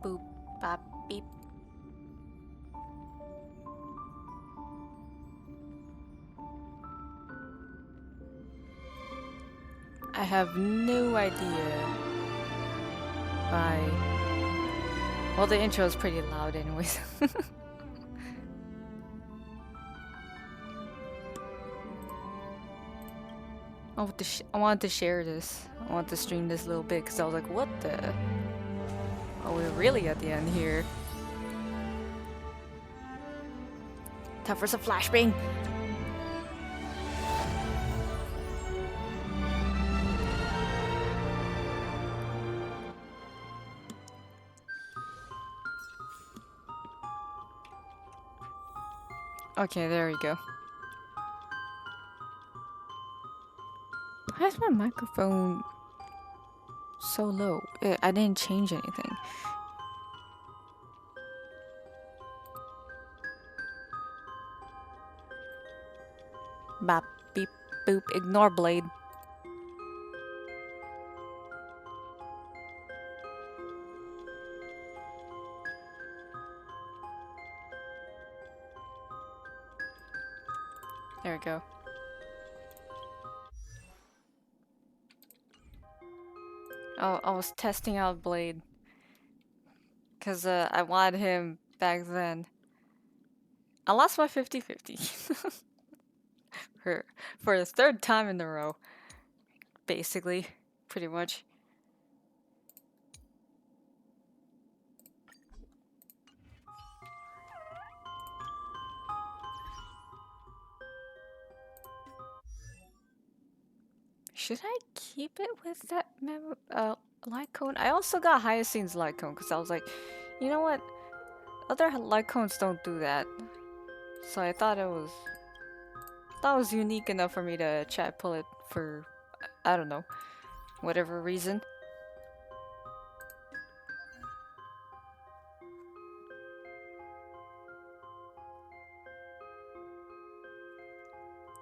boop, bop, beep. I have no idea why. Well, the intro is pretty loud anyways. I wanted to share this. I wanted to stream this a little bit because I was like, what the? Oh, we're really at the end here. Time for some flashbang. Okay, there we go. Why is my microphone so low? I didn't change anything. Bop, beep, boop, ignore blade. There we go. Oh, I was testing out Blade. Because I wanted him back then. I lost my 50-50. for the third time in a row. Basically. Pretty much. Should I keep it with that light cone? I also got Hyacinth's light cone because I was like, you know what? Other light cones don't do that. So I thought it was unique enough for me to try to pull it for, I don't know, whatever reason.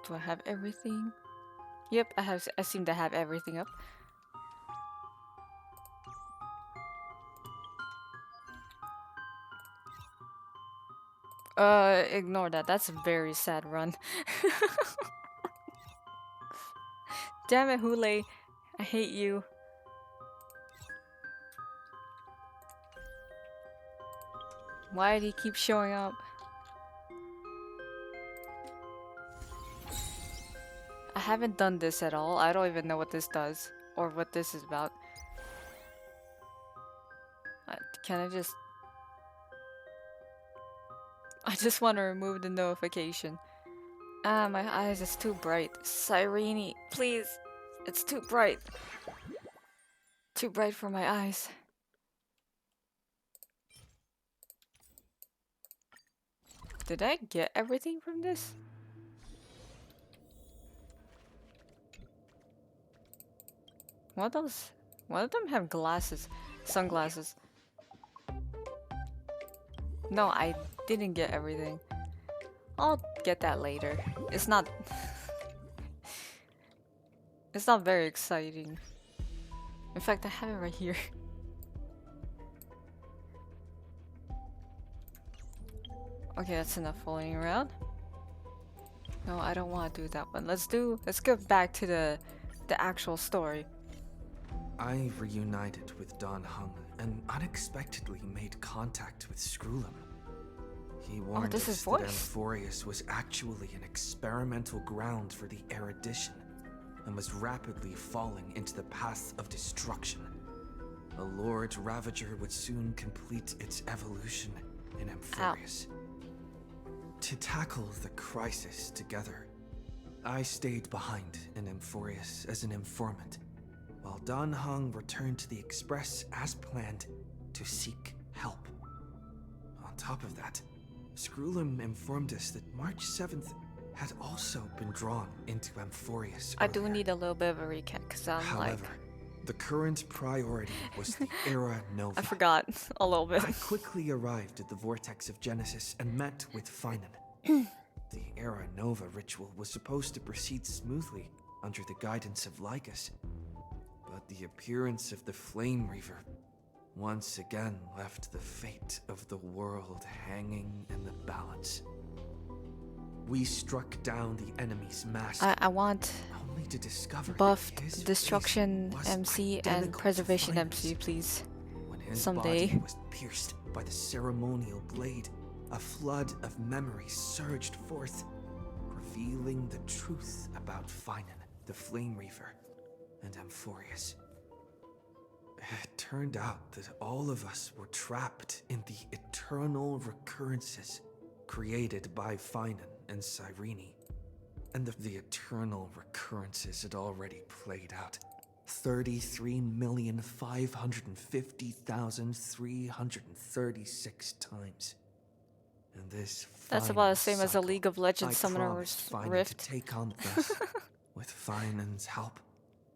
Do I have everything? Yep, I seem to have everything up. Ignore that. That's a very sad run. Damn it, Hule. I hate you. Why did he keep showing up? I haven't done this at all. I don't even know what this does. Or what this is about. Can I just... I just want to remove the notification. Ah, my eyes is too bright. Cyrene, please. It's too bright. Too bright for my eyes. Did I get everything from this? One of them have glasses. Sunglasses. No, I didn't get everything. I'll get that later. It's not... it's not very exciting. In fact, I have it right here. Okay, that's enough fooling around. No, I don't want to do that one. Let's go back to the actual story. I reunited with Don Hung and unexpectedly made contact with Screwlum. He warned us that Amphorius was actually an experimental ground for the erudition and was rapidly falling into the path of destruction. A Lord Ravager would soon complete its evolution in Amphorius. To tackle the crisis together, I stayed behind in Amphorius as an informant, while Don Hung returned to the Express as planned to seek help. On top of that, Screwlum informed us that March 7th had also been drawn into Amphorius. I do need a little bit of a recap because I'm However, the current priority was the Era Nova. I forgot a little bit. I quickly arrived at the Vortex of Genesis and met with Finan. The Era Nova ritual was supposed to proceed smoothly under the guidance of Lycus, but the appearance of the Flame Reaver once again left the fate of the world hanging in the balance. We struck down the enemy's mask. I want only to discover buffed Destruction MC and Preservation MC, please. When his someday body was pierced by the ceremonial blade, a flood of memories surged forth, revealing the truth about Finan, the Flame Reaver, and Amphorius. It turned out that all of us were trapped in the eternal recurrences created by Finan and Cyrene. And the eternal recurrences had already played out 33,550,336 times. And this that's about the same as a League of Legends Summoner's Rift. To take on with us. With Finan's help,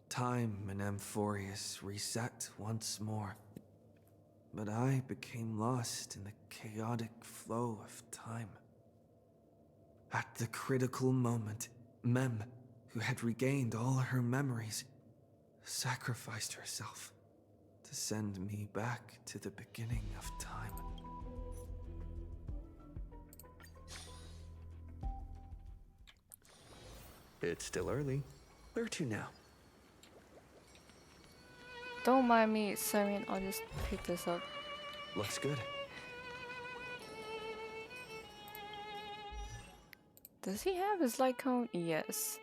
time in Amphorius reset once more. But I became lost in the chaotic flow of time. At the critical moment, Mem, who had regained all her memories, sacrificed herself to send me back to the beginning of time. It's still early. Where to now? Don't mind me, Cyrene, I'll just pick this up. Looks good. Does he have his light cone? Yes.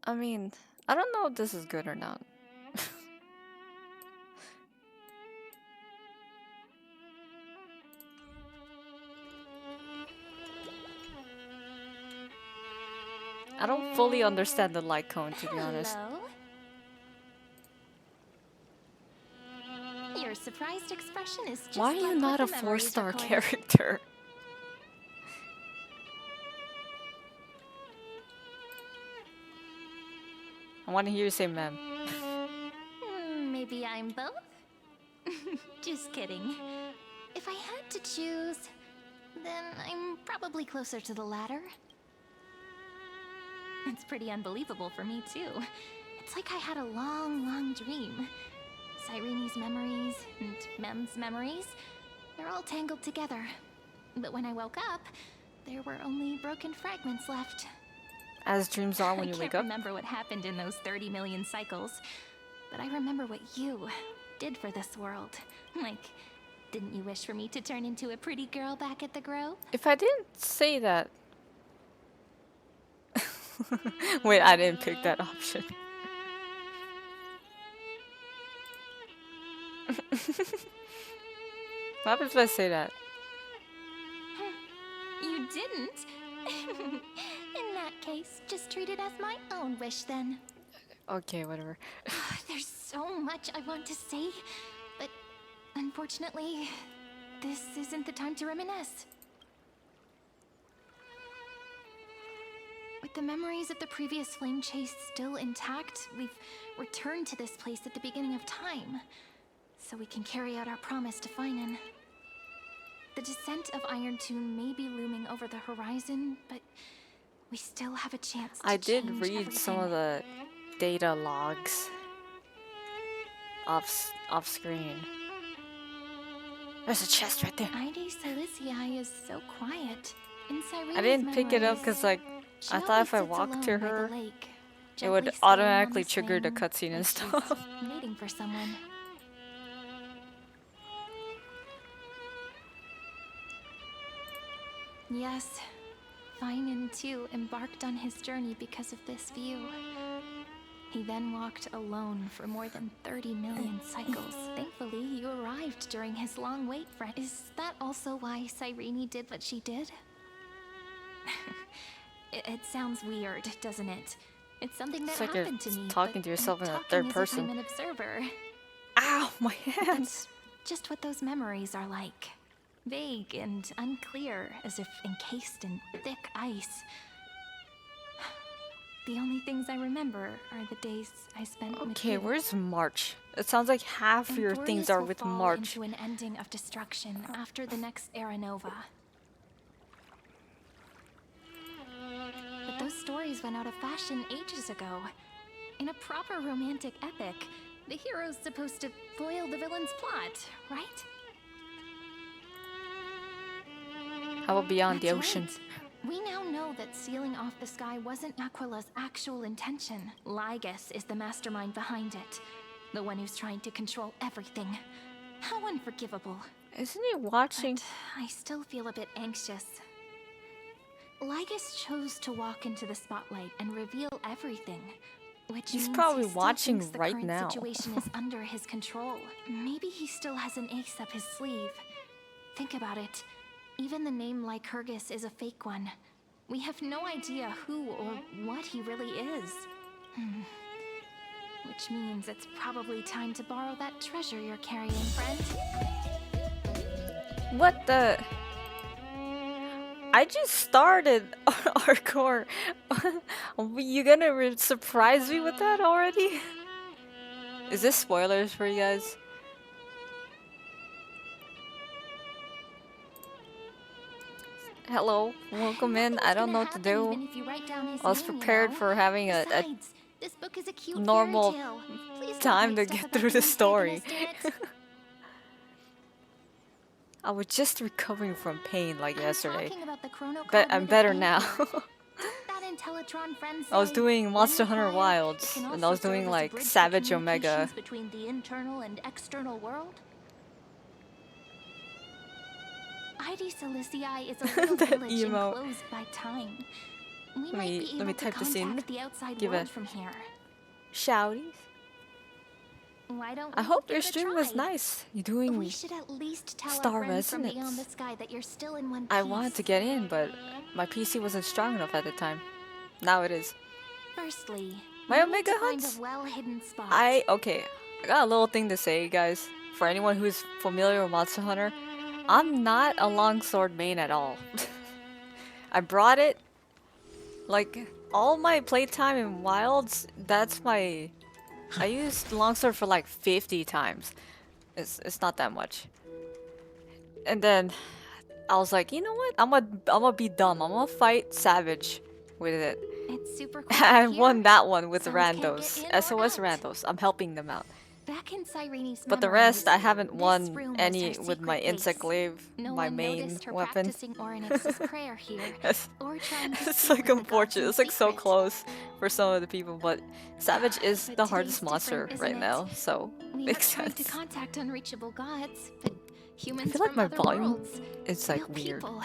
I mean, I don't know if this is good or not. I don't fully understand the light cone, to be honest. Your surprised expression is just why are you not a 4-star character? I want to hear you say ma'am. Maybe I'm both? Just kidding. If I had to choose, then I'm probably closer to the latter. It's pretty unbelievable for me, too. It's like I had a long, long dream. Cyrene's memories and Mem's memories, they're all tangled together. But when I woke up, there were only broken fragments left. As dreams are when you wake up. I can't remember what happened in those 30 million cycles, but I remember what you did for this world. Like, didn't you wish for me to turn into a pretty girl back at the Grove? If I didn't say that... Wait, I didn't pick that option. What happens if I say that? You didn't? In that case, just treat it as my own wish then. Okay, whatever. There's so much I want to say, but unfortunately, this isn't the time to reminisce. With the memories of the previous flame chase still intact, we've returned to this place at the beginning of time, so we can carry out our promise to Finan. The descent of Iron Tomb may be looming over the horizon, but we still have a chance to I did change read everything. some of the data logs off screen. There's a chest right there. Ide Silicii is so quiet. In Cyrene's I didn't pick it up memories, because, like, she I thought always if I sits walked alone to by the her, lake, it would gently standing automatically on the trigger the swing, cutscene and like stuff. she's waiting for someone. Yes, Finan too embarked on his journey because of this view. He then walked alone for more than 30 million cycles. Thankfully, you arrived during his long wait, friend. Is that also why Cyrene did what she did? It sounds weird, doesn't it? It's something that It's like happened to you're me. talking but to yourself I'm in a talking third as if person. I'm an observer. Ow, my hands! That's just what those memories are like. Vague and unclear, as if encased in thick ice. The only things I remember are the days I spent with Okay, you. where's March? It sounds like half your things Amphorius are will with fall March. into an ending of destruction after the next Era Nova. But those stories went out of fashion ages ago. In a proper romantic epic, the hero's supposed to foil the villain's plot, right? How about beyond the That's ocean? right. We now know that sealing off the sky wasn't Aquila's actual intention. Lygus is the mastermind behind it. The one who's trying to control everything. How unforgivable. Isn't he watching? But I still feel a bit anxious. Lygus chose to walk into the spotlight and reveal everything. Which He's means probably he still watching thinks the right current now. situation is under his control. Maybe he still has an ace up his sleeve. Think about it. Even the name Lycurgus is a fake one. We have no idea who or what he really is. Which means it's probably time to borrow that treasure you're carrying, friend. What the? I just started hardcore. You gonna surprise me with that already? Is this spoilers for you guys? Hello, welcome in. I don't know what to do. I was prepared for having a this book is a cute normal fairy tale. Please don't time to make stuff get about through the story. antagonist in it. I was just recovering from pain like yesterday. Talking about the chrono But cog I'm with better an now. anchor. That Intellitron friend I was say, doing when Monster Hunter required, Wilds, it can and I also was doing serve as a like bridge to Savage Omega. communications between the internal and external world. ID Silicii is a little That village emo. enclosed by time. We Let might me- be let me able to type this in. contact the outside Give world a- from here. Shouties. Why don't I we hope give your it a stream was try? nice. You're doing. We should at least tell Star our friends from Resonance. beyond the sky that you're still in one piece. I wanted to get in, but my PC wasn't strong enough at the time. Now it is. Firstly, My we need Omega to find hunts? a well-hidden spot. Okay. I got a little thing to say, guys. For anyone who's familiar with Monster Hunter, I'm not a longsword main at all. I brought it. Like, all my playtime in Wilds, that's my... I used longsword for like 50 times. It's not that much. And then I was like, you know what? I'm gonna be dumb. I'm gonna fight Savage with it. It's super cool I out won here. that one with Some the can't get randos. in or SOS out. randos. I'm helping them out. Back in Cyrene's But the memories, rest, I haven't this won room was any her with my secret insect base. glaive, No my one main noticed her weapon. practicing Orynyx's prayer here, It's, or trying to it's speak like with the gods unfortunate. in It's like so secret. close for some of the people, but Savage is But the today's hardest monster different, right isn't now, it? so We makes have tried to sense. contact unreachable gods, but humans feel like from my other volume worlds, It's like real weird. people.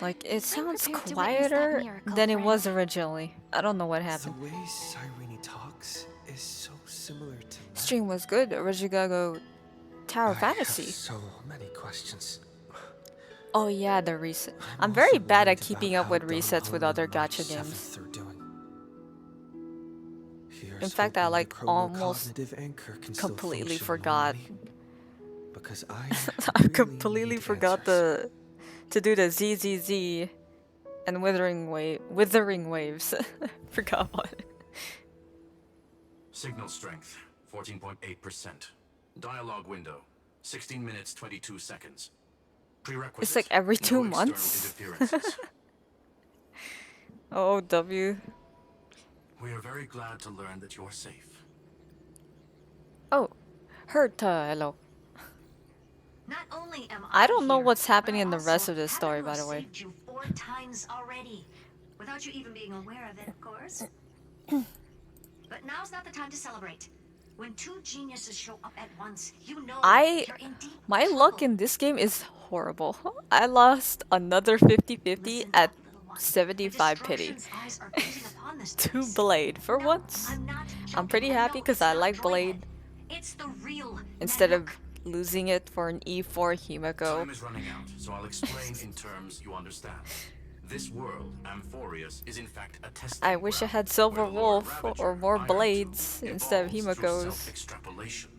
Like it sounds prepared to witness that quieter miracle, than it friend. was originally. I don't know what The happened. way Cyrene talks is so similar to mine. Stream was good. Original Tower I Fantasy. have so many questions. Oh yeah, the reset. I'm also very bad at worried keeping about up with how Don resets with Hung other and March gacha 7th games. are doing. In fact, I Here's like hoping the almost chronocognitive anchor can still completely function forgot. normally. Because I I really completely need forgot answers. to do the ZZZ and withering waves. Forgot about it. Signal strength, 14.8%. Dialogue window, 16 minutes 22 seconds. Prerequisite, It's like every 2 no months. external interferences. Oh, W. We are very glad to learn that you're safe. Oh, Herta, hello. Not only am I don't know here, what's happening but in the also rest of this happen story, to by have the way. saved you 4 times already, without you even being aware of it, of course. But now's not the time to celebrate. When 2 geniuses show up at once, you know you're in deep My trouble. luck in this game is horrible. I lost another 50-50 Listen at up, little one. 75 The pity. Destruction's eyes are gazing upon this To place. Blade for No, once. I'm not I'm joking. pretty No, happy because it's I not like Droidhead. Blade It's the real instead of Nanook. losing it for an E4 Himiko. Time is running out, so I'll explain in terms you understand. This world, Amphorius, is in fact a testing I wish I ground had Silver where the Lord Wolf Ravager, or more Iron blades Tooth, instead of evolves through Himiko's. self-extrapolation.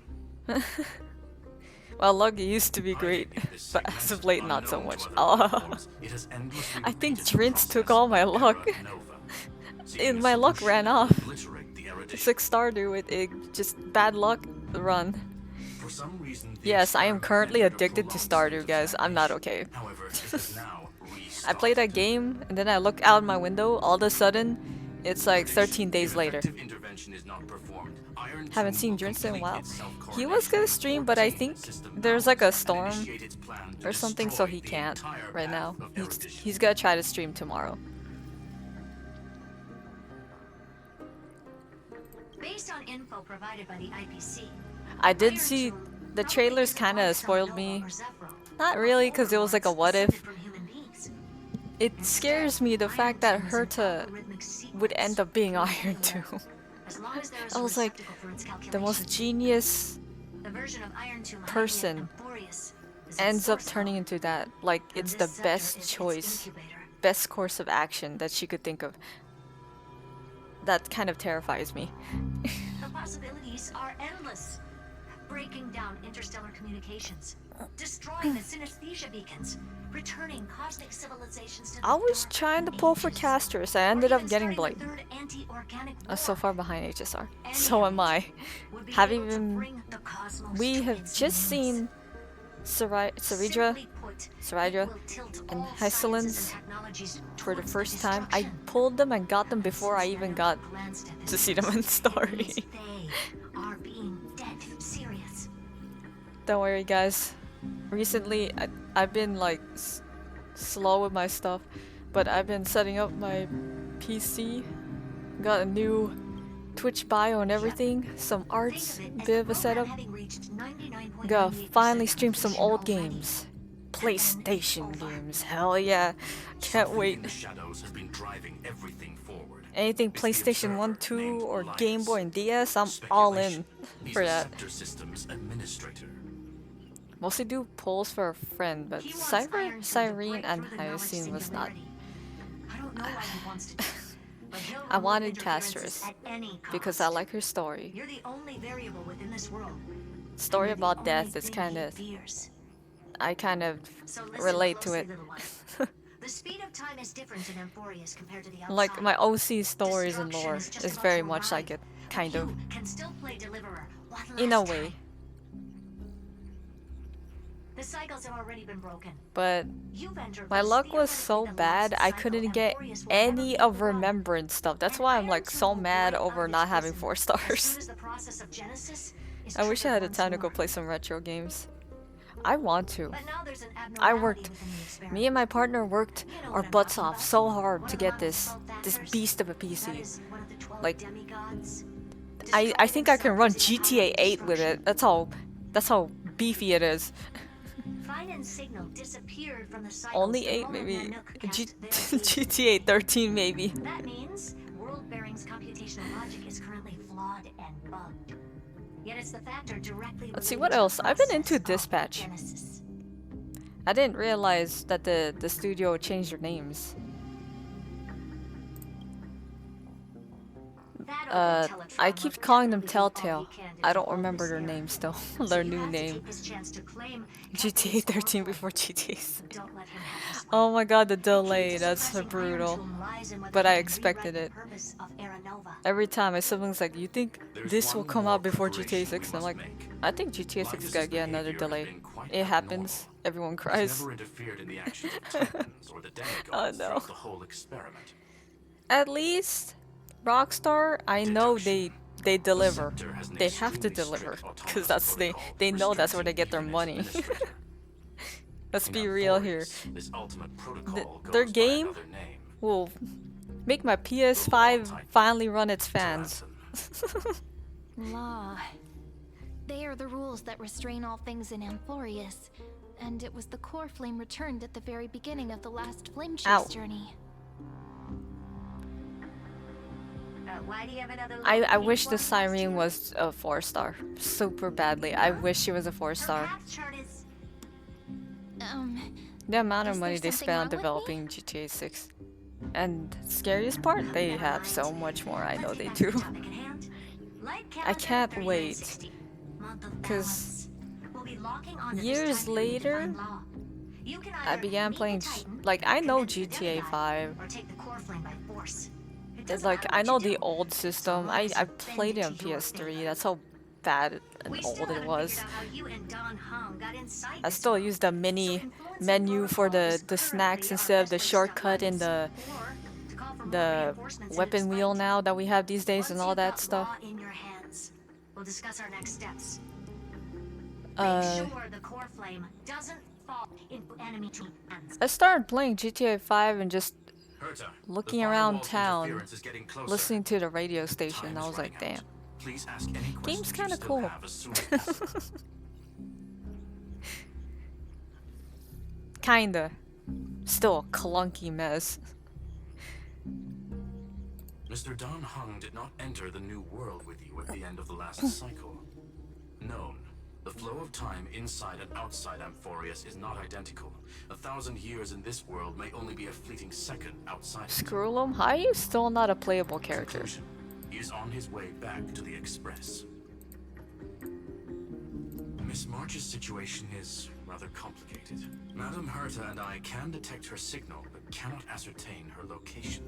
Well, luck used to be great, Hiding in this but as segment, of late, not so unknown much. to other Oh, platforms, it has endlessly I think repeated the Drince took process all my of luck. Terra Nova, seeking And a my luck solution ran that off. would obliterate the erudition. It's like Stardew, it just bad luck run. For some reason, the Yes, I am experiment currently entered a addicted to prolonged state Stardew, of guys. I'm not stagnation. okay. However, it has now I play that restarted. game, and then I look out my window, all of a sudden, It's like 13 days later. Intervention is not performed. Haven't seen Jurns in a while. He was gonna stream, but I think there's like a storm or something, so he can't right now. He's gonna try to stream tomorrow. Based on info provided by the IPC, I did see the trailers kind of spoiled me. Not really, because it was like a what if. It scares me the fact that Herta would end up being Iron too. I was like, the most genius person ends up turning into that. Like, it's the best choice, best course of action that she could think of. That kind of terrifies me. The possibilities are endless. Breaking down interstellar communications, destroying the synesthesia beacons, returning cosmic civilizations to the I was dark trying to pull for ages, Casters. I or ended up even getting starting Blade. a third anti-organic I'm so war. far behind HSR. Any So am I. elite would be Have able to even bring the cosmos we to have its just knees. seen Saridra Simply put, Saridra it will tilt and all sciences Hysolins and technologies for the towards first time. I destruction. pulled them and got them before I even got Glanced at to see them in story. means they are being dead serious. Don't worry, guys. Recently, I've been like slow with my stuff, but I've been setting up my PC. Got a new Twitch bio and everything, some arts, bit of a setup. Gotta finally stream some old games. PlayStation games, hell yeah. Can't wait. Anything PlayStation 1, 2, or Game Boy and DS, I'm all in for that. Mostly do polls for a friend, but Cyrene and Hyoscene was not. I don't know why he wants to do this, but he'll I remove wanted interferences Casters at any because cost. I like her story. You're the only variable within this world. Story You're the about only death is thing kind he of, fears. I kind of So listen relate to closely, it. little one. The speed of time is different in Amphorius compared to the outside. Like my OC stories and Destruction lore is just is about very to much like arrive, it, but kind of, you can still play Deliverer one in a last way. time. The cycles have already been broken. But You've entered my what's luck was theoretically so the bad last I cycle couldn't get Amphorius will ever any be of run. Remembrance stuff. That's And why I'm like Iron so will mad break over out of not its having prison 4 as stars. soon as the process of Genesis is I wish I had the triggered time to once go more. play some retro games. I want to. But now there's an I abnormality worked, within the experiment. me and my partner worked You know our what I'm butts talking off about. so hard One to of get Monty's this Thackers. beast of a That PC. is one of the 12 Like, demigods. I think I can Destroyed run himself using the GTA power of 8 with it. destruction. That's how beefy it is. Finance signal disappeared from the cycles Only the 8 moment maybe. Nanook cast their seed. GTA 13 maybe. That means World Bearing's computational logic is currently flawed and bugged. Yet it's the factor directly Let's see related what to the else. I've been into process of Dispatch. Genesis. I didn't realize that the studio changed their names. That old I Teletron keep will calling them definitely do all Telltale. he can to I don't devolve remember this their era. name still. So Their he new has to name. take his chance to claim GTA Captain's 13 Squadron. before GTA 6. Don't let him have his way. Oh my god, the The key to delay. That's so suppressing Iron brutal. Tomb lies in whether But he I can expected rewrite it. the purpose of Era Nova. Every time my siblings like, you think this will come out before GTA 6? And I'm like, I think GTA 6 is gonna get another delay. It happens. Everyone cries. Never interfered in the actions of Titans or the demigods Oh no. throughout the whole experiment. At least Rockstar, I know they deliver. Scepter has an They have to extremely deliver strict because autonomous that's protocol they know that's where they get their restricting money. even its administrator. Let's In be real here. Amphorius, this ultimate protocol Their goes by game another name. will make my PS5 finally run its fans. Law. They are the rules that restrain all things in Amphorius. And it was the core flame returned at the very beginning of the last flame chase Ow. journey. Why do you have another I little wish the pink one last Cyrene year? was a 4-star. Super badly. I wish she was a Her 4-star. path chart is The amount of Is money there they something spent on wrong with me? developing GTA 6. And scariest part, they have so much more. I know Let's they get back to do. the topic at hand. Light I calendar can't 3960, month of 'cause balance. We'll be locking onto this years time period later, defined law. You can I either began meet playing the Titan, like I know convince the GTA demigod, 5. or take the core flame by force. It It's doesn't like matter I what know you the do, old so system. long I as I you bend played it on to your PS3. favor. That's how bad and We still old it haven't was. figured out how you and Don Hung got inside I this still world. use the So mini influencing menu for protocol is the snacks currently instead our of the best way to stop shortcut in violence, the or to call for the weapon wheel now that we have these days and all that stuff. In your hands, we'll discuss our next steps. Make sure the core flame doesn't fall into enemy hands. I started playing GTA 5 and just Herta, looking the around firewall's town, interference is getting closer. listening to the radio station. Time I is was like, running damn. out. Please ask any Game's questions you kinda still cool. have as soon as possible. Kinda. Still a clunky mess. Mr. Don Hung did not enter the new world with you at the end of the last cycle. Known. The flow of time inside and outside Amphorius is not identical. 1,000 years in this world may only be a fleeting second outside. Screw him. How are you still not a playable character? Conclusion. He is on his way back to the Express. Miss March's situation is rather complicated. Madame Herta and I can detect her signal, but cannot ascertain her location.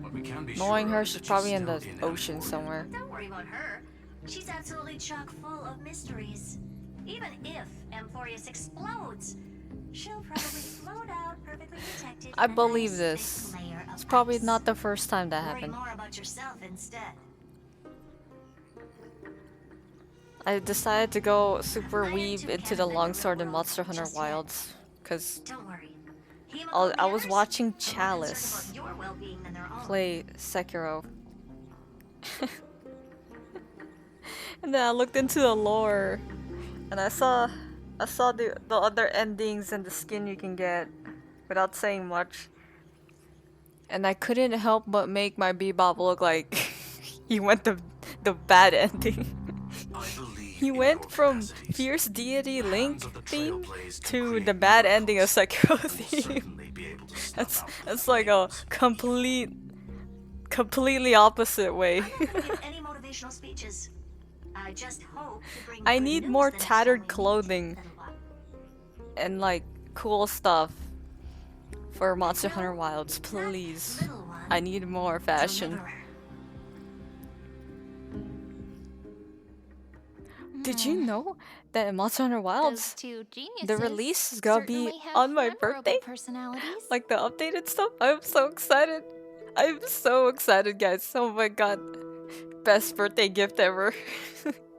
What we can be Knowing sure her, of is she's that probably in the still ocean Amphorius. somewhere. Don't worry about her. She's absolutely chock full of mysteries. Even if Amphorius explodes, she'll probably float out perfectly protected. I in a believe nice this. thick layer of It's probably ice. not the first time that Worry happened. more about yourself instead. I decided to go super weeb into the longsword in Monster Hunter Wilds because Don't worry. I was Hemoglobiners watching are more concerned Chalice about your well-being than their own. play Sekiro. And then I looked into the lore and I saw the other endings and the skin you can get without saying much. And I couldn't help but make my Bebop look like he went the bad ending. He went from fierce deity Link theme to the bad ending of Sekiro theme. That's like a completely opposite way. I'm not gonna give any motivational speeches. I just hope to bring I good need news more the next tattered time we meet, clothing little one. and like cool stuff for Monster Hunter No, Wilds, not please. little one, I need more fashion. deliverer. Did you know that in Monster Hunter Those Wilds, two geniuses the release is gonna be certainly have on my memorable birthday? personalities. Like the updated stuff? I'm so excited. I'm so excited, guys. Oh my god. Best birthday gift ever.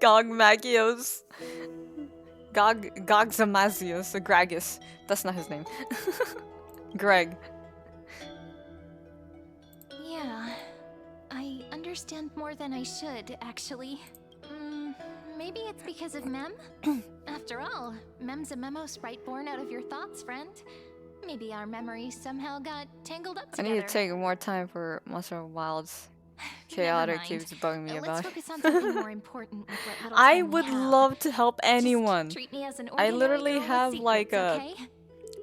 Gog Magios. Gogzamazios. Gragus. That's not his name. Greg. Yeah, I understand more than I should, actually. Maybe it's because of Mem? After all, Mem's a memo sprite born out of your thoughts, friend. Maybe our memories somehow got tangled up I together. need to take more time for Monster Hunter Wilds. Chaotic keeps bugging me Let's about. focus on something more important with what little I time we would have. love to help Just anyone. treat me as an I ordinary literally girl with have like secrets, a okay?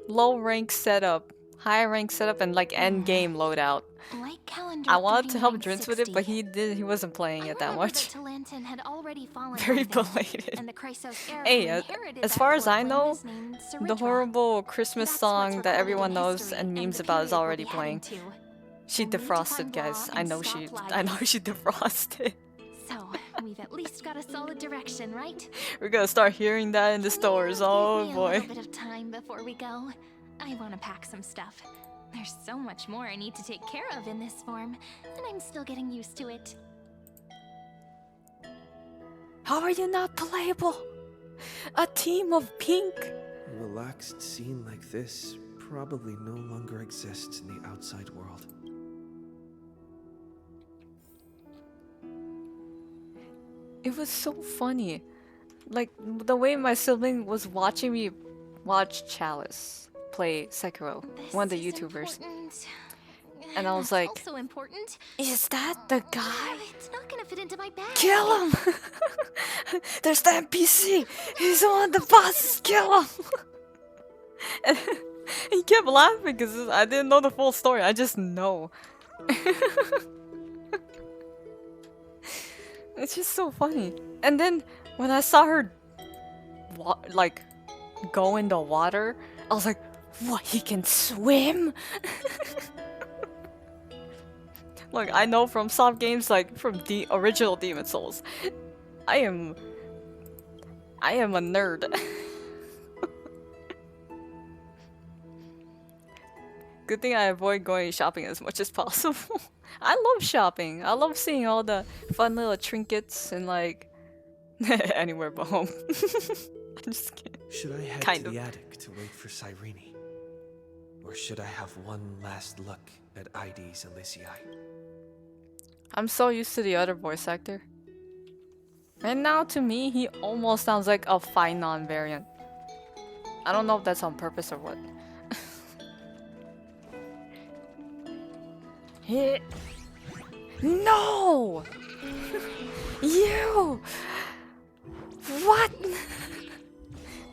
low rank setup, high rank setup, and like end game loadout. Like calendar I wanted to help Drince with it, but 3960. he wasn't playing it that remember much. That Talantin had already fallen Very by then, belated. and the Chrysos heir Hey, who as inherited far that as I core flame know, was named the Cyrene. horrible Christmas That's song what's that recorded everyone in knows history and the memes about is period we'll already be playing. heading to. She We'll need to defrosted, find guys. Law I and know stop she lagging. defrosted. So, we've at least got a solid direction, right? We're gonna start hearing that in the Can stores. you Oh give me a boy. little bit of time before we go? I want to pack some stuff. There's so much more I need to take care of in this form, and I'm still getting used to it. How are you not playable? A team of pink. A relaxed scene like this probably no longer exists in the outside world. It was so funny. Like, the way my sibling was watching me watch Chalice play Sekiro, one of the This is YouTubers. important. And I was That's like, also important. is that the guy? It's not gonna fit into my bag. Kill him! There's the NPC! He's one of the bosses! Kill him! And he kept laughing because I didn't know the full story. I just know. It's just so funny. And then when I saw her like go in the water, I was like, what, he can swim? Look, I know from soft games like from the original Demon Souls. I am a nerd. Good thing I avoid going shopping as much as possible. I love shopping. I love seeing all the fun little trinkets and like anywhere but home. I'm just kidding. Should I head to the attic to wait for Cyrene? Or should I have one last look at ID's Elysiae? I'm so used to the other voice actor. And now to me, he almost sounds like a Finon variant. I don't know if that's on purpose or what. No! You! What?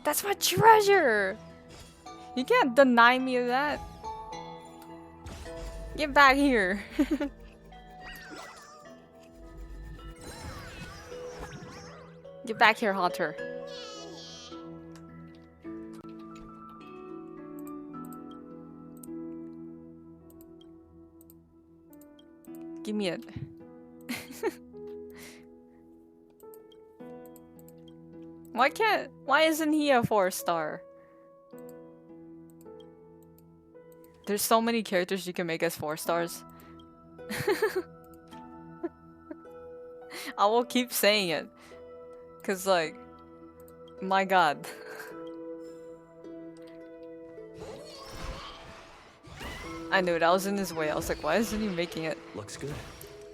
That's my treasure! You can't deny me of that. Get back here. Get back here, Hunter. Give me it. Why isn't he a 4-star? There's so many characters you can make as 4 stars. I will keep saying it. Cause like, my god. I knew it, I was in his way. I was like, why isn't he making it? Looks good.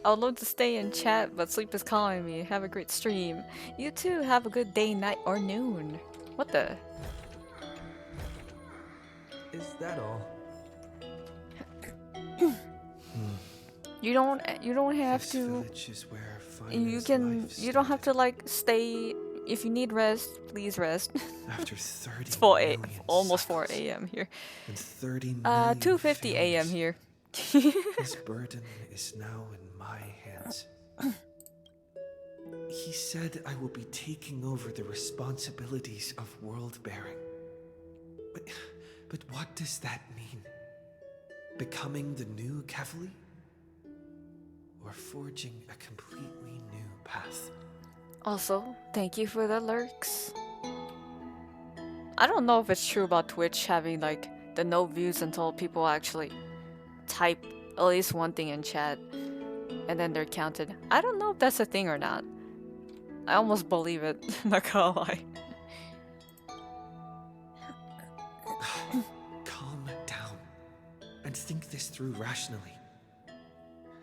I would love to stay and chat, but sleep is calling me. Have a great stream. You too, have a good day, night, or noon. What the? Is that all? You don't have This to. village is where finest life You don't have to started. like stay. If you need rest, please rest. After 30 It's 4 a million almost 4 cycles a.m. here. and 30 million 2:50 a.m. failures, here. This burden is now in my hands. He said I will be taking over the responsibilities of world-bearing. But what does that mean? Becoming the new Kefali? Or forging a completely new path? Also, thank you for the lurks. I don't know if it's true about Twitch having like the no views until people actually type at least one thing in chat and then they're counted. I don't know if that's a thing or not. I almost believe it, not gonna lie. Calm down and think this through rationally.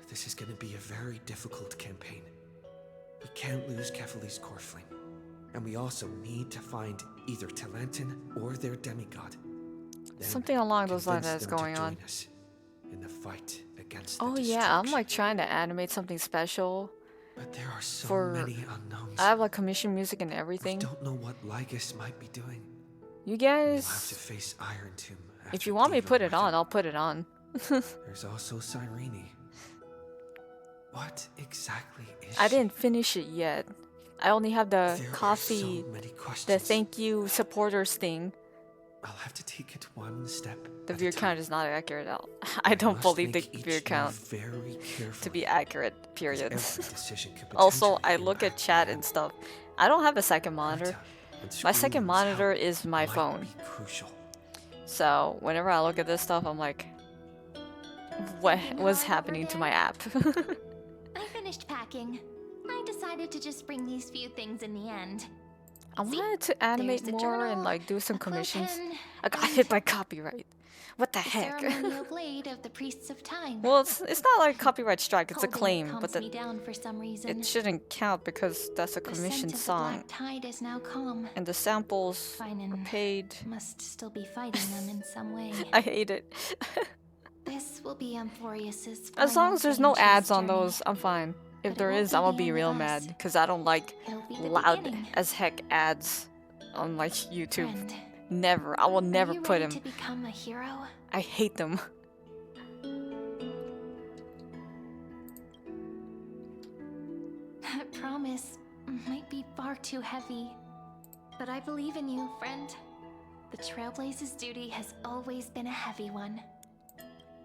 This is going to be a very difficult campaign. We can't lose Kefali's core flame. And we also need to find either Talantin or their demigod. Then Something along those lines convince is them to going join on. us in the fight against the Oh yeah, I'm destruction. like trying to animate something special. But there are so for- many unknowns. I have like commission music and We everything. don't know what Lygus might be doing. You We'll have to guys, face Iron Tomb. if after you want me to Diva put it Weather. on, I'll put it on. There's also Cyrene. What exactly is I she? didn't finish it yet. I only have the There are coffee, so many questions. the thank you supporters thing. I'll have to take it one step. The at a viewer time. count is not accurate. I don't must believe the make each viewer move count very to carefully, be accurate, as period. every decision could Also, potentially I look at impact chat the and end. stuff. I don't have a second monitor. Greta and My second Scream's monitor help is my might phone. be crucial. So whenever I look at this stuff, I'm like, what was happening to my app? I finished packing. I decided to just bring these few things in the end. I wanted to animate There's the more and journal, like do some a quill commissions. pen, I got and hit by copyright. What the the heck? ceremonial blade of the priests of time. Well, it's not like copyright strike. It's a Holding it claim, calms but me down for some reason. it shouldn't count because that's a The commissioned scent of the song, black tide is now calm. and the samples are Finan paid. must still be fighting them in some way. I hate it. This will be Amphorius's As long final as there's flame no chase ads on journey. those, I'm fine. If But it there won't is, be I'm gonna the be end real of mad us. because I don't like It'll be the loud beginning. as heck ads on like YouTube. Friend, Never. I will never are you put ready them. to become a hero? I hate them. That promise might be far too heavy. But I believe in you, friend. The Trailblaze's duty has always been a heavy one.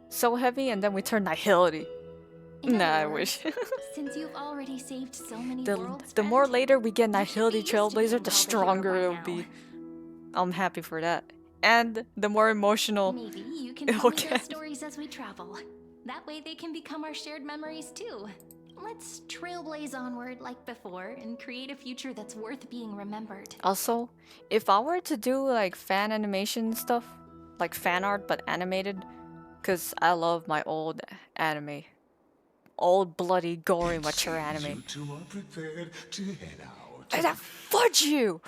So heavy, and then we turn nihility. In Nah, other I words, wish. Since you've already saved so many worlds, The more friend, later we get you should be Nihility used to being Trailblazer, the called a hero stronger by it'll now. be. I'm happy for that. and the more emotional. Maybe you can tell me their stories as we travel. That way they can become our shared memories too. Let's trailblaze onward like before and create a future that's worth being remembered. Also, if I were to do like fan animation stuff, like fan art but animated, because I love my old anime. Old, bloody, gory, mature anime. You two are prepared to head out. And fudge you!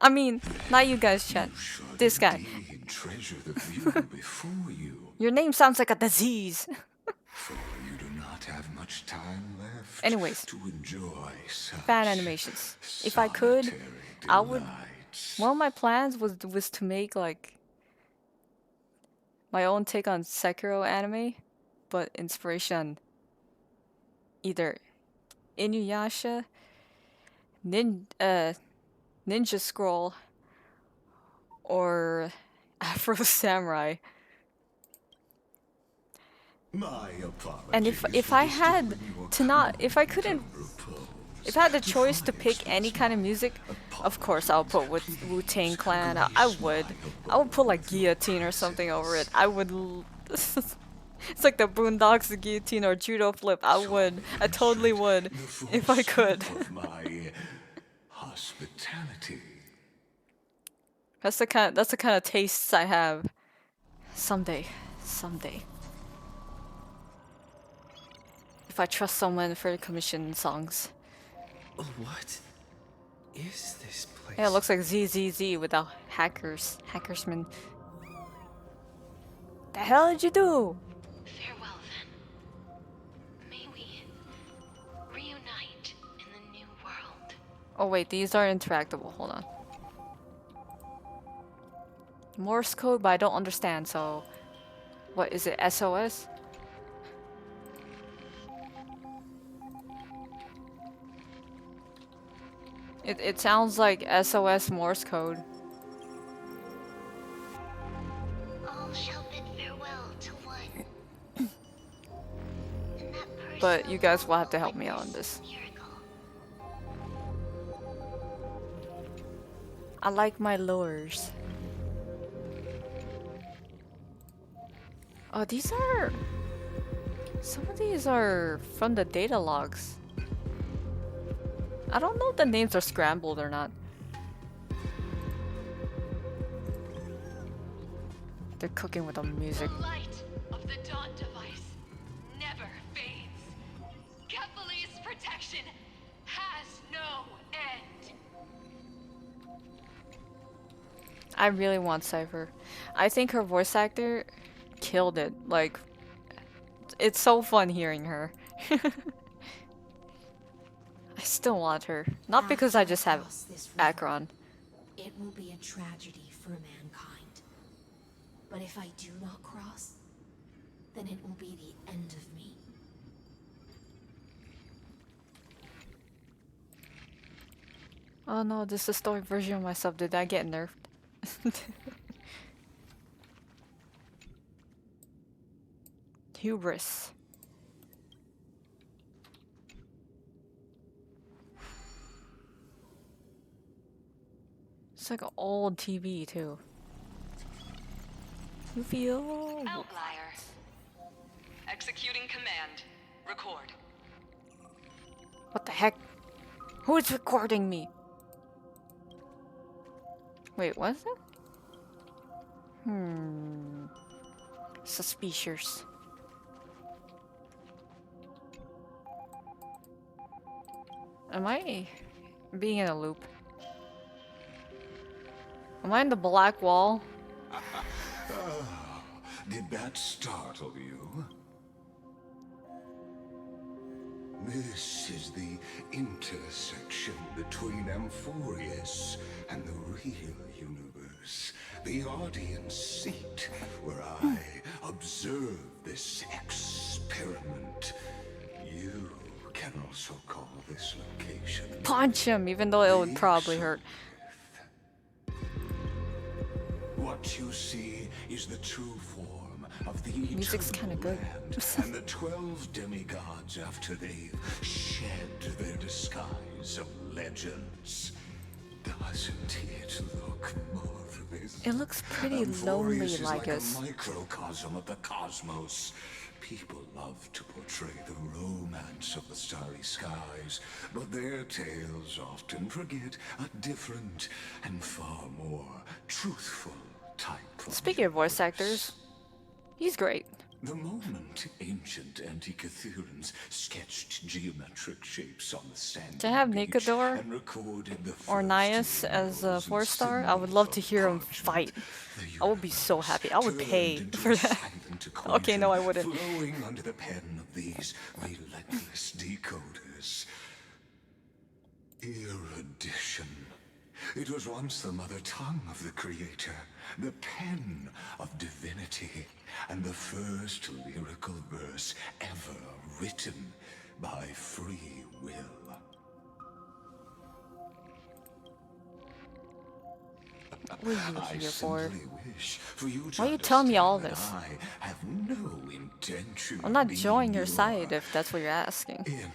I mean, not you guys, chat. This guy. Treasure the view before you. Your name sounds like a disease. For you do not have much time left. Anyways, to enjoy fan animations. If I could, I would. One of my plans was to make like my own take on Sekiro anime, but inspiration either Inuyasha, Ninja Scroll, or Afro Samurai. And if I had to not, if I couldn't, if I had the choice to pick any kind of music, of course I'll put with Wu-Tang Clan. I would put like Guillotine or something over it. I would. It's like the Boondocks, the Guillotine, or Judo Flip. I totally would, if I could. Hospitality. That's the kind of tastes I have. Someday. If I trust someone for commission songs. What is this place? Yeah, it looks like ZZZ without hackersmen. The hell did you do? Farewell then. May we reunite in the new world. Oh wait, these are interactable. Hold on. Morse code, but I don't understand, so... What, is it SOS? It sounds like SOS Morse code. All shall bid farewell to one. But you guys will have to help me out on this. I like my lures. Oh, these are... Some of these are from the data logs. I don't know if the names are scrambled or not. They're cooking with the music. The light of the dawn device never fades. Kephalie's protection has no end. I really want Cypher. I think her voice actor killed it. Like, it's so fun hearing her. I still want her. Not because I just have Akron. It will be a tragedy for mankind. But if I do not cross, then it will be the end of me. Oh no, this is the story version of myself. Did I get nerfed? Hubris. It's like an old TV too. You feel Outlier. Executing command. Record. what the heck? Who is recording me? Wait, what is that? Suspicious. Am I being in a loop? Am I in the black wall? Did that startle you? This is the intersection between Amphorius and the real universe. The audience seat where I observe this experiment. You can also call this location... Punch him, even though it would probably hurt. What you see is the true form of the Music's kind of good. and the 12 demigods after they've shed their disguise of legends. Doesn't it look marvelous? stories. It looks pretty lonely, Amphorius is like a Lycus. microcosm of the cosmos. People love to portray the romance of the starry skies, but their tales often forget a different and far more truthful type of Speaking of voice actors, universe. he's great. The moment ancient Antikytherians sketched geometric shapes on the sandy To have beach Nicodor and recorded the or first Nias as a rainbows and 4-star, I would symbols love to of hear him parchment, fight. the I would be so universe happy. I would turned pay into for a that. silent Okay, no, I equation, wouldn't. flowing under the pen of these relentless decoders. Erudition. It was once the mother tongue of the creator, the pen of divinity, and the first lyrical verse ever written by free will. What are you I here for? simply wish for you to Why are you telling me all understand this? that I have no intention I'm not of joining being your side if that's what you're asking. enemy.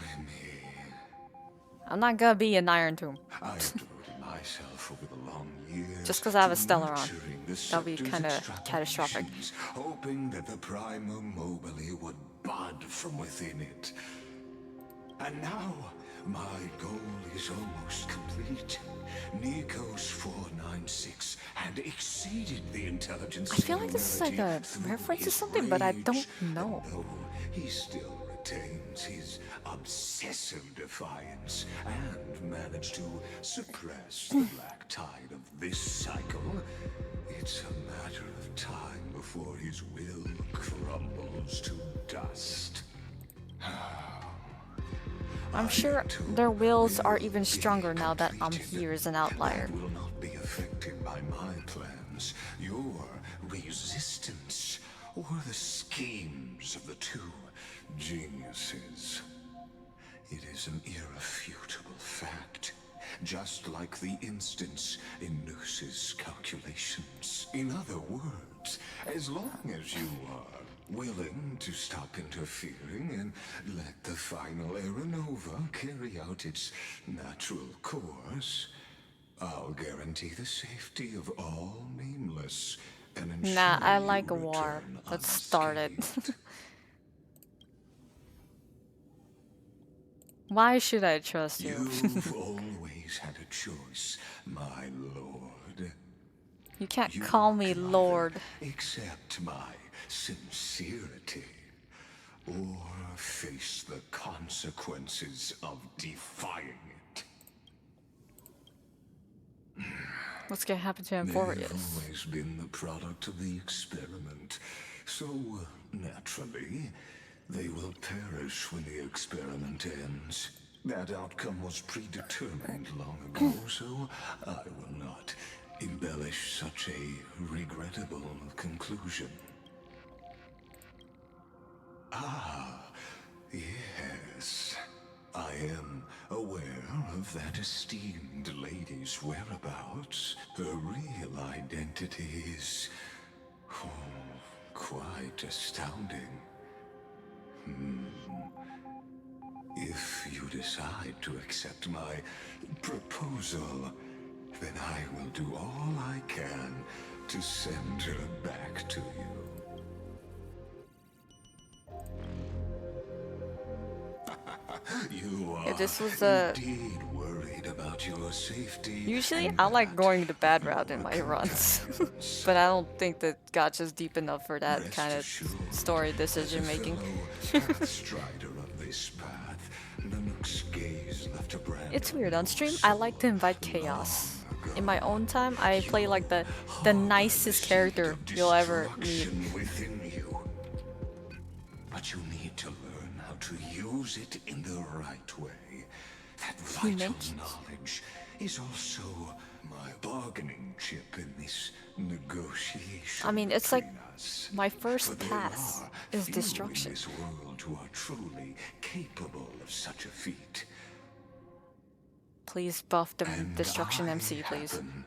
I'm not gonna be an Iron Tomb. I have devoted myself over the long years Just 'cause I have a to Stellar on. nurturing the That'll be Scepter's kinda catastrophic. extrapolations, hoping that the Prima Mobile would bud from within it. And now, my goal is almost complete. Nikos 496 had exceeded the intelligence I feel like this is like a through reference to his something, but I rage, don't know. and though he still retains his obsessive defiance and managed to suppress the black tide of this cycle, it's a matter of time before his will crumbles to dust. I'm sure their wills are even stronger now that I'm here as an outlier. That will not be affected by my plans, your resistance, or the schemes of the two geniuses. It is an irrefutable fact, just like the instance in Noose's calculations. In other words, as long as you are willing to stop interfering and let the final Aeronova carry out its natural course, I'll guarantee the safety of all nameless and ensure Nah, I you like a war. return Let's start it. unscathed. Why should I trust you? You've always had a choice, my lord. You can't You call me can Lord. either accept my sincerity, or face the consequences of defying it. What's gonna happen to They've Amphorius? always been the product of the experiment, so naturally, they will perish when the experiment ends. That outcome was predetermined long ago, so I will not embellish such a regrettable conclusion. Ah, yes. I am aware of that esteemed lady's whereabouts. Her real identity is quite astounding. If you decide to accept my proposal, then I will do all I can to send her back to you. You are If this was indeed worried about your safety. Usually and I like that going the bad your route in my runs. companions. But I don't think that Gotcha's deep enough for that Rest kind of assured, story decision as a making. fellow pathstrider of this path, Nanook's gaze left a brand It's of weird, on no stream I like to soul invite chaos. long In my ago. own time I play like the nicest character you'll ever meet. Destruction within you. But you need to learn how to use it in the right way. That He vital mentions- knowledge is also my bargaining chip in this negotiation. I mean, it's like between us. my first For there task are is few destruction. in this world who are truly capable of such a feat. Please buff the And destruction I MC, please. happen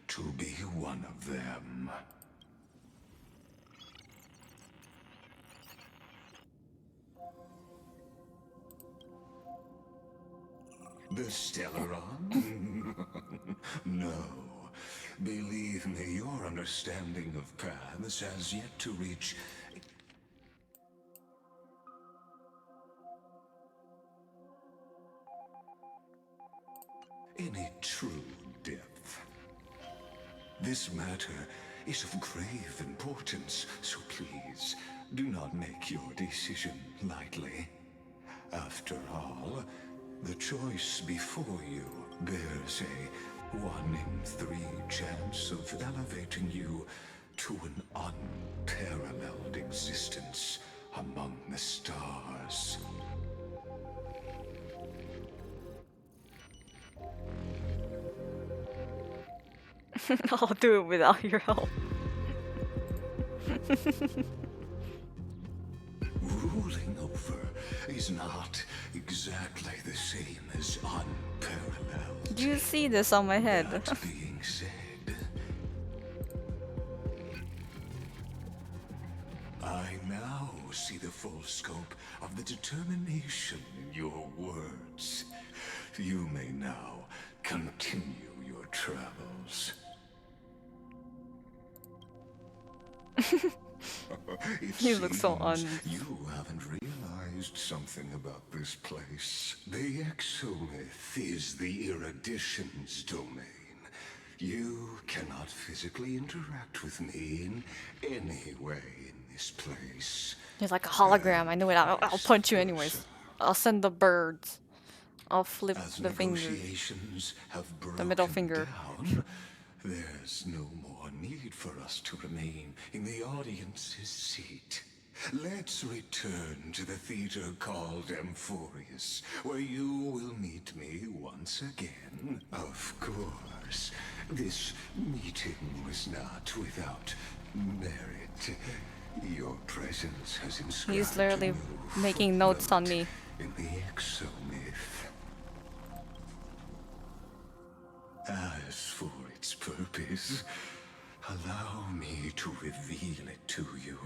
to be one of them. The Stellaron? No. Believe me, your understanding of paths has yet to reach any true depth. This matter is of grave importance, so please do not make your decision lightly. After all, the choice before you bears a 1 in 3 chance of elevating you to an unparalleled existence among the stars. I'll do it without your help. Ruling over is not exactly the same as unparalleled. Do you see this on my head? That being said, I now see the full scope of the determination in your words. You may now continue your travels. You look so You haven't realized something about this place. The exomyth is the erudition's domain. You cannot physically interact with me in any way in this place. He's like a hologram. I knew it. I'll punch you anyways. I'll send the birds. I'll flip the finger. The middle finger. Down, there's no more need for us to remain in the audience's seat. Let's return to the theater called Amphorius, where you will meet me once again. Of course, this meeting was not without merit. Your presence has inscribed He's literally making notes on me. In the exomyth. As for its purpose, allow me to reveal it to you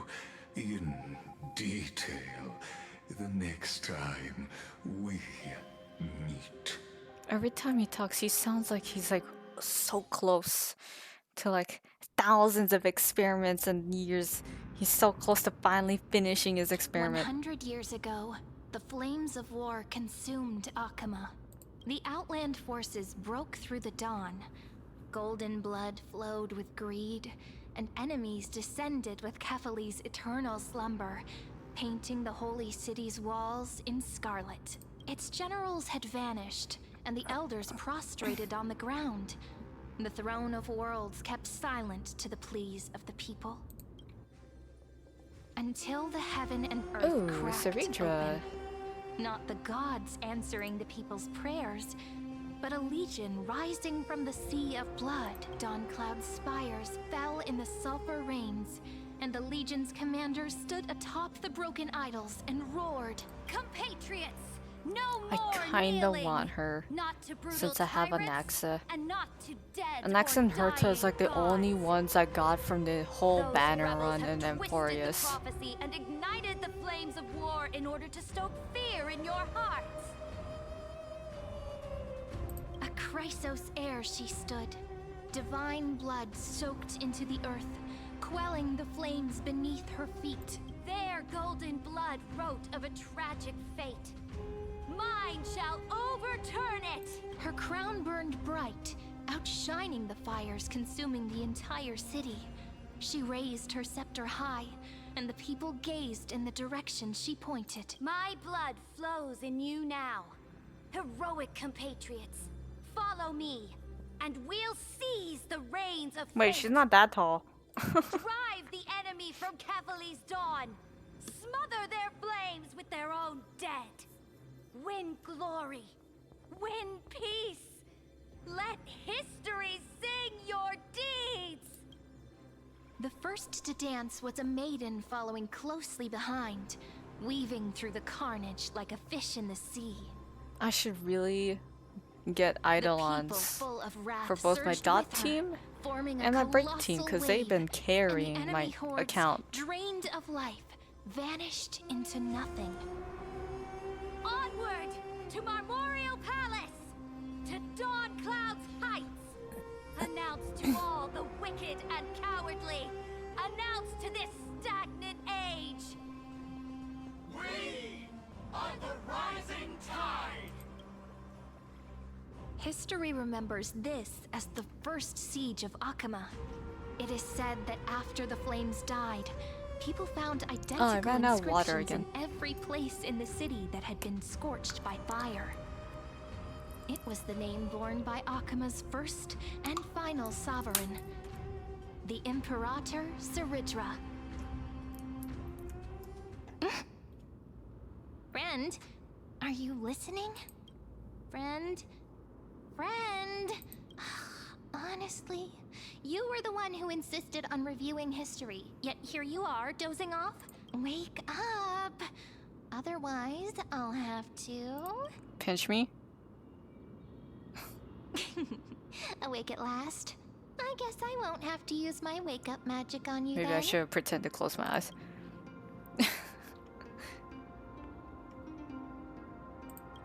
in detail the next time we meet. Every time he talks, he sounds like he's like so close to like thousands of experiments and years. He's so close to finally finishing his experiment. 100 years ago, the flames of war consumed Akama. The Outland forces broke through the dawn. Golden blood flowed with greed, and enemies descended with Kefali's eternal slumber, painting the holy city's walls in scarlet. Its generals had vanished, and the elders prostrated on the ground. The throne of worlds kept silent to the pleas of the people. Until the heaven and earth cracked open. Not the gods answering the people's prayers, but a legion rising from the sea of blood. Dawn Cloud's spires fell in the sulfur rains, and the legion's commanders stood atop the broken idols and roared, "Compatriots! No more I kinda want her, since I have Anaxa. Anaxa and Herta is like the only ones I got from the whole banner run in Amphorius. And ignited the flames of war in order to stoke fear in your hearts. A Chrysos heir she stood, divine blood soaked into the earth, quelling the flames beneath her feet. Their golden blood wrote of a tragic fate. Mine shall overturn it! Her crown burned bright, outshining the fires consuming the entire city. She raised her scepter high, and the people gazed in the direction she pointed. My blood flows in you now. Heroic compatriots, follow me, and we'll seize the reins of Wait, she's not that tall. Drive the enemy from Kefali's dawn. Smother their flames with their own dead. Win glory. Win peace. Let history sing your deeds. The first to dance was a maiden following closely behind, weaving through the carnage like a fish in the sea. I should really get Eidolons for both my dot team and my break team, because they've been carrying my account. Drained of life, vanished into nothing. Onward to Marmorial Palace, to Dawn Cloud's heights. Announce to all the wicked and cowardly. Announce to this stagnant age. We are the rising tide. History remembers this as the first siege of Akama. It is said that after the flames died, people found identical inscriptions in every place in the city that had been scorched by fire. It was the name borne by Akama's first and final sovereign, the Imperator Cyrene. Friend, are you listening? Friend? Friend? Honestly, you were the one who insisted on reviewing history, yet here you are, dozing off? Wake up! Otherwise, I'll have to... Pinch me? Awake at last? I guess I won't have to use my wake-up magic on you. Maybe then. I should pretend to close my eyes.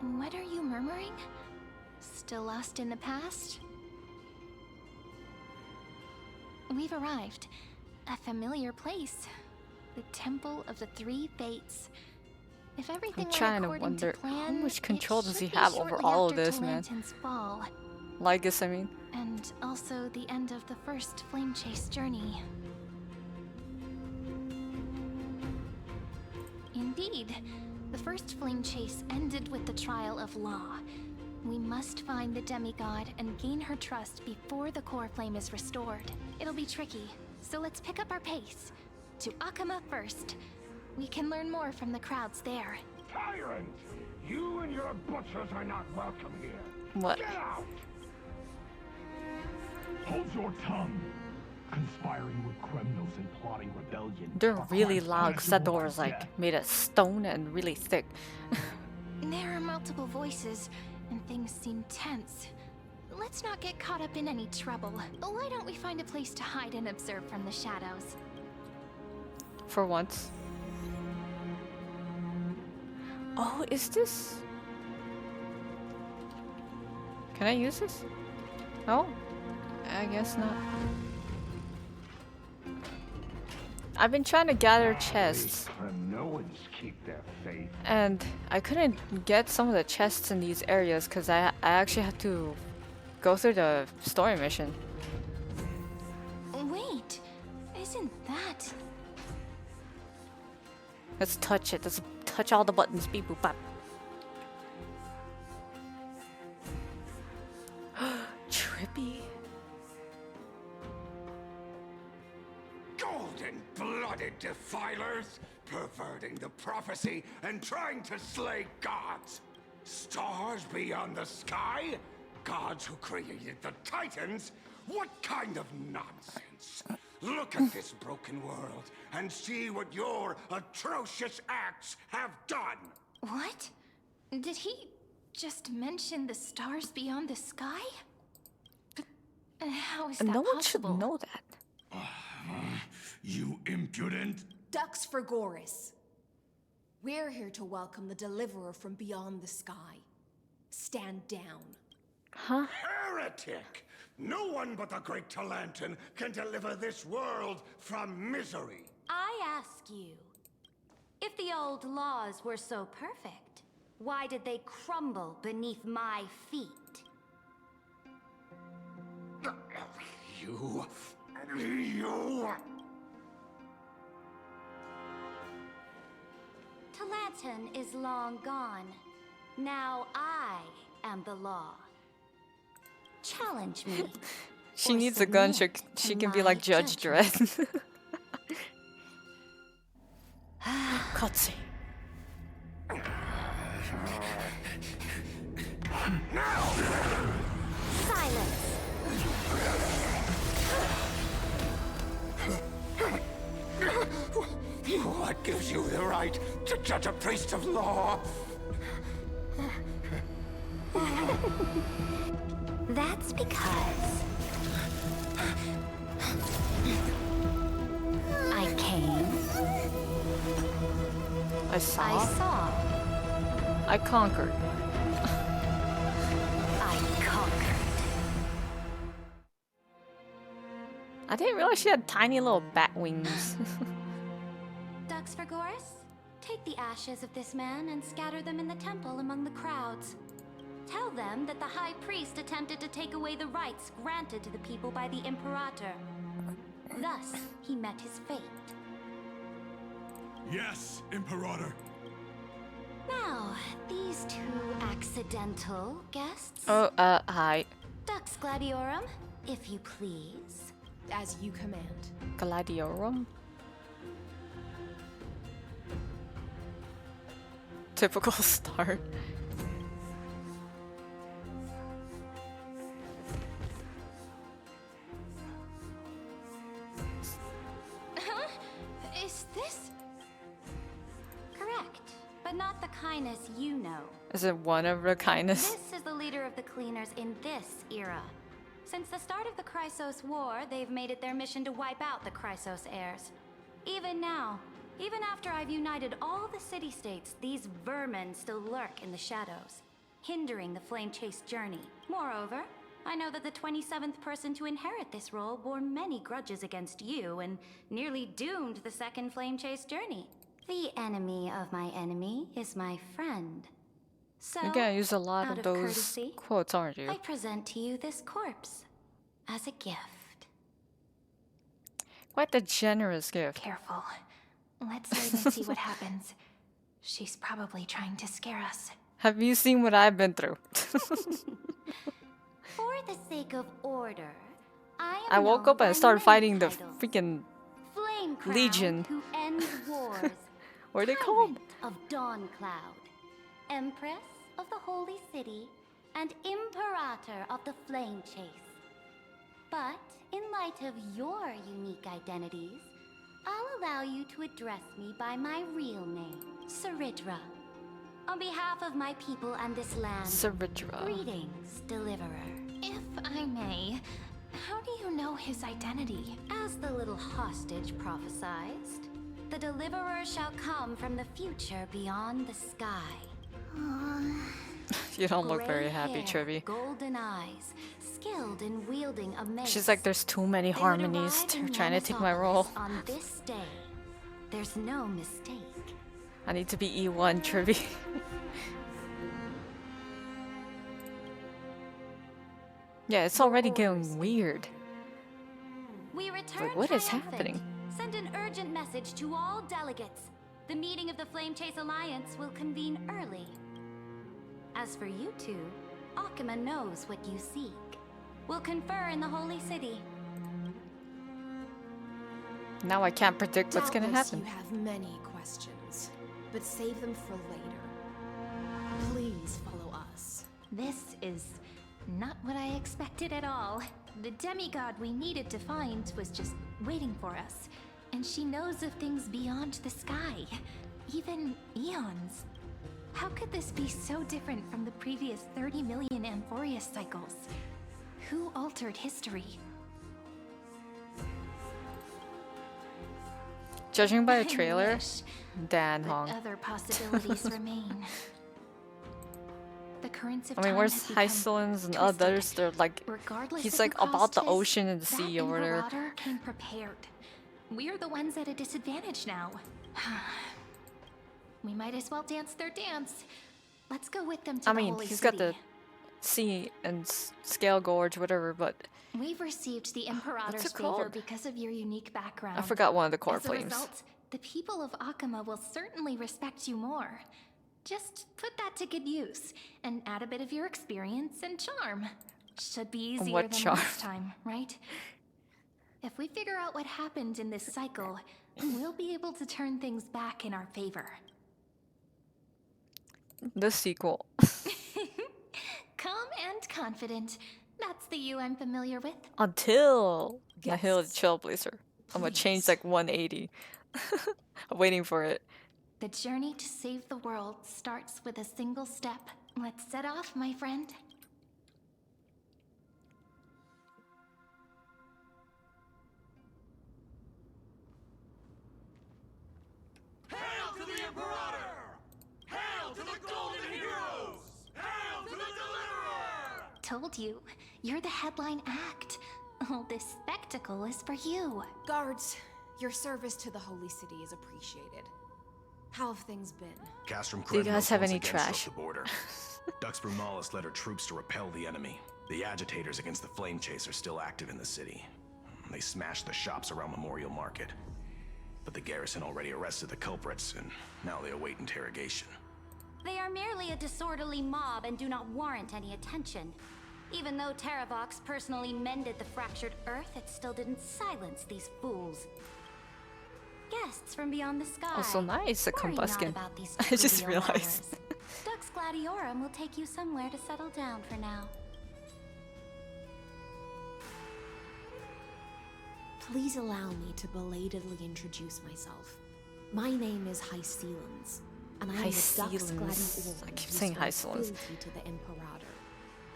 What are you murmuring? Still lost in the past? We've arrived. A familiar place. The Temple of the Three Fates. If everything I'm trying to wonder how much control does he have over all of this, man. Fall, Lygus, I mean. and also the end of the first flame chase journey. Indeed, the first flame chase ended with the trial of Law. We must find the demigod and gain her trust before the core flame is restored. It'll be tricky, so let's pick up our pace. To Akama first. We can learn more from the crowds there. Tyrant! You and your butchers are not welcome here. What? Get out! Hold your tongue. Conspiring with criminals and plotting rebellion. They're really loud because that door is like made of stone and really thick. There are multiple voices, and things seem tense. Let's not get caught up in any trouble. Why don't we find a place to hide and observe from the shadows? For once. Oh, is this? Can I use this? No? I guess not. I've been trying to gather chests. No one's keep their faith. And I couldn't get some of the chests in these areas because I actually had to go through the story mission. Wait, isn't that... Let's touch it. Let's touch all the buttons. Beep boop bop. Trippy. Golden-blooded defilers, perverting the prophecy and trying to slay gods. Stars beyond the sky? Gods who created the Titans? What kind of nonsense? Look at this broken world and see what your atrocious acts have done. What? Did he just mention the stars beyond the sky? But how is that No one possible? should know that. You impudent! Ducks for Goris. We're here to welcome the deliverer from beyond the sky. Stand down. Huh? Heretic! No one but the great Talantan can deliver this world from misery. I ask you, if the old laws were so perfect, why did they crumble beneath my feet? You... Talantan is long gone. Now I am the law. Challenge me. She or needs a gun. She submit can to be like my Judge judgment. Dredd. Cutscene. Silence. What gives you the right to judge a priest of law? That's because I came. I saw. I saw. I conquered. I conquered. I didn't realize she had tiny little bat wings. Dux Vergoris, take the ashes of this man and scatter them in the temple among the crowds. Tell them that the High Priest attempted to take away the rights granted to the people by the Imperator. Thus, he met his fate. Yes, Imperator. Now, these two accidental guests. Oh, hi. Dux Gladiorum, if you please. As you command. Gladiorum? Typical start. Huh? Is this? Correct, but not the kindness you know. Is it one of the kindness? This is the leader of the cleaners in this era. Since the start of the Chrysos War, they've made it their mission to wipe out the Chrysos heirs. Even now, even after I've united all the city-states, these vermin still lurk in the shadows, hindering the Flame Chase journey. Moreover, I know that the 27th person to inherit this role bore many grudges against you and nearly doomed the second Flame Chase journey. The enemy of my enemy is my friend. So, You're gonna use a lot out of those courtesy, quotes, aren't you? I present to you this corpse as a gift. Quite the generous gift. Careful. Let's wait and see what happens. She's probably trying to scare us. Have you seen what I've been through? For the sake of order, I woke up and started fighting the freaking Flame Crown, Legion. who ends wars. What are they called? Tyrant of Dawn Cloud, Empress of the Holy City, and Imperator of the Flame Chase. But in light of your unique identities, I'll allow you to address me by my real name, Cyrene. On behalf of my people and this land, Cyrene. greetings, Deliverer. If I may, how do you know his identity? As the little hostage prophesied, the Deliverer shall come from the future beyond the sky. You don't look very Gray happy, hair, Trivy. golden eyes, skilled in wielding a mace. She's like, there's too many They would harmonies arrive to in trying to take my role. Manisopolis on this day. There's no mistake. I need to be E1, Trivy. Yeah, it's already getting weird. We return Like, what is triumphant. happening? Send an urgent message to all delegates. The meeting of the Flame Chase Alliance will convene early. As for you two, Akuma knows what you seek. We'll confer in the Holy City. Now I can't predict what's gonna Doubtless happen. You have many questions, but save them for later. Please follow us. This is not what I expected at all. The demigod we needed to find was just waiting for us. And she knows of things beyond the sky, even eons. How could this be so different from the previous 30 million Amphorius cycles? Who altered history? Judging by I the trailer, wish, Dan but Hong. other possibilities remain. The currents of I mean, time where's have become Hysolins and twisted. others? They're like, Regardless he's if like you crossed about the this, ocean and the that sea or whatever. Imperator came prepared. We're the ones at a disadvantage now. We might as well dance their dance. Let's go with them to I the mean, Holy he's City. got the sea and scale gorge, whatever, but We've received the Imperator's it favor called? because of your unique background. I forgot one of the core As a flames. result, the people of Akuma will certainly respect you more. Just put that to good use and add a bit of your experience and charm. Should be easier What than charm? last time, right? If we figure out what happened in this cycle, we'll be able to turn things back in our favor. The sequel. Calm and confident. That's the you I'm familiar with. Until the Hill Guests, Trailblazer. I'm gonna change like 180. I'm waiting for it. The journey to save the world starts with a single step. Let's set off, my friend. Hail to the Imperator! Hail to the Golden Heroes! Hail to the Deliverer! Told you, you're the headline act. All this spectacle is for you. Guards, your service to the Holy City is appreciated. How have things been? Castrum Do you guys have once any again trash? broke the border. Dux Brumalis led her troops to repel the enemy. The agitators against the Flame Chase are still active in the city. They smashed the shops around Memorial Market. But the garrison already arrested the culprits, and now they await interrogation. They are merely a disorderly mob and do not warrant any attention. Even though Terravox personally mended the fractured earth, it still didn't silence these fools. Guests from beyond the sky. Oh, so nice, a Worry not combuskin. about these I just trivial realized. matters. Dux Gladiorum will take you somewhere to settle down for now. Please allow me to belatedly introduce myself. My name is Hycelens, and I am the Dux Gladiorum I keep saying Hycelens. to the Imperator,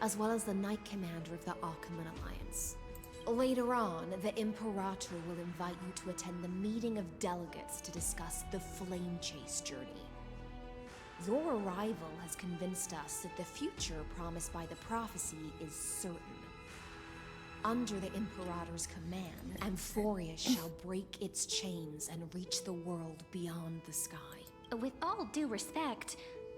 as well as the Knight Commander of the Achaemenid Alliance. Later on, the Imperator will invite you to attend the meeting of delegates to discuss the Flame Chase journey. Your arrival has convinced us that the future promised by the prophecy is certain. Under the Imperator's command, Amphorius shall break its chains and reach the world beyond the sky. With all due respect,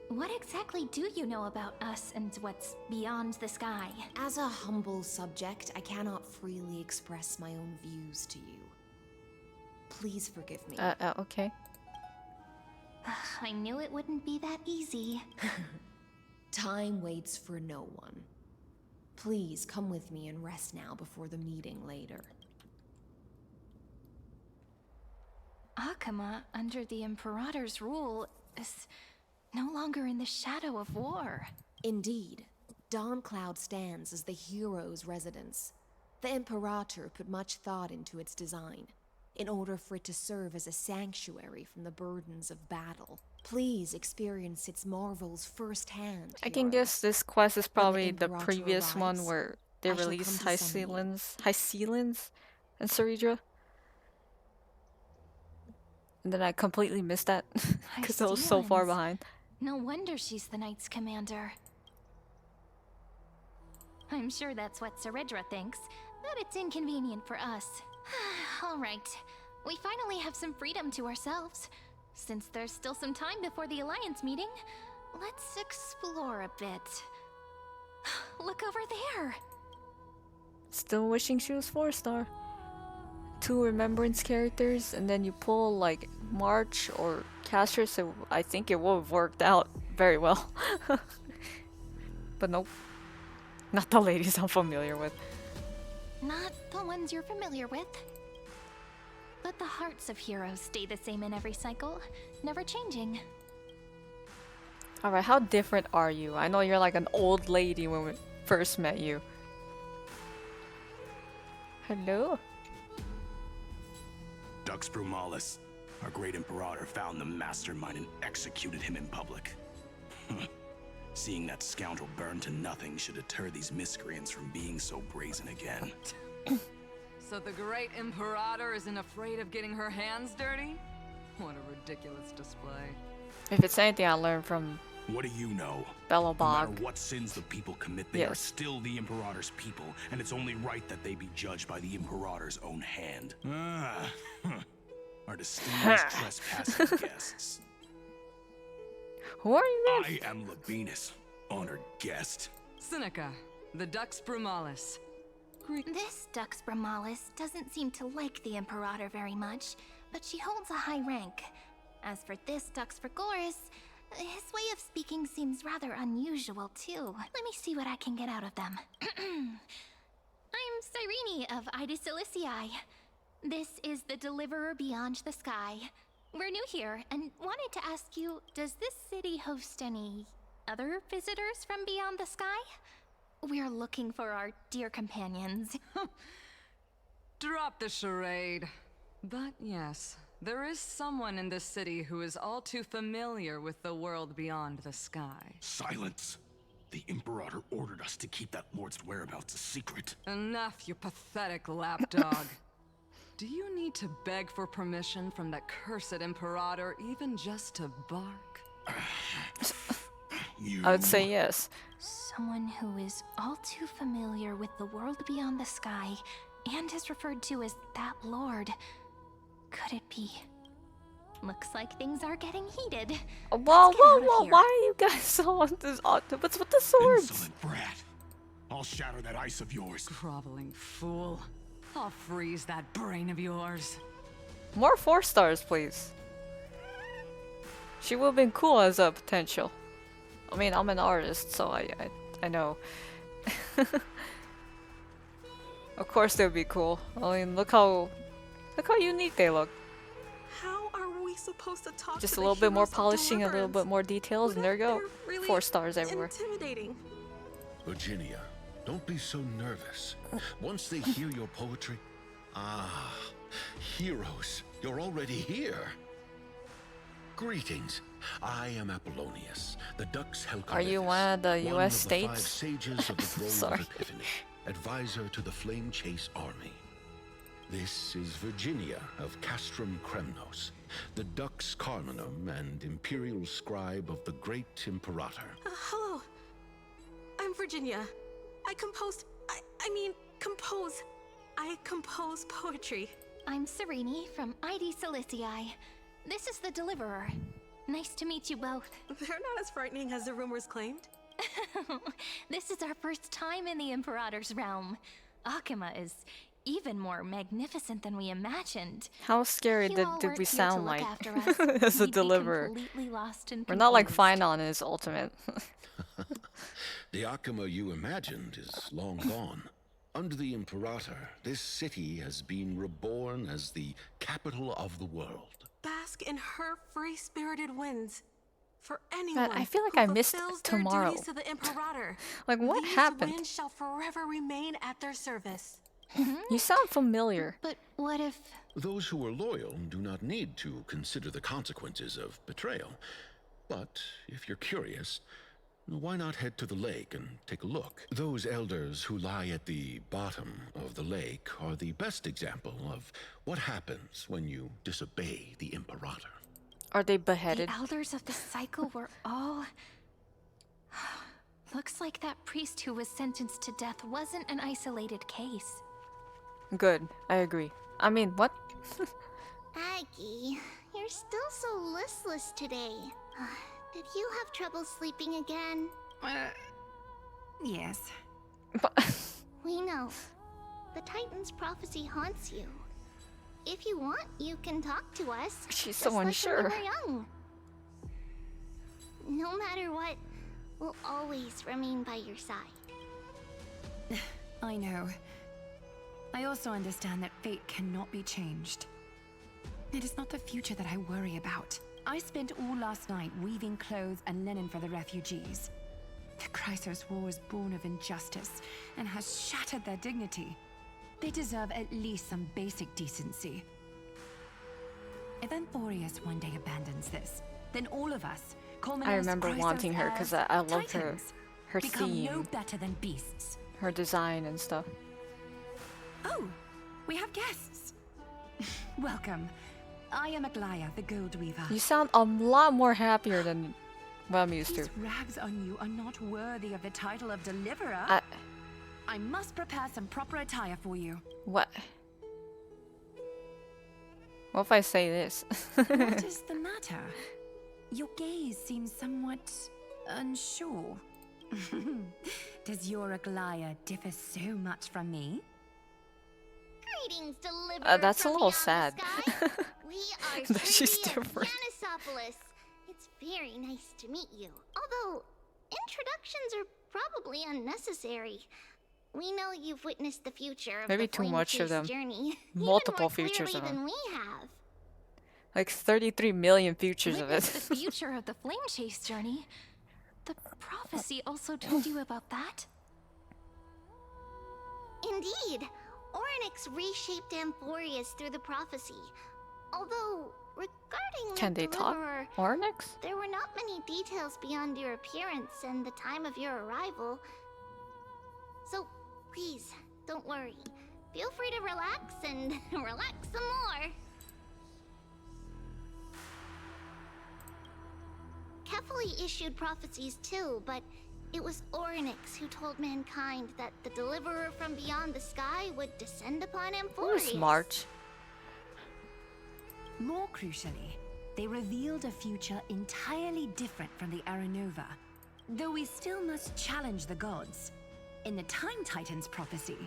what exactly do you know about us and what's beyond the sky? As a humble subject, I cannot freely express my own views to you. Please forgive me. Okay. I knew it wouldn't be that easy. Time waits for no one. Please come with me and rest now before the meeting later. Akama, under the Imperator's rule, is no longer in the shadow of war. Indeed, Dawncloud stands as the hero's residence. The Imperator put much thought into its design, in order for it to serve as a sanctuary from the burdens of battle. Please experience its marvels firsthand. I can guess this quest is probably the previous one where they released Hycelens and Ceredra. And then I completely missed that because I was so far behind. No wonder she's the Knight's commander. I'm sure that's what Ceredra thinks, but it's inconvenient for us. All right, we finally have some freedom to ourselves. Since there's still some time before the Alliance meeting, let's explore a bit. Look over there! Still wishing she was 4-star. 2 remembrance characters, and then you pull like March or Caster, so I think it would have worked out very well. But nope. Not the ladies I'm familiar with. Not the ones you're familiar with. But the hearts of heroes stay the same in every cycle, never changing. Alright, how different are you? I know you're like an old lady when we first met you. Hello? Dux Brumalis, our great Imperator, found the mastermind and executed him in public. Seeing that scoundrel burn to nothing should deter these miscreants from being so brazen again. So the great Imperator isn't afraid of getting her hands dirty? What a ridiculous display. If it's anything I learned from What do you know? Bellabog. No matter what sins the people commit, they are still the Imperator's people, and it's only right that they be judged by the Imperator's own hand. Our distinguished trespassing guests. Who are you I am Labinas, honored guest. Seneca, the Dux Brumalis. This Dux Brumalis doesn't seem to like the Imperator very much, but she holds a high rank. As for this Dux Frigoris, his way of speaking seems rather unusual too. Let me see what I can get out of them. I'm Cyrene of Ida Cilicii. This is the Deliverer Beyond the Sky. We're new here and wanted to ask you, does this city host any other visitors from beyond the sky? We're looking for our dear companions. Drop the charade. But yes, there is someone in this city who is all too familiar with the world beyond the sky. Silence! The Imperator ordered us to keep that lord's whereabouts a secret. Enough, you pathetic lapdog. Do you need to beg for permission from that cursed Imperator even just to bark? I would say yes. Someone who is all too familiar with the world beyond the sky and is referred to as that lord. Could it be? Looks like things are getting heated. Whoa, why are you guys so on this octopus with the swords? Insolent brat. I'll shatter that ice of yours. Groveling fool. I'll freeze that brain of yours. More 4 stars, please. She would have been cool as a potential. I mean, I'm an artist, so I know. Of course they'd be cool. I mean, look how unique they look. How are we supposed to talk Just to a little bit more heroes of polishing, a little deliverance bit more details, and there you go. they're really 4 stars everywhere. Intimidating. Virginia, don't be so nervous. Once they hear your poetry, heroes, you're already here. Greetings. I am Apollonius, the Dux Helconius. Are you one of the U.S. states? 5 sages of the throne Sorry. of Epiphany, advisor to the Flame Chase army. This is Virginia of Castrum Kremnos, the Dux Carminum and imperial scribe of the great Imperator. Hello. I'm Virginia. I compose poetry. I'm Cyrene from ID Silicii. This is the Deliverer. Nice to meet you both. They're not as frightening as the rumors claimed. This is our first time in the Imperator's realm. Akima is even more magnificent than we imagined. How scary You all did weren't we here to sound look like after us. as a We'd be deliverer? completely lost and We're not like confused. Finon in his ultimate. The Akima you imagined is long gone. Under the Imperator, this city has been reborn as the capital of the world. Bask in her free-spirited winds. For anyone I feel like who I missed fulfills their tomorrow. duties to the Imperator, Like, what these happened? winds shall forever remain at their service. You sound familiar. But what if... Those who are loyal do not need to consider the consequences of betrayal. But if you're curious, why not head to the lake and take a look? Those elders who lie at the bottom of the lake are the best example of what happens when you disobey the Imperator. Are they beheaded? The elders of the cycle were all... Looks like that priest who was sentenced to death wasn't an isolated case. Good, I agree. I mean, what? Aggie, you're still so listless today. Did you have trouble sleeping again? Yes. We know. The Titan's prophecy haunts you. If you want, you can talk to us. She's just so like unsure. When we were young. No matter what, we'll always remain by your side. I know. I also understand that fate cannot be changed. It is not the future that I worry about. I spent all last night weaving clothes and linen for the refugees. The Chrysos War is born of injustice and has shattered their dignity. They deserve at least some basic decency. If Anthorius one day abandons this, then all of us, I remember wanting her because I loved her become theme, no better than beasts. her design and stuff. Oh, we have guests. Welcome. I am Aglaya, the Gold Weaver. You sound a lot more happier than what I'm used These to. rags on you are not worthy of the title of Deliverer. I must prepare some proper attire for you. What? What if I say this? What is the matter? Your gaze seems somewhat unsure. Does your Aglaya differ so much from me? Greetings, Deliverer that's a from little beyond sad. the sky. We are That she's Cyrene of different. Janisopolis. It's very nice to meet you. Although, introductions are probably unnecessary. We know you've witnessed the future of Maybe the too Flame much of Chase them. journey. Multiple even more futures clearly of them. than we have. Like 33 million futures of Witness it. the future of the Flame Chase journey. The prophecy also told you about that? Indeed. Oryx reshaped Amphorius through the prophecy. Although, regarding Can the they talk? Deliverer, Ornyx? there were not many details beyond your appearance and the time of your arrival. So, please, don't worry. Feel free to relax and relax some more. Kefali issued prophecies too, but It was Orynyx who told mankind that the deliverer from beyond the sky would descend upon Amphorius. Who's March? More crucially, they revealed a future entirely different from the Aranova. Though we still must challenge the gods. In the Time Titan's prophecy,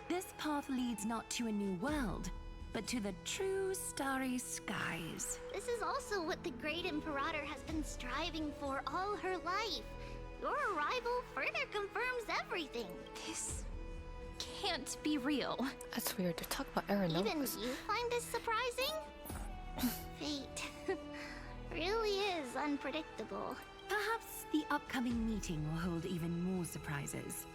this path leads not to a new world, but to the true starry skies. This is also what the Great Imperator has been striving for all her life. Your arrival further confirms everything. This can't be real. That's weird. They're talking about Aranova. Even you find this surprising? Fate really is unpredictable. Perhaps the upcoming meeting will hold even more surprises.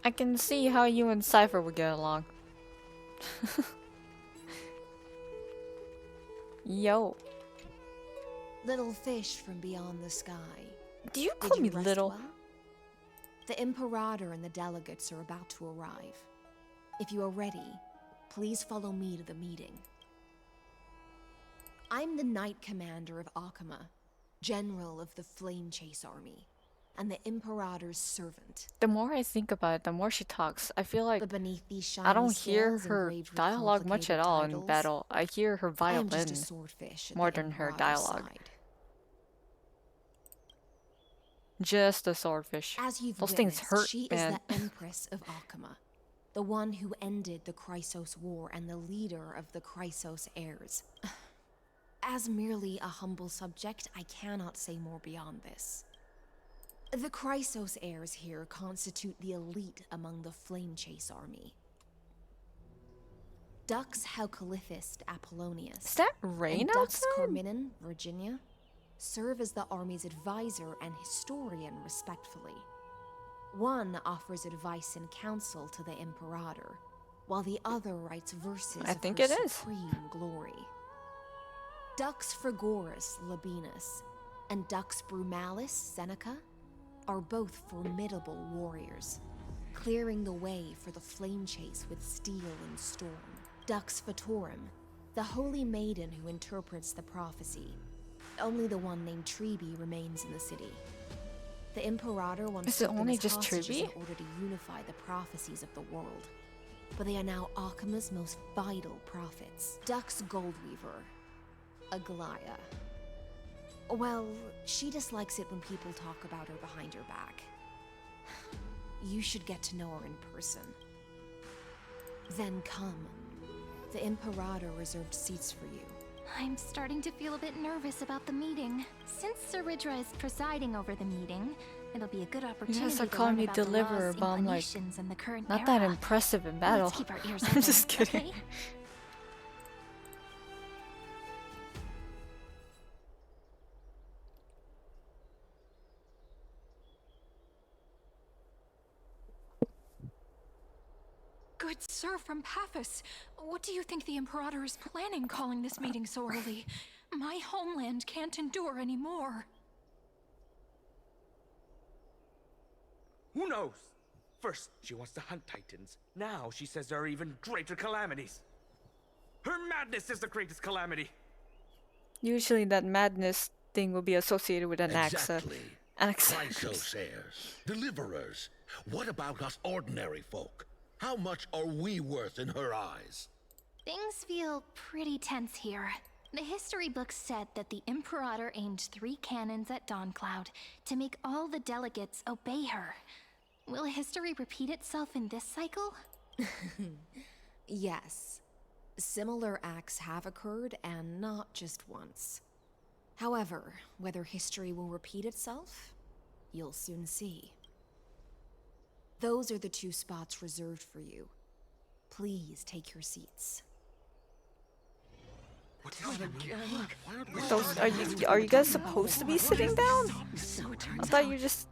I can see how you and Cypher would get along. Yo. Little fish from beyond the sky. Do you call me rest little? well? The Imperator and the delegates are about to arrive. If you are ready, please follow me to the meeting. I'm the Knight Commander of Akama, General of the Flame Chase Army, and the Imperator's servant. The more I think about it, the more she talks. I feel like beneath these I don't shiny hear scales her engraved with dialogue much at all in complicated battle. I hear her I am violin just a swordfish at more the than her Imperator's dialogue. side. Just a swordfish. As you've Those things witnessed, hurt, she man. is the Empress of Akama, the one who ended the Chrysos War and the leader of the Chrysos heirs. As merely a humble subject, I cannot say more beyond this. The Chrysos heirs here constitute the elite among the Flame Chase army. Dux Halcalithist Apollonius Is that rain and Dux outside? Corminin, Virginia, serve as the army's advisor and historian respectfully. One offers advice and counsel to the Imperator, while the other writes verses I of think her it is. supreme glory. Dux Frigoris Labienus and Dux Brumalis Seneca are both formidable warriors, clearing the way for the flame chase with steel and storm. Dux Fatorum, the holy maiden who interprets the prophecy. Only the one named Tribi remains in the city. The Imperator once Is it took them only as just hostages Tribi? in order to unify the prophecies of the world. But they are now Akama's most vital prophets. Dux Goldweaver, Aglaya. Well, she dislikes it when people talk about her behind her back. You should get to know her in person. Then come. The Imperator reserved seats for you. I'm starting to feel a bit nervous about the meeting. Since Saridra is presiding over the meeting, it'll be a good opportunity You guys are to calling learn me about the deliverer, laws, but I'm like inclinations, and the current not era. that impressive in battle. Let's keep our ears I'm open, just kidding. okay? Good sir from Paphos, what do you think the Imperator is planning calling this meeting so early? My homeland can't endure anymore. Who knows? First, she wants to hunt Titans. Now she says there are even greater calamities. Her madness is the greatest calamity. Usually that madness thing will be associated with an Exactly. Anaxa. Chrysos heirs, deliverers. What about us ordinary folk? How much are we worth in her eyes? Things feel pretty tense here. The history books said that the Imperator aimed 3 cannons at Dawncloud to make all the delegates obey her. Will history repeat itself in this cycle? Yes. Similar acts have occurred, and not just once. However, whether history will repeat itself, you'll soon see. Those are the 2 spots reserved for you. Please take your seats. Those, are you guys supposed to be sitting down? I thought you just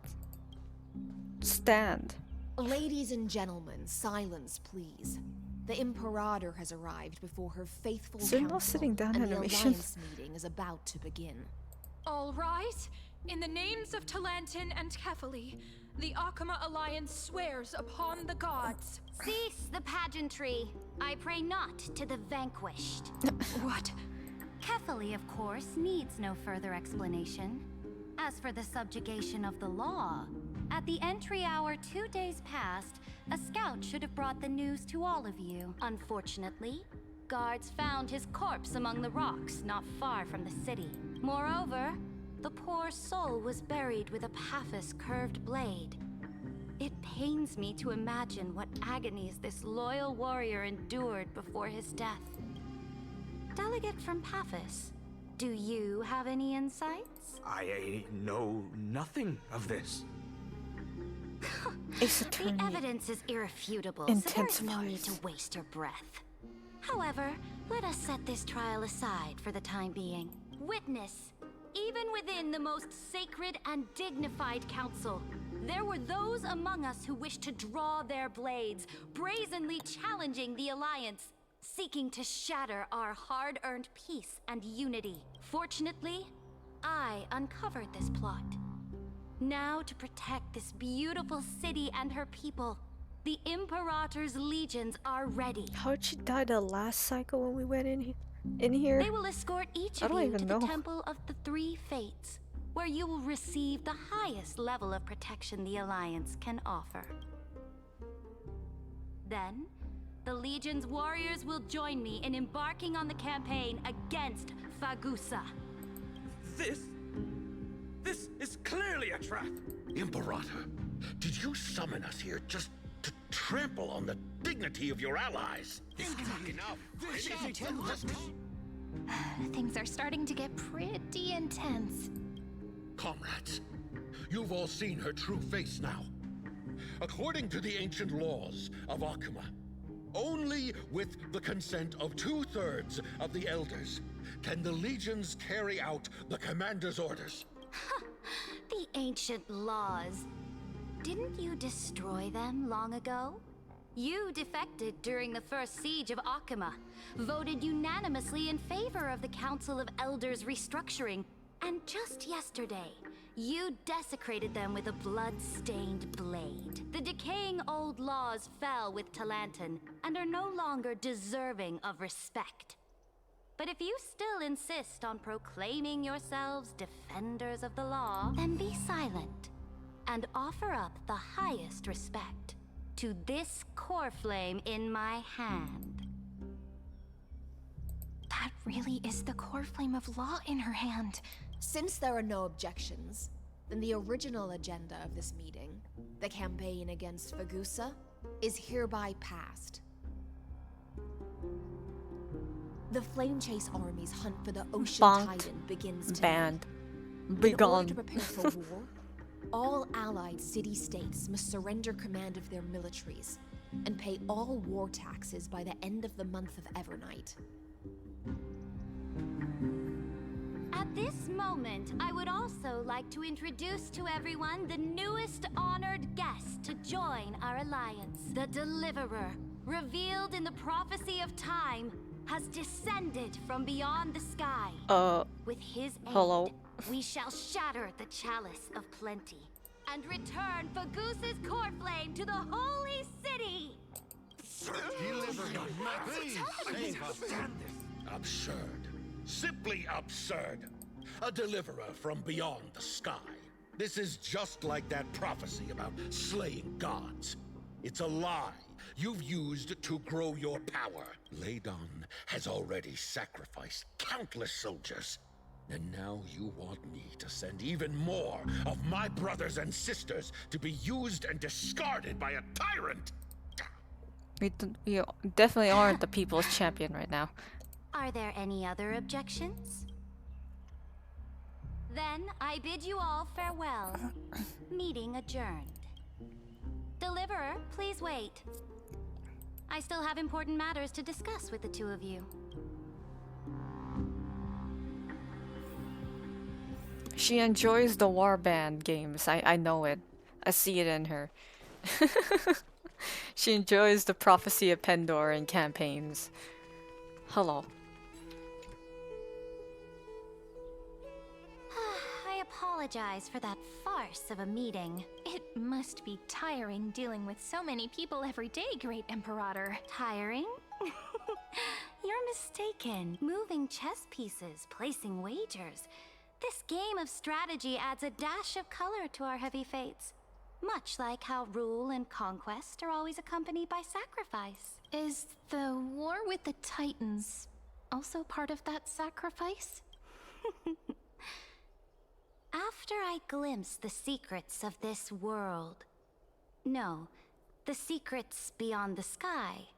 stand. Ladies and gentlemen, silence, please. The Imperator has arrived before her faithful Is there no council, sitting down and the animation? Alliance meeting is about to begin. All rise. In the names of Talantin and Kefali, the Akama Alliance swears upon the gods. Cease the pageantry. I pray not to the vanquished. What? Kefali, of course, needs no further explanation. As for the subjugation of the law, at the entry hour 2 days past, a scout should have brought the news to all of you. Unfortunately, guards found his corpse among the rocks not far from the city. Moreover, the poor soul was buried with a Paphos curved blade. It pains me to imagine what agonies this loyal warrior endured before his death. Delegate from Paphos, do you have any insights? I know nothing of this. The evidence is irrefutable, so there's no need to waste your breath. However, let us set this trial aside for the time being. Witness, even within the most sacred and dignified council, there were those among us who wished to draw their blades, brazenly challenging the Alliance, seeking to shatter our hard-earned peace and unity. Fortunately, I uncovered this plot. Now, to protect this beautiful city and her people, the Imperator's legions are ready. How'd she die the last cycle when we went in here? They will escort each of you to the Temple of the Three Fates, where you will receive the highest level of protection the Alliance can offer. Then, the Legion's warriors will join me in embarking on the campaign against Fagusa. This is clearly a trap! Imperator, did you summon us here just to trample on the dignity of your allies? Enough! Things are starting to get pretty intense. Comrades, you've all seen her true face now. According to the ancient laws of Akuma, only with the consent of 2/3 of the elders can the legions carry out the commander's orders. The ancient laws. Didn't you destroy them long ago? You defected during the first siege of Akuma, voted unanimously in favor of the Council of Elders restructuring, and just yesterday, you desecrated them with a blood-stained blade. The decaying old laws fell with Talantan and are no longer deserving of respect. But if you still insist on proclaiming yourselves defenders of the law, then be silent and offer up the highest respect to this core flame in my hand. That really is the core flame of law in her hand. Since there are no objections, then the original agenda of this meeting, the campaign against Fagusa, is hereby passed. The Flame Chase Army's hunt for the Ocean Titan begins today. Banned. In order to prepare for war, all allied city-states must surrender command of their militaries and pay all war taxes by the end of the month of Evernight. At this moment, I would also like to introduce to everyone the newest honored guest to join our alliance. The Deliverer, revealed in the prophecy of time, has descended from beyond the sky. With his aid, hello. We shall shatter the chalice of plenty and return Fagusa's core flame to the holy city. Absurd. Simply absurd. A deliverer from beyond the sky. This is just like that prophecy about slaying gods. It's a lie you've used to grow your power. Ladon has already sacrificed countless soldiers. And now you want me to send even more of my brothers and sisters to be used and discarded by a tyrant? We definitely aren't the people's champion right now. Are there any other objections? Then I bid you all farewell. Meeting adjourned. Deliverer, please wait. I still have important matters to discuss with the two of you. She enjoys the warband games. I know it. I see it in her. She enjoys the Prophecy of Pendor and campaigns. Hello. I apologize for that farce of a meeting. It must be tiring dealing with so many people every day, Great Imperator. Tiring? You're mistaken, moving chess pieces, placing wagers. This game of strategy adds a dash of color to our heavy fates. Much like how rule and conquest are always accompanied by sacrifice. Is the war with the Titans also part of that sacrifice? After I glimpse the secrets of this world... No, the secrets beyond the sky.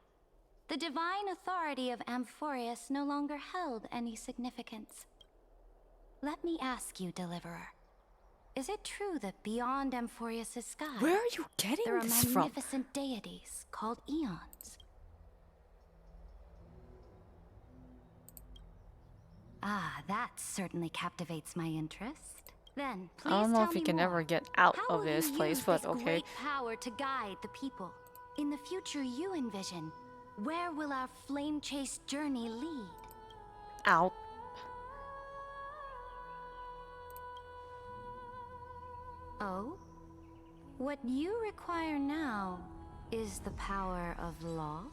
The divine authority of Amphorius no longer held any significance. Let me ask you, Deliverer. Is it true that beyond Amphorius' sky... Where are you getting there are this from? magnificent deities called eons? Ah, that certainly captivates my interest. Then, please I don't know tell if you me can more. ever get out How of will this you place, use but this okay. great power to guide the people? In the future you envision, where will our flame chase journey lead? Out. Oh? What you require now is the power of law?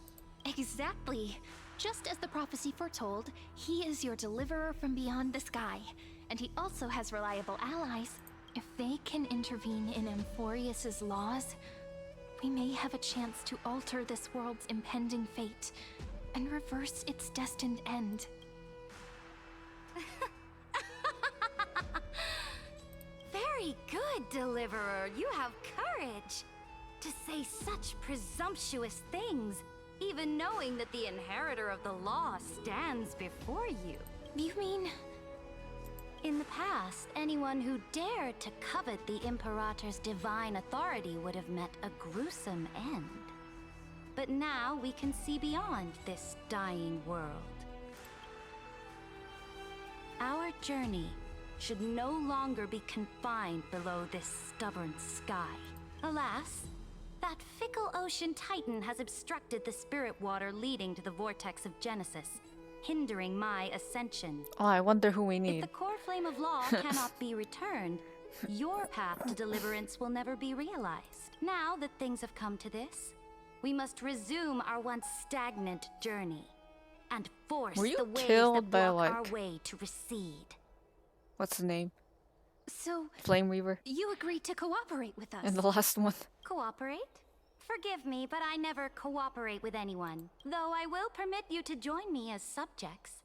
Exactly. Just as the prophecy foretold, he is your deliverer from beyond the sky. And he also has reliable allies. If they can intervene in Amphorius' laws, we may have a chance to alter this world's impending fate and reverse its destined end. Very good, Deliverer. You have courage to say such presumptuous things, even knowing that the inheritor of the law stands before you. You mean... In the past, anyone who dared to covet the Imperator's divine authority would have met a gruesome end. But now we can see beyond this dying world. Our journey should no longer be confined below this stubborn sky. Alas, that fickle ocean titan has obstructed the spirit water leading to the vortex of Genesis, hindering my ascension. Oh, I wonder who we If need. the core flame of law cannot be returned, your path to deliverance will never be realized. Now that things have come to this, we must resume our once stagnant journey and force Were you the waves killed that by, block like... our way to recede. What's his name? So... Flame Weaver? You agreed to cooperate with us. In the last one. Cooperate? Forgive me, but I never cooperate with anyone. Though I will permit you to join me as subjects.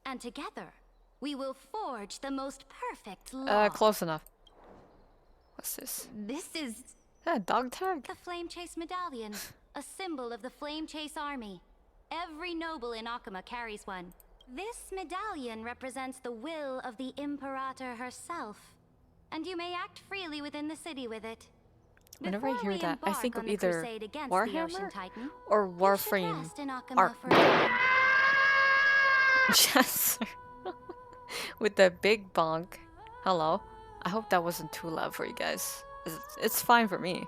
And together, we will forge the most perfect law. Close enough. What's this? This is... Dog tag? The Flame Chase Medallion, a symbol of the Flame Chase Army. Every noble in Akuma carries one. This medallion represents the will of the Imperator herself. And you may act freely within the city with it. Whenever I hear that, I think of the either crusade against the Warhammer Ocean Titan, or Warframe art. Yes. With the big bonk. Hello. I hope that wasn't too loud for you guys. It's fine for me.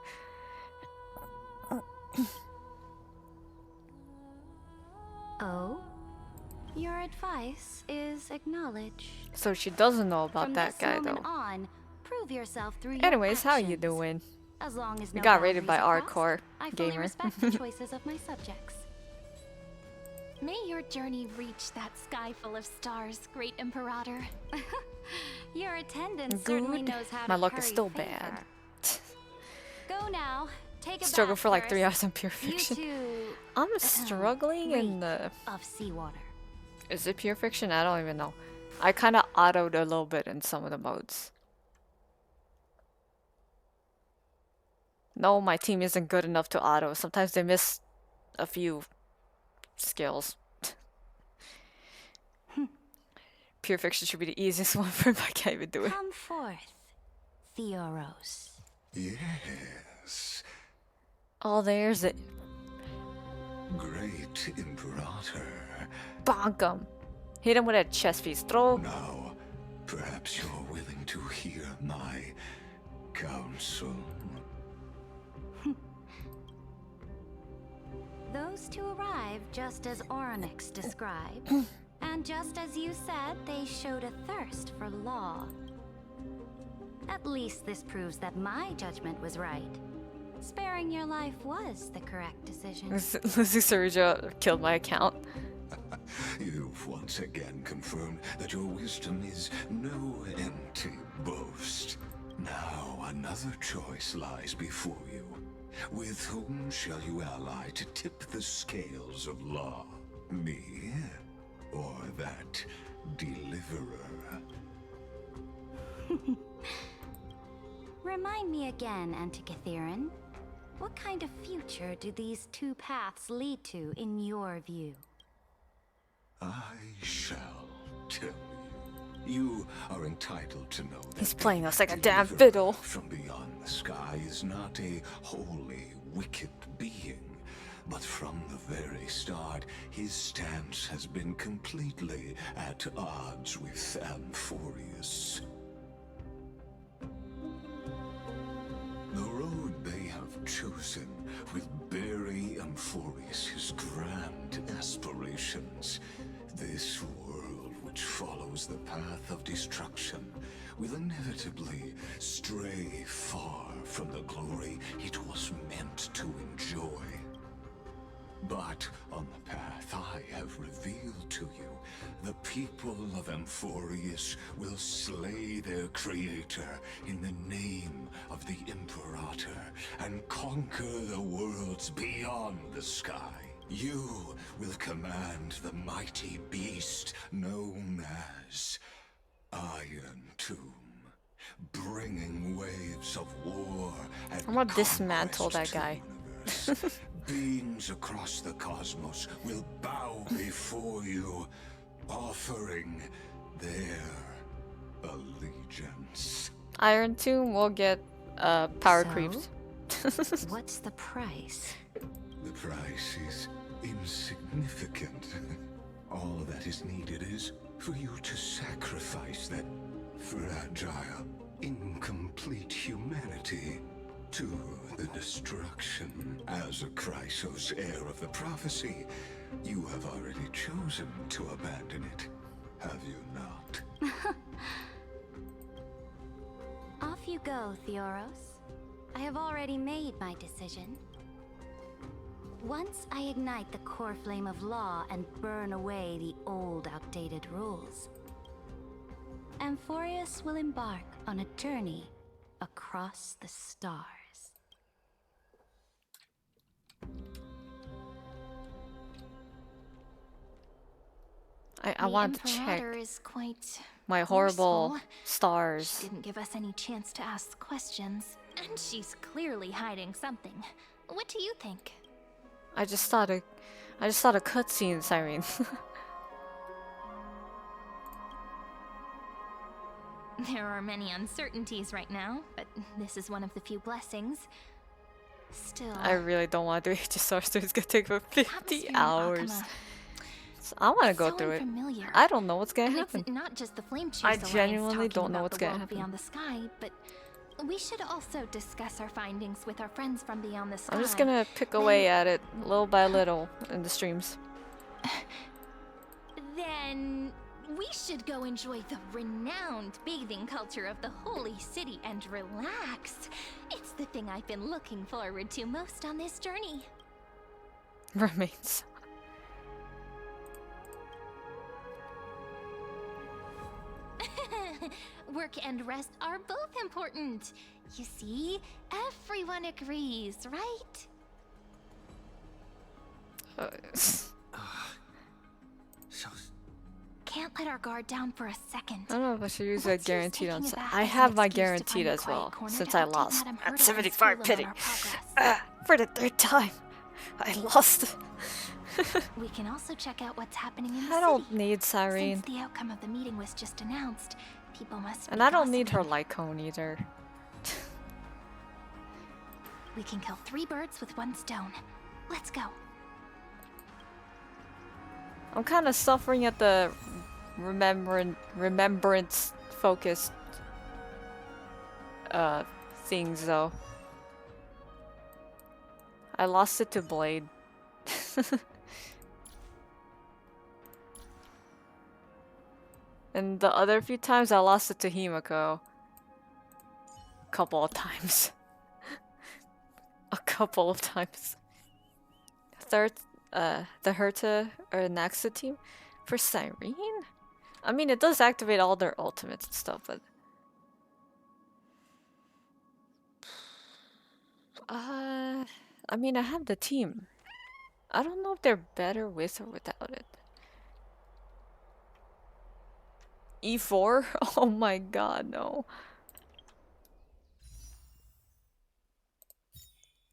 Oh? Your advice is acknowledged. So she doesn't know about From that this guy moment though. On, prove yourself through your Anyways, how you actions. doing? As long as We no got rated by boundaries are Hardcore crossed, I fully Gamer. respect the choices of my subjects. May your journey reach that sky full of stars, Great Imperator. Your attendant certainly Good. knows how My to luck is curry still favor. bad. Go now. Take a Struggle bath for like 3 first. hours in Pure Fiction. You two, I'm struggling in the... of seawater. Is it Pure Fiction? I don't even know. I kind of autoed a little bit in some of the modes. No, my team isn't good enough to auto. Sometimes they miss a few skills. Pure Fiction should be the easiest one for him. I can't even do it. Come forth, Theoros. Yes. Oh, there's it. Great Imperator. Bonk him. Hit him with a chest piece. Throw. Now, perhaps you're willing to hear my counsel. Those two arrived just as Oryx described. And just as you said, they showed a thirst for law. At least this proves that my judgment was right. Sparing your life was the correct decision. Lucy Surja killed my account. You've once again confirmed that your wisdom is no empty boast. Now another choice lies before you. With whom shall you ally to tip the scales of law? Me, or that deliverer? Remind me again, Antikythera. What kind of future do these two paths lead to in your view? I shall tell you. You are entitled to know that he's playing us like a damn fiddle. From beyond the sky is not a wholly wicked being, but from the very start, his stance has been completely at odds with Amphorius. The road they have chosen will bury Amphorius' grand aspirations. This world which follows the path of destruction will inevitably stray far from the glory it was meant to enjoy. But on the path I have revealed to you, the people of Amphorius will slay their creator in the name of the Imperator and conquer the worlds beyond the sky. You will command the mighty beast known as Iron Tomb, bringing waves of war and I'm gonna dismantle that guy. Beings across the cosmos will bow before you, offering their allegiance. Iron Tomb will get power creeps. What's the price? The price is insignificant. All that is needed is for you to sacrifice that fragile, incomplete humanity to the destruction. As a Chrysos heir of the prophecy, you have already chosen to abandon it, have you not? Off you go, Theoros. I have already made my decision. Once I ignite the core flame of law and burn away the old, outdated rules, Amphorius will embark on a journey across the stars. I wanted to check is quite my horrible forceful. stars. She didn't give us any chance to ask questions. And she's clearly hiding something. What do you think? I just saw the cutscene, Cyrene. There are many uncertainties right now, but this is one of the few blessings. Still, I really don't want to do HSR, so it's gonna take for 50 hours. So I want to go through it. I don't know what's gonna happen. It's not just the Flame Chase I Alliance genuinely talking don't know about what's the gonna world happen. beyond the sky, but we should also discuss our findings with our friends from beyond the sky. I'm just gonna pick away at it little by little in the streams. Then we should go enjoy the renowned bathing culture of the Holy City and relax. It's the thing I've been looking forward to most on this journey. Remains. Work and rest are both important. You see, everyone agrees, right? Can't let our guard down for a second. I don't know if I should use a guaranteed on. I have my guaranteed as well since I lost at 75 pity. For the third time, I lost. We can also check out what's happening in the I don't city. need Cyrene. Since the outcome of the meeting was just announced, people must be And I don't need her gossiping. light cone either. We can kill 3 birds with 1 stone. Let's go. I'm kind of suffering at the remembrance focused things though. I lost it to Blade. And the other few times I lost it to Himiko. A couple of times. A couple of times. the Herta or Naxa team for Cyrene. I mean, it does activate all their ultimates and stuff, but I mean, I have the team. I don't know if they're better with or without it. E4? Oh my god, no.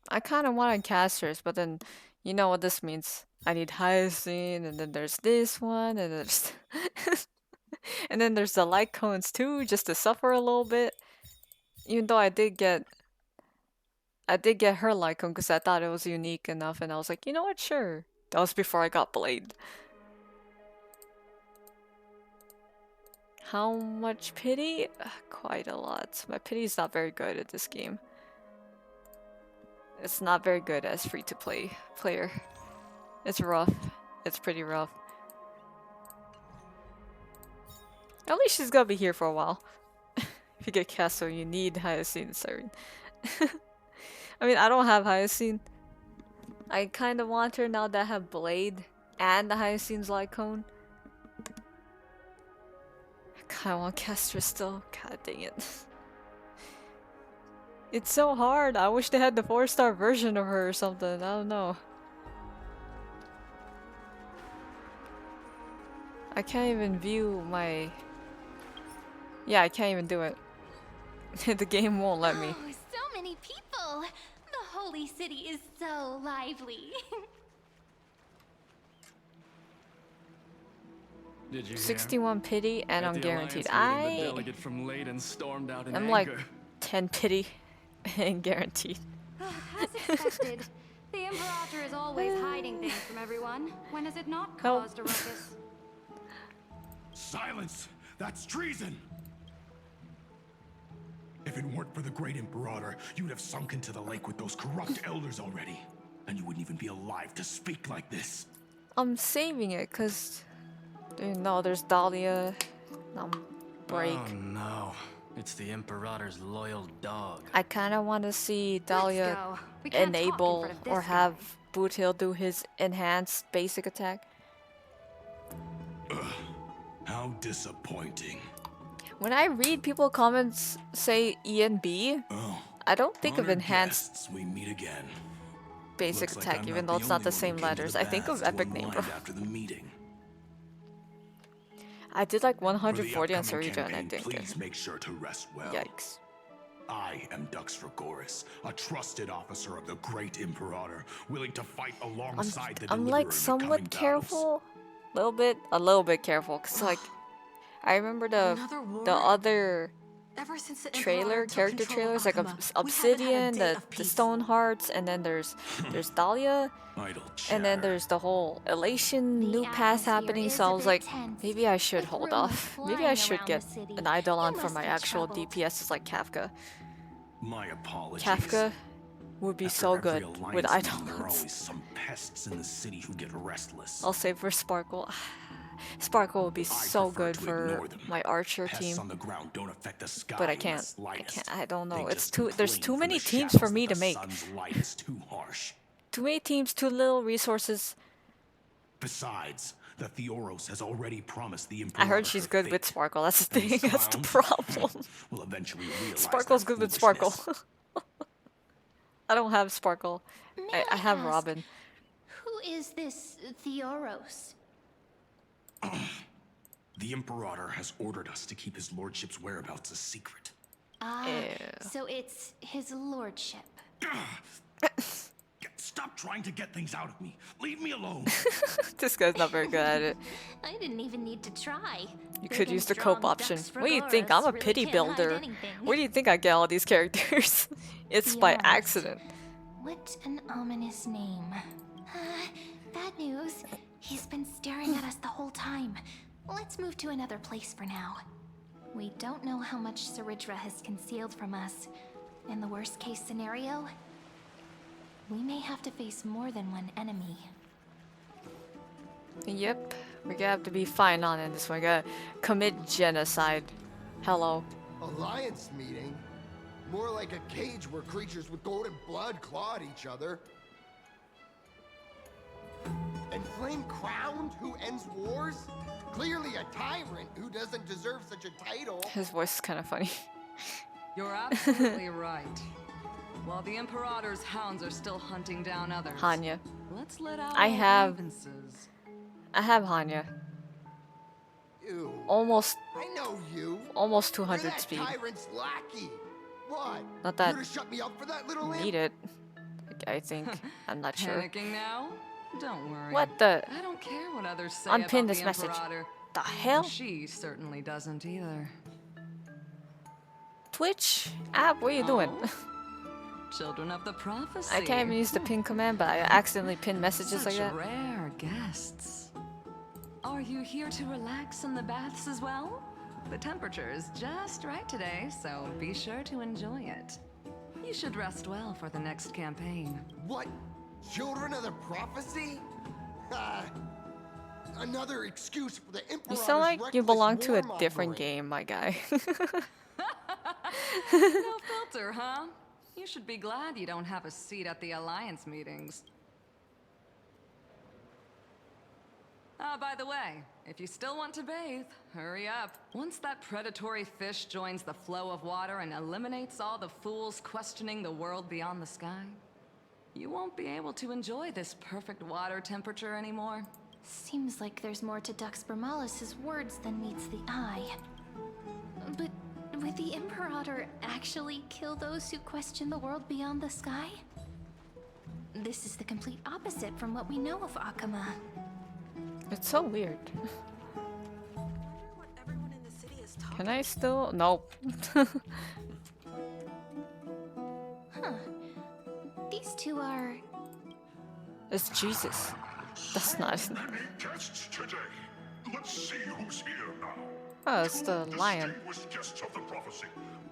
I kind of wanted casters, but then you know what this means. I need Hyacinth, and then there's this one, and there's and then there's the light cones too, just to suffer a little bit. Even though I did get her light cone because I thought it was unique enough, and I was like, you know what, sure. That was before I got Blade. How much pity? Quite a lot. My pity is not very good at this game. It's not very good as free-to-play player. It's rough. It's pretty rough. At least she's gonna be here for a while. If you get Castle, you need Hyacinth Cyrene. I mean, I don't have Hyacinth. I kind of want her now that I have Blade and the Hyacinth's light cone. I kind of want Castor still. God dang it. It's so hard. I wish they had the 4-star version of her or something. I don't know. I can't even view my... Yeah, I can't even do it. The game won't let me. Oh, so many people! The holy city is so lively. Did you 61 pity and I'm guaranteed. I'm like 10 pity and guaranteed. As expected, the Imperator is always hiding things from everyone. When has it not caused a ruckus? Silence! That's treason! If it weren't for the great Imperator, you'd have sunk into the lake with those corrupt elders already. And you wouldn't even be alive to speak like this. I'm saving it because... No, there's Dahlia. Break. Oh no. It's the Imperator's loyal dog. I kind of want to see Dahlia enable or have Boothill do his enhanced basic attack. How disappointing. When I read people comments say ENB, I don't think of enhanced we meet again. Basic attack, even though it's not the same letters. I think of epic name, bro. After the meeting. I did like 140 on Sarija and I didn't please make sure to rest well. Yikes. I am Dux Fragoris, a trusted officer of the great Imperator, willing to fight alongside the I'm like somewhat careful. A little bit careful, cause like I remember the other character trailers, like Obsidian, the Stone Hearts, and then there's Dahlia, and then there's the whole Elation new pass happening. So I was like, maybe I should hold off. Maybe I should get an Eidolon for my actual DPS, like Kafka. My apologies. Kafka would be so good with There are Eidolons. always some pests in the city who get restless. I'll save for Sparkle. Sparkle would be so good for my Archer team, On the ground don't affect the sky but I in the can't. slightest. I don't know. They It's just too. There's cling too from many the teams shadows for me that to the make. sun's light is too harsh. Too many teams, too little resources. Besides, the Theoros has already promised the I Imperator heard she's good with Sparkle. That's the thing. That's the clowns problem. will eventually realize Sparkle's their good with Sparkle. foolishness. I don't have Sparkle. I have ask, Robin. Who is this Theoros? The Imperator has ordered us to keep his lordship's whereabouts a secret. Ah, so it's his lordship. Stop trying to get things out of me. Leave me alone. This guy's not very good at it. I didn't even need to try. You could use the cope option. What do you think? I'm a pity builder. Where do you think I get all these characters? It's by accident. What an ominous name. Bad news. He's been staring at us the whole time. Let's move to another place for now. We don't know how much Saridra has concealed from us. In the worst case scenario, we may have to face more than one enemy. Yep, we're gonna have to be fine on in this one. We're gonna commit genocide. Hello. Alliance meeting? More like a cage where creatures with golden blood claw at each other. And Flame Crowned, who ends wars? Clearly a tyrant who doesn't deserve such a title. His voice is kind of funny. You're absolutely right. While the Imperator's hounds are still hunting down others, Hanya. Let's let out I have Hanya. Ew. Almost. I know you. Almost You're 200 that speed. Tyrant's lackey. What? Not that Here to shut me up for that little imp? need it. I think. I'm not sure. Panicking now? Don't worry. What the? I don't care what others say Unpin about this the message. Imperator. The hell? She certainly doesn't either. Twitch app, what are you doing? Children of the prophecy. I can't even use the pin command, but I accidentally pin messages Such like that. rare guests. Are you here to relax in the baths as well? The temperature is just right today, so be sure to enjoy it. You should rest well for the next campaign. What? Children of the prophecy? Another excuse for the Emperor. You sound like you belong to a different game, my guy. No filter, huh? You should be glad you don't have a seat at the Alliance meetings. By the way, if you still want to bathe, hurry up. Once that predatory fish joins the flow of water and eliminates all the fools questioning the world beyond the sky, you won't be able to enjoy this perfect water temperature anymore. Seems like there's more to Dux Bermalis' words than meets the eye. But would the Imperator actually kill those who question the world beyond the sky? This is the complete opposite from what we know of Akama. It's so weird. Can I still? Nope. Huh. These two are... It's Jesus. That's not. Guests today. Let's see who's here now. Oh, it's the lion. Guests of the prophecy.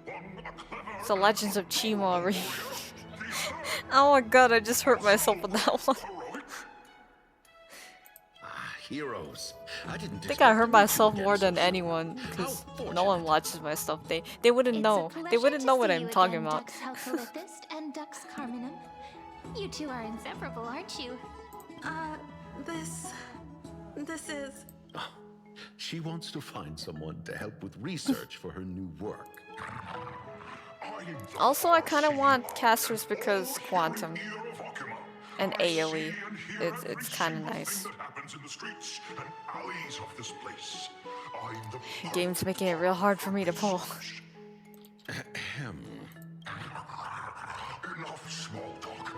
One, a clever It's the Legends of Chimori. Oh my god, I just hurt myself with that one. Heroes. I didn't I think I hurt myself more than anyone, because no one watches my stuff. They wouldn't know. They wouldn't know what I'm talking about. Dux Halcolithist and Dux Carminum. You two are inseparable, aren't you? This is... Oh, she wants to find someone to help with research for her new work. Also, I kind of want casters because Quantum and AoE. It's kind of nice. The game's making it real hard for me to pull. Enough small talk.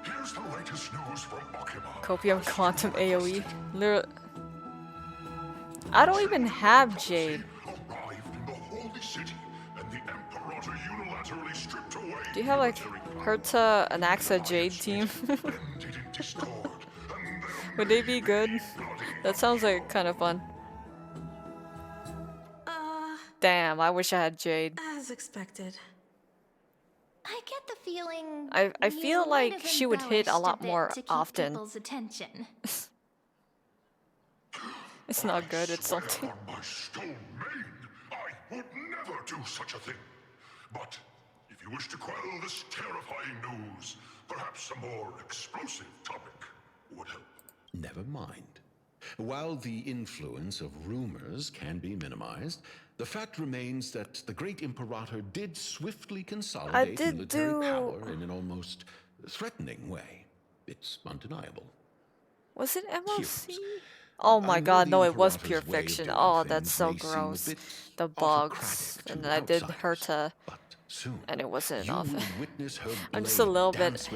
Here's the latest news from Akima. Copium Quantum AoE. Literally. I don't even have Jade. Do you have like Herta, Anaxa, Jade team? Would they be good? That sounds like kind of fun. Damn, I wish I had Jade. As expected. I get the feeling... I feel you like might have she would hit a embellished lot bit more to keep often. people's attention. It's not good, it's something. On my stone main, I would never do such a thing. But if you wish to quell this terrifying news, perhaps a more explosive topic would help. Never mind. While the influence of rumors can be minimized, the fact remains that the great Imperator did swiftly consolidate military power in an almost threatening way. It's undeniable. Was it MLC? Oh my god, no, it was pure fiction. Oh, that's so gross. The bugs. And I did Herta. And it wasn't enough. I'm just a little bit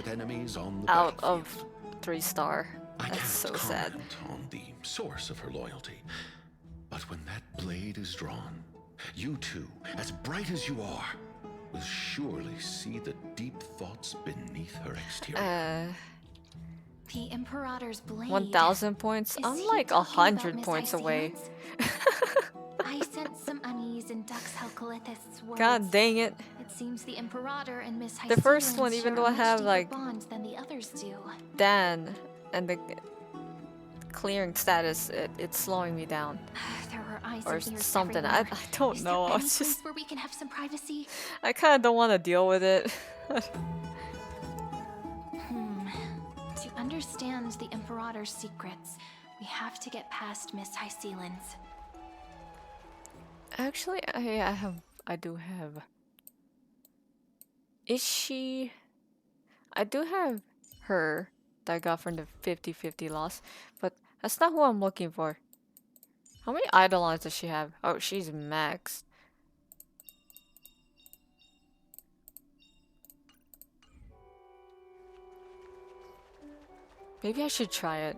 out of 3-star. That's so sad. On the source of her loyalty. But when that blade is drawn, you two, as bright as you are, will surely see the deep thoughts beneath her exterior. The Imperator's blade. 1,000 points? I'm like 100 points away. I sense some unease in Dux Halcolithist's words. God dang it. It seems the Imperator and Miss The first one, even though I have like bonds than the others do. Dan and the clearing status, it's slowing me down. There were eyes Or and ears something. everywhere. I don't know. Is there It's any just place where we can have some privacy? I kind of don't want to deal with it. To understand the Imperator's secrets, we have to get past Miss Hycelan's. Actually, I do have. Is she? I do have her that I got from the 50-50 loss, but that's not who I'm looking for. How many Eidolons does she have? Oh, she's maxed. Maybe I should try it.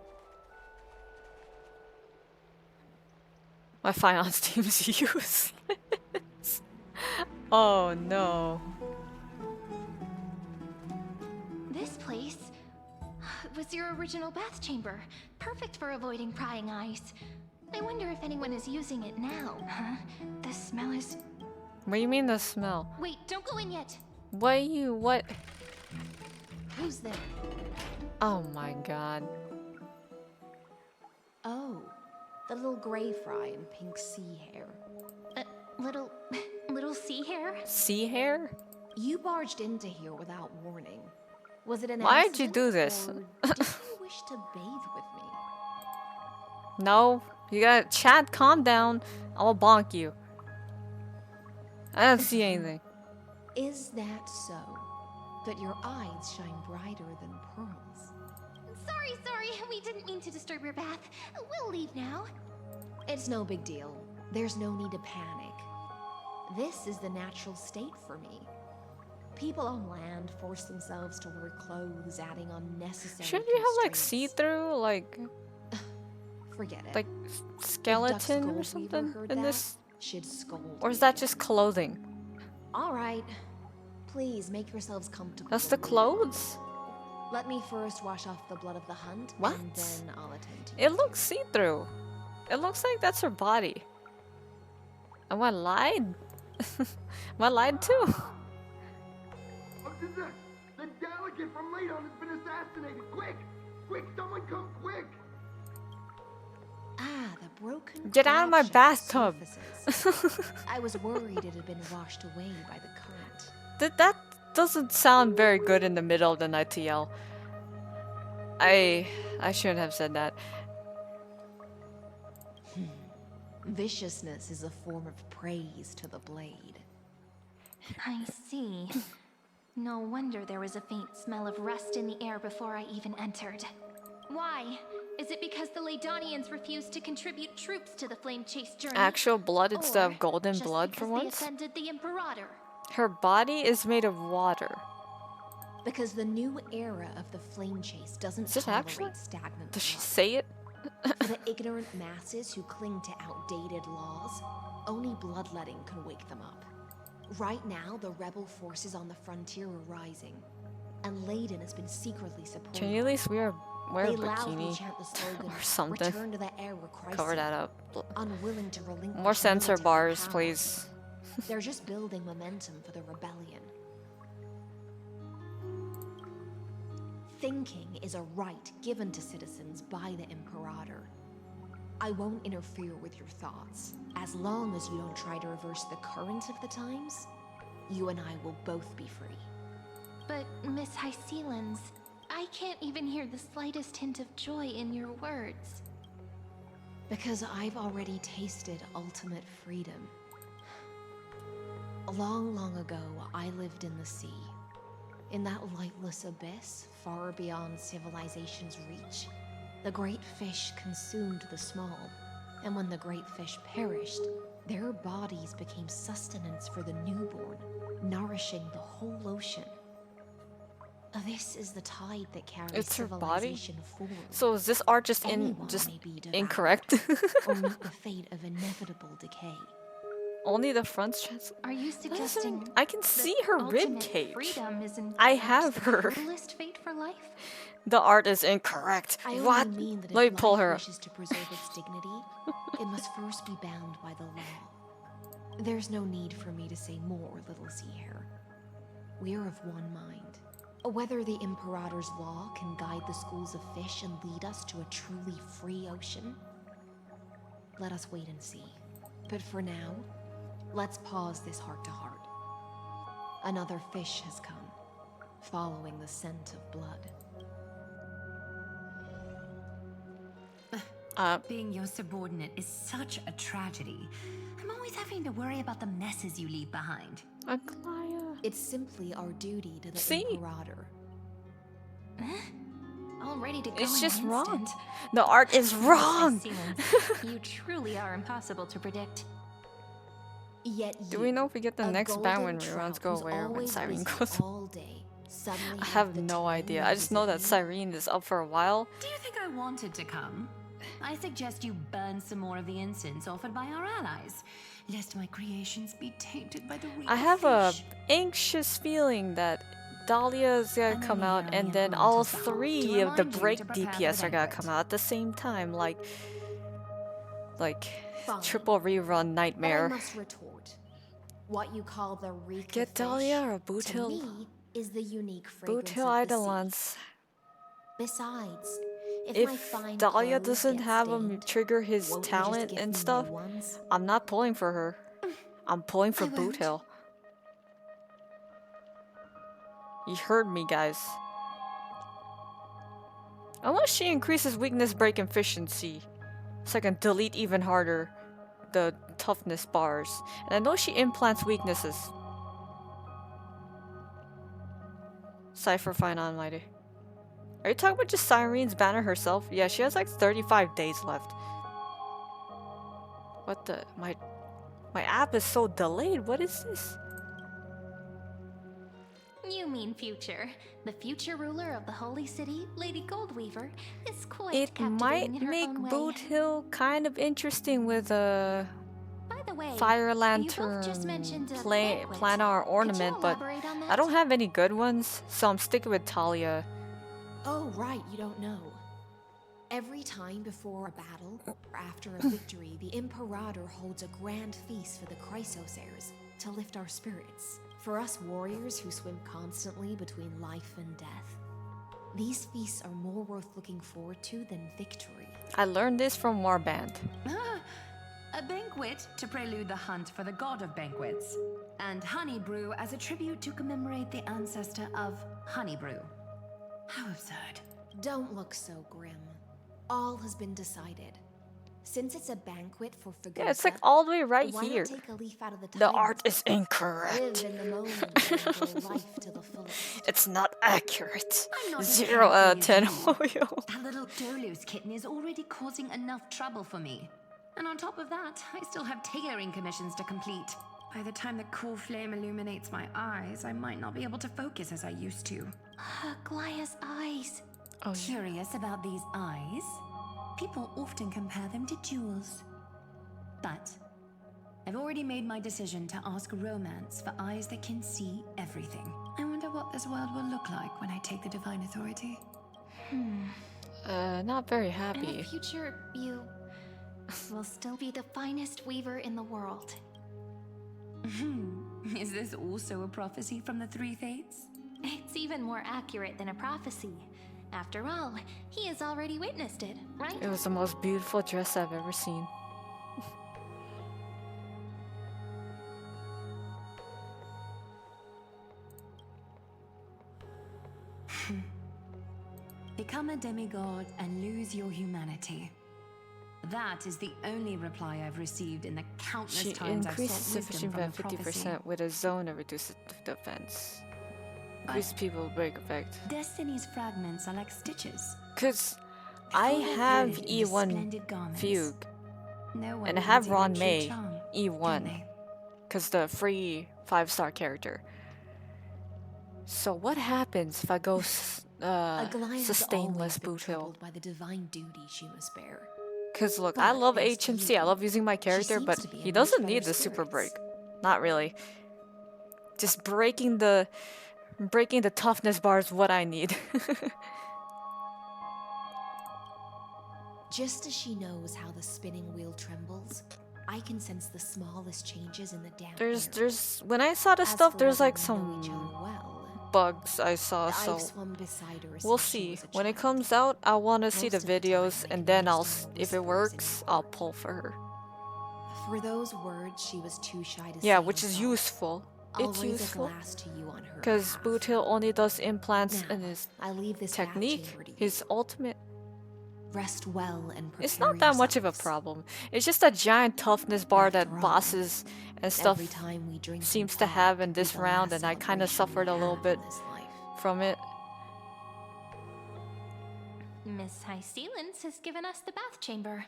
My finance team's useless. Oh no. This place was your original bath chamber, perfect for avoiding prying eyes. I wonder if anyone is using it now. Huh? The smell is... What do you mean the smell? Wait, don't go in yet. What? Who's there? Oh my god. Oh, the little gray fry in pink sea hair. Little sea hair? Sea hair? You barged into here without warning. Was it an Why accident? did you do this? Or did you wish to bathe with me? No, you gotta chat, calm down. I'll bonk you. I don't see anything. Is that so? That your eyes shine brighter than pearls? Sorry, we didn't mean to disturb your bath. We'll leave now. It's no big deal. There's no need to panic. This is the natural state for me. People on land force themselves to wear clothes, adding unnecessary Shouldn't you have like constraints. see-through, like... Forget it. Like skeleton or something in this? Should scold Or is me. that just clothing? Alright. Please make yourselves comfortable. That's the clothes? Let me first wash off the blood of the hunt, What? and then I'll attend to you. It looks see-through. It looks like that's her body. Am I lied? Am I lied too? The delegate from Ladon has been assassinated! Quick! Quick, someone come quick! Ah, the broken Get out of my bathtub! I was worried it had been washed away by the current. That doesn't sound very good in the middle of the night to yell. I shouldn't have said that. Viciousness is a form of praise to the blade. I see. No wonder there was a faint smell of rust in the air before I even entered. Why? Is it because the Ladonians refused to contribute troops to the Flame Chase journey? Actual blood instead Or of golden just blood for because once? they offended the Imperator? Her body is made of water. Because the new era of the Flame Chase doesn't Is it tolerate actually? stagnant Does she blood. say it? For the ignorant masses who cling to outdated laws, only bloodletting can wake them up. Right now, the rebel forces on the frontier are rising, and Layden has been secretly supporting. Can you at least wear a They loudly bikini chant the slogan, or something? Return to the era crisis, Cover that up. unwilling to relinquish More sensor military bars, power. please. They're just building momentum for the rebellion. Thinking is a right given to citizens by the Imperator. I won't interfere with your thoughts. As long as you don't try to reverse the current of the times, you and I will both be free. But, Miss Hycelan's, I can't even hear the slightest hint of joy in your words. Because I've already tasted ultimate freedom. Long, long ago, I lived in the sea. In that lightless abyss, far beyond civilization's reach, the great fish consumed the small. And when the great fish perished, their bodies became sustenance for the newborn, nourishing the whole ocean. This is the tide that carries It's her body? civilization forward. So is this art just Anyone just may be devoured, incorrect? or meet the fate of inevitable decay. Only the front's chance. Are you suggesting I can see her rib ultimate cage. freedom is in I fact have the her. cruelest fate for life? The art is incorrect. I only What? mean that if Let me pull life her. wishes to preserve its dignity, it must first be bound by the law. There's no need for me to say more, little sea hare. We're of one mind. Whether the Imperator's law can guide the schools of fish and lead us to a truly free ocean, let us wait and see. But for now, let's pause this heart-to-heart. Another fish has come, following the scent of blood. Being your subordinate is such a tragedy. I'm always having to worry about the messes you leave behind. Aglaya. It's simply our duty to the See? Imperator. All ready to go. It's in just an wrong. instant. The art is wrong. You truly are impossible to predict. Yet Do we know if we get the next ban when reruns go away or when Cyrene goes? I have no idea. I just know that Cyrene is up for a while. Do you think I wanted to come? I suggest you burn some more of the incense offered by our allies, lest my creations be tainted by the real I have a fish. anxious feeling that Dahlia's gonna come out and then all three of the break DPS are gonna come out at the same time, like triple rerun nightmare. But I must retort. What you call the reek Get of Dahlia fish, or Boot to Hill? me, is the unique Boot fragrance Hill of the sea. Eidolons. Besides, if my If fine Dahlia clothes doesn't get have him stained, trigger his won't you just talent give and me stuff, new ones? I'm not pulling for her. I'm pulling for I Boot won't. Hill. You heard me, guys. Unless she increases weakness break efficiency, so I can delete even harder the toughness bars. And I know she implants weaknesses. Cypher Fine on Mighty. Are you talking about just Cyrene's banner herself? Yeah, she has like 35 days left. What the? My app is so delayed. What is this? You mean future. The future ruler of the Holy City, Lady Goldweaver, is quite It might captivating in her make own way. Boot Hill kind of interesting with a By the way, fire you both lantern just mentioned a planar banquet. ornament, but elaborate on that? I don't have any good ones, so I'm sticking with Talia. Oh, right, you don't know. Every time before a battle or after a victory, the Imperator holds a grand feast for the Chrysos heirs to lift our spirits. For us warriors who swim constantly between life and death, these feasts are more worth looking forward to than victory. I learned this from Warband. A banquet to prelude the hunt for the god of banquets, and honey brew as a tribute to commemorate the ancestor of honey brew. How absurd. Don't look so grim. All has been decided. Since it's a banquet for Fagosa, Yeah, it's like all the way right why not here. take a leaf out of the The time art book? is incorrect. Live in the moment and enjoy life to the fullest. It's not accurate. I'm not as 0 out of carefree 10 as you. Hoyo. That little Dolu's kitten is already causing enough trouble for me. And on top of that, I still have tailoring commissions to complete. By the time the cool flame illuminates my eyes, I might not be able to focus as I used to. Glaya's eyes. Curious about these eyes? People often compare them to jewels. But I've already made my decision to ask romance for eyes that can see everything. I wonder what this world will look like when I take the divine authority. Not very In happy. the future, you will still be the finest weaver in the world. Is this also a prophecy from the Three Fates? It's even more accurate than a prophecy. After all, he has already witnessed it, right? It was the most beautiful dress I've ever seen. Become a demigod and lose your humanity. That is the only reply I've received in the countless She times I've increases sought wisdom sufficient from by the prophecy. 50% with a zone and reduces defense. Increase people break effect. Destiny's fragments are like stitches. Cause I have E1 Fugue. And I have Ron May E1. Cause the free 5-star character. So what happens if I go sustainless Boot Hill? By the divine duty she must bear. Cause look, I love HMC, I love using my character, but he doesn't need the super break. Not really. Just breaking the toughness bar is what I need. Just as she knows how the spinning wheel trembles, I can sense the smallest changes in the damp air. There's when I saw the As stuff, for there's whether like we know each some other well, bugs I saw, I've so swum beside her we'll since she see. was a When it child. comes out, I want to see the Most of the time, videos, I and can then understand the if it whispers in works, your I'll word. pull for her. For those words she was too shy to Yeah, say which is herself. useful. I'll It's raise useful. a glass to you on her Because behalf. Boot Hill only does implants Now, in his I leave this bath technique, chamber to you. his ultimate. Rest well and prepare It's not that much of a yourselves. problem. It's just a giant toughness bar that After all, bosses and stuff every time we drink seems and to talk, have in be this the round, last and I kind of celebration suffered we a little have bit in this life. from it. Miss High Sealance has given us the bath chamber.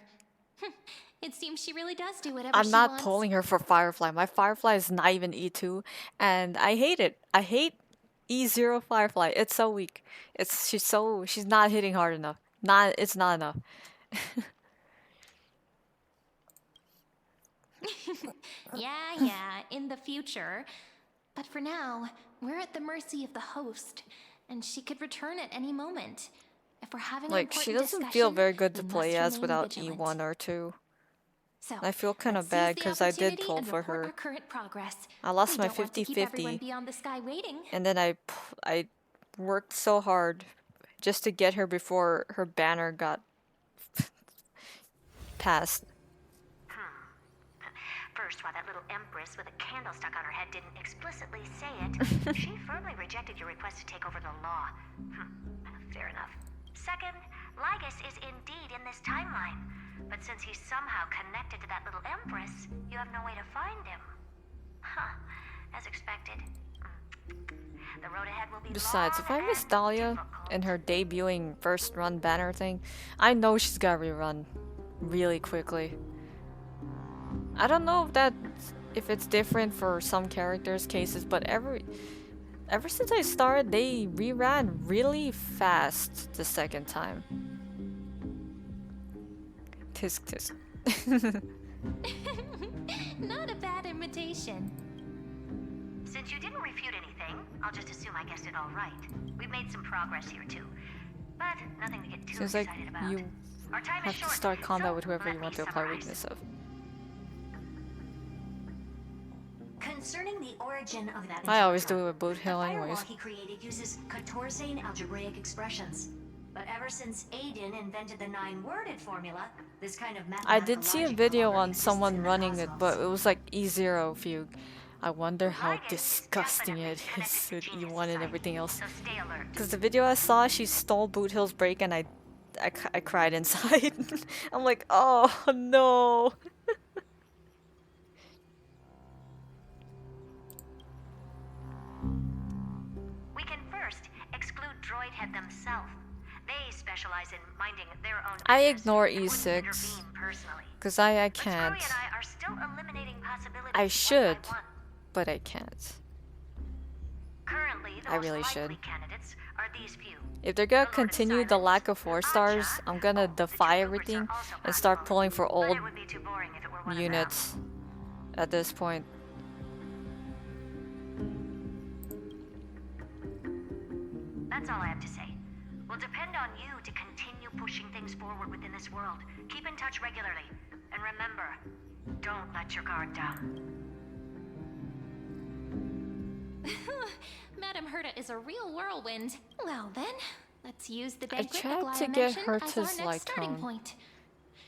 It seems she really does do whatever I'm she not wants. pulling her for Firefly. My Firefly is not even E2, and I hate it. I hate E0 Firefly. It's so weak. She's not hitting hard enough. It's not enough. Yeah, in the future. But for now, we're at the mercy of the host, and she could return at any moment. If we're having Like, an she important doesn't feel discussion, very good to we play must as remain without vigilant. E1 or 2. So, I feel kind of let's bad seize the because I did opportunity pull and for report her. our current progress. I lost We my don't want to keep everyone 50-50, beyond the sky waiting. and then I worked so hard just to get her before her banner got passed. First, while that little empress with a candle stuck on her head didn't explicitly say it, she firmly rejected your request to take over the law. Fair enough. Second, Lygus is indeed in this timeline. But since he's somehow connected to that little empress, you have no way to find him. As expected. The road ahead will be Besides, if I long miss Dahlia and her debuting first run banner thing, I know she's gotta rerun really quickly. I don't know if it's different for some characters' cases, but ever since I started, they reran really fast the second time. Tisk tisk. Not a bad imitation. Since you didn't refute anything, I'll just assume I guessed it all right. We've made some progress here too, but nothing to get too Seems like excited about. you Our time is have to short, start combat so with whoever let you me want to apply summarize. weakness of. Concerning the origin of that I always instructor, do it with Boot Hill the anyways. firewall he created uses Katorzane algebraic expressions. But ever since Aiden invented the 9-worded formula, this kind of I did mathematical see a logic video no longer on exists someone in the running it, cosmos. but it was like E0 fugue. I wonder how disgusting it is with E1 and everything else. Because the video I saw, she stole Boot Hill's break and I cried inside. I'm like, oh no. We can first exclude Droidhead themselves. They specialize in minding their own I business ignore and wouldn't E6 intervene personally. because I But can't. Screwy and I are still eliminating possibilities I one should, by one. but I can't. Currently, the I most really likely should. candidates are these few. If they're gonna continue the lack of 4 stars, I'm gonna defy everything and start pulling for old units at this point. That's all I have to say. We'll depend on you to continue pushing things forward within this world. Keep in touch regularly. And remember, don't let your guard down. Madame Herta is a real whirlwind. Well then, let's use the I banquet tried Aglaya to get mentioned her as to our next like starting tone, point.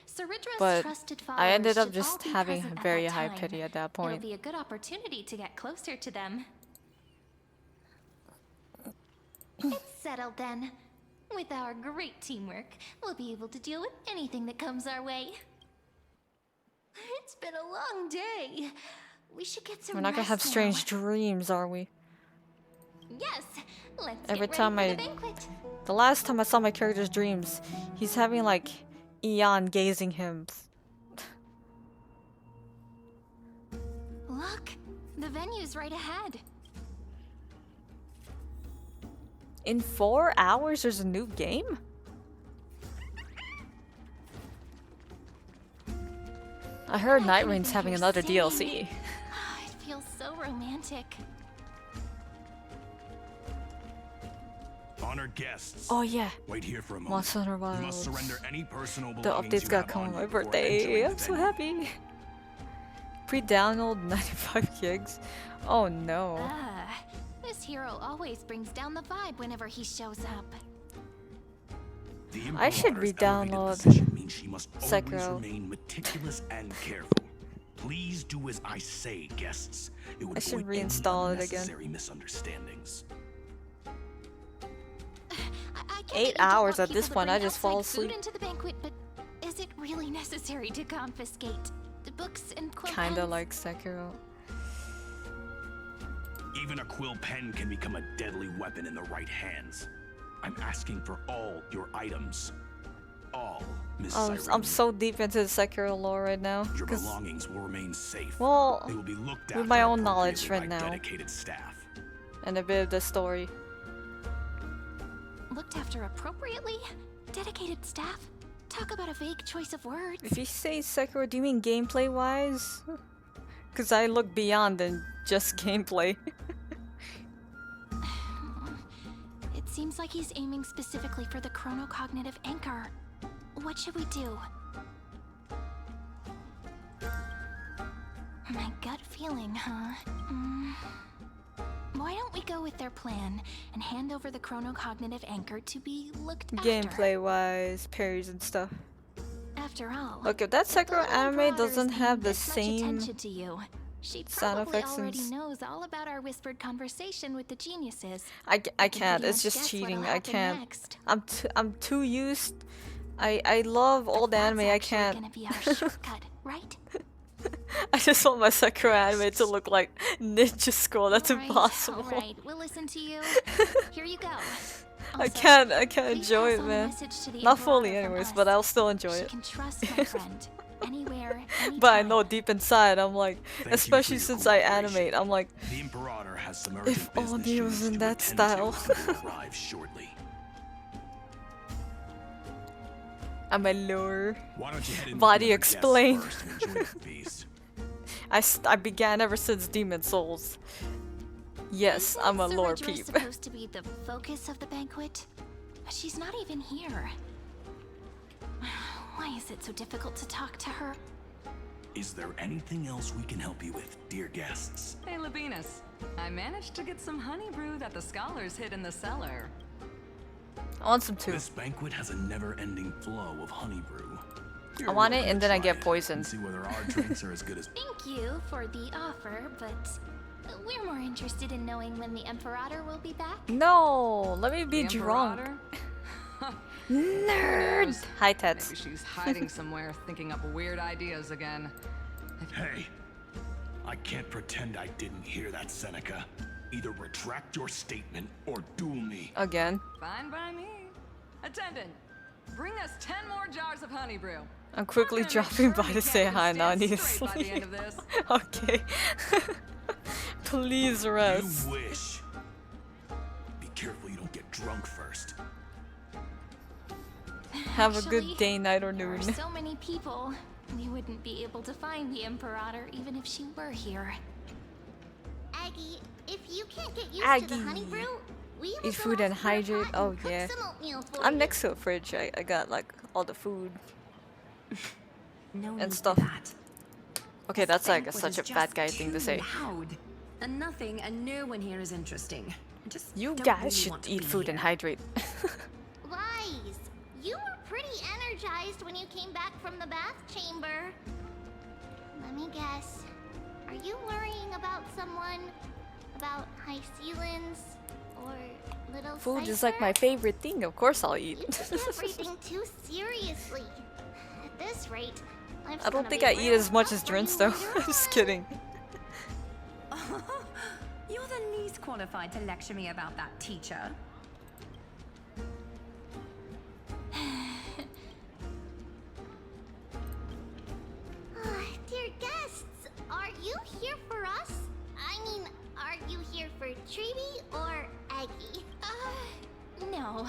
Ceridra's but trusted I ended followers up should all just be having present at very that high time. pity at that It'll point. be a good opportunity to get closer to them. It's settled then. With our great teamwork, we'll be able to deal with anything that comes our way. It's been a long day. We should get some We're not gonna have rest now. strange dreams, are we? Yes, let's Every get ready time for I... the banquet. The last time I saw my character's dreams, he's having like Eon gazing him. Look, the venue's right ahead. In 4 hours, there's a new game? I heard Night Rain's having another DLC. It feels so romantic. Honored guests. Oh yeah. Wait here for a moment. Monster Hunter You Wilds. must surrender any personal The belongings update's you got have come on on my you before birthday. entering I'm the so venue. happy. Pre-download 95 gigs. Oh no. This hero always brings down the vibe whenever he shows up. The I should Imperator's elevated re-download position means she must always Sekiro. remain meticulous and careful. Please do as I say, guests. It would I should avoid any reinstall it again. unnecessary misunderstandings. I 8 hours at this point, I just fall asleep. Into the banquet, but is it really necessary to confiscate the books and quill Kinda pens? like Sekiro. Even a quill pen can become a deadly weapon in the right hands. I'm asking for all your items. All, Miss Cyrene. I'm so deep into the Sekiro lore right now. Your belongings will remain safe. Well, they will be looked with my after own knowledge right appropriately by now. dedicated staff. And a bit of the story. Looked after appropriately? Dedicated staff? Talk about a vague choice of words. If you say Sekiro, do you mean gameplay wise? Because I look beyond than just gameplay. It seems like he's aiming specifically for the chronocognitive anchor. What should we do? My gut feeling, huh? Why don't we go with their plan and hand over the chronocognitive anchor to be looked after? Gameplay wise, parries and stuff. After all, look, if that Sekiro anime doesn't have the same attention to you, she sound probably effects already and knows all about our whispered conversation with the geniuses. I can't. pretty It's much just guess cheating. what'll I happen can't. next. I'm too used. I love old anime. I can't. Gonna be our shortcut, right? I just want my Sekiro anime to look like Ninja Scroll. That's impossible. All right, we'll listen to you. Here you go. I can't enjoy it, man. Not fully, anyways, but I'll still enjoy it. Can trust my friend. Anywhere, But I know deep inside, I'm like, Thank especially you for your since I animate, I'm like, The Imperator has some if urgent business only it was she in needs that to style. attend to and will arrive shortly. I'm a lure. Why don't you head in Body with the other guests explain. first and enjoy the feast? I began ever since Demon Souls. Yes, I'm a lore Surrender is peep. supposed to be the focus of the banquet, but she's not even here. Why is it so difficult to talk to her? Is there anything else we can help you with, dear guests? Hey, Labinas. I managed to get some honey brew that the scholars hid in the cellar. I want some too. This banquet has a never-ending flow of honey brew. I want it and then I get And poisoned. see whether our drinks are as good as. Thank you for the offer, but we're more interested in knowing when the Imperator will be back. No, let me be The drunk. Imperator? Nerd. Hi, Tets. Maybe she's hiding somewhere, thinking up weird ideas again. Hey, I can't pretend I didn't hear that, Seneca. Either retract your statement or duel me. Again. Fine by me. Attendant, bring us 10 more jars of honey brew. I'm quickly dropping by to say hi. Now I need to Straight by the end sleep. of this. Okay. Please rest. You wish. Be careful you don't get drunk first. Have a good day, night, or There noon. are so many people. We wouldn't be able to find the Imperator even if she were here. Aggie, if you can't get used to the honey Aggie. brew, we will Eat go food and out to your hydrate. pot Oh and cook yeah. some oatmeal for I'm you. next to a fridge. I got like all the food No need and for stuff. that. Okay, that's like Banquet such a is bad just guy thing to too say. Loud. And nothing and no one here is interesting. I just You don't guys really should want to eat be food here. and hydrate. Lies. You were pretty energized when you came back from the bath chamber. Let me guess. Are you worrying about someone? About high ceilings? Or little Food is Cypher? like my favorite thing. Of course I'll eat. You take everything too seriously. At this rate, life's I don't gonna think be I eat real as much tough as for you Drinks though. later I'm just on. kidding. You're the least qualified to lecture me about that, teacher. Dear guests, are you here for us? I mean, are you here for Treeby or Aggie? No.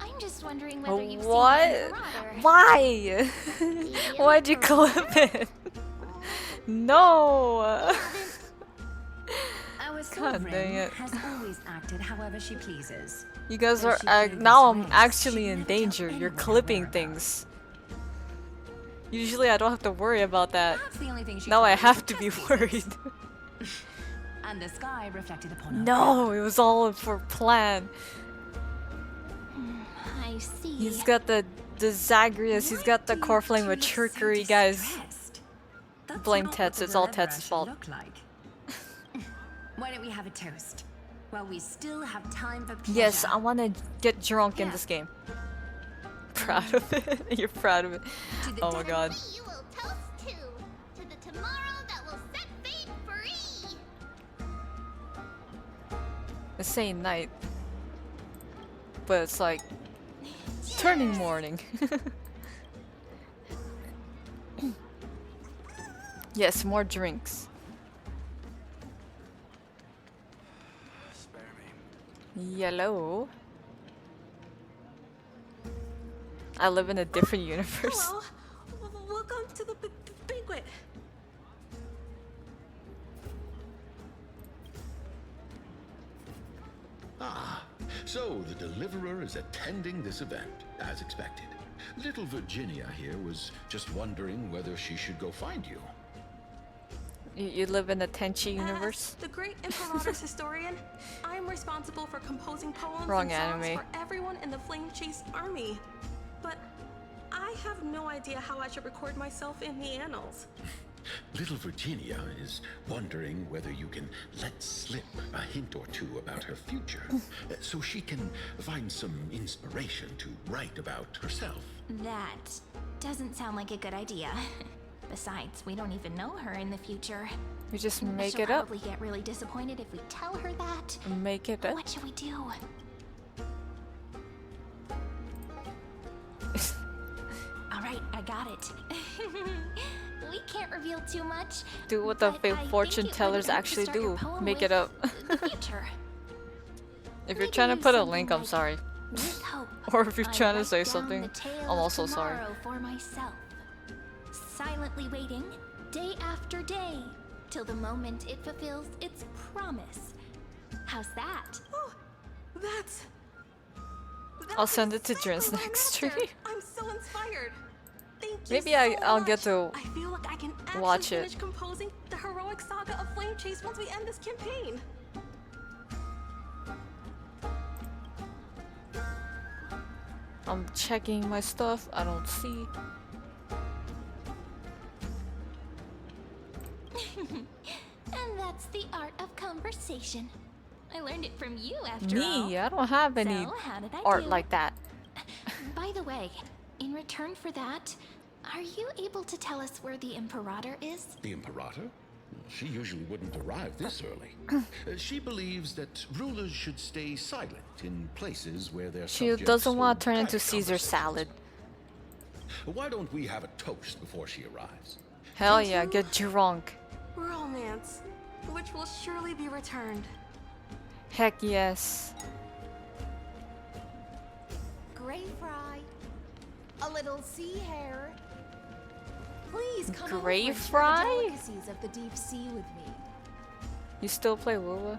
I'm just wondering whether you've What? seen the Imperator. Why? Why'd you clip it? No. Our God dang sovereign it. has always acted however she pleases. You guys When are she gave now us I'm rest, actually she in never told danger. You're anyone her clipping whereabouts. things. Usually I don't have to worry about that. Perhaps the only thing she Now I told have was to be just worried. pieces. And the sky reflected upon her. No, it was all for plan. I see. He's got the Zagreus, he's got the core flame with trickery, guys. Blame Not what Tets, the it's all deliverer Tets' should fault. look like. Why don't we have a toast? While we still have time for pleasure. Yes, I want to get drunk in this game. Proud of it? You're proud of it. Oh my god. You will toast to the tomorrow that will set fate free. It's saying night, but it's like turning morning. Yes, more drinks. Spare me. Yellow. I live in a different universe. Hello. Welcome to the banquet. Ah, so the Deliverer is attending this event, as expected. Little Virginia here was just wondering whether she should go find you. You live in a Tenchi universe? As the great Imperator's historian, I'm responsible for composing poems Wrong and songs anime. for everyone in the Flame Chase army. But I have no idea how I should record myself in the annals. Little Virginia is wondering whether you can let slip a hint or two about her future, so she can find some inspiration to write about herself. That doesn't sound like a good idea. Besides, we don't even know her in the future. We just She'll make it up. probably get really disappointed if we tell her that. Make it up. What should we do? All right, I got it. We can't reveal too much. Do what the but fake I fortune think it tellers would be actually to start your do. poem Make with it up. the future. If you're Maybe trying to put a something link, I'm like, sorry. "With hope, Or if you're I trying to write say down something, the tale I'm of also sorry. tomorrow for myself, silently waiting day after day till the moment it fulfills its promise. How's that? Oh, that's I'll send it to Drin's next stream. I'm so inspired. Thank you Maybe so I'll much. get to I feel like I can actually watch it. finish composing the heroic saga of Flame Chase once we end this campaign. I'm checking my stuff. I don't see. And that's the art of conversation. I learned it from you after all. Me? I don't have any So, how did I art do? like that. By the way, in return for that, are you able to tell us where the Imperator is? The Imperator? She usually wouldn't arrive this early. She believes that rulers should stay silent in places where their She subjects doesn't want hold to turn into private Caesar conversations. salad. Why don't we have a toast before she arrives? Hell yeah, get drunk. Romance, which will surely be returned. Heck yes. Gray fry. A little sea hare. Please come Gray over and share fry? the delicacies of the deep sea with me. You still play WoW?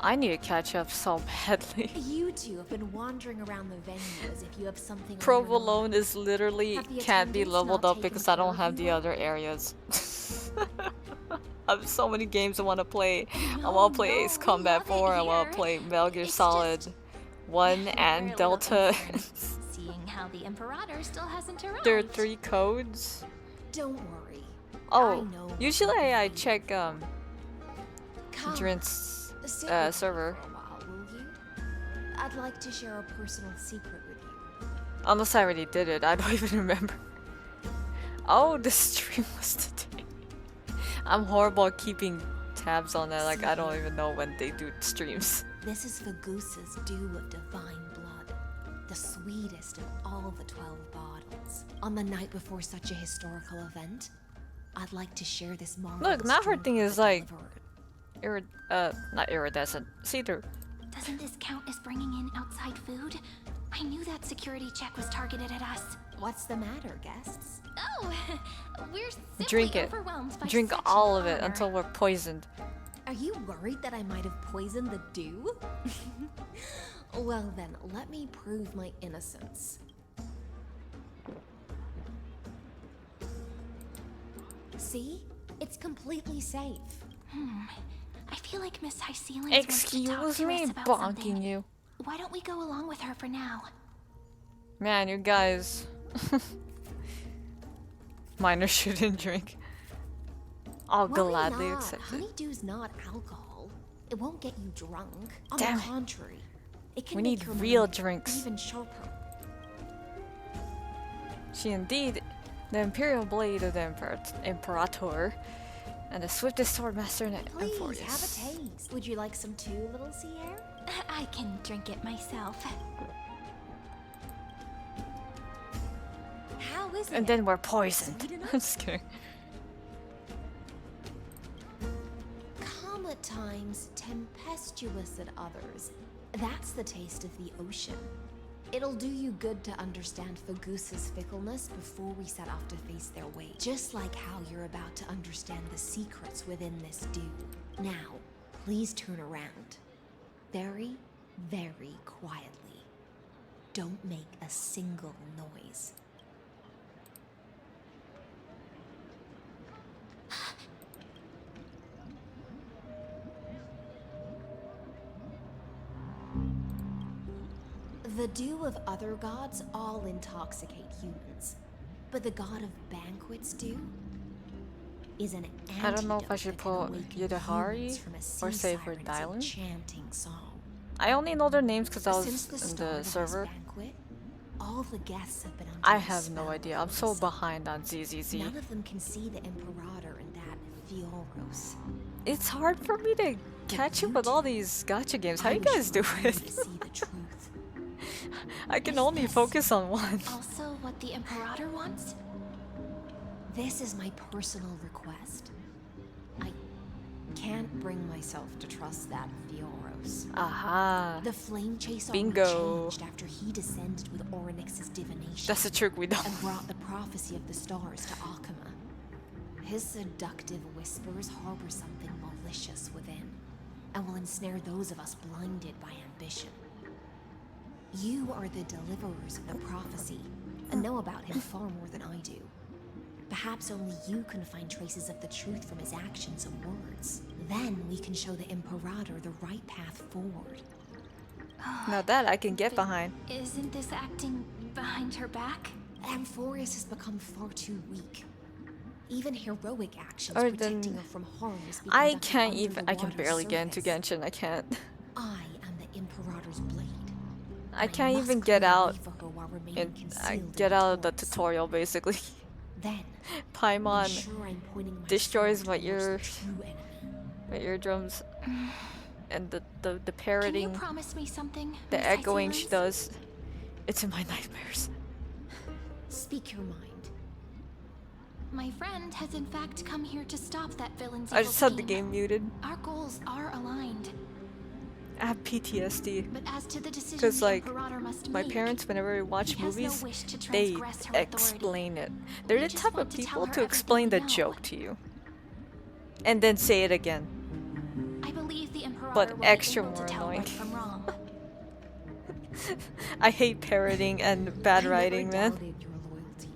I need to catch up so badly. You two have been wandering around the venue as if you have something on your mind. Provolone is literally Have the can't be attendants leveled not up taken because I don't care of have you the yet? other areas. I have so many games I want to play. I want to play Ace Combat 4. I want to play Metal Gear Solid 1 and We're a little Delta. concerned, seeing how the Imperator still hasn't arrived. There are 3 codes. Don't worry. Oh, know usually I check Come, Drin's sit with me server. for a while, will you? I'd like to share a personal secret with you. Unless I already did it, I don't even remember. Oh, the stream was today. I'm horrible at keeping tabs on that, like I don't even know when they do streams. This is for Goose's dew of divine blood, the sweetest of all the 12 bottles. On the night before such a historical event, I'd like to share this marvelous Look, now her drink thing with is the like, deliverer. not iridescent, see-through. Doesn't this count as bringing in outside food? I knew that security check was targeted at us. What's the matter, guests? Oh, we're simply Drink it. overwhelmed by Drink such all of it honor. until we're poisoned. Are you worried that I might have poisoned the dew? Well then, let me prove my innocence. See? It's completely safe. I feel like Miss High Ceilings Excuse wants to talk me, to us about bonking something. you. Why don't we go along with her for now? Man, you guys. Minor shouldn't drink. I'll Why gladly not? accept it. Honeydew's not alcohol. It won't get you drunk. On Damn the it. contrary, it can We make need your real mind drinks. even sharper. She indeed, the imperial blade of the Imperator, and the swiftest swordmaster in Please have a Emphorius. taste. Would you like some too, little Sierra? I can drink it myself. How is it? And then we're poisoned. Sweet enough? I'm just kidding. Calm at times, tempestuous at others. That's the taste of the ocean. It'll do you good to understand Fagusa's fickleness before we set off to face their way. Just like how you're about to understand the secrets within this dew. Now, please turn around. Very, very quietly. Don't make a single noise. The dew of other gods all intoxicate humans, but the god of banquets dew is an antidote. I don't know if I should that can put awaken Yudahari humans from a or sea save for siren's Dylan. enchanting song. I only know their names because I Since was the in start the of this server. banquet, all the guests have been under I the have no spell idea. of I'm so Fagusa. behind on ZZZ. None of them can see the Imperator and that Fioros. It's hard for me to catch up with all these gacha games. How you guys do it? I can only focus on one. Also, what the Imperator wants? This is my personal request. I can't bring myself to trust that Fioros. Aha. The flame chaser Bingo. changed after he descended with Orynyx's divination. That's a trick we know. And brought the prophecy of the stars to Akama. His seductive whispers harbor something malicious within, and will ensnare those of us blinded by ambition. You are the deliverers of the prophecy, and know about him far more than I do. Perhaps only you can find traces of the truth from his actions and words. Then we can show the Imperator the right path forward. Now that I can get behind. Isn't this acting behind her back? Amphorius has become far too weak. Even heroic actions Or protecting then her from harm is being I conducted can't under even. the I can water's barely get into surface. Genshin. I can't. I am the Imperator's blade. I can't must even clear get the out way for her while remaining and concealed get in out of the torrents. tutorial basically. Then, Paimon be sure I'm pointing my destroys sword my towards the ears, true enemy. my eardrums, and the Can you parroting, promise me something? the Miss echoing she Isolance? does. It's in my nightmares. Speak your mind. My friend has in fact come here to stop that villain's I evil just had the scheme. game muted. Our goals are aligned. I have PTSD. But as to the decision Because the like Imperator must my make, parents, whenever we watch he has no movies, wish to they transgress her authority. explain it. They're We the just type want of to tell people her to explain the everything we know. joke to you, and then say it again. I believe the Imperator But will extra be able more to tell annoying. right from wrong. I hate parroting and bad writing, I man. never doubted your loyalty.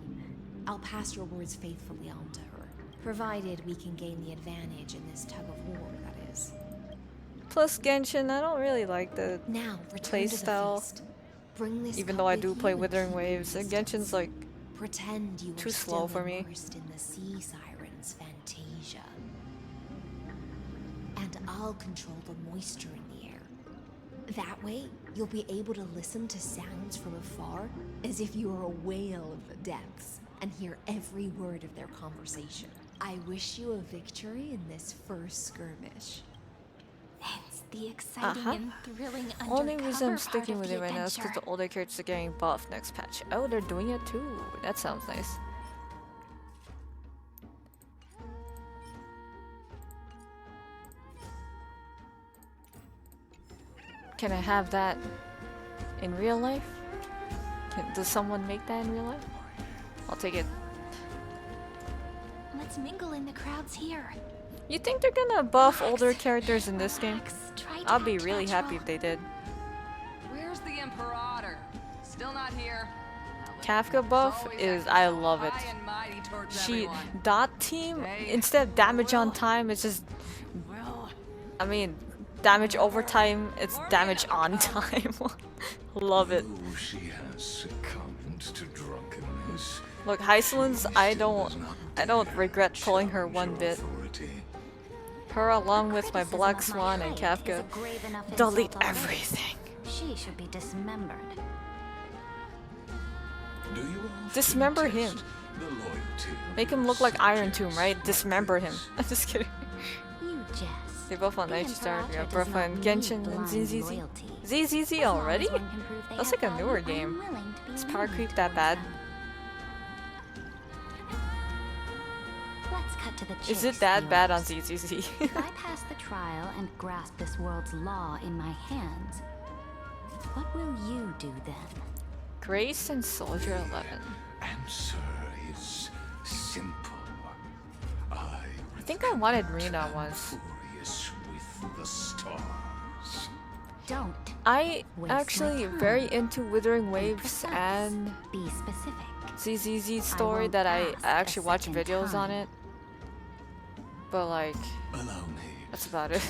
I'll pass your words faithfully on to her, provided we can gain the advantage in this tug of war, that is. Plus Genshin, I don't really like the Now, return to the playstyle. feast. Bring this Even cup though I with do you play and Withering keep Waves, your and distance. Genshin's like Pretend you too are slow still for me. immersed in the sea siren's fantasia. And I'll control the moisture in the air. That way, you'll be able to listen to sounds from afar as if you are a whale of the depths and hear every word of their conversation. I wish you a victory in this first skirmish. It's the exciting and thrilling Only undercover reason I'm part sticking of with the it right now is because adventure. the older characters are getting buffed next patch. Oh, they're doing it too. That sounds nice. Can I have that in real life? Does someone make that in real life? I'll take it. Let's mingle in the crowds here. You think they're gonna buff older characters in this game? Try to I'll be act really happy natural. if they did. Where's the Imperator? Still not here. Kafka buff is, I love it. High and mighty towards She, everyone. dot team, Hey, instead of damage on time, it's just, I mean, damage over time, it's damage on time. Love it. Though she has succumbed to drunkenness. Look, Hycelin's, I don't regret pulling her one bit. Authority. Her along with my Black Swan and Kafka. Delete everything. She should be dismembered. Dismember him. Make him look like Iron Tomb, right? Dismember him. I'm just kidding. You jest. They both on HSR. We got Burfa and Genshin and ZZZ. ZZZ already? That's like a newer game. Is Power Creep that bad? Let's cut to the chase. Is it that bad on ZZZ? If I pass the trial and grasp this world's law in my hands, what will you do then? Grace and Soldier 11. Answer is simple. I think I wanted Rena once. With the stars. Don't. I actually very into Withering Waves and be specific. ZZZ story that I actually watch videos on it. But like, that's about it.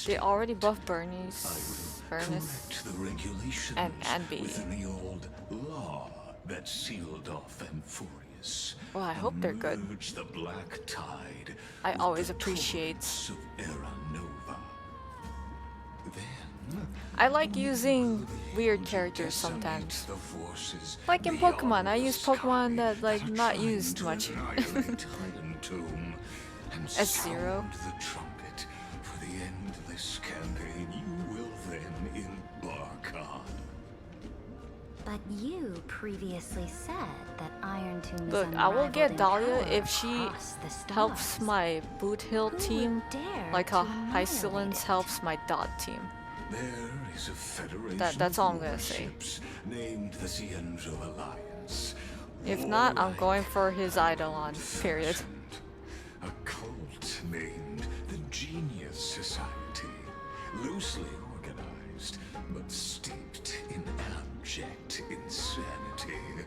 They already buffed Bernice, and Anby. Within the old law that sealed off Amphorius. Well, I hope they're good. The black tide I always appreciate. I like using weird characters sometimes. Like in Pokemon, I use Pokemon that like not used much. S0. For the endless campaign you will then embark on. But you previously said that Iron Tomb is Look, I will get unrivaled in Dahlia power if she across the helps stars. my Boot Hill team, like how Hysilence helps my Dot team. There is a federation That's all I'm gonna say. named the Cienzo Alliance. If not, I'm going for his Eidolon, period. A cult named the Genius Society. Loosely organized, but steeped in abject insanity.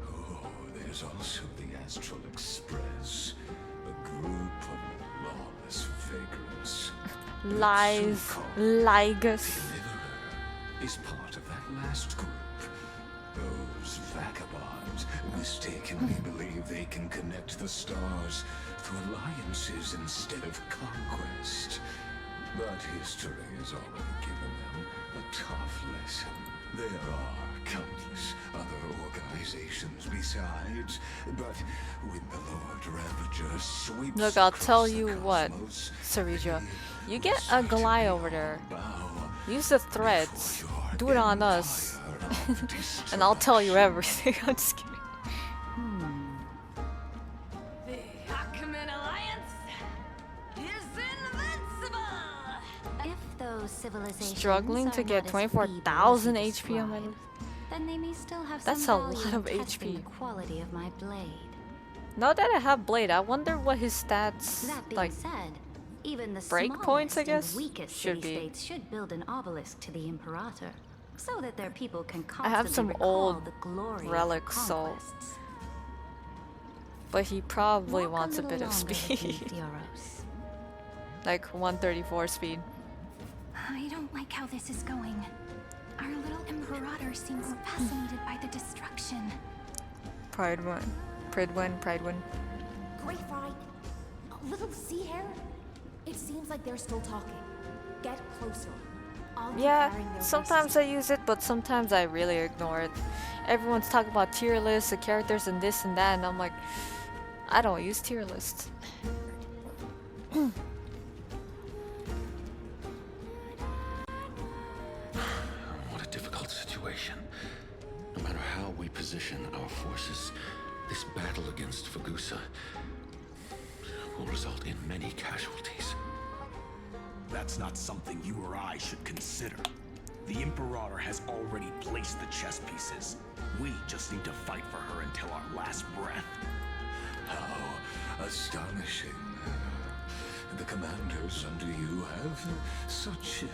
Oh, there's also the Astral Express. A group of lawless vagrants. Lies, Ligus. Is part of that last group. Those vagabonds mistakenly believe they can connect the stars through alliances instead of conquest. But history has already given them a tough lesson. There are countless other organizations besides, but when the Lord Ravager sweeps Look, I'll tell you what, Sarija. You get a Goliath over there. Use the threads. Do it on us. And I'll tell you everything. I'm just kidding. The Acumen Alliance is invincible! If those civilizations Struggling to are get not as 24,000 feeble as you HP on my. describe, then they may still have That's some a value lot of in testing HP. the quality of my blade. Now that I have Blade, I wonder what his stats, That being like, said, even the break points, I smallest guess, and weakest should be. city-states should build an obelisk to the Imperator, so that their people can I have constantly some recall old the glory relic of soul. conquests. But he probably Walk wants a little bit of longer with me, speed. Theoros. Like 134 speed. I don't like how this is going. Our little Imperator seems fascinated by the destruction. Pride one. Pride one, Pride one. Grapevine, a little sea hare? It seems like they're still talking. Get closer. I'll be Yeah, carrying their sometimes I use it, but sometimes I really ignore it. Everyone's talking about tier lists, the characters and this and that, and I'm like, I don't use tier lists. What a difficult situation. No matter how we position our forces, this battle against Fagusa will result in many casualties. That's not something you or I should consider. The Imperator has already placed the chess pieces. We just need to fight for her until our last breath. How astonishing. The commanders under you have such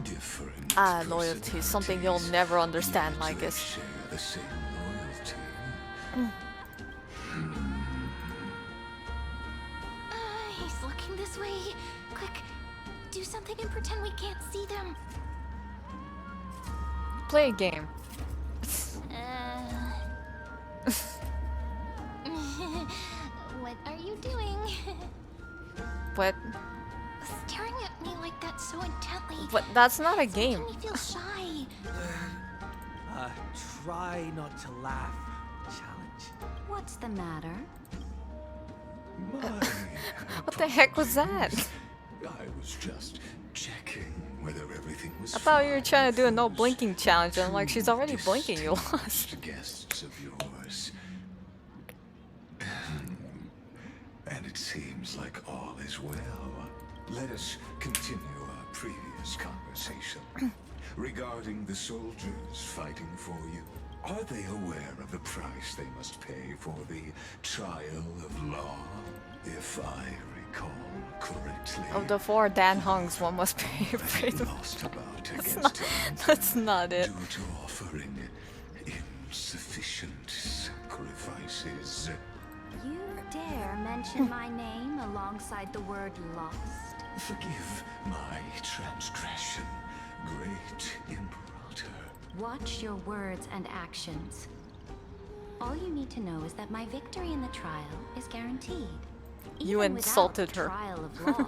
different Loyalty, something you'll never understand, like this. share the same loyalty. He's looking this way. Quick, do something and pretend we can't see them. Play a game. What are you doing? But staring at me like that so intently. But that's not a game. Making me feel shy. Try not to laugh. Challenge. What's the matter? What the heck was that? I was just checking whether everything was I thought you were trying to do a no blinking challenge, and I'm like, she's already blinking, you lost. Guests of yours. And it seems like all is well. Let us continue our previous conversation. Regarding the soldiers fighting for you, are they aware of the price they must pay for the trial of law? If I recall correctly. Of the 4 Dan Hungs, one must pay for them. That's not it. Due to offering insufficient sacrifices. You dare mention my name alongside the word lost? Forgive my transgression, great Imperator. Watch your words and actions. All you need to know is that my victory in the trial is guaranteed. You insulted her. Trial of law,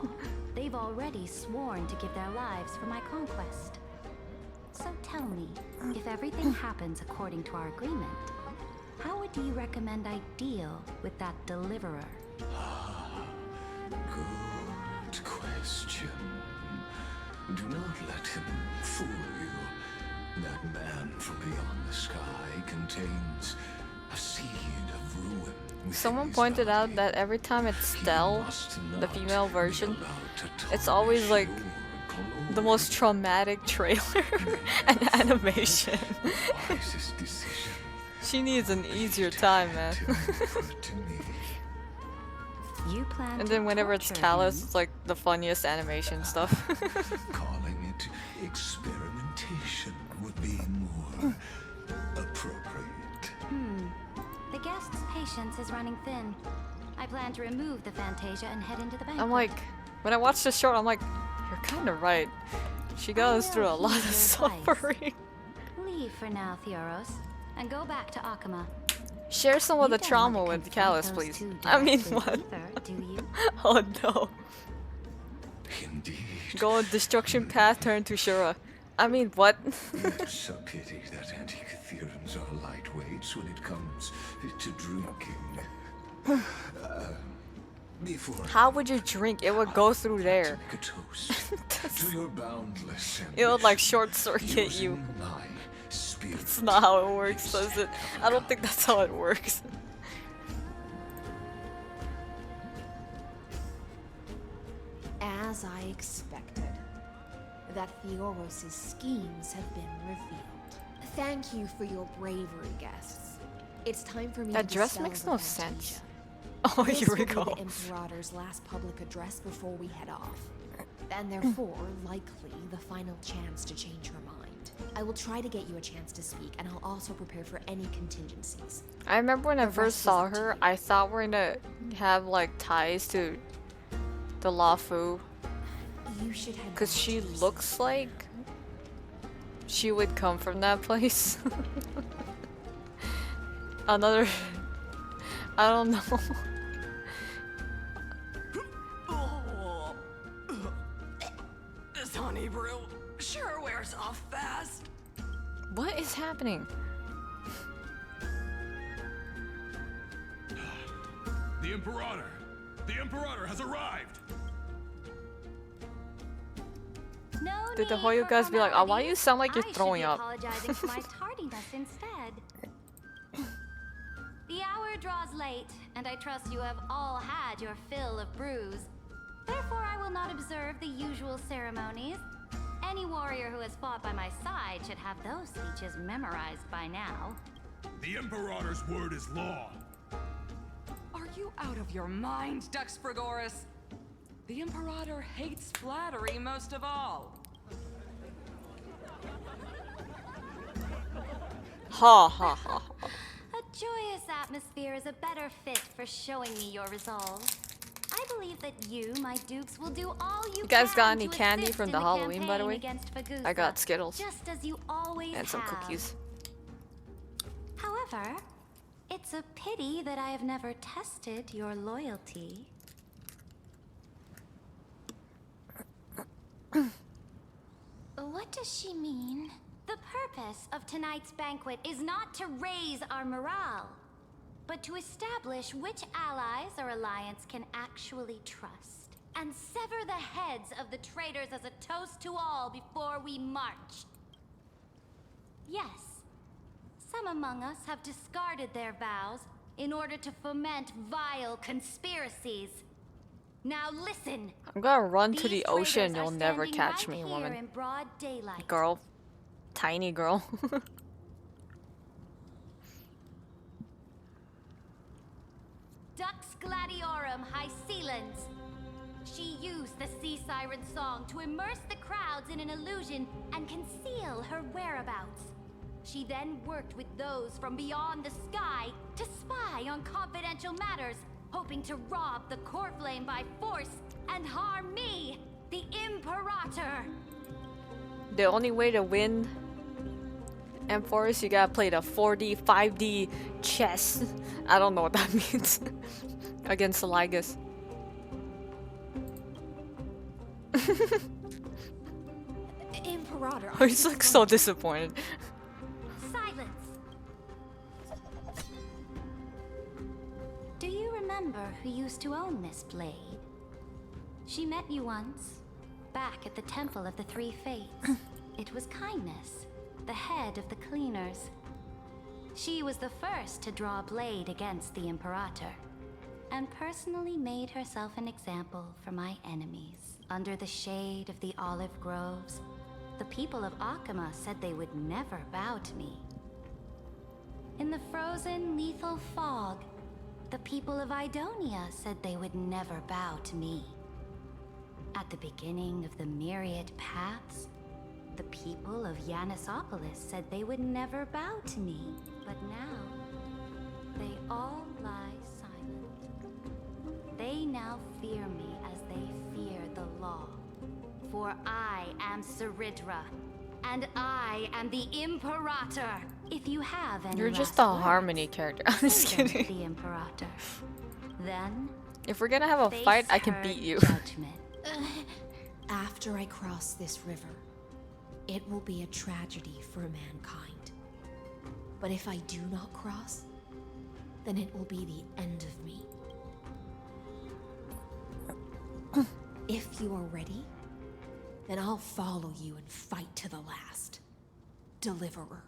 they've already sworn to give their lives for my conquest. So tell me, if everything happens according to our agreement, how would you recommend I deal with that deliverer? Good question. Do not let him fool you. That man from beyond the sky contains a seed of ruin. Someone pointed out that every time it's Stell, the female version, it's always like the most traumatic trailer and animation. She needs an easier time, man. You plan And then whenever it's Callus, it's like the funniest animation stuff. Calling it experimentation would be more appropriate. The guest's patience is running thin. I plan to remove the Fantasia and head into the banquet. I'm like, when I watched this short, I'm like, you're kind of right. She goes through a lot of suffering. Leave for now, Theoros, and go back to Akama. Share some of the trauma with Callus, please. I mean, what? Do you? Oh no. Indeed. Go on destruction path, turn to Shura. I mean, what? It's a pity that anti-Catherians are lightweights when it comes to drinking. How would you drink? It would go through there. Make a toast to your boundless It would like short circuit you. That's not how it works, does it? I don't think that's how it works. As I expected, that Theoros' schemes have been revealed. Thank you for your bravery, guests. It's time for me That to dress dispel makes the no Fantasia. sense. Oh, This here we will be go. the Imperator's last public address before we head off, and therefore likely the final chance to change her mind. I will try to get you a chance to speak, and I'll also prepare for any contingencies. I remember when I first saw her, I thought we're gonna have like ties to the Lafu. You should head Cause she looks like she would come from that place. Another, I don't know. This honey brew sure wears off fast. What is happening? The Imperator! The Imperator has arrived! No Did the need HOYO for guys be like, oh, why formalities. you sound like you're I should throwing be up? apologizing for my tardiness instead. The hour draws late, and I trust you have all had your fill of brews. Therefore, I will not observe the usual ceremonies. Any warrior who has fought by my side should have those speeches memorized by now. The Imperator's word is law. Are you out of your mind, Duxfrigoris? The Imperator hates flattery most of all. Ha ha ha. A joyous atmosphere is a better fit for showing me your resolve. I believe that you, my dukes, will do all you guys got can any to candy assist from in the Halloween, by the campaign way? against Fagusa, I got Skittles. just as you always And some have. cookies. However, it's a pity that I have never tested your loyalty. does she mean? The purpose of tonight's banquet is not to raise our morale, but to establish which allies our alliance can actually trust, and sever the heads of the traitors as a toast to all before we march. Yes, some among us have discarded their vows in order to foment vile conspiracies. Now listen. I'm gonna run to These the ocean. traitors You'll are never standing catch right me, here woman. in broad daylight. Girl. Tiny girl. Dux Gladiorum Hycelens. She used the sea siren song to immerse the crowds in an illusion and conceal her whereabouts. She then worked with those from beyond the sky to spy on confidential matters, hoping to rob the core flame by force and harm me, the Imperator. The only way to win M4 you gotta play the 4D, 5D chess. I don't know what that means. Against the Ligas. Imperator. He's like so disappointed. Silence. Do you remember who used to own this blade? She met you once, back at the Temple of the Three Fates. It was Kindness, the head of the cleaners. She was the first to draw a blade against the Imperator, and personally made herself an example for my enemies. Under the shade of the olive groves, the people of Akama said they would never bow to me. In the frozen, lethal fog, the people of Idonia said they would never bow to me. At the beginning of the myriad paths, the people of Yanisopolis said they would never bow to me. But now, they all lie silent. They now fear me as they fear the law. For I am Cyrene, and I am the Imperator. If you have any You're just a Harmony character. I'm just kidding. The Imperator. Then, if we're gonna have a fight, I can beat you. After I cross this river, it will be a tragedy for mankind. But if I do not cross, then it will be the end of me. If you are ready, then I'll follow you and fight to the last. Deliverer.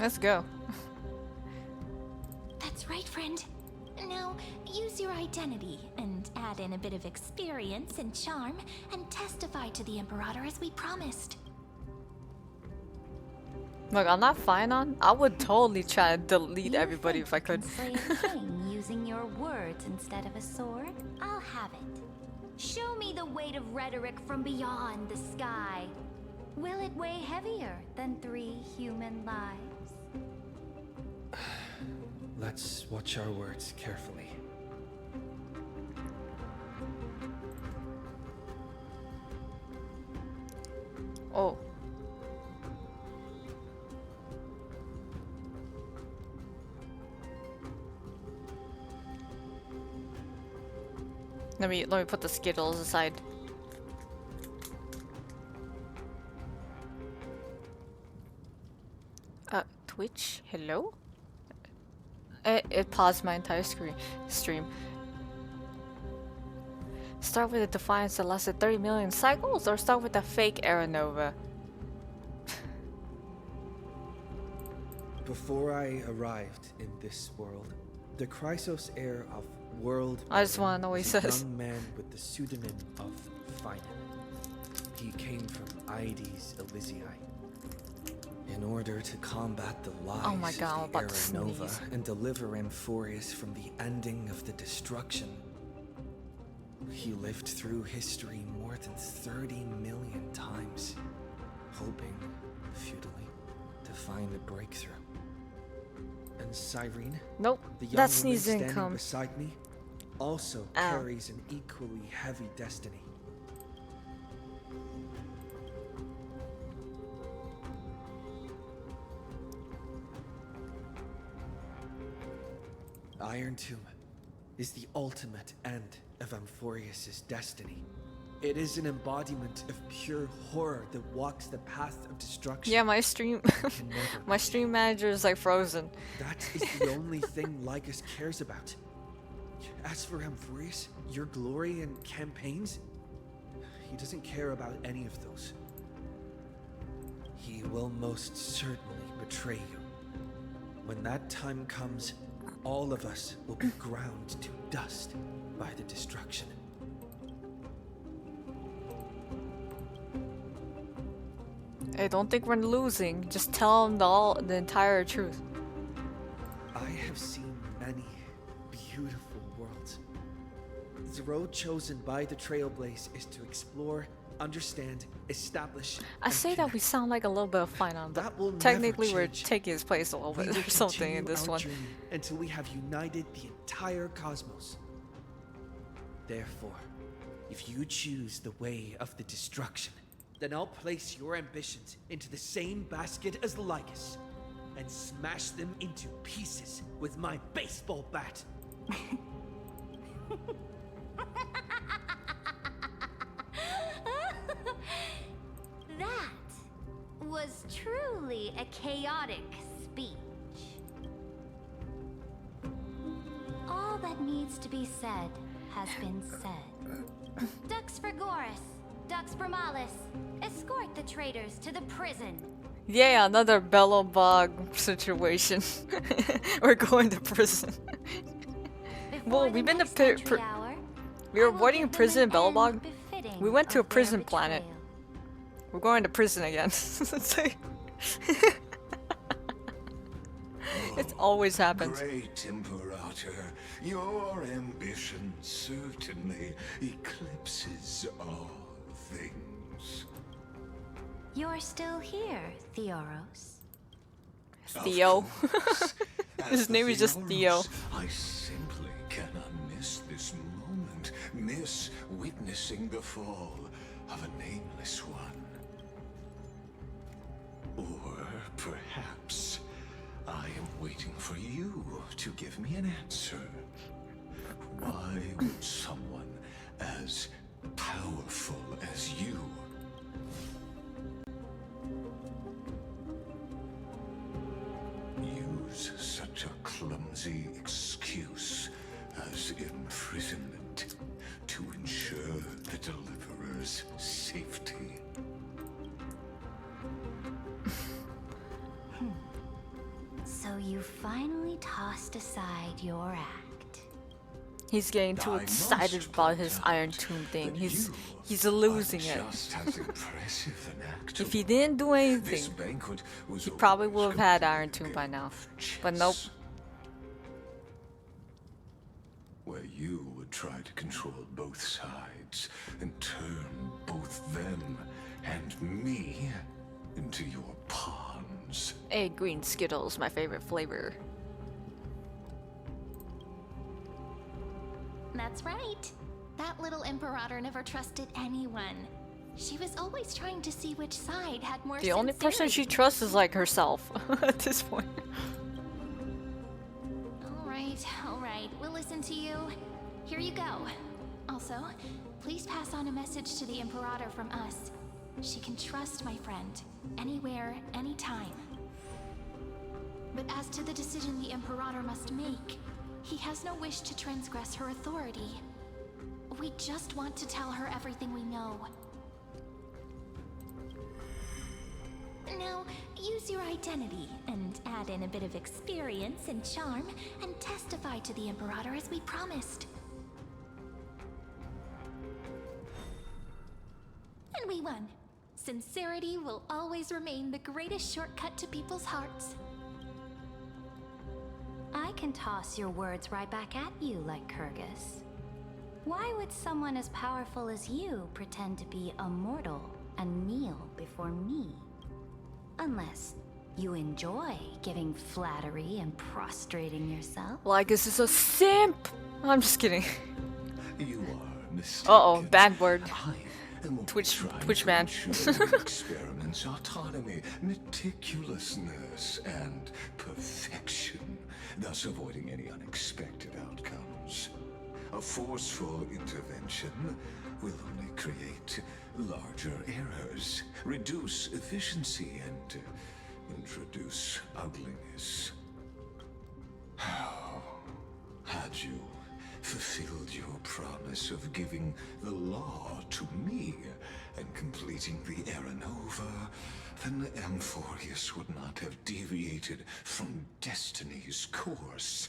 Let's go. That's right, friend. Now, use your identity and add in a bit of experience and charm and testify to the Imperator as we promised. Look, I'm not fine on. I would totally try to delete everybody if I could. Slay a king using your words instead of a sword? I'll have it. Show me the weight of rhetoric from beyond the sky. Will it weigh heavier than 3 human lives? Let's watch our words carefully. Oh. Let me put the Skittles aside. Twitch, hello? It paused my entire stream. Start with a Defiance that lasted 30 million cycles, or start with a fake Aeronova? Before I arrived in this world, the Chrysos heir of World I just want to know what he was a says. young man with the pseudonym of Finan. He came from Aedes Elysiae. In order to combat the lies Oh my God, I'm of the about to Aeronova sneeze. and deliver Amphorius from the ending of the destruction, he lived through history more than 30 million times, hoping, futilely, to find a breakthrough. And Cyrene, nope, the young that woman sneeze didn't standing come. beside me, also Ow. carries an equally heavy destiny. Iron Tomb is the ultimate end of Amphorius' destiny. It is an embodiment of pure horror that walks the path of destruction. Yeah, my stream my stream manager is like frozen. That is the only thing Lycus cares about. As for Amphorius, your glory and campaigns, he doesn't care about any of those. He will most certainly betray you. When that time comes, all of us will be ground to dust by the destruction. I don't think we're losing. Just tell him the entire truth. I have seen many beautiful worlds. The road chosen by the Trailblaze is to explore, understand, establish. I say that we sound like a little bit of Final, but technically we're taking his place a little bit or something in this one. Until we have united the entire cosmos. Therefore, if you choose the way of the destruction, then I'll place your ambitions into the same basket as Lycus and smash them into pieces with my baseball bat. That was truly a chaotic speech. All that needs to be said has been said. Dux Frigoris, Dux Bromalis, escort the traitors to the prison. Yeah, another Bellobog situation. We're going to prison. Well, we've been to we were avoiding a prison in Bellobog. We went to a prison planet. We're going to prison again. It always happens. Great Imperator, your ambition certainly eclipses all things. You're still here, Theoros. Theo. His name is just Theo. I simply cannot miss this moment, miss witnessing the fall of a nameless one. Or perhaps I am waiting for you to give me an answer. Why would someone as powerful as you use such a clumsy excuse as imprisonment to ensure the Deliverer's safety? So you finally tossed aside your act. He's getting too excited about his Iron Tomb thing. He's losing it. If he didn't do anything, he probably would have had Iron Tomb by now. But nope. Where you would try to control both sides and turn both them and me into your pawns. Hey, green Skittles, my favorite flavor. That's right. That little Imperator never trusted anyone. She was always trying to see which side had more The only person she trusts is like herself at this point. All right, we'll listen to you. Here you go. Also, please pass on a message to the Imperator from us. She can trust my friend, anywhere, anytime. But as to the decision the Imperator must make, he has no wish to transgress her authority. We just want to tell her everything we know. Now, use your identity and add in a bit of experience and charm and testify to the Imperator as we promised. And we won. Sincerity will always remain the greatest shortcut to people's hearts. I can toss your words right back at you, like Kyrgyz. Why would someone as powerful as you pretend to be a mortal and kneel before me? Unless you enjoy giving flattery and prostrating yourself. Like this is a simp! I'm just kidding. You are mistaken. Uh-oh, bad word. Twitch man. Experiments, autonomy, meticulousness, and perfection, thus avoiding any unexpected outcomes. A forceful intervention will only create larger errors, reduce efficiency, and introduce ugliness. How had you fulfilled your promise of giving the law to me and completing the Era Nova, then Amphorius would not have deviated from destiny's course.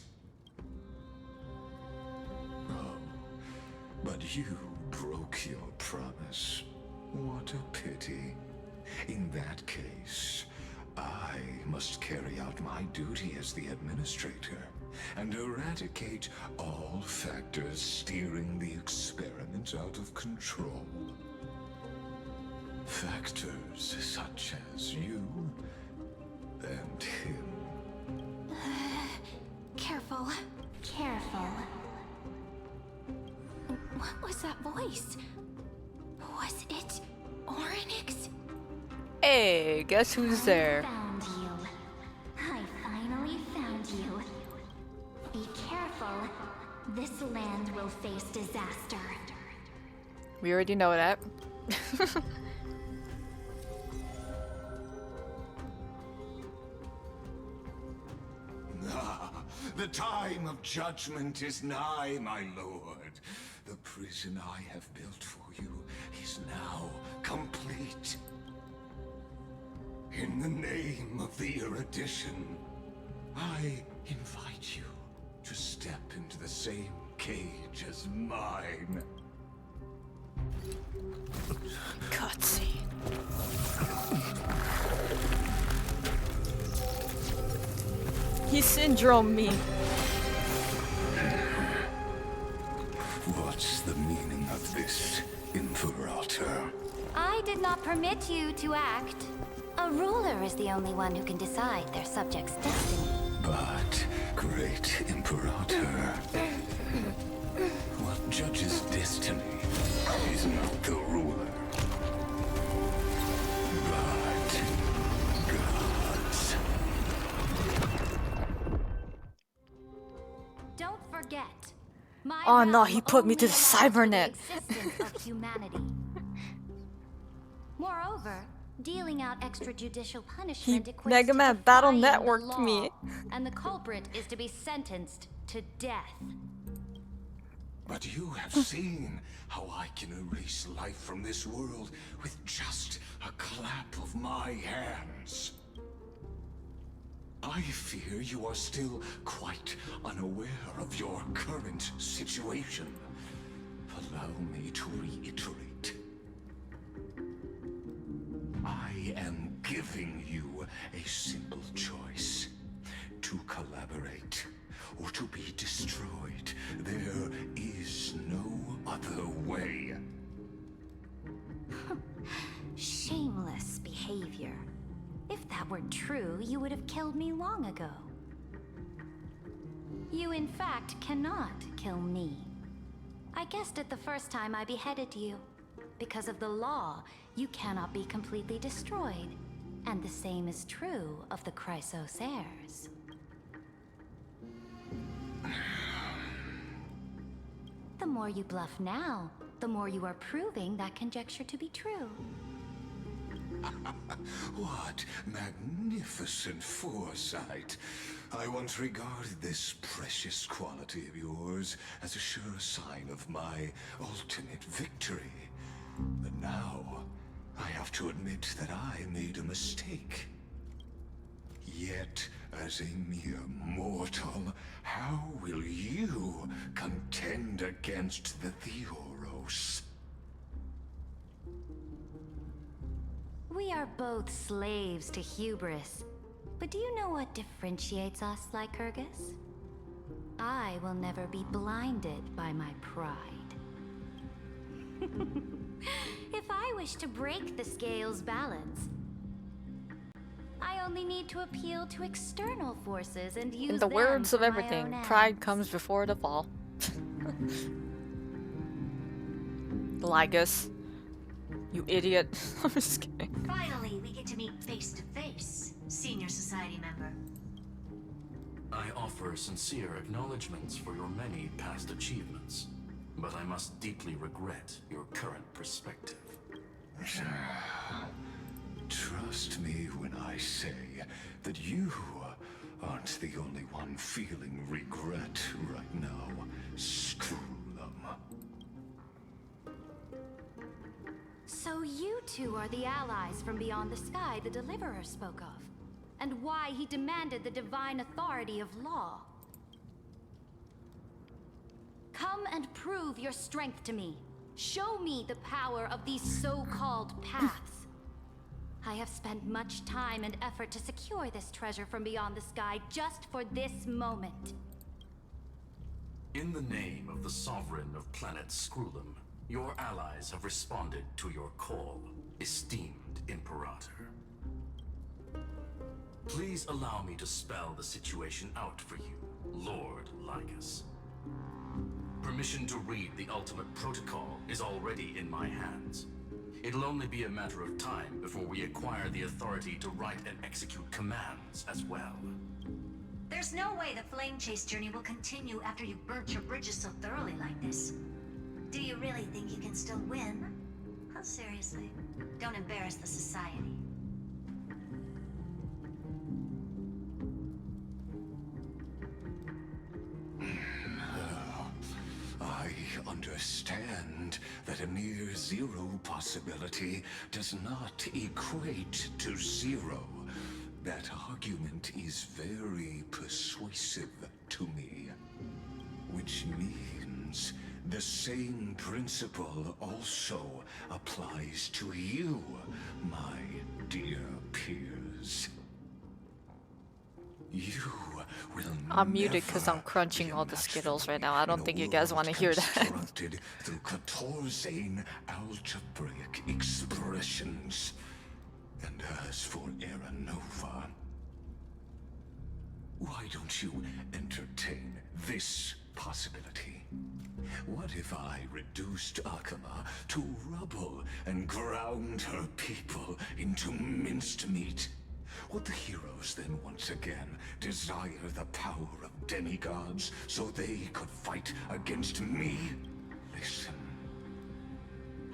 Oh, but you broke your promise. What a pity. In that case, I must carry out my duty as the administrator and eradicate all factors steering the experiment out of control. Factors such as you and him. Careful. Careful. What was that voice? Was it Orynyx? Hey, guess who's there? Found you. I finally found you. Be careful. This land will face disaster. We already know that. The time of judgment is nigh, my lord. The prison I have built for you is now complete. In the name of the erudition, I invite you to step into the same cage as mine. Cutscene. He syndrome me. What's the meaning of this, Imperator? I did not permit you to act. A ruler is the only one who can decide their subject's destiny. But, great Imperator, what judges destiny is not the ruler, but gods. Don't forget. My Oh no, realm he put me to the only allows for the cybernet. existence of humanity. Moreover, dealing out extrajudicial punishment equates Mega to Man Battle defying the Networked law, me. and the culprit is to be sentenced to death. But you have seen how I can erase life from this world with just a clap of my hands. I fear you are still quite unaware of your current situation. Allow me to reiterate. I am giving you a simple choice. To collaborate or to be destroyed. There is no other way. Shameless behavior. If that were true, you would have killed me long ago. You, in fact, cannot kill me. I guessed it the first time I beheaded you. Because of the law, you cannot be completely destroyed. And the same is true of the Chrysos heirs. The more you bluff now, the more you are proving that conjecture to be true. What magnificent foresight. I once regarded this precious quality of yours as a sure sign of my ultimate victory. But now, I have to admit that I made a mistake. Yet, as a mere mortal, how will you contend against the Theoros? We are both slaves to hubris. But do you know what differentiates us, Lycurgus? I will never be blinded by my pride. If I wish to break the scale's balance, I only need to appeal to external forces and use In the them words of for my everything, own pride ends. comes before the fall. Lygus. You idiot. I'm just kidding. Finally, we get to meet face to face, senior society member. I offer sincere acknowledgments for your many past achievements. but I must deeply regret your current perspective. Trust me when I say that you aren't the only one feeling regret right now. Screw them. So you two are the allies from beyond the sky the Deliverer spoke of, and why he demanded the divine authority of law. Come and prove your strength to me. Show me the power of these so-called paths. I have spent much time and effort to secure this treasure from beyond the sky just for this moment. In the name of the Sovereign of planet Scrulum, your allies have responded to your call, esteemed Imperator. Please allow me to spell the situation out for you, Lord Lycus. Permission to read the ultimate protocol is already in my hands. It'll only be a matter of time before we acquire the authority to write and execute commands as well. There's no way the flame chase journey will continue after you've burnt your bridges so thoroughly like this. Do you really think you can still win? Oh, seriously, don't embarrass the society. I understand that a mere zero possibility does not equate to zero. That argument is very persuasive to me. Which means the same principle also applies to you, my dear peers. You will I'm muted because I'm crunching all the Skittles right now. I don't think you guys want to hear that. Constructed through Katorzane algebraic expressions. And as for Aranova, why don't you entertain this possibility? What if I reduced Akama to rubble and ground her people into minced meat? Would the heroes then once again desire the power of demigods so they could fight against me? Listen,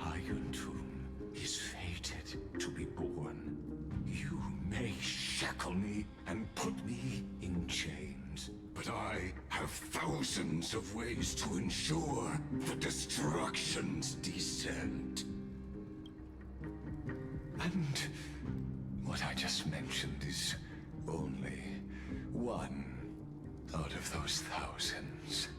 Iron Tomb is fated to be born. You may shackle me and put me in chains, but I have thousands of ways to ensure the destruction's descent. And what I just mentioned is only one out of those thousands.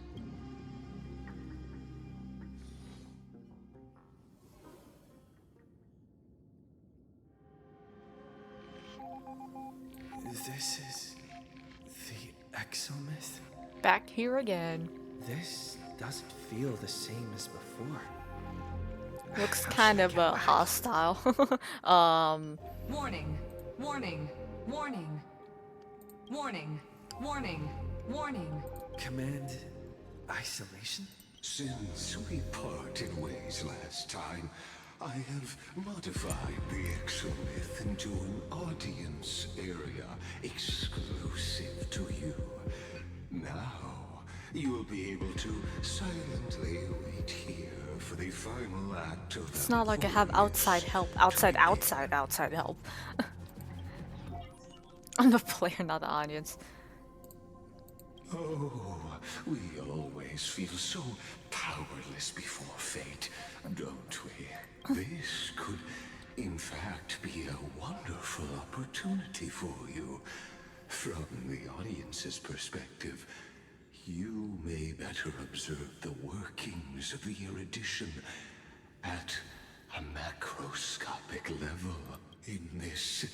This is the exomyth? Back here again. This doesn't feel the same as before. Looks kind of hostile. Warning, warning, warning, warning, warning, warning. Command isolation? Since we parted ways last time, I have modified the exomyth into an audience area exclusive to you. Now, you will be able to silently wait here for the final act of It's not like I have outside help. Outside help. I'm the player, not the audience. Oh, we always feel so powerless before fate, don't we? This could, in fact, be a wonderful opportunity for you. From the audience's perspective, you may better observe the workings of the erudition at a macroscopic level in this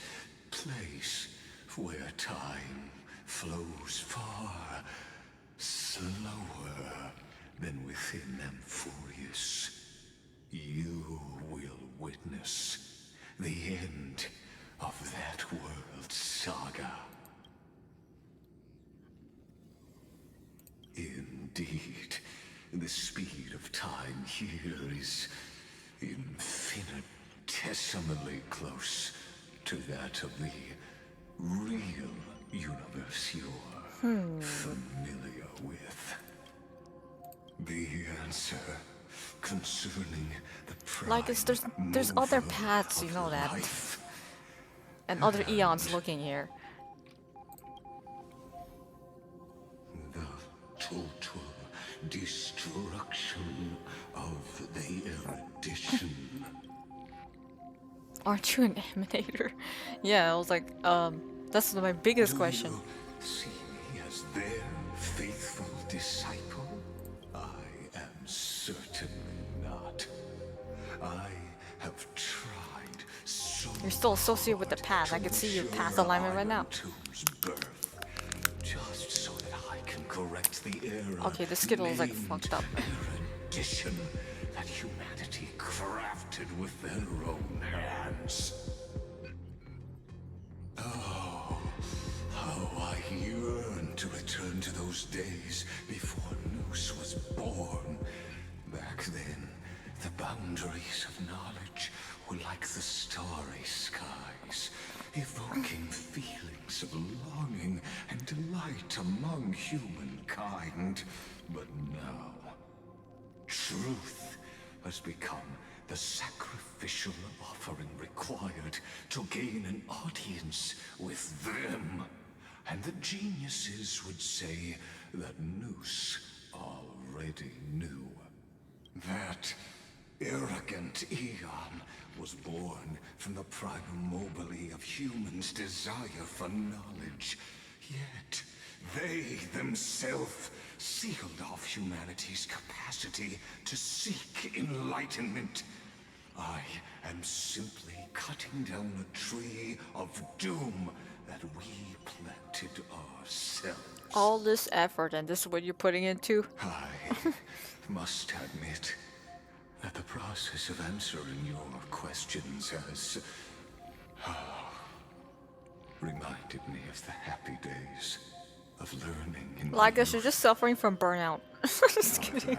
place where time flows far slower than within Amphorius. You will witness the end of that world's saga. Indeed, the speed of time here is infinitesimally close to that of the real universe you're familiar with. The answer concerning the prime Like there's other paths, you know that. And other eons looking here. The total destruction of the erudition. Aren't you an emanator? Yeah, I was like, that's my biggest question. You see me as their faithful disciple? I am certainly not. I have tried so You're still associated with the path. I can see your path alignment right now. birth, just so that I can correct the error. Okay, the Skittle is like fucked up. Erudition that humanity crafted with their own hands. Oh, how I yearn to return to those days before Noose was born. Back then, the boundaries of knowledge were like the starry skies, evoking feelings of longing and delight among humankind. But now, truth has become the sacrificial offering required to gain an audience with them. And the geniuses would say that Noose already knew. That arrogant Eon was born from the primobile of humans' desire for knowledge. Yet, they themselves sealed off humanity's capacity to seek enlightenment. I am simply cutting down a tree of doom that we planted ourselves. All this effort and this is what you're putting into? I must admit that the process of answering your questions has reminded me of the happy days of learning in Like I should just suffering from burnout. Just kidding.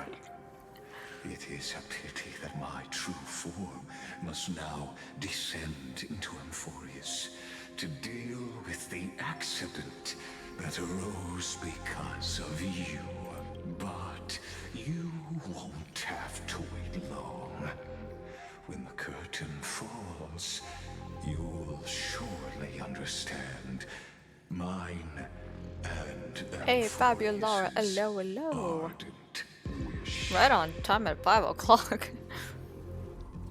It is a pity that my true form must now descend into Amphorius to deal with the accident that arose because of you. But you won't have to wait long. When the curtain falls, you'll surely understand mine and Hey Fabio Laura, hello, hello. Right on time at 5 o'clock.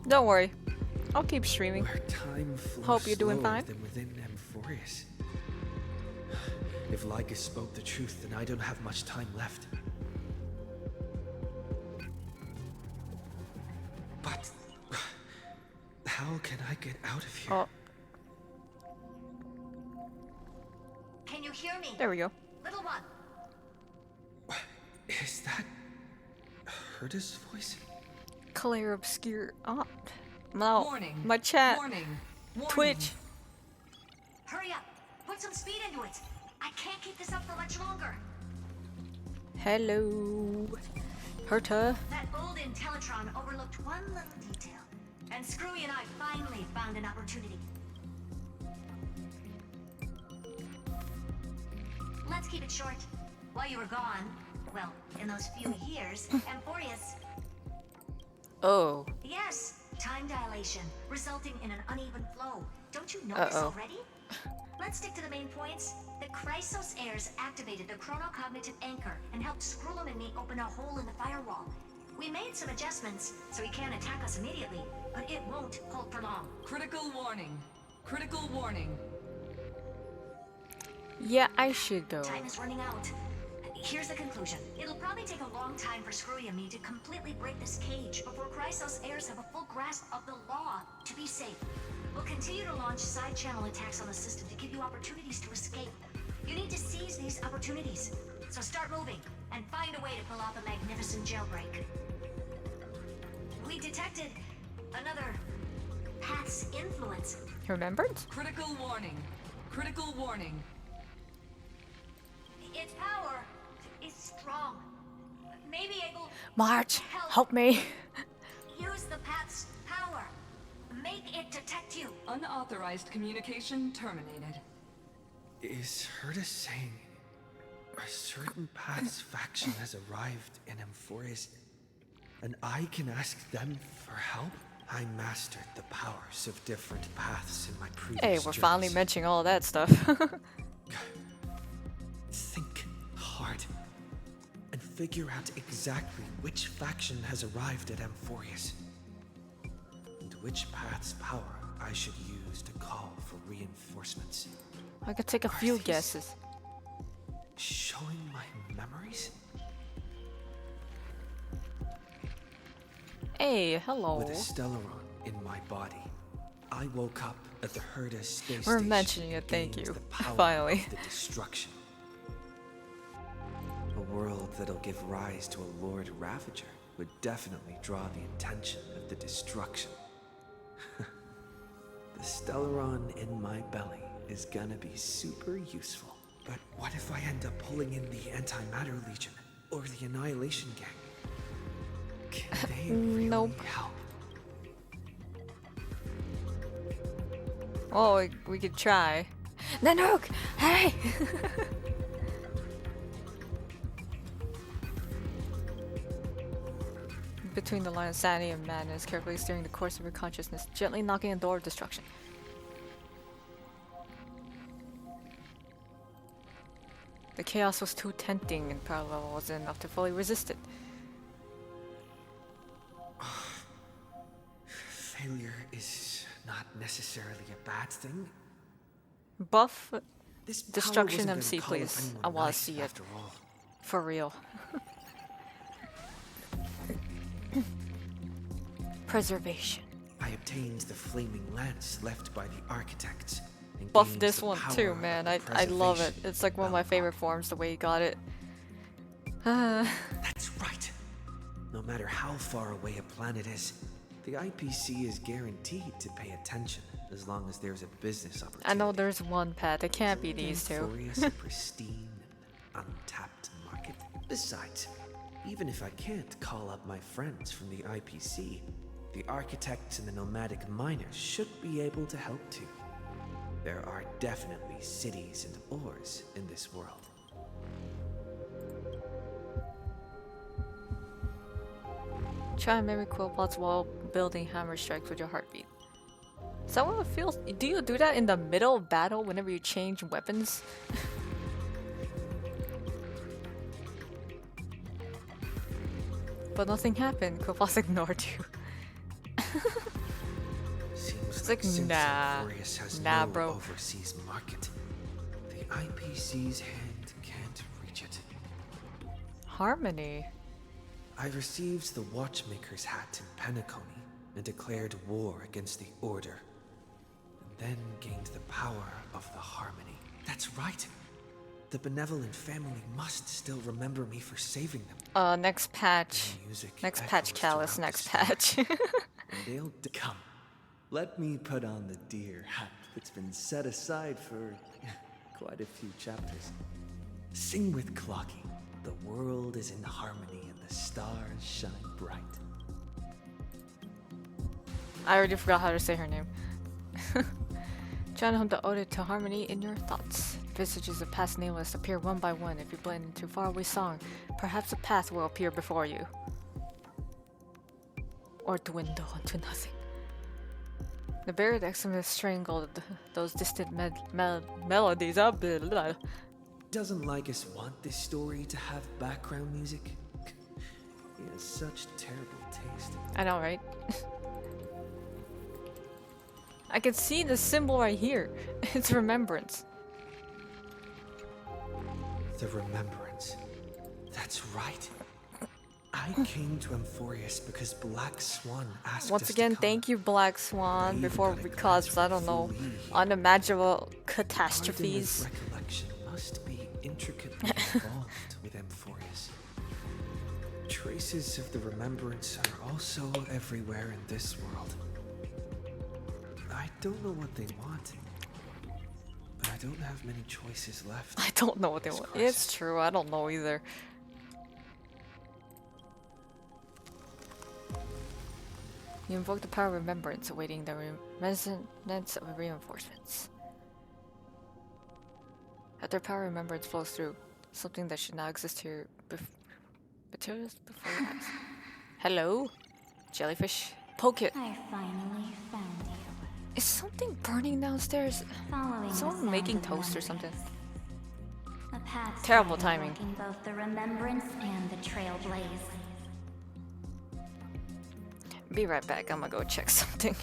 Don't worry, I'll keep streaming. Hope you're doing fine. Within Amphorius. If Lycus spoke the truth, then I don't have much time left. But how can I get out of here? Oh. Can you hear me? There we go. Little one. Is that Herta's voice? Clear obscure. Oh, no. Warning. My chat. Warning. Twitch. Hurry up. Put some speed into it. I can't keep this up for much longer. Hello. Herta. That old Intellitron overlooked one little detail. And Screwy and I finally found an opportunity. Let's keep it short. While you were gone, well, in those few years, Amphorius... Oh. Yes, time dilation, resulting in an uneven flow. Don't you know this already? Let's stick to the main points. The Chrysos heirs activated the chronocognitive anchor and helped Skrullum and me open a hole in the firewall. We made some adjustments, so he can't attack us immediately, but it won't hold for long. Critical warning. Critical warning. Yeah, I should go. Time is running out. Here's the conclusion. It'll probably take a long time for Screwy and me to completely break this cage before Chrysos heirs have a full grasp of the law to be safe. We'll continue to launch side-channel attacks on the system to give you opportunities to escape. You need to seize these opportunities. So start moving, and find a way to pull off a magnificent jailbreak. We detected another path's influence. Remembered? Critical warning. Critical warning. Its power is strong. Maybe able March, to help me. Use the path's power. Make it detect you. Unauthorized communication terminated. Is Herta saying a certain path's faction has arrived in Amphorius And I can ask them for help? I mastered the powers of different paths in my previous Hey, we're finally journeys. mentioning all that stuff. Think hard and figure out exactly which faction has arrived at Amphorius and which path's power I should use to call for reinforcements. I could take a few guesses. Showing my memories? Hey, hello. With a Stellaron in my body, I woke up at the Herda space We're station. mentioning it, thank gained you. the power Finally. of the destruction. A world that'll give rise to a Lord Ravager would definitely draw the attention of the destruction. The Stellaron in my belly is gonna be super useful. But what if I end up pulling in the Antimatter Legion or the Annihilation Gang? Can they really help? Oh, we could try. Nanook! Hey! Between the line of sanity and madness, carefully steering the course of your consciousness, gently knocking on the door of destruction. The chaos was too tempting and power level wasn't enough to fully resist it. Failure is not necessarily a bad thing. Buff This power Destruction wasn't MC, gonna call up please. anyone I want to nice see it. after all. For real. Preservation. I obtained the flaming lance left by the architects. And Buff gained this the one power too, of man. the I love it. preservation It's like one of my favorite forms, the way he got it. That's right. No matter how far away a planet is, the IPC is guaranteed to pay attention as long as there's a business opportunity. I know there's one path. It can't be these two. Amphorius a pristine and untapped market. Besides, even if I can't call up my friends from the IPC, the architects and the nomadic miners should be able to help too. There are definitely cities and ores in this world. Try and mimic Quillbot's while building hammer strikes with your heartbeat. Is that what it feels? Do you do that in the middle of battle whenever you change weapons? But nothing happened. Quillbot's ignored you. Seems It's like, since nah. Amphorius has Nah, no bro. overseas market, the IPC's hand can't reach it. Harmony. I received the Watchmaker's hat in Penacony and declared war against the Order, and then gained the power of the Harmony. That's right. The benevolent family must still remember me for saving them. Next patch. Next patch, Callus. Next patch. And they'll come. Let me put on the deer hat that's been set aside for quite a few chapters. Sing with Clocky. The world is in harmony and the stars shine bright. I already forgot how to say her name. Try to hum the ode to harmony in your thoughts. Visages of past nameless appear one by one. If you blend into faraway song, perhaps a path will appear before you. Or dwindle into nothing. The buried Eximus strangled those distant melodies up. Doesn't Lycus want this story to have background music? He has such terrible taste. I know, right? I can see the symbol right here. It's remembrance. The remembrance. That's right. I came to Amphorius because Black Swan asked Once us again, to come. thank you, Black Swan, before we cause, I don't know, unimaginable catastrophes. Arden's recollection must be intricately involved with Amphorius. Traces of the remembrance are also everywhere in this world. I don't know what they want, but I don't have many choices left. I don't know what they want. It's true, I don't know either. You invoke the power of remembrance, awaiting the resonance of reinforcements. After power of remembrance flows through, something that should not exist here materials before your eyes. Hello? Jellyfish? Poke it. I finally found you. Is something burning downstairs? Following Someone making toast or something? A path Terrible timing. both the remembrance and the trailblaze. Be right back. I'm gonna go check something.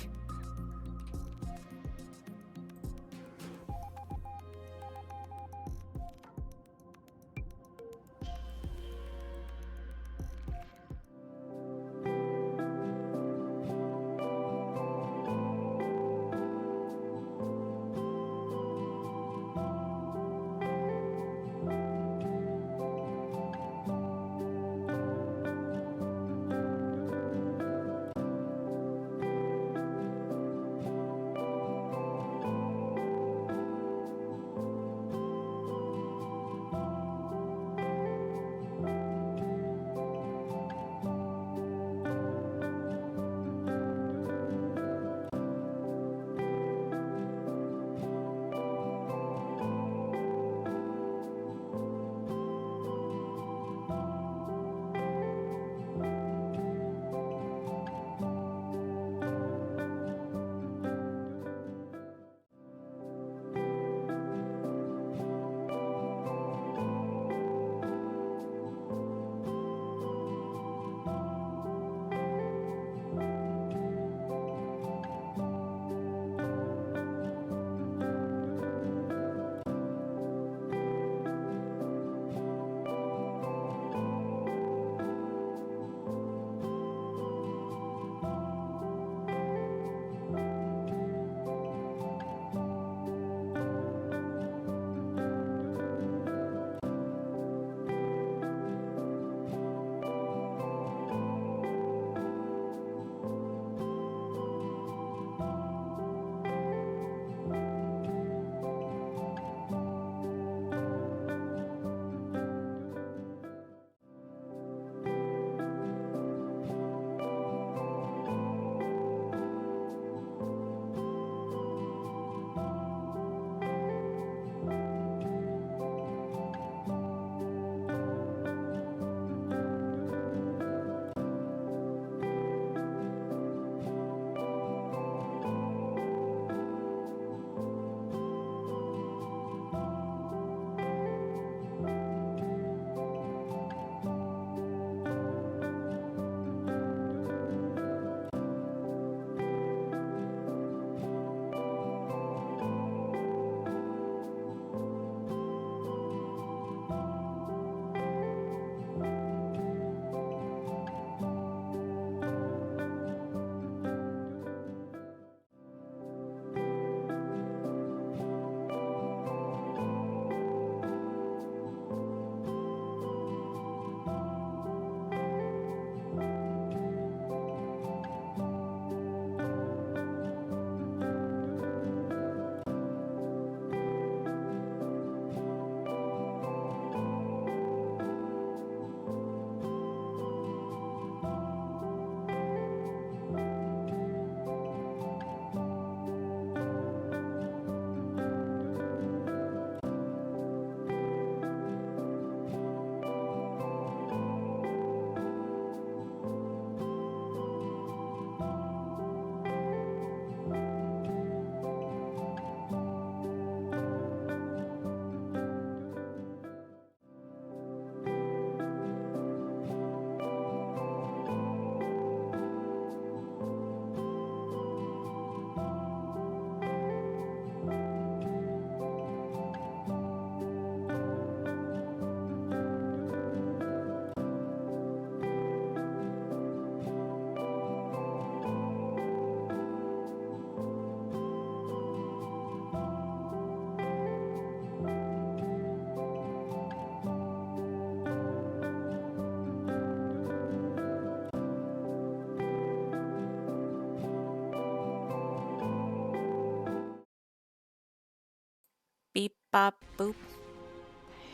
Beep bop boop.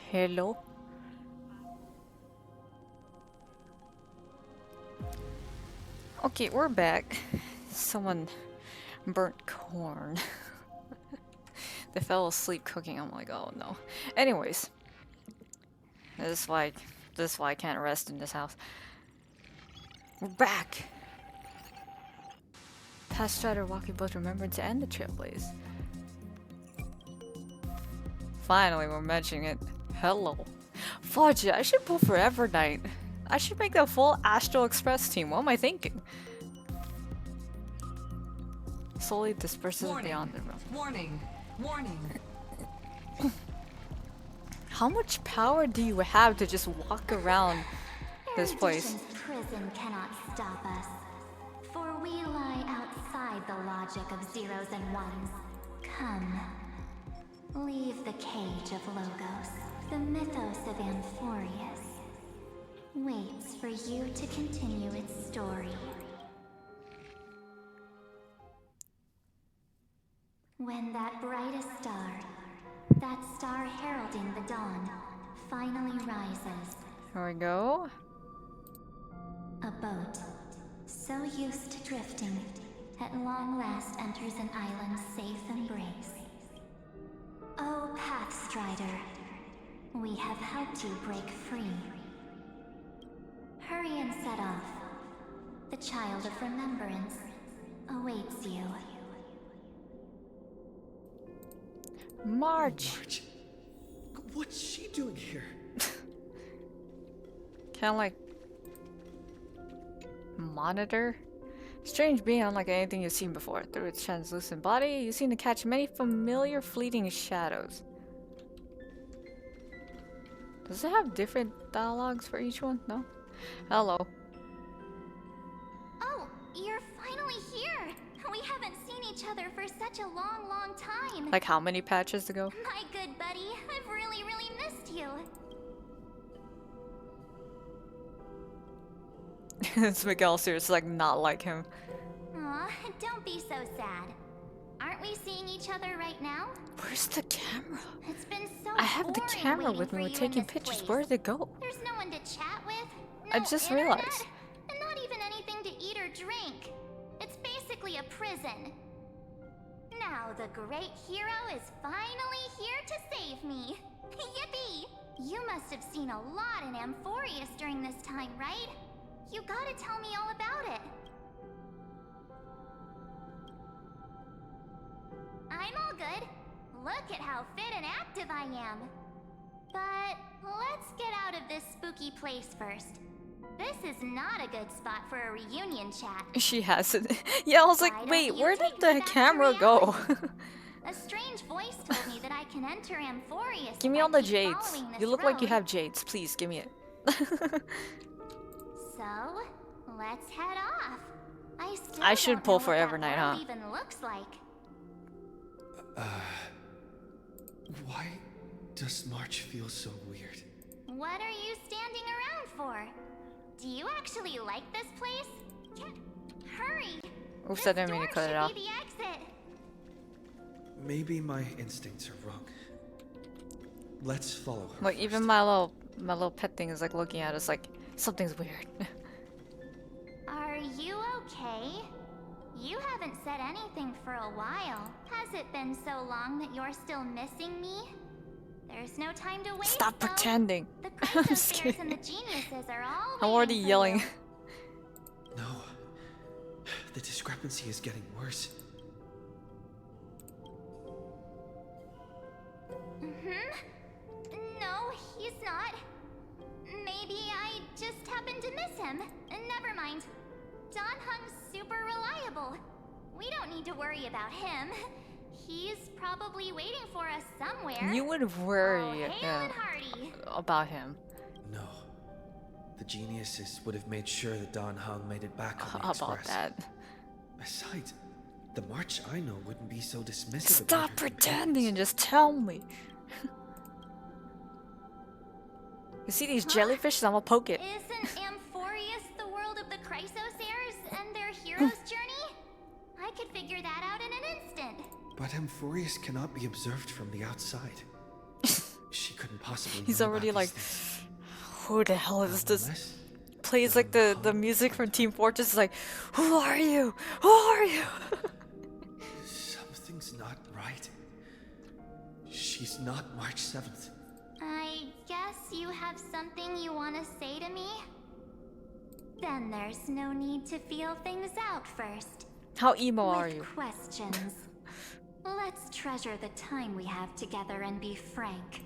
Hello. Okay, we're back. Someone burnt corn. They fell asleep cooking. I'm like, oh no. Anyways, this is why I can't rest in this house. We're back. Past Strider walking both Remembrance and the Trailblaze. Finally, we're mentioning it. Hello. Fudge, I should pull Forever Night. I should make the full Astral Express team. What am I thinking? Slowly disperses beyond the room. Warning! Warning! How much power do you have to just walk around this place? Erudition's prison cannot stop us, for we lie outside the logic of zeros and ones. Come, leave the cage of Logos. The mythos of Amphorius waits for you to continue its story. When that brightest star, that star heralding the dawn, finally rises. Here we go. A boat, so used to drifting, at long last enters an island's safe embrace. Oh, Pathstrider, we have helped you break free. Hurry and set off. The Child of Remembrance awaits you. March! What's she doing here? Kinda like... monitor? Strange being unlike anything you've seen before. Through its translucent body, you seem to catch many familiar fleeting shadows. Does it have different dialogues for each one? No? Hello. Oh, you're finally here! We haven't seen each other for such a long, long time. Like how many patches ago? My good buddy, I've really, really missed you. It's Miguel serious, like not like him. Aw, don't be so sad. Aren't we seeing each other right now? Where's the camera? It's been so I have the boring camera waiting with for me. We're you in taking this pictures. place. Where did it go? There's no one to chat with. No I just internet, realized. and not even anything to eat or drink. It's basically a prison. Now the great hero is finally here to save me. Yippee! You must have seen a lot in Amphorius during this time, right? You gotta tell me all about it. I'm all good. Look at how fit and active I am. But let's get out of this spooky place first. This is not a good spot for a reunion chat. She has it. Yeah, I was like, Why wait, don't you where take did me the back to camera go? A strange voice told me that I can enter Amphorius. Give me if all I the keep jades. following this You look like you road. have jades. Please, give me it. So, let's head off. I should don't pull know what Forever that Night, world huh? even looks like. Why does March feel so weird? What are you standing around for? Do you actually like this place? Hurry! Oops, I didn't mean to cut it off. Should be the exit. Maybe my instincts are wrong. Let's follow her. Like even my little pet thing is like looking at us like something's weird. Are you okay? You haven't said anything for a while. Has it been so long that you're still missing me? There's no time to waste. Stop pretending. The I'm Chrysospheres and the scared. geniuses are all I'm already waiting for yelling. you. No. The discrepancy is getting worse. No, he's not. Maybe I just happened to miss him. Never mind. Don Hung's super reliable. We don't need to worry about him. He's probably waiting for us somewhere. You would worry Oh, hail and hearty. about him. No. The geniuses would have made sure that Don Hung made it back on the How about Express. that? Besides, the March I know wouldn't be so dismissive Stop about her pretending and just tell me. You see these jellyfish? I'm gonna poke it. Isn't Amphorius the world of the Chrysospheres and their hero's journey? I could figure that out in an instant. But Amphorius cannot be observed from the outside. She couldn't possibly He's know already about like, these things. who the hell is this? Unless Plays like the music from Team Fortress. Is like, who are you? Who are you? something's not right. She's not March 7th. I guess you have something you want to say to me? Then there's no need to feel things out first. How emo are you? Questions. Let's treasure the time we have together and be frank.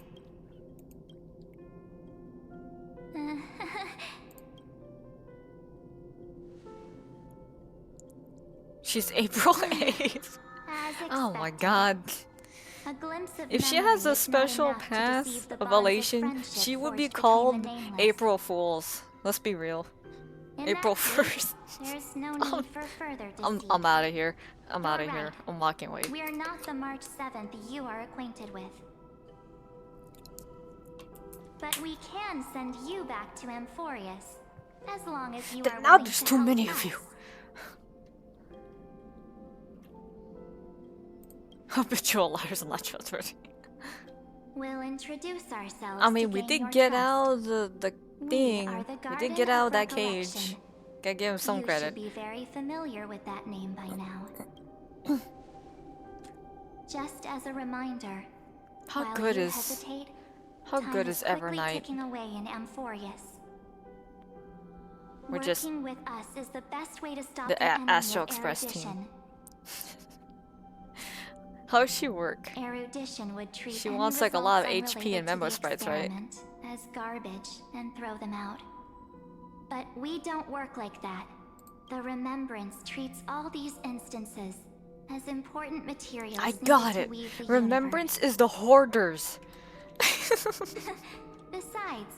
She's April 8th. Oh my god. If she has a special path of elation, she would be called April Fools. Let's be real. April 1st. There's no need for further I'm out of here. I'm out of here. I'm walking away. We're not the March 7th you are acquainted with. But we can send you back to Amphorius, as long as you are now there's too many of you. Habitual liars and not trustworthy. We'll introduce ourselves. I mean, we did get out the thing. We did get out of that cage. Gotta give him some credit. You should be very familiar with that name by now. Just as a reminder, how while good you is hesitate, how time good is Evernight? Ticking away in Amphorius. We're just Working with us is the best way to stop the Astro Express team. How does she work? Erudition would treat she wants like a lot of HP and memo sprites, right? As garbage and throw them out. But we don't work like that. The Remembrance treats all these instances as important materials. I got it. Remembrance is the hoarders. Besides,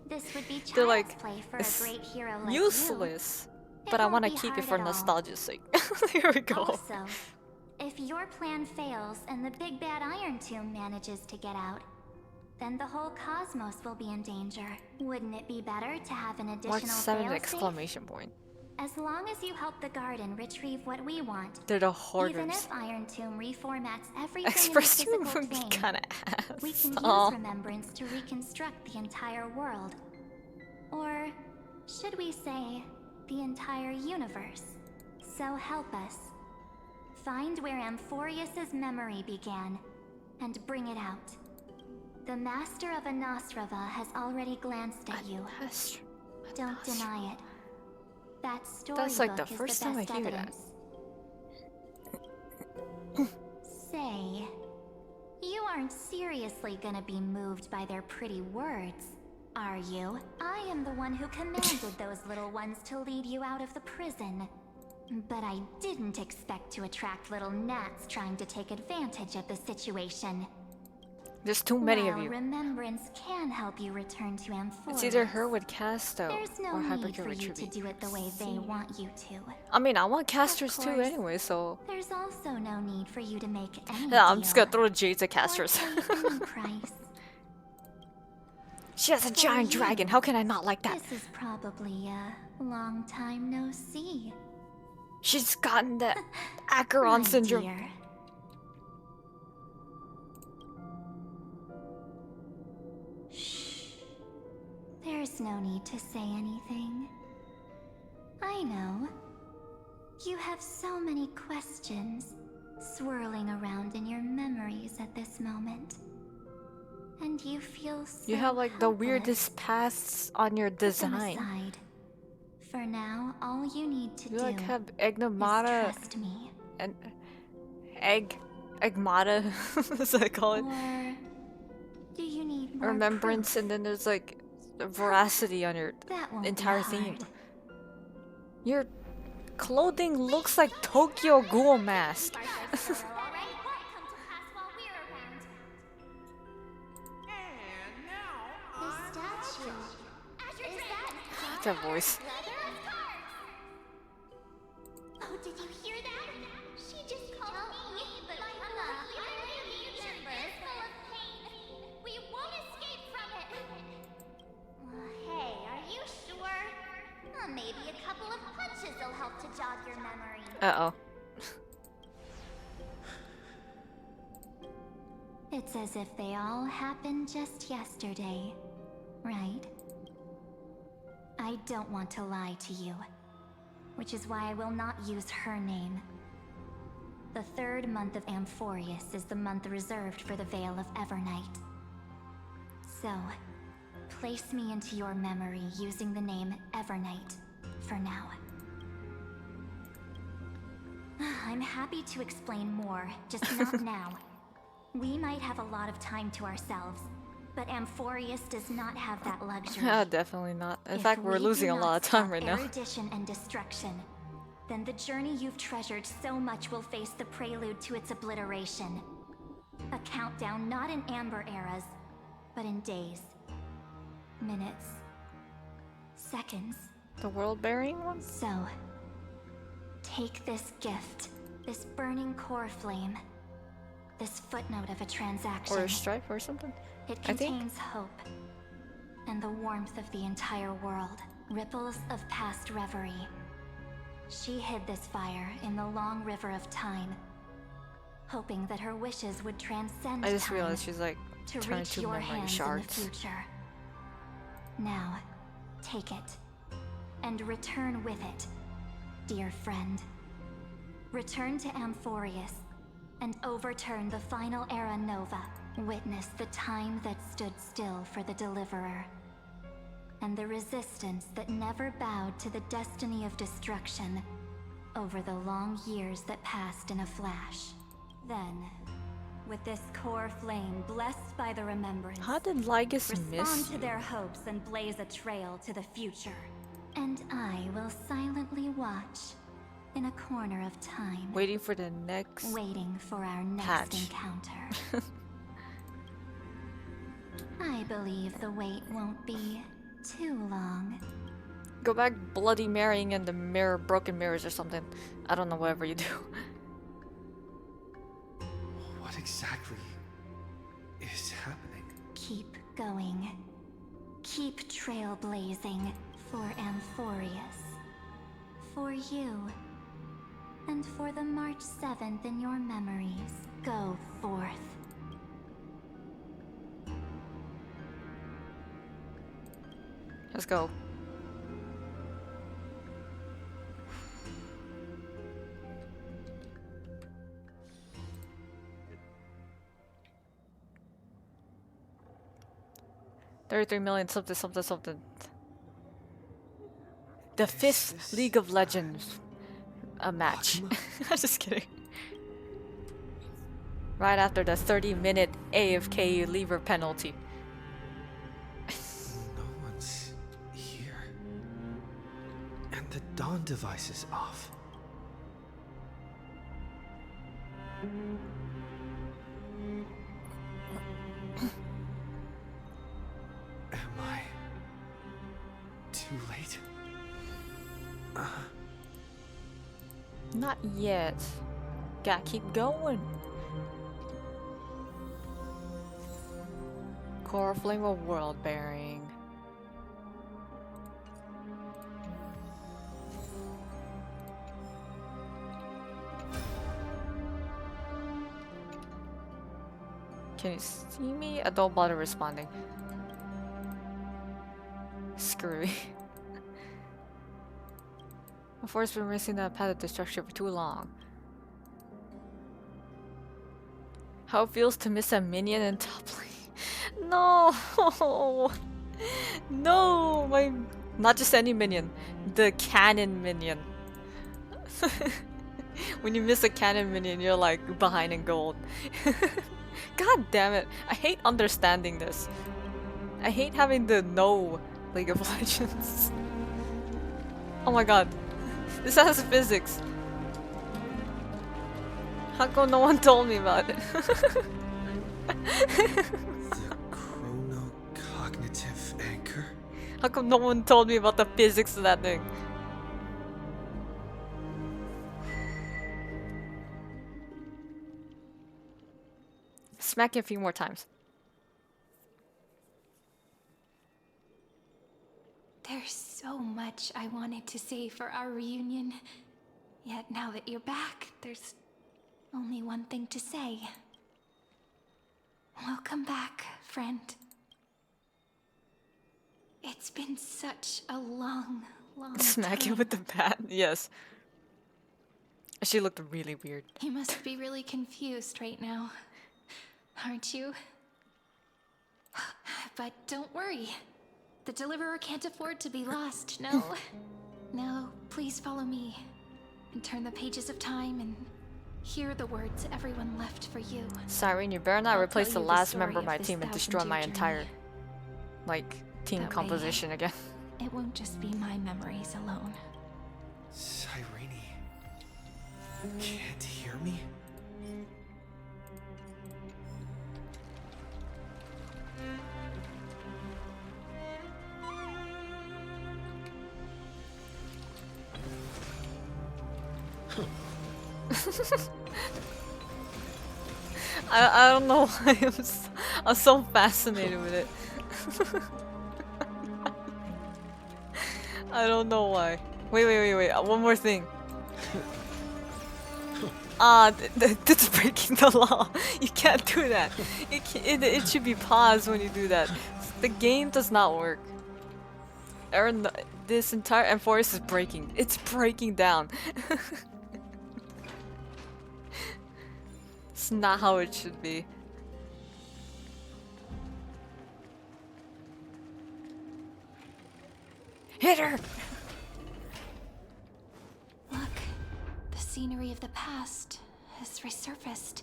this would be they're like play for a great hero like useless, but I want to keep it for nostalgia's sake. Here we go. Also, if your plan fails and the big bad Iron Tomb manages to get out, then the whole cosmos will be in danger. Wouldn't it be better to have an additional March 7th failsafe? exclamation point. As long as you help the garden retrieve what we want, they're the hoarders. Even if Iron Tomb reformats everything Express in the Tomb would be plane, kind of ass. we can use Remembrance to reconstruct the entire world. Or should we say, the entire universe? So help us. Find where Amphorius's memory began, and bring it out. The Master of Anastrava has already glanced at you. Don't deny it. That storybook That's like the is first the time I best hear evidence. Say, you aren't seriously gonna be moved by their pretty words, are you? I am the one who commanded those little ones to lead you out of the prison. But I didn't expect to attract little gnats trying to take advantage of the situation. There's too many While of you. Remembrance can help you return to Amphorius, It's either her with Casto there's no or need Hypercure for you to Retrieve. do it the way they want you to. I mean, I want casters too course, anyway, so... There's also no need for you to make any Yeah, I'm just gonna throw jades at casters. price. She has a giant dragon, how can I not like that? This is probably a long time no see. She's gotten the Acheron syndrome. Dear. Shh. There's no need to say anything. I know. You have so many questions swirling around in your memories at this moment. And you feel so You have like the weirdest paths on your Put them design. aside. For now, all you need to You do like have is Egnomata trust me. and Eggmata, as I call it. Or do you need more Remembrance, and then there's like veracity on your That won't be entire hard. theme. Your clothing looks like Tokyo Ghoul mask. That voice. Oh, did you hear that? She just called me, but my future is full of pain. We won't escape from it. Hey, are you sure? Maybe a couple of punches will help to jog your memory. Uh-oh. It's as if they all happened just yesterday, right? I don't want to lie to you, which is why I will not use her name. The third month of Amphorius is the month reserved for the Veil of Evernight. So, place me into your memory using the name Evernight. for now. I'm happy to explain more, just not now. We might have a lot of time to ourselves, but Amphorius does not have that luxury. Definitely not. In fact, we're losing a lot of time right now. Erudition and destruction, then the journey you've treasured so much will face the prelude to its obliteration. A countdown not in amber eras, but in days, minutes, seconds. The world-bearing one? So, take this gift, this burning core flame, this footnote of a transaction. Or a stripe or something? It contains hope, and the warmth of the entire world, ripples of past reverie. She hid this fire in the long river of time, hoping that her wishes would transcend I just time realized she's like to trying reach to your memory hands shards. in the future. Now, take it, and return with it, dear friend. Return to Amphorius, and overturn the final era Nova. Witness the time that stood still for the Deliverer, and the resistance that never bowed to the destiny of destruction over the long years that passed in a flash. Then, with this core flame blessed by the remembrance, How did Lygus respond miss to you? their hopes and blaze a trail to the future. And I will silently watch in a corner of time, Waiting for the next waiting for our next patch. encounter. I believe the wait won't be too long. Go back Bloody Marying in the mirror, broken mirrors or something. I don't know, whatever you do. What exactly is happening? Keep going. Keep trailblazing for Amphorius. For you. And for the March 7th in your memories. Go forth. Let's go. $33 million something something something. The fifth League of Legends match. I'm just kidding. Right after the 30-minute AFK lever penalty. No one's here. And the dawn device is off. Am I too late? Not yet. Gotta keep going. Core flame of world bearing. Can you see me? Don't bother responding. Screw me. The force been racing that path of destruction for too long. How it feels to miss a minion in top lane. No! No! Not just any minion. The cannon minion. When you miss a cannon minion, you're like behind in gold. God damn it. I hate understanding this. I hate having to know League of Legends. Oh my god. This has physics. How come no one told me about it? The chronocognitive anchor? How come no one told me about the physics of that thing? Smack it a few more times. There's so much I wanted to say for our reunion. Yet now that you're back, there's only one thing to say. Welcome back, friend. It's been such a long Smack time. it with the bat, yes. She looked really weird. You must be really confused right now, aren't you? But don't worry. The Deliverer can't afford to be lost, no. Now, please follow me and turn the pages of time and hear the words everyone left for you. Cyrene, you better not replace the tell you last the member of story my of this team and destroy my 1000-year entire, journey. like, team That way, composition again. It won't just be my memories alone. Cyrene, you can't hear me? I don't know why I'm so fascinated with it. I don't know why. Wait. One more thing. That's breaking the law. You can't do that. It should be paused when you do that. The game does not work. Aaron, this entire Amphoreus is breaking. It's breaking down. It's not how it should be. Hit her! Look, the scenery of the past has resurfaced.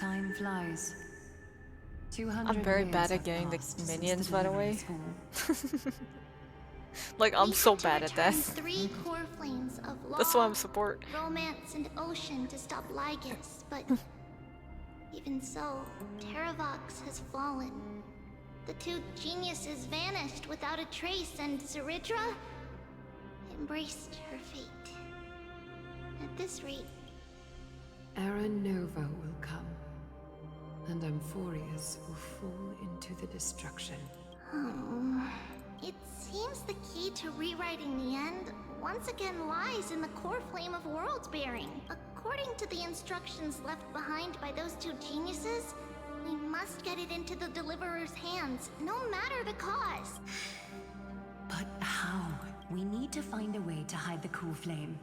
Time flies. 200 I'm very years bad have at getting the passed since minions, the by the way. Deliverance Hall. Like, I'm We so had to bad at return that. 3 core flames of law, That's why I'm support. romance, and ocean to stop Lygus, but even so, Terravox has fallen. The 2 geniuses vanished without a trace, and Zeridra embraced her fate. At this rate, Era Nova will come, and Amphoreus will fall into the destruction. It seems the key to rewriting the end once again lies in the core flame of world bearing. According to the instructions left behind by those 2 geniuses, we must get it into the Deliverer's hands, no matter the cause. But how? We need to find a way to hide the cool flame.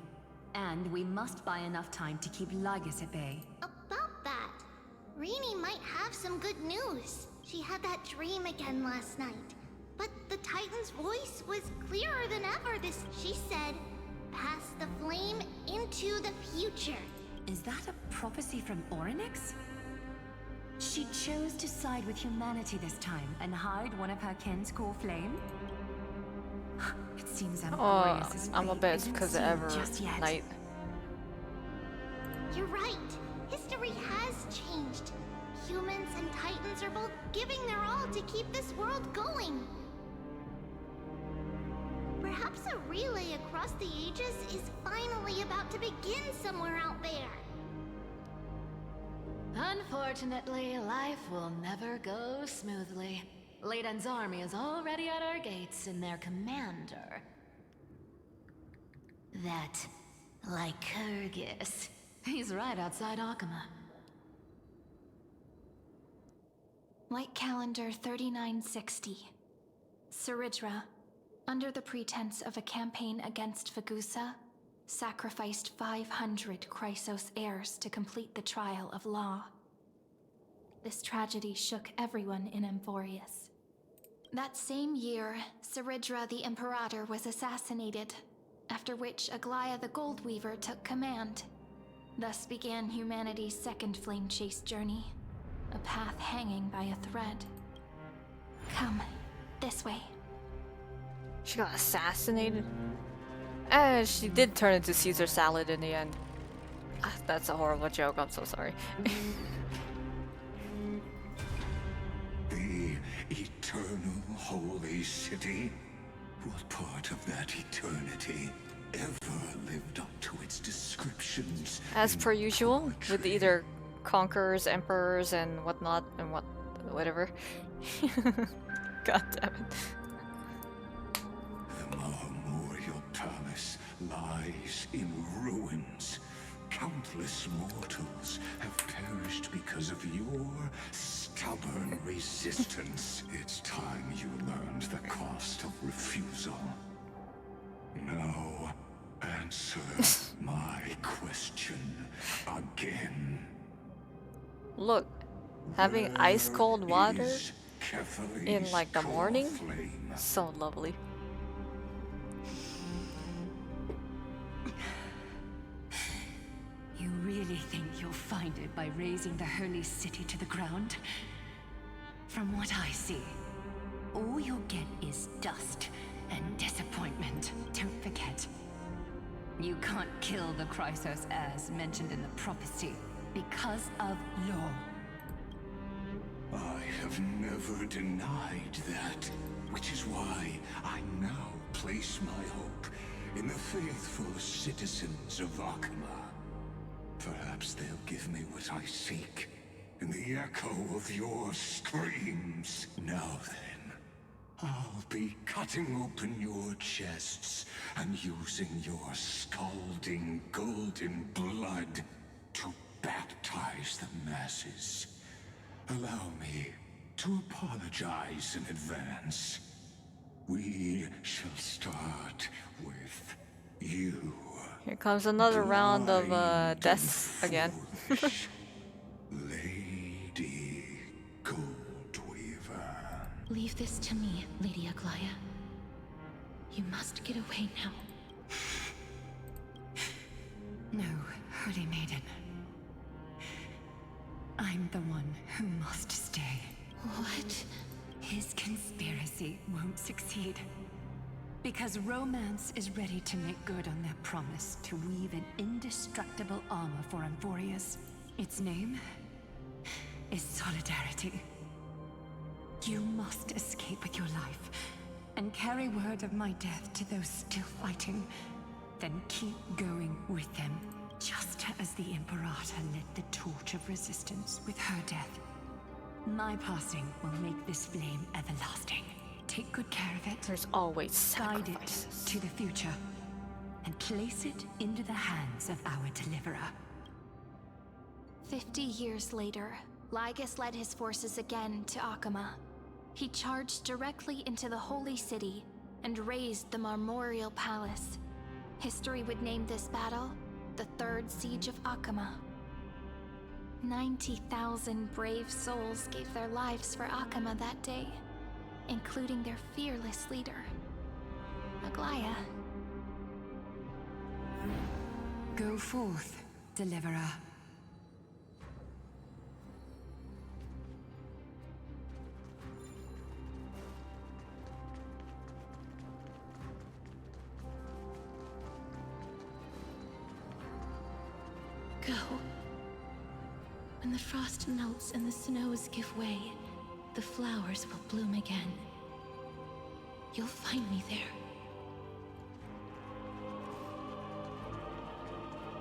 And we must buy enough time to keep Lygus at bay. About that, Rini might have some good news. She had that dream again last night. But the Titan's voice was clearer than ever. She said, pass the flame into the future. Is that a prophecy from Orynyx? She chose to side with humanity this time and hide one of her kin's cool flame? It seems Amphoreus' I'm a bet it's because of Ever just yet. Night. You're right. History has changed. Humans and Titans are both giving their all to keep this world going. Perhaps a relay across the ages is finally about to begin somewhere out there. Unfortunately, life will never go smoothly. Leiden's army is already at our gates, and their commander... that... Lycurgus. He's right outside Akama. Light calendar 3960. Ceridra, under the pretense of a campaign against Fagusa, sacrificed 500 Chrysos heirs to complete the trial of law. This tragedy shook everyone in Amphoreus. That same year, Ceridra the Imperator was assassinated, after which Aglaya the Goldweaver took command. Thus began humanity's second flame chase journey, a path hanging by a thread. Come, this way. She got assassinated? She did turn into Caesar salad in the end. That's a horrible joke, I'm so sorry. The eternal holy city? What part of that eternity ever lived up to its descriptions? As per usual, with either conquerors, emperors, and whatnot, and whatever. God damn it. The Memorial Palace lies in ruins. Countless mortals have perished because of your stubborn resistance. It's time you learned the cost of refusal. Now, answer my question again. Look, having ice cold water in like the morning. So lovely. You really think you'll find it by razing the holy city to the ground? From what I see, all you'll get is dust and disappointment. Don't forget, you can't kill the Chrysos heirs mentioned in the prophecy because of law. I have never denied that, which is why I now place my hope in the faithful citizens of Akama. Perhaps they'll give me what I seek in the echo of your screams. Now then, I'll be cutting open your chests and using your scalding golden blood to baptize the masses. Allow me to apologize in advance. We shall start with you. Here comes another round of deaths again. Lady Goldweaver. Leave this to me, Lady Aglaya. You must get away now. No, Holy Maiden. I'm the one who must stay. What? His conspiracy won't succeed. Because Romance is ready to make good on their promise to weave an indestructible armor for Amphorius. Its name is Solidarity. You must escape with your life and carry word of my death to those still fighting. Then keep going with them, just as the Imperator lit the torch of resistance with her death. My passing will make this flame everlasting. Take good care of it. There's always sacrifices. Guide it to the future, and place it into the hands of our deliverer. 50 years later, Lygus led his forces again to Akama. He charged directly into the Holy City and razed the Marmorial Palace. History would name this battle the Third Siege of Akama. 90,000 brave souls gave their lives for Akama that day, including their fearless leader, Aglaya. Go forth, deliverer. Go. When the frost melts and the snows give way, the flowers will bloom again. You'll find me there.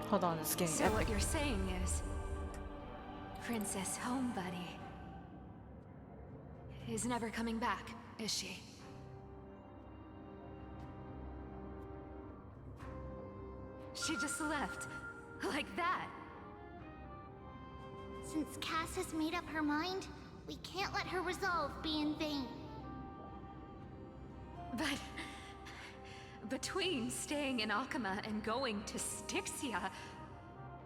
Hold on, it's getting So epic. what you're saying is, Princess Homebuddy is never coming back, is she? She just left, like that. Since Cass has made up her mind, we can't let her resolve be in vain. But between staying in Akama and going to Styxia,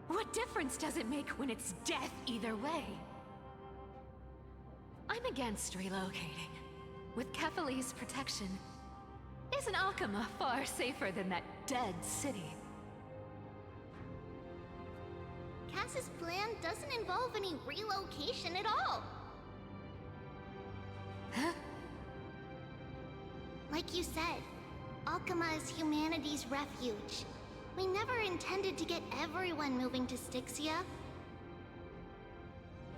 what difference does it make when it's death either way? I'm against relocating. With Kefali's protection, isn't Akama far safer than that dead city? Cass's plan doesn't involve any relocation at all. Huh? Like you said, Akama is humanity's refuge. We never intended to get everyone moving to Styxia.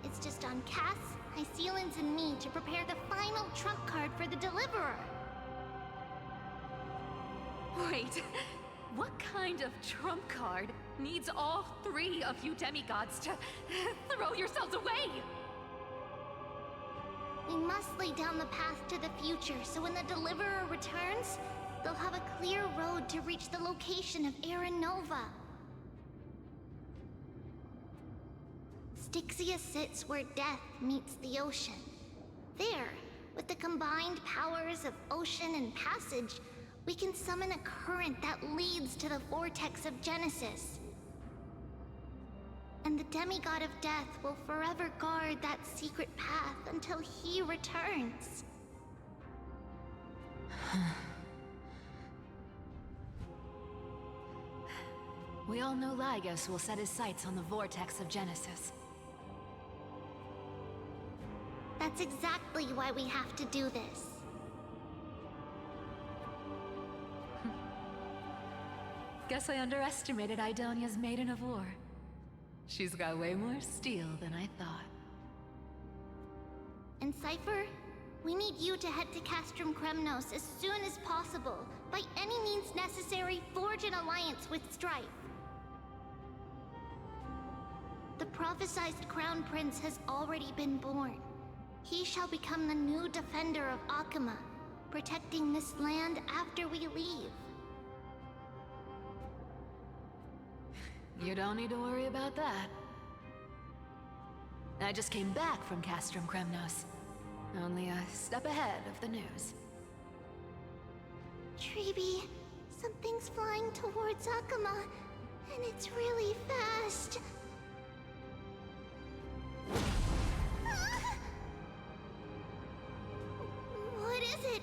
It's just on Cass, Hycealans, and me to prepare the final trump card for the Deliverer. Wait, what kind of trump card needs all three of you demigods to throw yourselves away? We must lay down the path to the future, so when the Deliverer returns, they'll have a clear road to reach the location of Era Nova. Styxia sits where death meets the ocean. There, with the combined powers of ocean and passage, we can summon a current that leads to the vortex of Genesis. And the demigod of death will forever guard that secret path until he returns. We all know Lygus will set his sights on the vortex of Genesis. That's exactly why we have to do this. Guess I underestimated Idonia's Maiden of War. She's got way more steel than I thought. And Cypher, we need you to head to Castrum Kremnos as soon as possible. By any means necessary, forge an alliance with Strife. The prophesized Crown Prince has already been born. He shall become the new defender of Akama, protecting this land after we leave. You don't need to worry about that. I just came back from Castrum Kremnos. Only a step ahead of the news. Treeby, something's flying towards Akama, and it's really fast. What is it?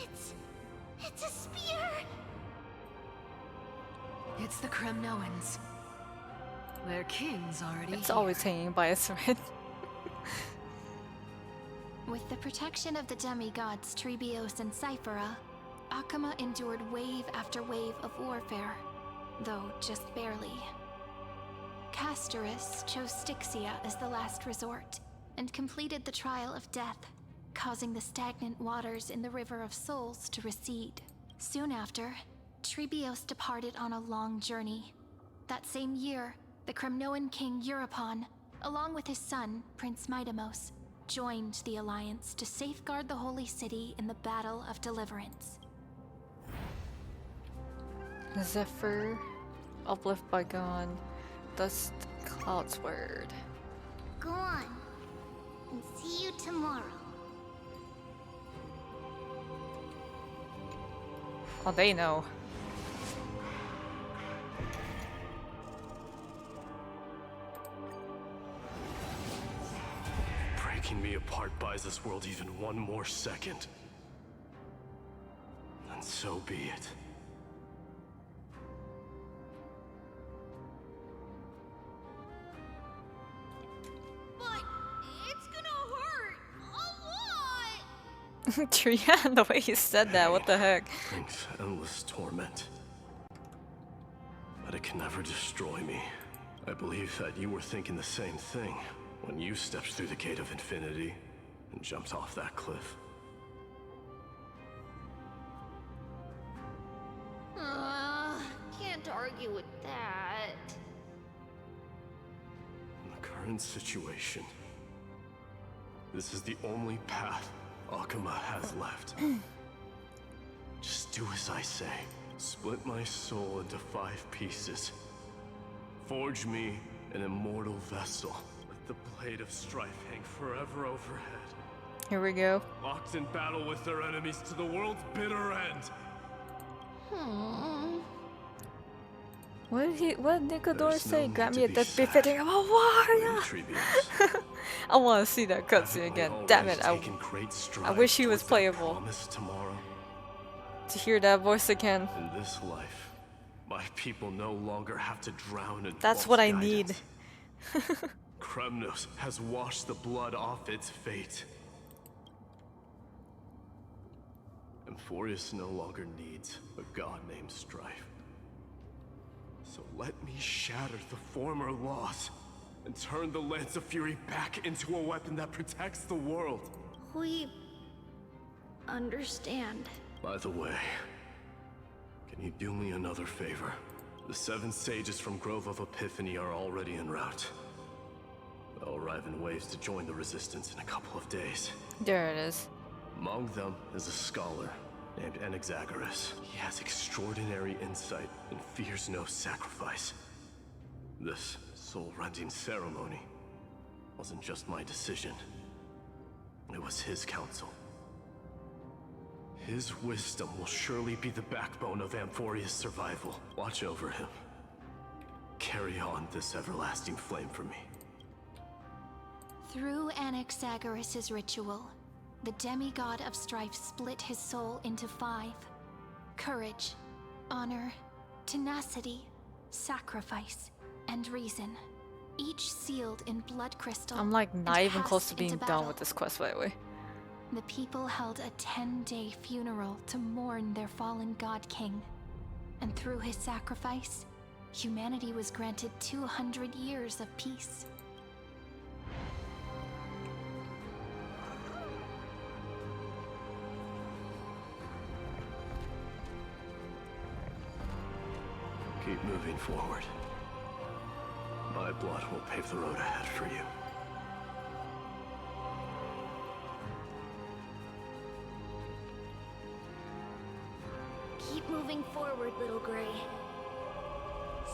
It's a spear! It's the Kremnoans. Their king's already It's here. always hanging by a thread. With the protection of the demigods Trebios and Cyphera, Akama endured wave after wave of warfare, though just barely. Castorus chose Styxia as the last resort, and completed the trial of death, causing the stagnant waters in the River of Souls to recede. Soon after, Trebios departed on a long journey. That same year, the Kremnoan king Euripon, along with his son, Prince Midamos, joined the Alliance to safeguard the Holy City in the Battle of Deliverance. Zephyr, uplift by gone, dust clouds word. Go on, and see you tomorrow. Oh, they know. Breaking me apart buys this world even one more second. And so be it. But it's gonna hurt a lot! Trian, the way you said that, what the heck? Brings endless torment. But it can never destroy me. I believe that you were thinking the same thing when you stepped through the gate of infinity and jumped off that cliff. Can't argue with that. In the current situation, this is the only path Akama has left. Just do as I say. Split my soul into 5 pieces. Forge me an immortal vessel. Let the blade of strife hang forever overhead. Here we go. Locked in battle with their enemies to the world's bitter end. What did Nicodor say? Grant me a death befitting of a warrior! I want to see that cutscene again. Damn it, I wish he was playable. To hear that voice again. In this life, my people no longer have to drown in That's false what I guidance. need. Kremnos has washed the blood off its fate. Amphorius no longer needs a god named Strife. So let me shatter the former laws and turn the Lance of Fury back into a weapon that protects the world. We understand. By the way, can you do me another favor? The 7 sages from Grove of Epiphany are already en route. They'll arrive in waves to join the resistance in a couple of days. There it is. Among them is a scholar named Anaxagoras. He has extraordinary insight and fears no sacrifice. This soul-rending ceremony wasn't just my decision. It was his counsel. His wisdom will surely be the backbone of Amphoria's survival. Watch over him. carry on this everlasting flame for me. Through Anaxagoras' ritual, the demigod of strife split his soul into 5. Courage, honor, tenacity, sacrifice, and reason. Each sealed in blood crystal. I'm like not even cast close to being into done battle. with this quest, by the way. The people held a 10-day funeral to mourn their fallen god king. And through his sacrifice, humanity was granted 200 years of peace. Keep moving forward. My blood will pave the road ahead for you. Keep moving forward, little Gray.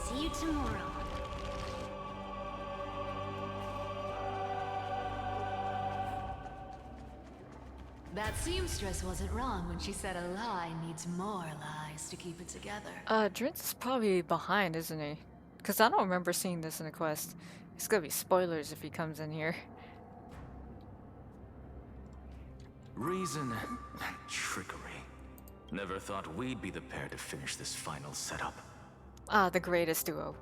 See you tomorrow. That seamstress wasn't wrong when she said a lie needs more lies to keep it together. Drin's is probably behind, isn't he? Because I don't remember seeing this in the quest. It's gonna be spoilers if he comes in here. Reason and trickery. Never thought we'd be the pair to finish this final setup. Ah, the greatest duo.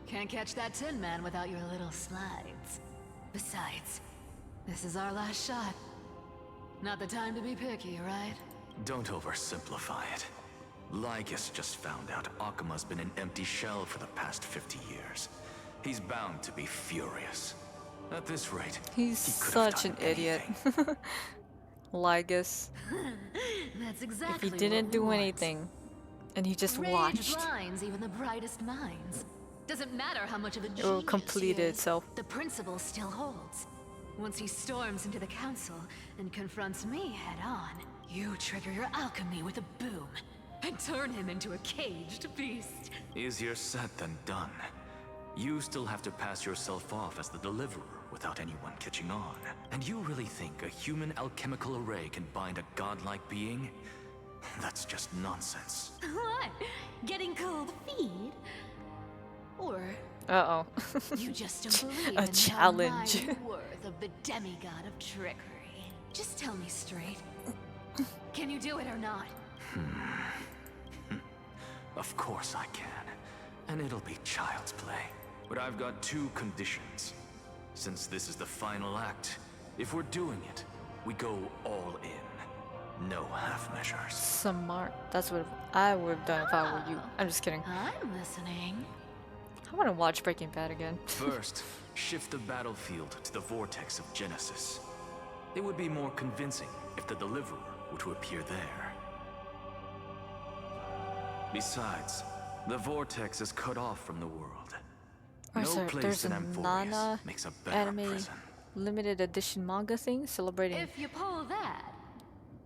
Can't catch that Tin Man without your little slides. Besides, this is our last shot. Not the time to be picky, right? Don't oversimplify it. Lycus just found out Akima's been an empty shell for the past 50 years. He's bound to be furious. At this rate, He's such an idiot. Lygus. That's exactly If he didn't what do we want. anything, and he just Rage watched, blinds even the brightest minds. Doesn't matter how much of a it will genius complete he is, itself. the principle still holds. Once he storms into the council and confronts me head on, you trigger your alchemy with a boom and turn him into a caged beast. Easier said than done. You still have to pass yourself off as the deliverer without anyone catching on. And you really think a human alchemical array can bind a godlike being? That's just nonsense. What? Getting cold feet? Or Uh-oh. you just don't believe A in challenge. the mighty worth of the demigod of trickery? Just tell me straight. Can you do it or not? Of course I can. And it'll be child's play. But I've got 2 conditions. Since this is the final act, if we're doing it, we go all in. No half measures. Smart. That's what I would have done if I were you. I'm just kidding. I'm listening. I want to watch Breaking Bad again. First, shift the battlefield to the vortex of Genesis. It would be more convincing if the deliverer were to appear there. Besides, the vortex is cut off from the world. Oh, No so place there's in a Amphorius Nana makes a better anime prison. limited edition manga thing celebrating If you pull that,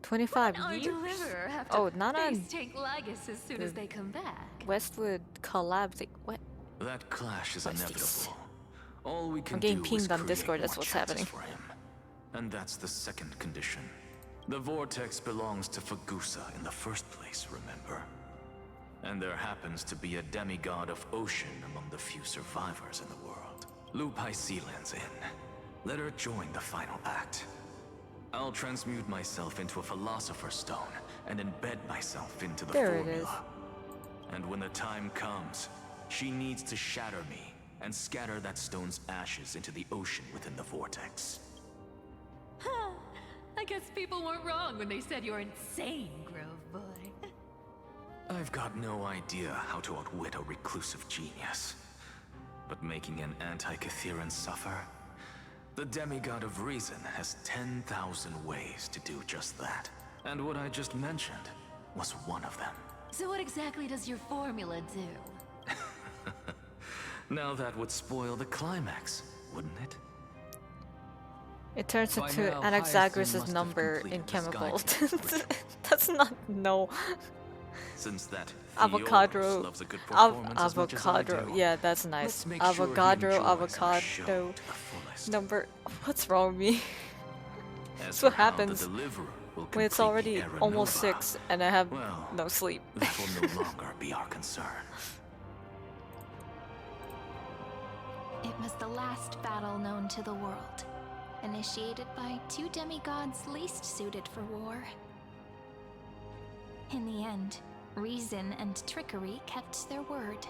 25 our years. deliverer have to Oh, Nana face and Tank Lygus as soon as they come back. Westwood collab thing. What? That clash is What's inevitable. this? All we can I'm getting do is pinged on create Discord, that's more what's chances happening. for him. And that's the second condition. The vortex belongs to Fagusa in the first place, remember? And there happens to be a demigod of ocean among the few survivors in the world. Loop Hycelan's in. Let her join the final act. I'll transmute myself into a philosopher's stone and embed myself into the There it formula. And when the time comes, she needs to shatter me and scatter that stone's ashes into the ocean within the vortex. Huh. I guess people weren't wrong when they said you're insane, Grove Boy. I've got no idea how to outwit a reclusive genius. But making an anti-Catheran suffer? The demigod of reason has 10,000 ways to do just that. And what I just mentioned was one of them. So what exactly does your formula do? Now that would spoil the climax, wouldn't it? It turns By into now, Hyacinth Anaxagoras' must have number in completed this chemicals. guidebook. That's not no. Since that Avocado. loves a good performance as much as I Avocado. do. Yeah, that's nice. Let's make sure he Avocado, enjoys our show avocado. to the fullest. Number. What's wrong with me? As That's what for how the happens deliverer will when it's complete already the Era almost Nova, 6 and I have well, no sleep. that will no longer be our concern. It was the last battle known to the world, initiated by two demigods least suited for war. In the end, reason and trickery kept their word.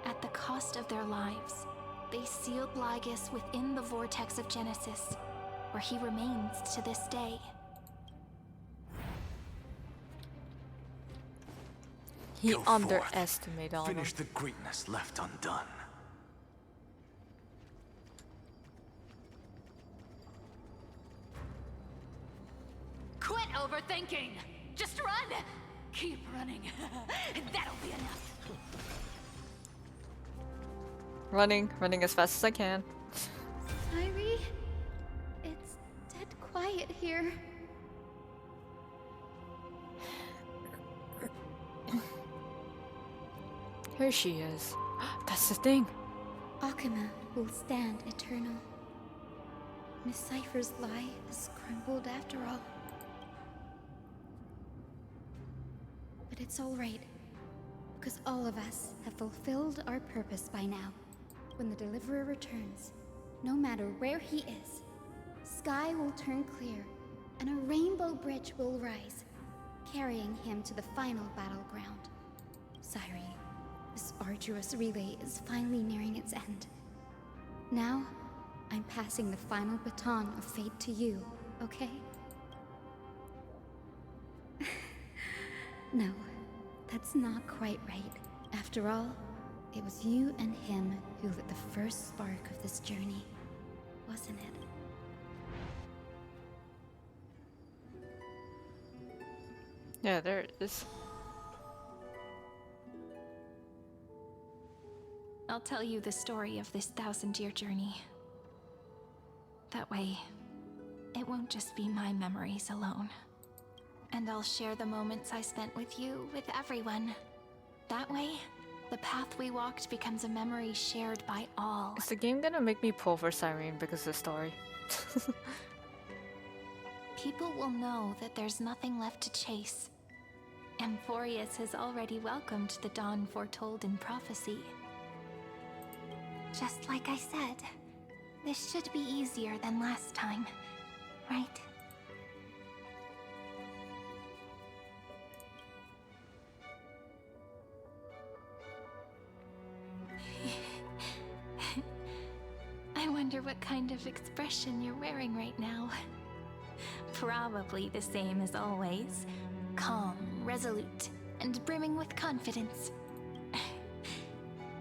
At the cost of their lives, they sealed Lygus within the vortex of Genesis, where he remains to this day. He Go underestimated all of them. Finish the greatness left undone. Quit overthinking! Just run! Keep running. That'll be enough. Running as fast as I can. Cyrene? It's dead quiet here. Here she is. That's the thing. Akuma will stand eternal. Miss Cypher's lie has crumbled after all. But it's all right, because all of us have fulfilled our purpose by now. When the Deliverer returns, no matter where he is, sky will turn clear, and a rainbow bridge will rise, carrying him to the final battleground. Cyrene, this arduous relay is finally nearing its end. Now, I'm passing the final baton of fate to you, okay? No, that's not quite right. After all, it was you and him who lit the first spark of this journey, wasn't it? Yeah, there it is. I'll tell you the story of this 1,000-year journey. That way, it won't just be my memories alone. And I'll share the moments I spent with you with everyone. That way, the path we walked becomes a memory shared by all. Is the game gonna make me pull for Cyrene because of the story? People will know that there's nothing left to chase. Amphorius has already welcomed the dawn foretold in prophecy. Just like I said, this should be easier than last time, right? I wonder what kind of expression you're wearing right now. Probably the same as always. Calm, resolute, and brimming with confidence.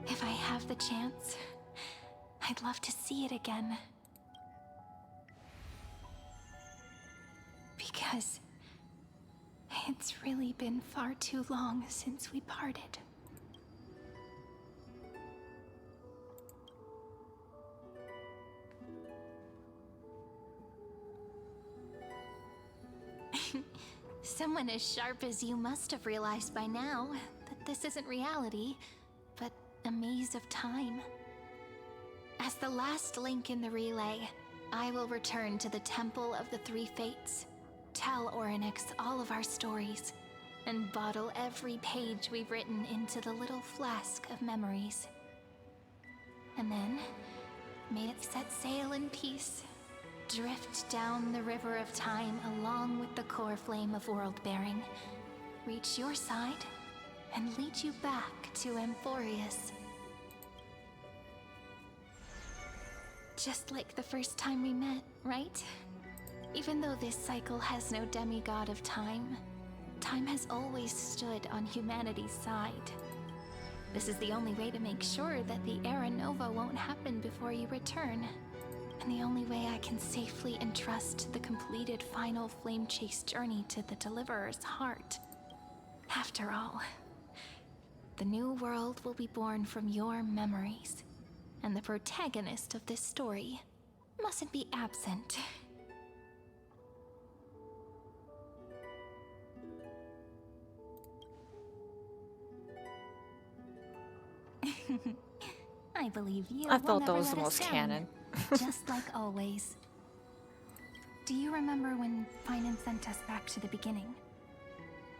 If I have the chance, I'd love to see it again. Because it's really been far too long since we parted. Someone as sharp as you must have realized by now that this isn't reality, but a maze of time. As the last link in the relay, I will return to the Temple of the Three Fates, tell Orynyx all of our stories, and bottle every page we've written into the little flask of memories. And then, may it set sail in peace, drift down the river of time along with the core flame of world-bearing, reach your side, and lead you back to Amphorius. Just like the first time we met, right? Even though this cycle has no demigod of time, time has always stood on humanity's side. This is the only way to make sure that the Era Nova won't happen before you return. And the only way I can safely entrust the completed final flame chase journey to the Deliverer's heart. After all, the new world will be born from your memories, and the protagonist of this story mustn't be absent. I believe you. I thought that was the most canon. Just like always. Do you remember when Finan sent us back to the beginning?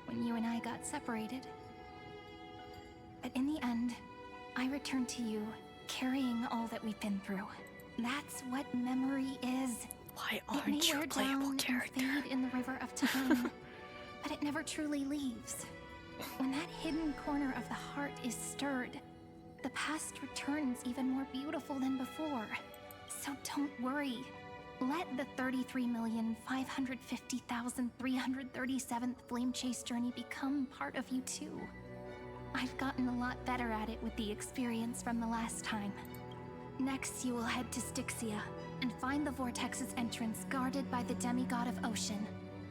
When you and I got separated? But in the end, I returned to you carrying all that we've been through. That's what memory is. Why It may wear down and fade in the river of time, but it never truly leaves. When that hidden corner of the heart is stirred, the past returns even more beautiful than before. So don't worry. Let the 33,550,337th Flame Chase journey become part of you too. I've gotten a lot better at it with the experience from the last time. Next, you will head to Styxia and find the Vortex's entrance guarded by the demigod of ocean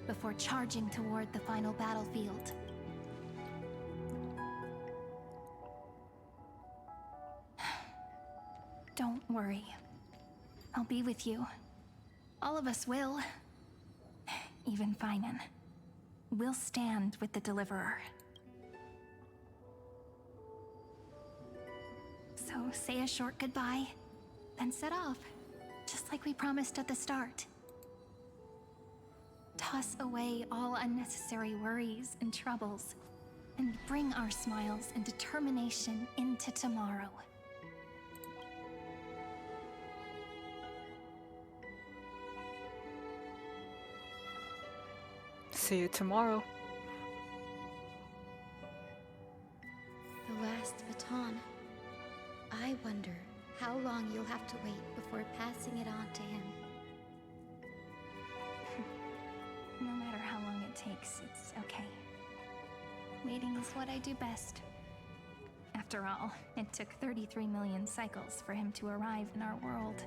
before charging toward the final battlefield. Don't worry. I'll be with you. All of us will. Even Finan. We'll stand with the Deliverer. So say a short goodbye, then set off, just like we promised at the start. Toss away all unnecessary worries and troubles, and bring our smiles and determination into tomorrow. See you tomorrow. The last baton. I wonder how long you'll have to wait before passing it on to him. No matter how long it takes, it's okay. Waiting is what I do best. After all, it took 33 million cycles for him to arrive in our world.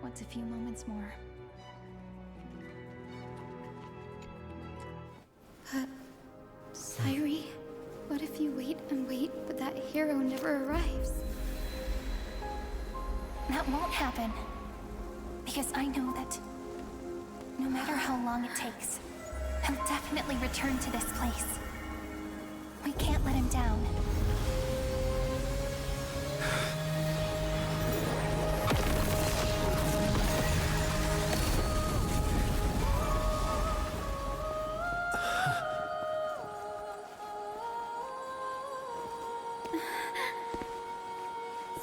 What's a few moments more? But, Cyrene, what if you wait and wait, but that hero never arrives? That won't happen. Because I know that no matter how long it takes, he'll definitely return to this place. We can't let him down.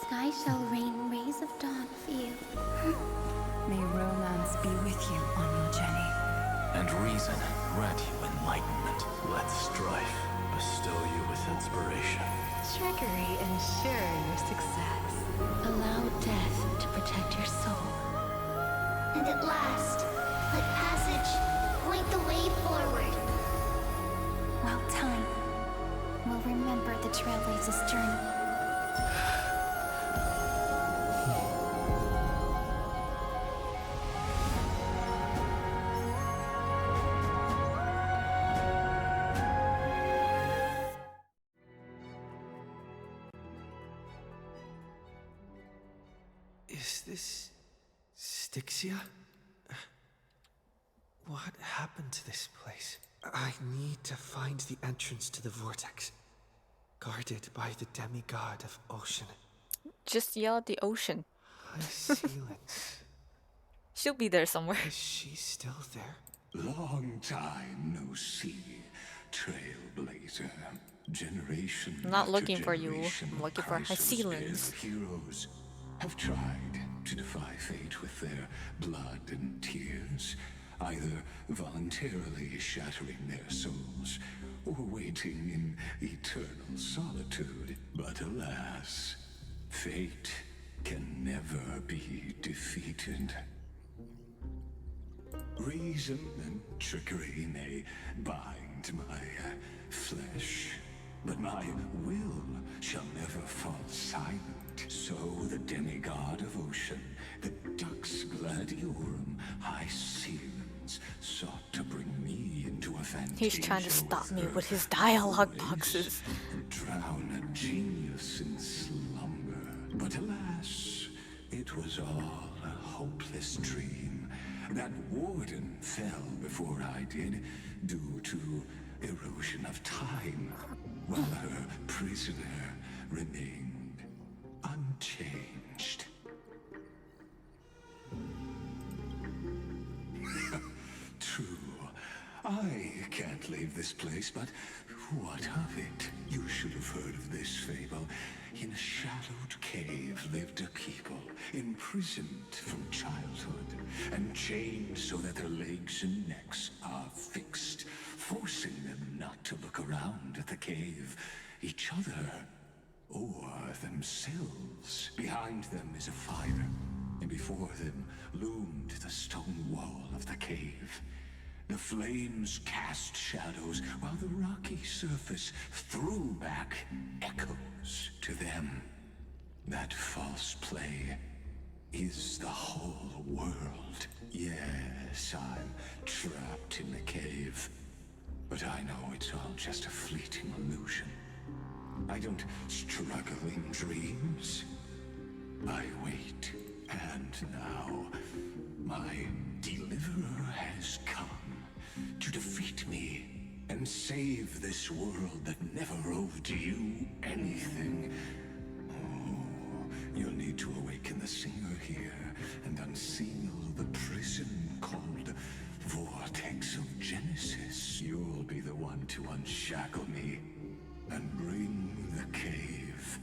Sky shall rain rays of dawn for you. May romance be with you on your journey. And reason grant you enlightenment. Let strife bestow you with inspiration. Trickery ensure your success. Allow death to protect your soul. And at last, let passage point the way forward. While time will remember the Trailblazer's journey. Is this Styxia? What happened to this place? I need to find the entrance to the vortex, guarded by the demigod of ocean. Just yell at the ocean. Sealants. She'll be there somewhere. Is she still there? Long time no see, Trailblazer. Generation I'm not after looking for you. generation I'm looking of for Chrysos Sealants. heroes have tried to defy fate with their blood and tears, either voluntarily shattering their souls or waiting in eternal solitude. But alas, fate can never be defeated. Reason and trickery may bind my flesh, but my will shall never fall silent. So the demigod of ocean, the Dux Gladiorum, High Sealants, sought to bring me into a fantasy. He's trying to stop me with his dialogue boxes. And drown a genius in slumber. But alas, it was all a hopeless dream. That warden fell before I did, due to erosion of time, while her prisoner remained unchanged. True, I can't leave this place, but what of it? You should have heard of this fable. In a shadowed cave lived a people, imprisoned from childhood, and chained so that their legs and necks are fixed, forcing them not to look around at the cave, each other, or themselves. Behind them is a fire, and before them loomed the stone wall of the cave. The flames cast shadows, while the rocky surface threw back echoes to them. That false play is the whole world. Yes, I'm trapped in the cave. But I know it's all just a fleeting illusion. I don't struggle in dreams. I wait, and now my deliverer has come to defeat me and save this world that never owed you anything. Oh, you'll need to awaken the singer here and unseal the prison called Vortex of Genesis. You'll be the one to unshackle me and bring the cave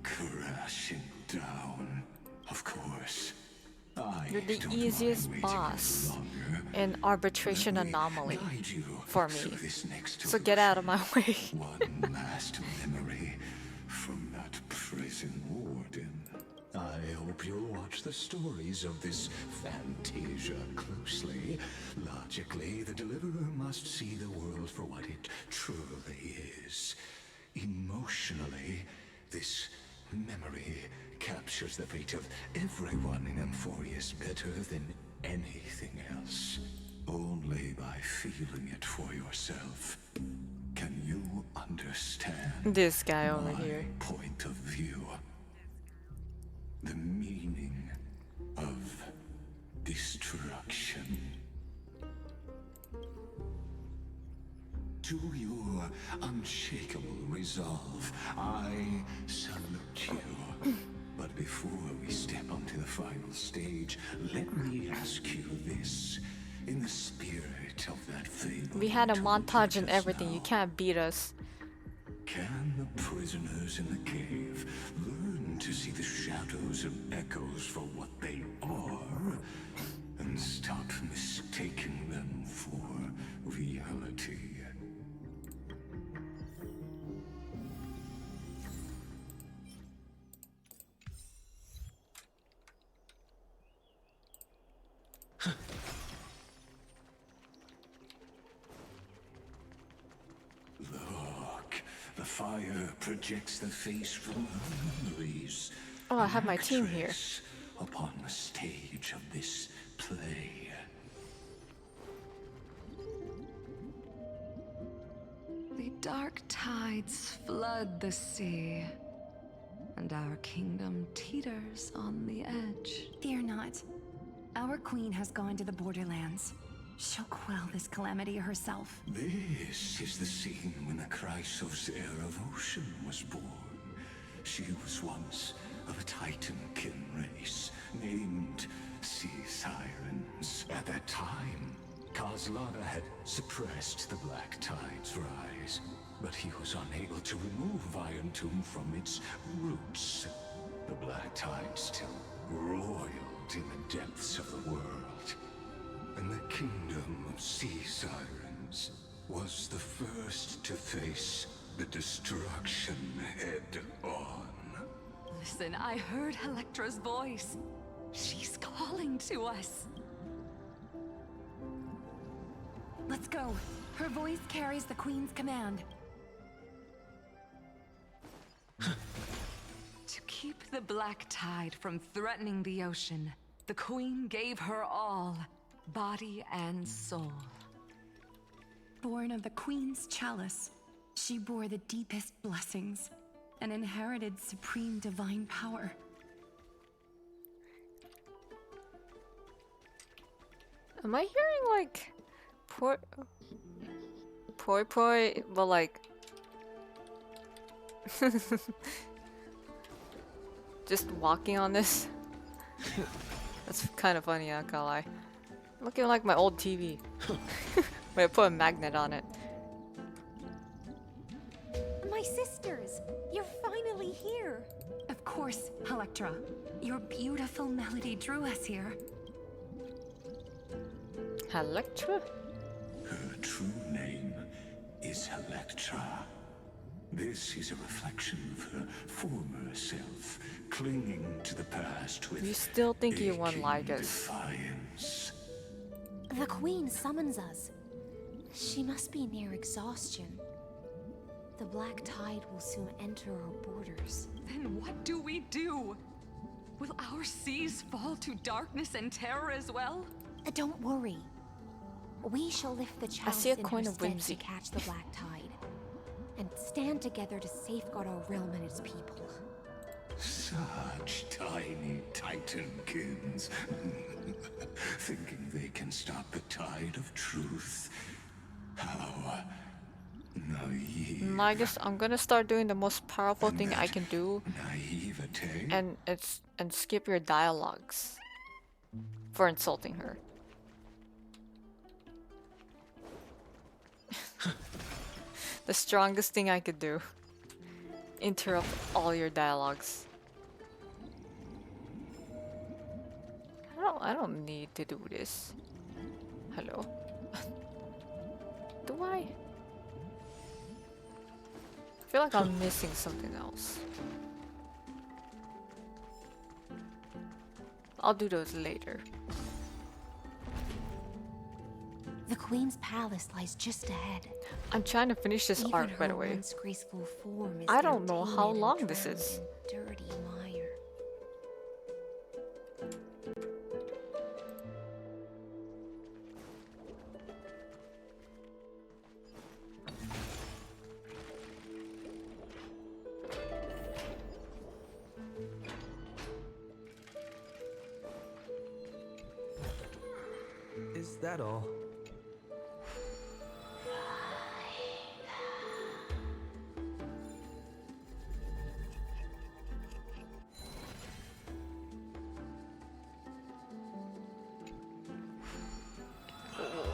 crashing down. Of course, you're the easiest boss in Arbitration Anomaly for me. So get out of my way. One last memory from that prison warden. I hope you'll watch the stories of this Fantasia closely. Logically, the Deliverer must see the world for what it truly is. Emotionally, this memory captures the fate of everyone in Amphorius better than anything else. Only by feeling it for yourself can you understand this guy over here. Point of view. The meaning of destruction. To your unshakable resolve, I salute you. But before we step onto the final stage, let me ask you this. In the spirit of that fable, we had a montage and everything. You can't beat us. Can the prisoners in the cave learn to see the shadows and echoes for what they are, and stop mistaking them for reality? Look, the fire projects the face from memories. Oh, I have my team here. Upon the stage of this play. The dark tides flood the sea, and our kingdom teeters on the edge. Fear not. Our queen has gone to the borderlands. She'll quell this calamity herself. This is the scene when the Chrysos heir of Ocean was born. She was once of a Titan-kin race named Sea Sirens. At that time, Kozlana had suppressed the Black Tide's rise, but he was unable to remove Iron Tomb from its roots. The Black Tide still roiled in the depths of the world, and the kingdom of Sea Sirens was the first to face the destruction head-on. Listen, I heard Electra's voice. She's calling to us. Let's go. Her voice carries the Queen's command. To keep the Black Tide from threatening the ocean, the Queen gave her all, body and soul. Born of the Queen's chalice, she bore the deepest blessings and inherited supreme divine power. Am I hearing like poi, but like just walking on this? That's kind of funny, not gonna lie. Looking like my old TV. Wait, I put a magnet on it. My sisters! You're finally here! Of course, Electra. Your beautiful melody drew us here. Electra? Her true name is Electra. This is a reflection of her former self, clinging to the past with you still think you won, Lygus? Defiance. The Queen summons us. She must be near exhaustion. The black tide will soon enter our borders. Then what do we do? Will our seas fall to darkness and terror as well? Don't worry. We shall lift the chalice see a in coin her of stead whimsy. to catch the black tide, and stand together to safeguard our realm and its people. Such tiny titankins, thinking they can stop the tide of truth. How naive. Lygus, I'm gonna start doing the most powerful thing I can do, naivete. and skip your dialogues for insulting her. The strongest thing I could do. Interrupt all your dialogues. I don't need to do this. Hello? Do I? I feel like I'm missing something else. I'll do those later. The Queen's palace lies just ahead. I'm trying to finish this Even arc, by the her way. once graceful form is I now don't know how tainted and long this drowned is. in dirty mire. Is that all?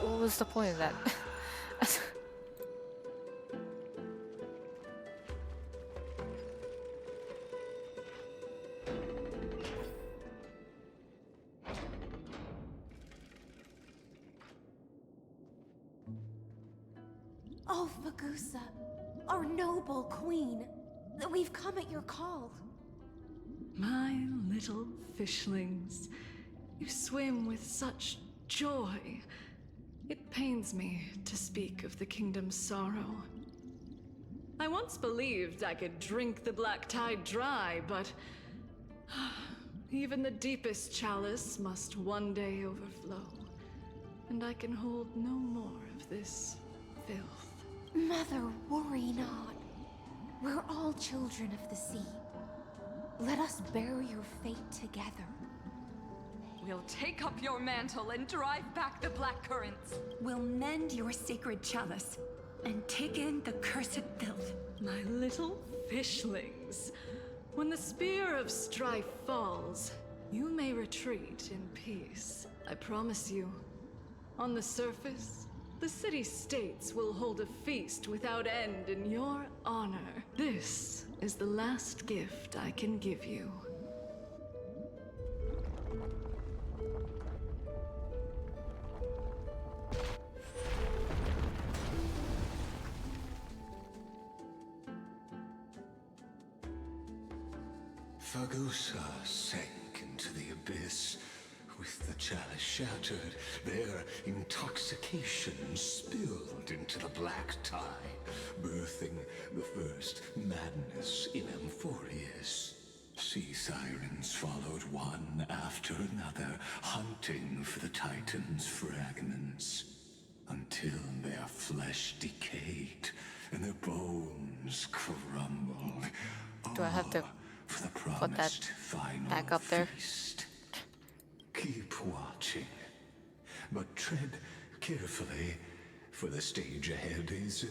What was the point of that? Oh, Vagusa, our noble queen, we've come at your call. My little fishlings, you swim with such joy. It pains me to speak of the kingdom's sorrow. I once believed I could drink the black tide dry, but even the deepest chalice must one day overflow, and I can hold no more of this filth. Mother, worry not. We're all children of the sea. Let us bear your fate together. We'll take up your mantle and drive back the black currents. We'll mend your sacred chalice and take in the cursed filth. My little fishlings, when the spear of strife falls, you may retreat in peace. I promise you. On the surface, the city-states will hold a feast without end in your honor. This is the last gift I can give you. Vagusa sank into the abyss. With the chalice shattered, their intoxication spilled into the black tide, birthing the first madness in Amphorius. Sea sirens followed one after another, hunting for the Titan's fragments, until their flesh decayed and their bones crumbled. Do I have to for the put that final back up there? feast. Keep watching, but tread carefully, for the stage ahead is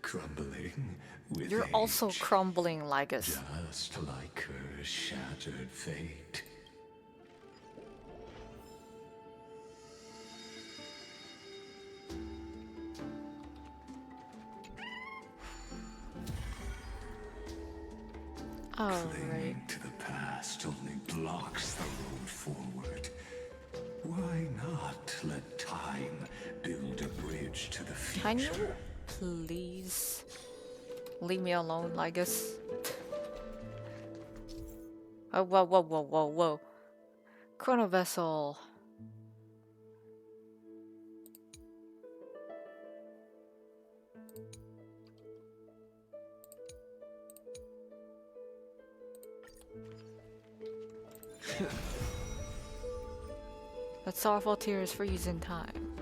crumbling with You're age, also crumbling, Lygus. just like her shattered fate. Clinging to the past only blocks the road forward. Why not let time build a bridge to the future? Can you please leave me alone, I guess? Oh, whoa, whoa, whoa, whoa, whoa. Chrono Vessel. That sorrowful tears freeze in time.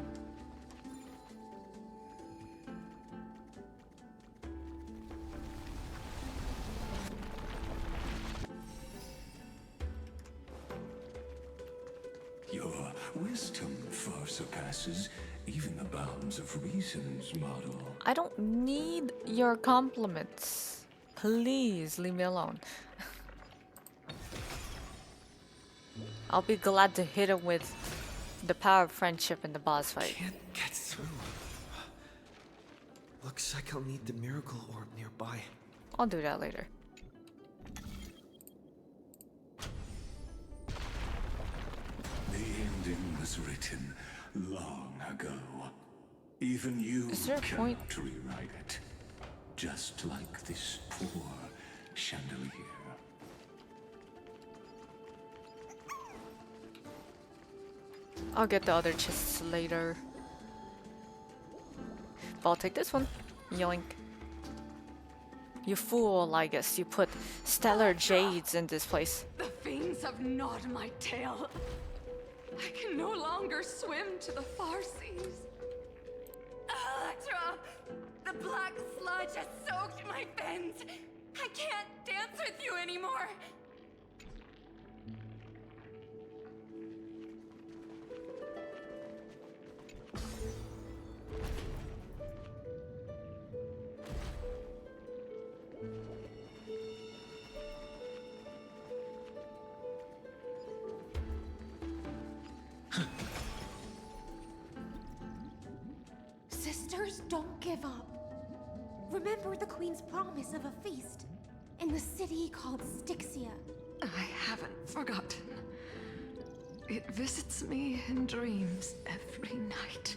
Your wisdom far surpasses even the bounds of reason's model. I don't need your compliments. Please leave me alone. I'll be glad to hit him with the power of friendship in the boss fight. Can't get through. Looks like I'll need the miracle orb nearby. I'll do that later. The ending was written long ago. Even you cannot rewrite it. Just like this poor chandelier. I'll get the other chests later. But I'll take this one. Yoink. You fool, I guess. You put stellar jades in this place. The fiends have gnawed my tail. I can no longer swim to the far seas. Electra! The black sludge has soaked my fins. I can't dance with you anymore. Sisters, don't give up. Remember the Queen's promise of a feast in the city called Styxia. I haven't forgotten. It visits me in dreams every night.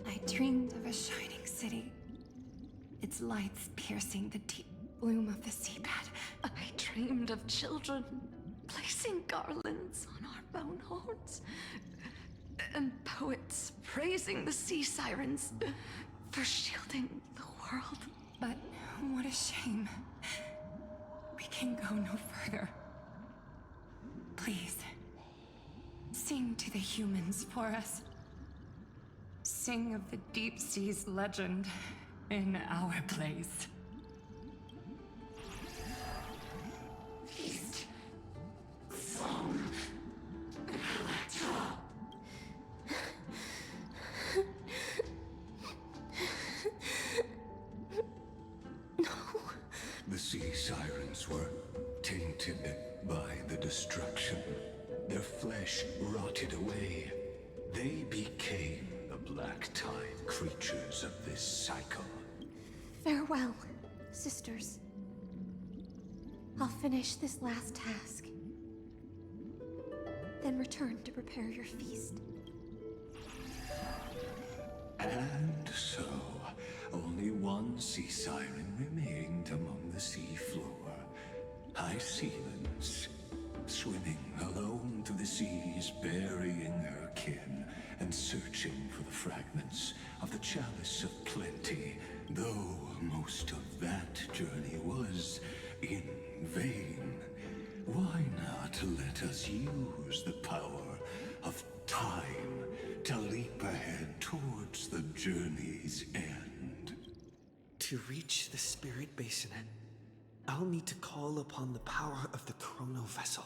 I dreamed of a shining city, its lights piercing the deep gloom of the seabed. I dreamed of children placing garlands on our bone horns, and poets praising the sea sirens for shielding the world. But what a shame. We can go no further. Please, sing to the humans for us. Sing of the deep sea's legend in our place. Feast. Song. Electra. No. The sea sirens were tainted by the destruction. Their flesh rotted away. They became the black tide creatures of this cycle. Farewell, sisters. I'll finish this last task. Then return to prepare your feast. And so, only one sea siren remained among the sea floor. High Sealands, swimming alone through the seas, burying her kin, and searching for the fragments of the chalice of plenty, though most of that journey was in vain. Why not let us use the power of time to leap ahead towards the journey's end? To reach the spirit basin, I'll need to call upon the power of the chrono vessel.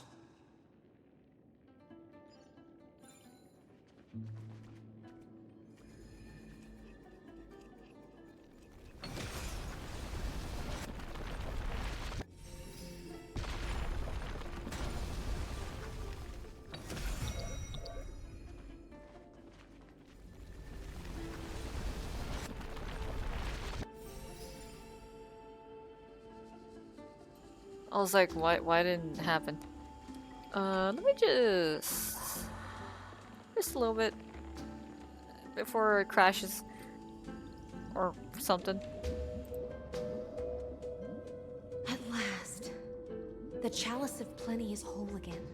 I was like, why didn't it happen? Let me just a little bit before it crashes or something. At last, the Chalice of Plenty is whole again.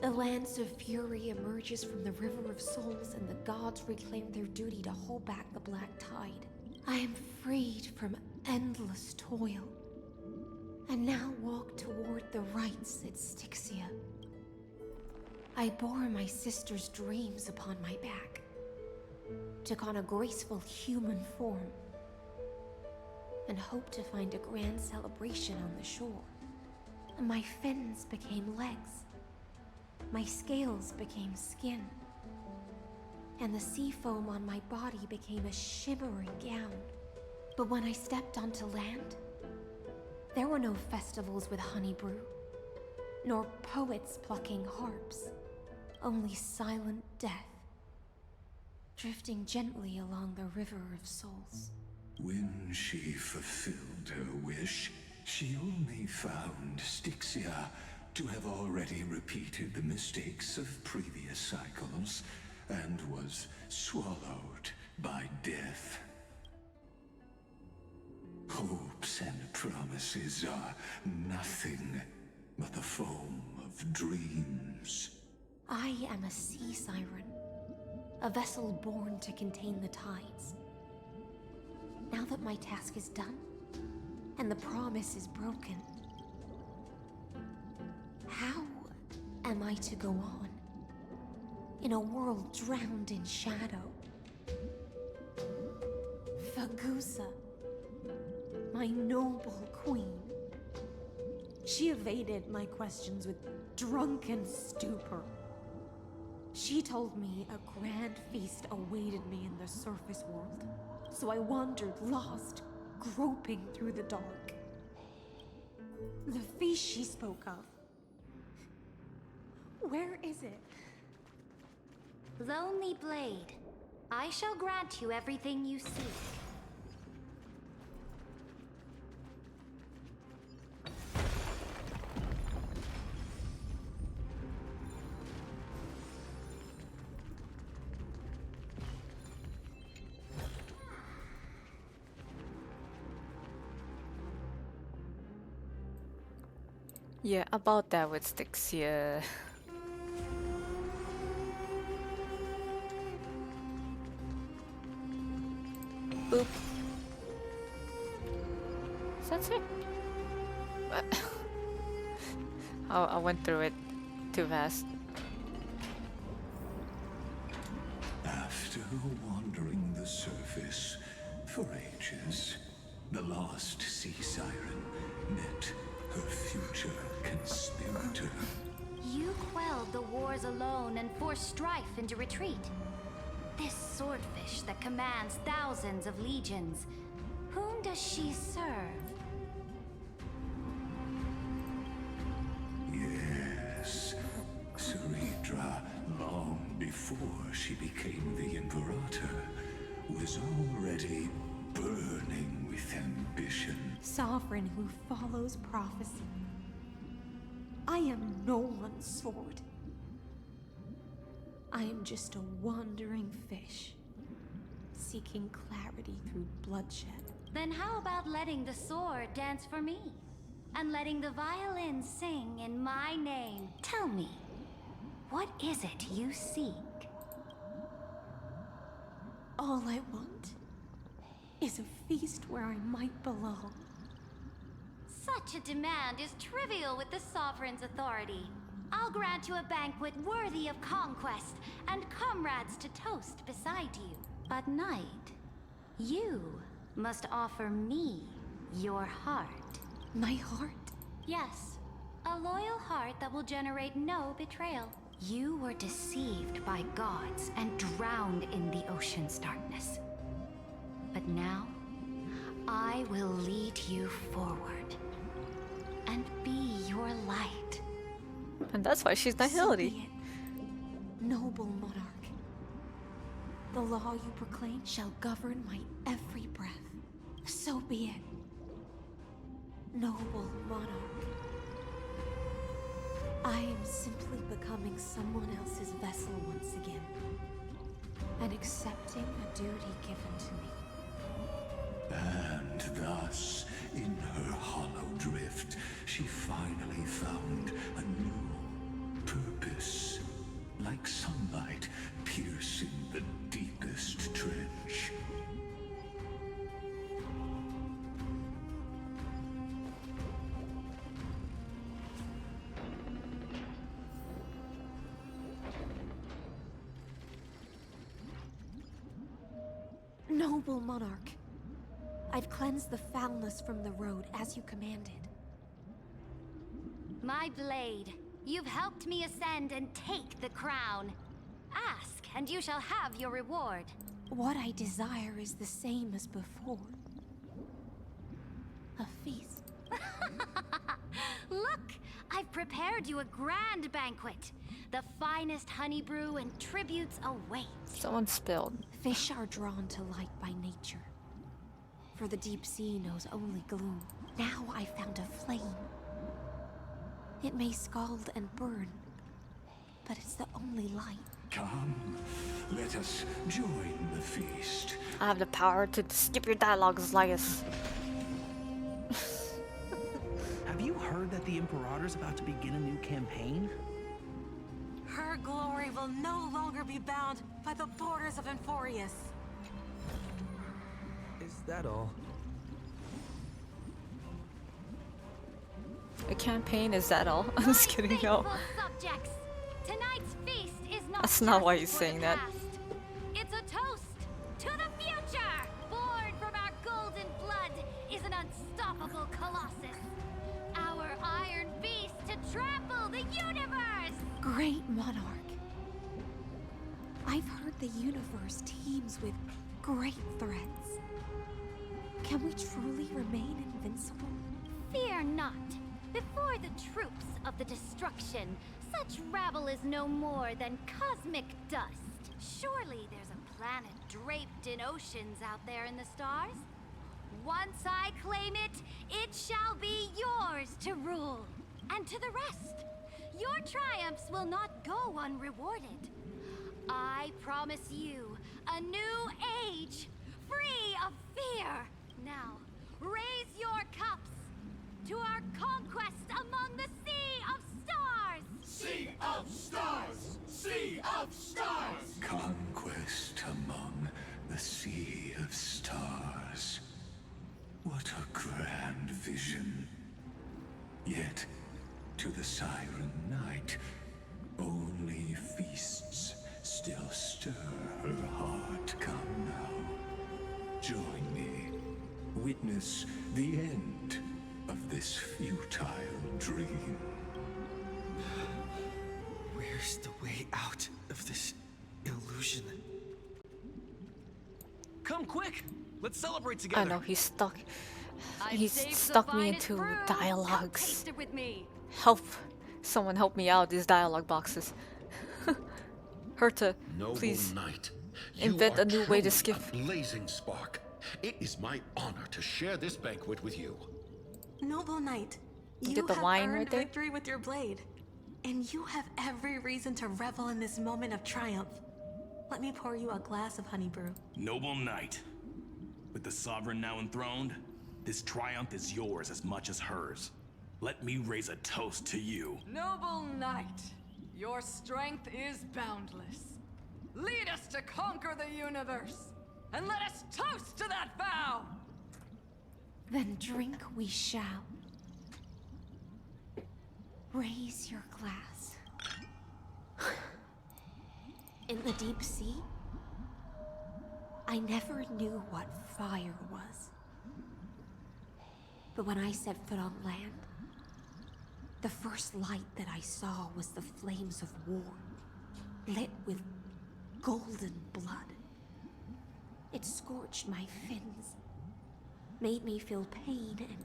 The Lance of Fury emerges from the River of Souls, and the gods reclaim their duty to hold back the Black Tide. I am freed from endless toil, and now walk toward the rites at Styxia. I bore my sister's dreams upon my back, took on a graceful human form, and hoped to find a grand celebration on the shore. My fins became legs, my scales became skin, and the sea foam on my body became a shimmering gown. But when I stepped onto land, there were no festivals with honey brew, nor poets plucking harps, only silent death, drifting gently along the River of Souls. When she fulfilled her wish, she only found Styxia to have already repeated the mistakes of previous cycles, and was swallowed by death. Hopes and promises are nothing but the foam of dreams. I am a sea siren, a vessel born to contain the tides. Now that my task is done, and the promise is broken, how am I to go on in a world drowned in shadow? Fagusa, my noble queen. She evaded my questions with drunken stupor. She told me a grand feast awaited me in the surface world, so I wandered lost, groping through the dark. The feast she spoke of, where is it? Lonely Blade, I shall grant you everything you seek. Yeah, about that with Styxia. Boop. That's it. I went through it too fast. After wandering the surface for ages, the lost sea siren met her future conspirator. You quelled the wars alone and forced strife into retreat. This swordfish that commands thousands of legions, whom does she serve? Yes, Cyrene, long before she became the Imperator, was already burning with ambition. Sovereign who follows prophecy. I am no one's sword. I am just a wandering fish, seeking clarity through bloodshed. Then how about letting the sword dance for me? And letting the violin sing in my name? Tell me, what is it you seek? All I want is a feast where I might belong. Such a demand is trivial with the Sovereign's authority. I'll grant you a banquet worthy of conquest and comrades to toast beside you. But night, you must offer me your heart. My heart? Yes, a loyal heart that will generate no betrayal. You were deceived by gods and drowned in the ocean's darkness. But now, I will lead you forward and be your light. And that's why she's Nihility. Noble monarch, the law you proclaim shall govern my every breath. So be it. Noble monarch, I am simply becoming someone else's vessel once again, and accepting a duty given to me. And thus, in her hollow drift, she finally found a new purpose, like sunlight piercing the deepest trench. Noble monarch, I've cleansed the foulness from the road as you commanded. My blade, you've helped me ascend and take the crown. Ask, and you shall have your reward. What I desire is the same as before. A feast. Look, I've prepared you a grand banquet. The finest honey brew and tributes await. Someone spilled. Fish are drawn to light by nature, for the deep sea knows only gloom. Now I found a flame. It may scald and burn, but it's the only light. Come, let us join the feast. I have the power to skip your dialogues, Lygus. Have you heard that the Imperator's about to begin a new campaign? Her glory will no longer be bound by the borders of Emphorius. Is that all? A campaign, is that all? I'm just kidding, no. Subjects, tonight's feast is not That's not why just he's for saying the that. past. It's a toast to the future! Born from our golden blood is an unstoppable colossus. Our iron beast to trample the universe! Great monarch. I've heard the universe teems with great threats. Can we truly remain invincible? Fear not. Before the troops of the destruction, such rabble is no more than cosmic dust. Surely there's a planet draped in oceans out there in the stars. Once I claim it, it shall be yours to rule. And to the rest, your triumphs will not go unrewarded. I promise you a new age, free of fear. Now, raise your cups to our conquest among the Sea of Stars! Sea of Stars! Sea of Stars! Conquest among the Sea of Stars. What a grand vision. Yet, to the Siren Knight, only feasts still stir her heart. Come now, join me. Witness the end of this futile dream. Where's the way out of this illusion? Come quick! Let's celebrate together. I know, he's stuck. I've He's saved the stuck me finest into brew. dialogues. Taste it with me. Help! Someone help me out, these dialogue boxes. Herta, Noble please knight, invent you a are new way to truly skip. a blazing spark. It is my honor to share this banquet with you. Noble knight, You you get the have wine earned right there? victory with your blade. And you have every reason to revel in this moment of triumph. Let me pour you a glass of honey brew. Noble knight, with the sovereign now enthroned, this triumph is yours as much as hers. Let me raise a toast to you. Noble knight, your strength is boundless. Lead us to conquer the universe, and let us toast to that vow! Then drink we shall. Raise your glass. In the deep sea, I never knew what fire was. But when I set foot on land, the first light that I saw was the flames of war, lit with golden blood. It scorched my fins, made me feel pain and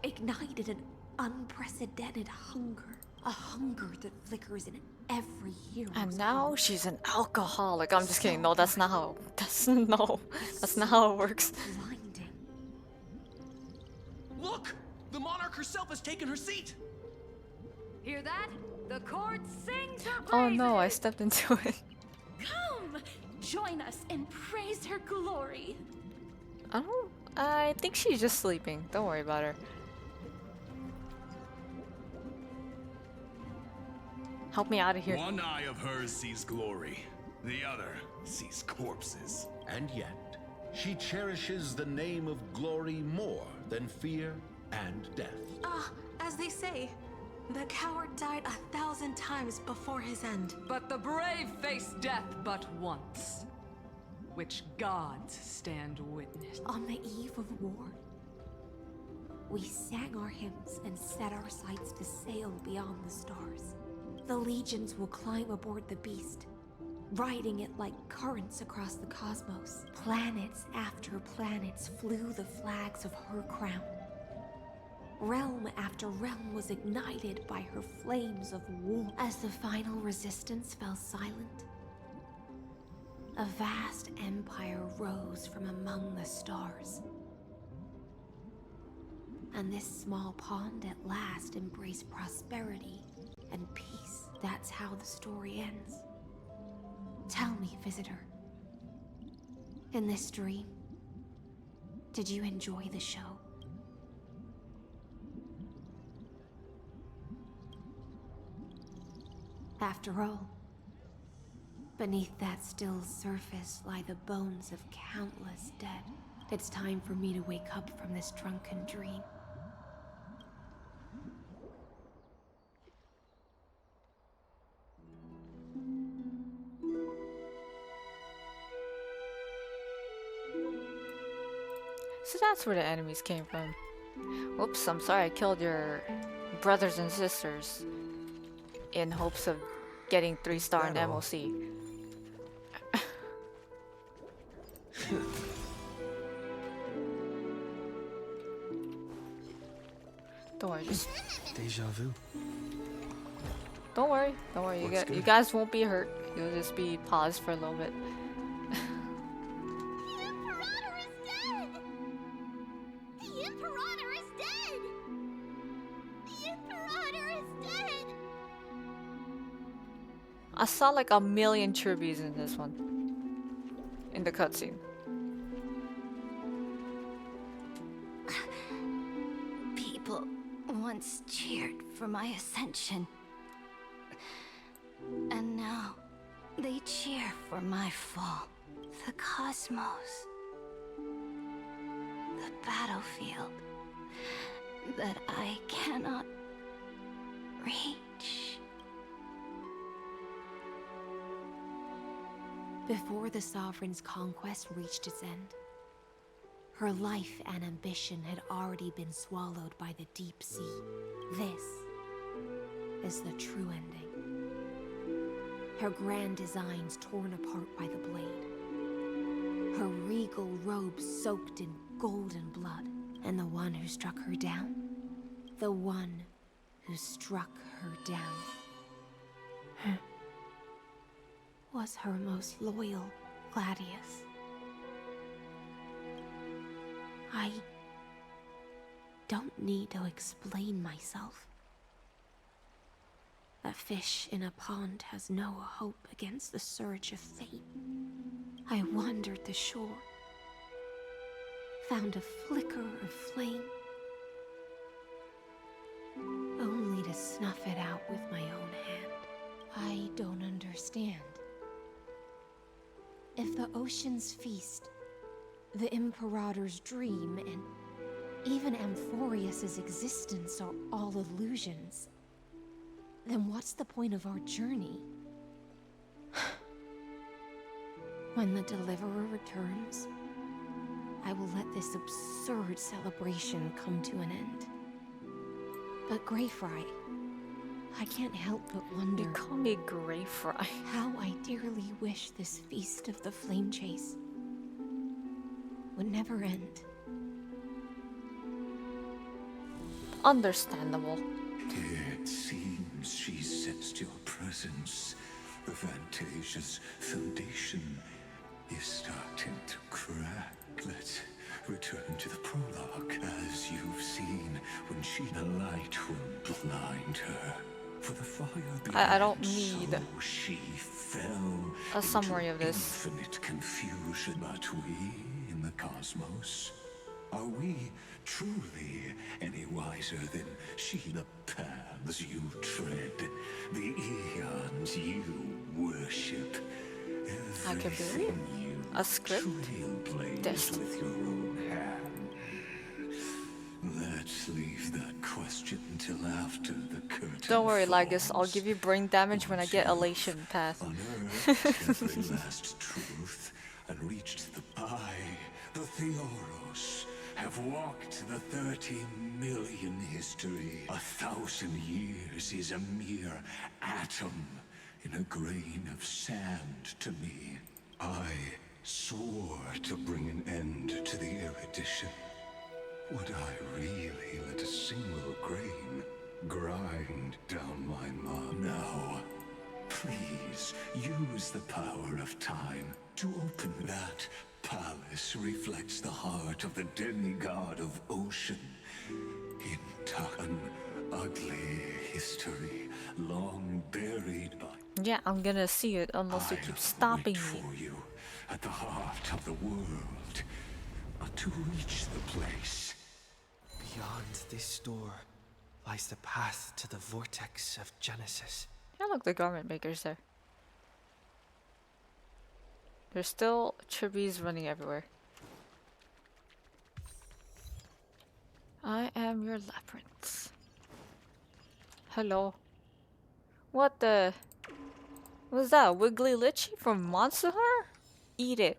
ignited an unprecedented hunger. A hunger that flickers in every hero. And now she's an alcoholic. I'm just kidding. No, that's not how. That's not how it works. Blinding. Look! The monarch herself has taken her seat! Hear that? The court sings her praises! Oh no, I stepped into it. Come! Join us and praise her glory. I think she's just sleeping. Don't worry about her. Help me out of here. One eye of hers sees glory, the other sees corpses. And yet, she cherishes the name of glory more than fear and death. As they say, the coward died 1,000 times before his end. But the brave face death but once, which gods stand witness. On the eve of war, we sang our hymns and set our sights to sail beyond the stars. The legions will climb aboard the beast, riding it like currents across the cosmos. Planets after planets flew the flags of her crown. Realm after realm was ignited by her flames of war. As the final resistance fell silent, a vast empire rose from among the stars. And this small pond at last embraced prosperity and peace. That's how the story ends. Tell me, visitor, in this dream, did you enjoy the show? After all, beneath that still surface lie the bones of countless dead. It's time for me to wake up from this drunken dream. So that's where the enemies came from. Whoops, I'm sorry I killed your brothers and sisters in hopes of getting 3-star in MOC. Don't worry, just Deja vu. don't worry. You guys won't be hurt. You'll just be paused for a little bit. I saw like a million tributes in this one. In the cutscene. People once cheered for my ascension. And now they cheer for my fall. The cosmos. The battlefield that I cannot reach. Before the Sovereign's conquest reached its end, her life and ambition had already been swallowed by the deep sea. This is the true ending. Her grand designs torn apart by the blade. Her regal robes soaked in golden blood. And the one who struck her down? The one who struck her down. Was her most loyal Gladius. I don't need to explain myself. A fish in a pond has no hope against the surge of fate. I wandered the shore, found a flicker of flame, only to snuff it out with my own hand. I don't understand. If the ocean's feast, the Imperator's dream, and even Amphorius's existence are all illusions, then what's the point of our journey? When the Deliverer returns, I will let this absurd celebration come to an end. But Greyfry, I can't help but wonder. You call me Greyfry. How I dearly wish this feast of the flame chase would never end. Understandable. It seems since she sensed your presence, the Fantasia's foundation is starting to crack. Let's return to the prologue. As you've seen, when the light will blind her. For the fire I don't need so she fell a summary of this. Infinite confusion. But we in the cosmos, are we truly any wiser than she? The paths you tread, the eons you worship, I can believe a script. This. With your own hand. Let's leave that question till after the curtain. Don't worry, Lygus. I'll give you brain damage when I get elation path. Unearthed every last truth and reached the eye. The Theoros have walked the 30 million history. 1,000 years is a mere atom in a grain of sand to me. I swore to bring an end to the erudition. Would I really let a single grain grind down my mind? No. Please use the power of time to open that palace. Reflects the heart of the demigod of ocean. In an ugly history long buried by. Yeah, I'm gonna see it unless you keep stopping me. For you at the heart of the world, to reach the place. Beyond this door lies the path to the vortex of Genesis. Yeah, look, the garment maker's there. There's still tribbies running everywhere. I am your labyrinth. Hello. What the? What's that? Wiggly Litchi from Monster Hunter? Eat it.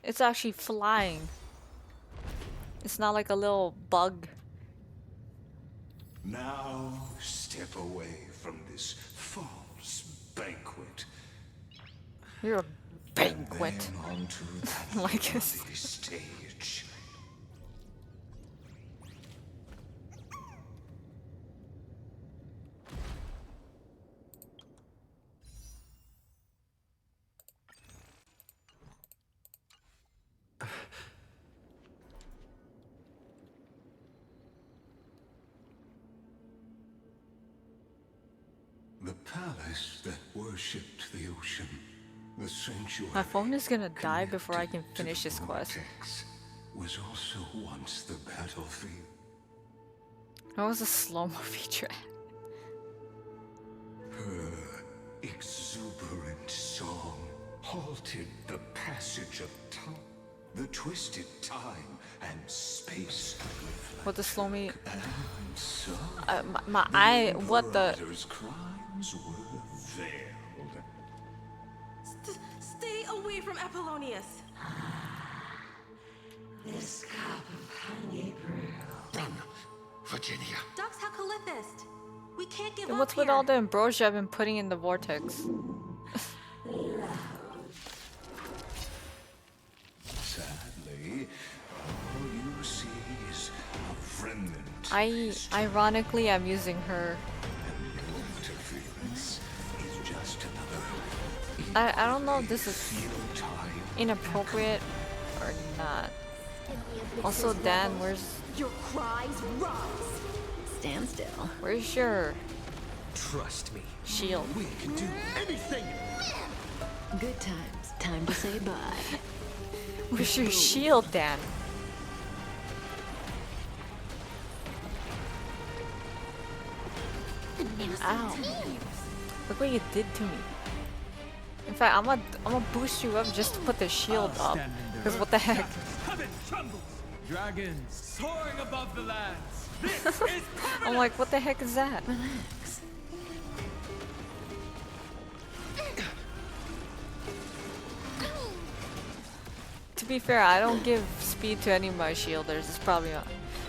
It's actually flying. It's not like a little bug. Now step away from this false banquet. You're a banquet. Onto like a stage. The palace that worshipped the ocean, the sanctuary. My phone is gonna die before I can finish this quest. Was also once the battlefield. That was a slow-mo feature. Her exuberant song halted the passage of time, the twisted time and space. What the slow me? So my eye. What the? Crimes were veiled. Stay away from Apollonius. This cup of honey brew. Run, Virginia. Docs Hakalithist. We can't give Then up what's with here. all the ambrosia I've been putting in the vortex? Sadly, all you see is a remnant. Ironically, I'm using her. Interference is just another. I don't know if this is inappropriate or not. Also, Dan, where's your cries rise? Stand still. Where's your trust me? Shield. We can do anything. Good times. Time to say bye. Where's your shield, Dan? Ow. Look what you did to me. In fact, I'm gonna boost you up just to put the shield up. Because what the heck? Dragons soaring above the lands. This is I'm like, what the heck is that? Relax. To be fair, I don't give speed to any of my shielders. It's probably on.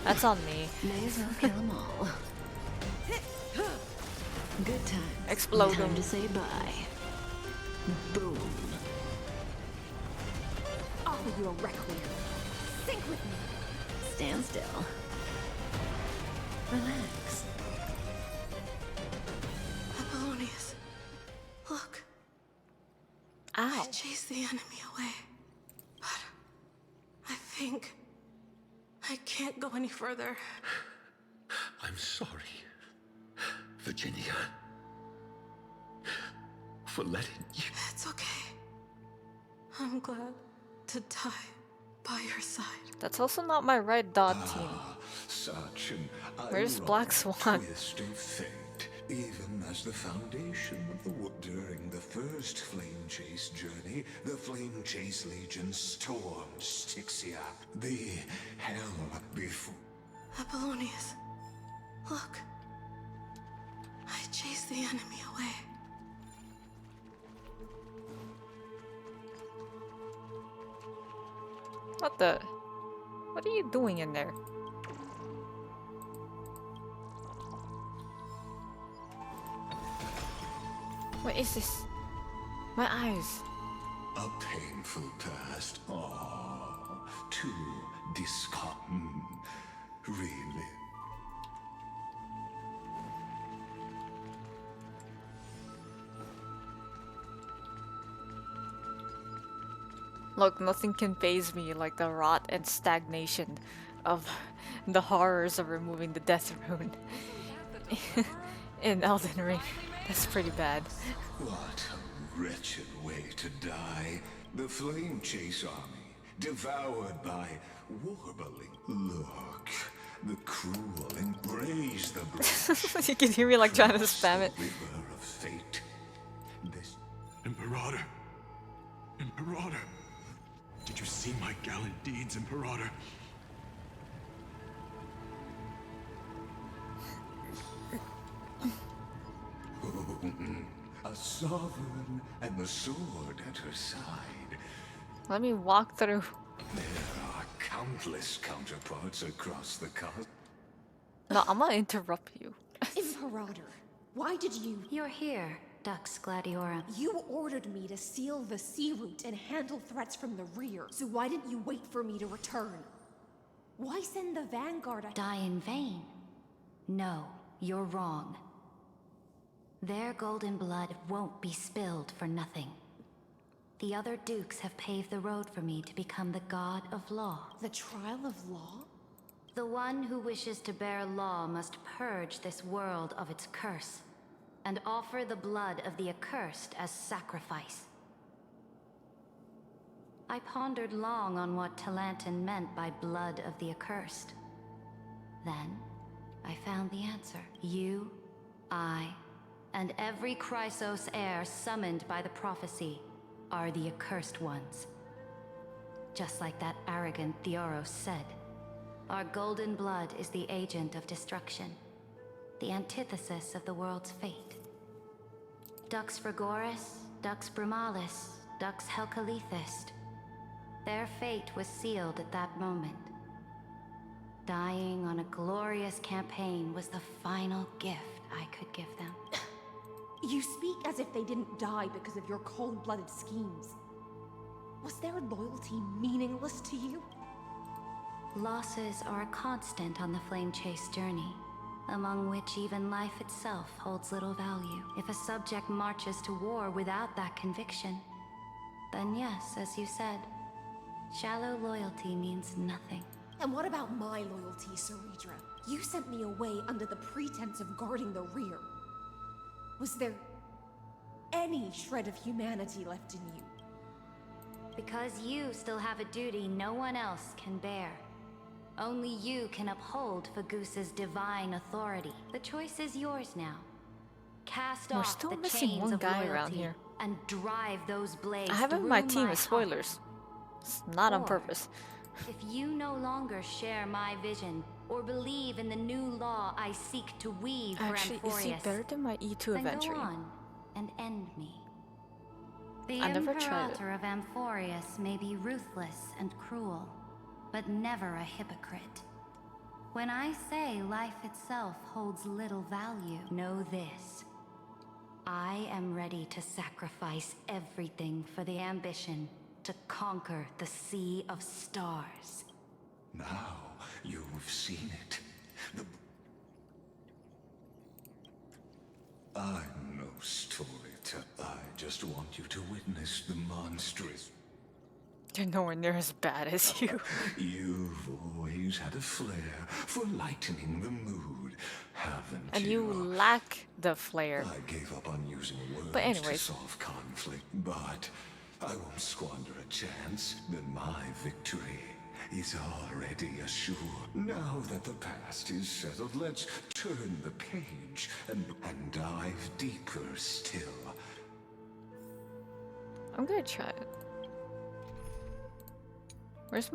That's on me. May as well kill them all. Good times. Explode Time them. to say bye. Boom. Offer you a requiem. Sync with me. Stand still. Relax. the enemy away. But I think I can't go any further. I'm sorry, Virginia, for letting you. It's okay. I'm glad to die by your side. That's also not my red dot team. Such an Where's Black Swan? twist of fate, even as the foundation of the wood during the first Flame Chase journey, the Flame Chase Legion stormed Styxia, the hell before. Apollonius, look. I chased the enemy away. What the? What are you doing in there? What is this? My eyes. A painful past. Oh, too discordant. Really. Look, nothing can faze me like the rot and stagnation of the horrors of removing the death rune in Elden Ring. That's pretty bad. What a wretched way to die. The Flame Chase army, devoured by warbling. Look, the cruel embrace the breach. You can hear me like trying to spam it. River of fate. This Imperator. Imperator. Did you see my gallant deeds, Imperator? A sovereign and the sword at her side. Let me walk through. There are countless counterparts across the continent. No, I'm gonna interrupt you. Imperator, why did you... You're here, Dux Gladiorum. You ordered me to seal the sea route and handle threats from the rear, so why didn't you wait for me to return? Why send the Vanguard Die in vain? No, you're wrong. Their golden blood won't be spilled for nothing. The other dukes have paved the road for me to become the god of law. The trial of law? The one who wishes to bear law must purge this world of its curse, and offer the blood of the accursed as sacrifice. I pondered long on what Talantin meant by blood of the accursed. Then, I found the answer. You, I, and every Chrysos heir summoned by the prophecy are the accursed ones. Just like that arrogant Theoros said, our golden blood is the agent of destruction, the antithesis of the world's fate. Dux Frigoris, Dux Brumalis, Dux Helcalethist. Their fate was sealed at that moment. Dying on a glorious campaign was the final gift I could give them. You speak as if they didn't die because of your cold-blooded schemes. Was their loyalty meaningless to you? Losses are a constant on the Flame Chase journey, among which even life itself holds little value. If a subject marches to war without that conviction, then yes, as you said, shallow loyalty means nothing. And what about my loyalty, Ceridra? You sent me away under the pretense of guarding the rear. Was there any shred of humanity left in you? Because you still have a duty no one else can bear. Only you can uphold Fagoos's divine authority. The choice is yours now. Cast We're off still the missing chains one of guy loyalty around here. and drive those blades I have in through my team my as spoilers. heart. It's not on Or, purpose. If you no longer share my vision or believe in the new law I seek to weave Actually, for is he Amphorius, better than my E2 then adventure? go on and end me. The I never tried it. Imperator of Amphorius may be ruthless and cruel, but never a hypocrite. When I say life itself holds little value, know this. I am ready to sacrifice everything for the ambition to conquer the Sea of Stars. Now you've seen it. I'm no storyteller. I just want you to witness the monstrous. You're nowhere near as bad as you. You've always had a flair for lightening the mood, haven't and you? you lack the flair. I gave up on using words but anyways. to solve conflict, but I won't squander a chance that my victory is already assured. Now that the past is settled, let's turn the page and dive deeper still. I'm gonna try it. Where's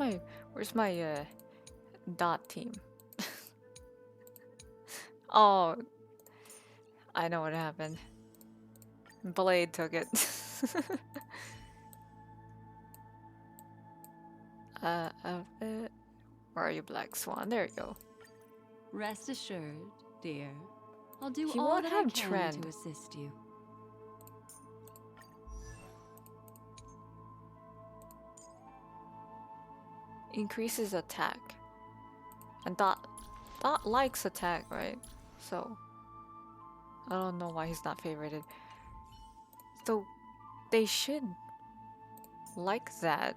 my dot team? Oh, I know what happened. Blade took it. Where are you, Black Swan? There you go. Rest assured, dear. I'll do He all won't that have I can trend. to assist you. Increases attack. And Dot likes attack, right? So I don't know why he's not favorited. So they should like that.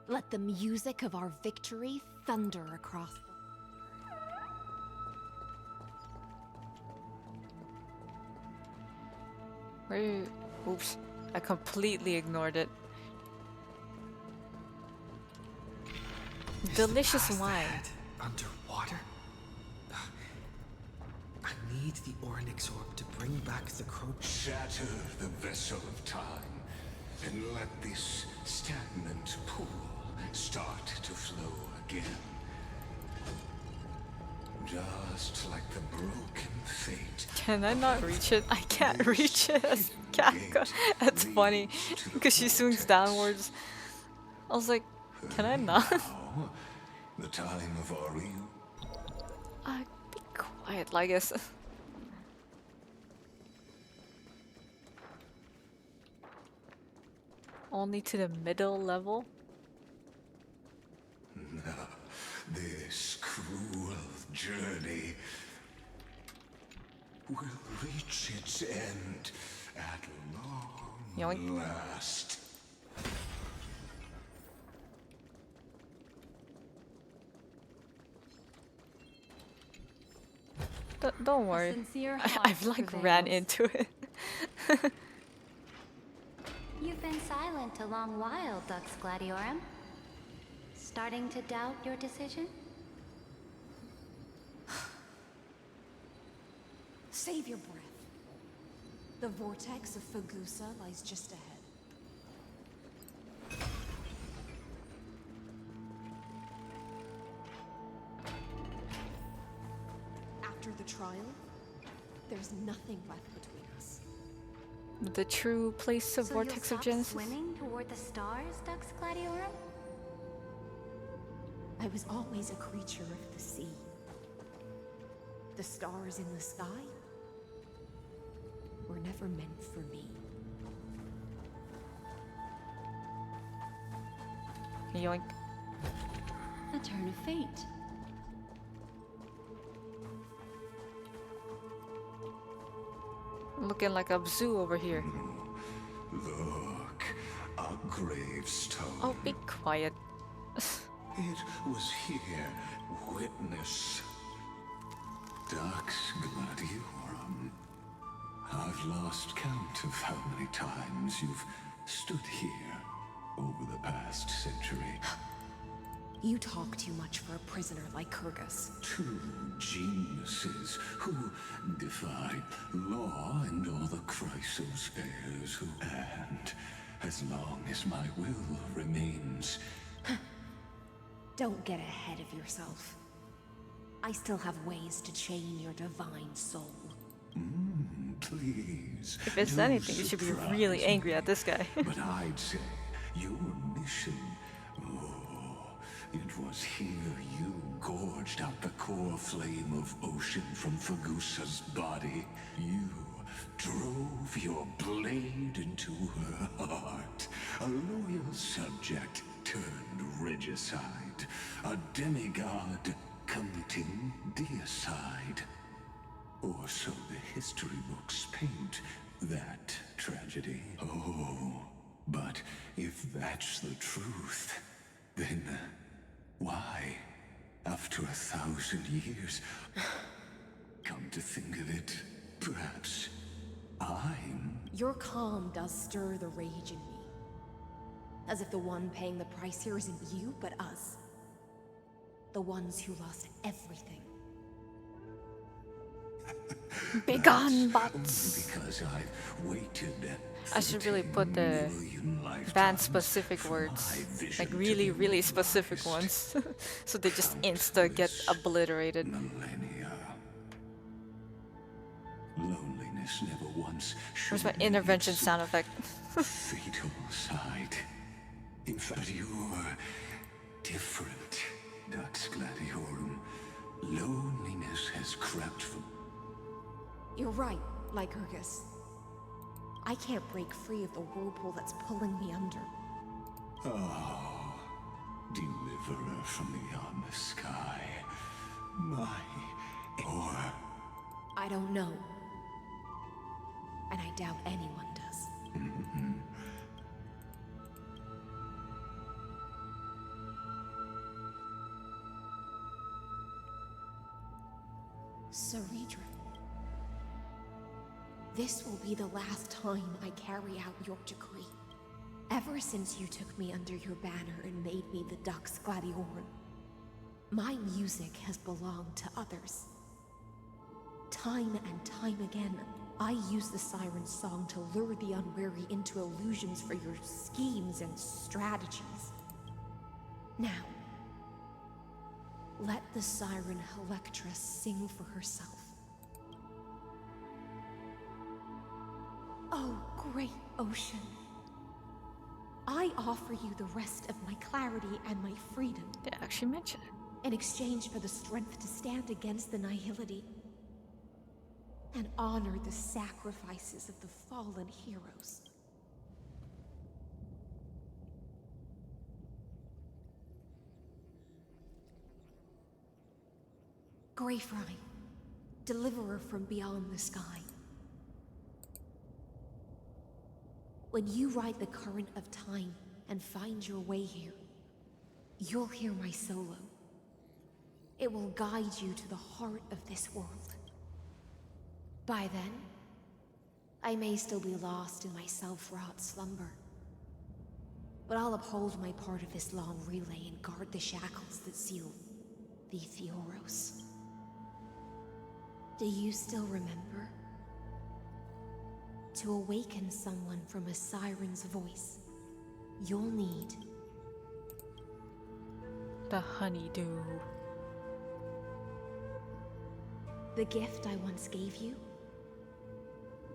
Let the music of our victory thunder across the... Where? Oops, I completely ignored it. Delicious wine. Underwater? I need the Oryx orb to bring back the crow. Shatter the vessel of time and let this stagnant pool start to flow again. Just like the broken fate. Can I not reach it? I can't reach it as Kakko. That's funny, because she swings downwards. I was like, can I not? The time of Arang. Be quiet, I guess. Only to the middle level? This cruel journey will reach its end at long Yoink. last. Don't worry. sincere I've heart like ran prevails. into it. You've been silent a long while, Dux Gladiorum. Starting to doubt your decision? Save your breath. The vortex of Fagusa lies just ahead. After the trial, there's nothing left between us. The true place of So Vortex you'll of stop Genesis? swimming toward the stars, Dux Gladiorum? I was always a creature of the sea. The stars in the sky were never meant for me. Yoink. A turn of fate. Looking like a zoo over here. Look, a gravestone. Oh, be quiet. It was here. Witness. Dux Gladiorum. I've lost count of how many times you've stood here over the past century. You talk too much for a prisoner like Kurgus. Two geniuses who defy law and all the Chrysos heirs who... And as long as my will remains... Don't get ahead of yourself. I still have ways to chain your divine soul. Please. If it's do anything, you should be surprise really angry me. at this guy. But I'd say your mission... Oh, it was here you gorged out the core flame of ocean from Fagusa's body. You drove your blade into her heart. A loyal subject turned regicide. A demigod committing deicide. Or so the history books paint That tragedy? Oh, but if that's the truth, then why, after 1,000 years, come to think of it, perhaps I'm... Your calm does stir the rage in me. As if the one paying the price here isn't you, but us. The ones who lost everything. Begone, bots! Because I've waited. I should really put the band-specific words. Like really, really specific ones. So they just insta get obliterated. Millennia. Loneliness never once Where's my intervention sound effect? fatal side. In fact, you're different. Dux Gladiorum. Loneliness has crept from... You're right, Lycurgus. I can't break free of the whirlpool that's pulling me under. Oh, deliverer from beyond the sky. My... Or... I don't know. And I doubt anyone does. Cyrene. This will be the last time I carry out your decree. Ever since you took me under your banner and made me the Dux Gladiorum, my music has belonged to others. Time and time again, I use the Siren's song to lure the unwary into illusions for your schemes and strategies. Now, let the Siren Electra sing for herself. Oh, great ocean. I offer you the rest of my clarity and my freedom. They actually mention it. In exchange for the strength to stand against the nihility. And honor the sacrifices of the fallen heroes. Greyfry, deliverer from beyond the sky. When you ride the current of time and find your way here, you'll hear my solo. It will guide you to the heart of this world. By then, I may still be lost in my self-wrought slumber. But I'll uphold my part of this long relay and guard the shackles that seal the Theoros. Do you still remember? To awaken someone from a siren's voice, you'll need... the honeydew. The gift I once gave you?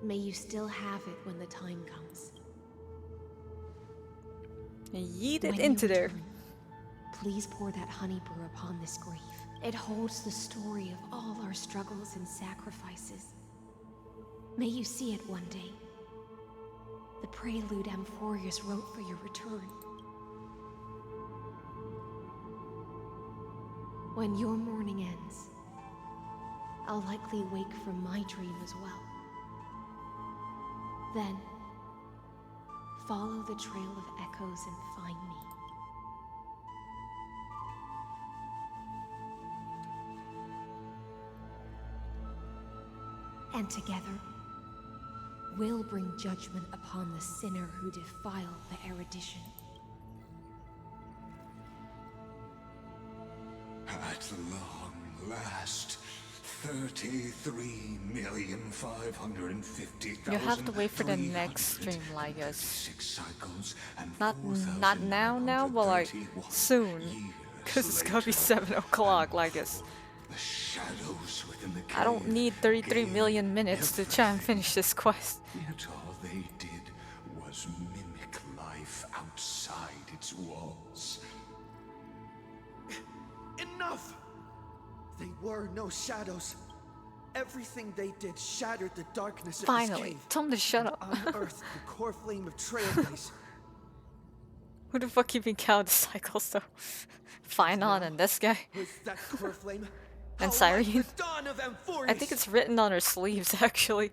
May you still have it when the time comes. Yeet it into there. Please pour that honey brew upon this grave. It holds the story of all our struggles and sacrifices. May you see it one day. The prelude Amphorius wrote for your return. When your mourning ends, I'll likely wake from my dream as well. Then, follow the trail of echoes and find me. And together, we'll bring judgment upon the sinner who defiled the erudition. At long last, 33,550,000. You have to wait for the next stream, like us. Cycles and not now, but like soon, cause it's gonna be 7 o'clock, like us. The shadows within the I don't need 33 million minutes to try and finish this quest. Yet all they did was mimic life outside its walls. Enough! They were no shadows. Everything they did shattered the darkness of Finally, this cave. tell them to shut up. Unearthed the core flame of Trailblaze. Who the fuck even counted the cycles though? Finon and this guy. With that core flame, and Cyrene. the dawn of Amphorius. I think it's written on her sleeves actually.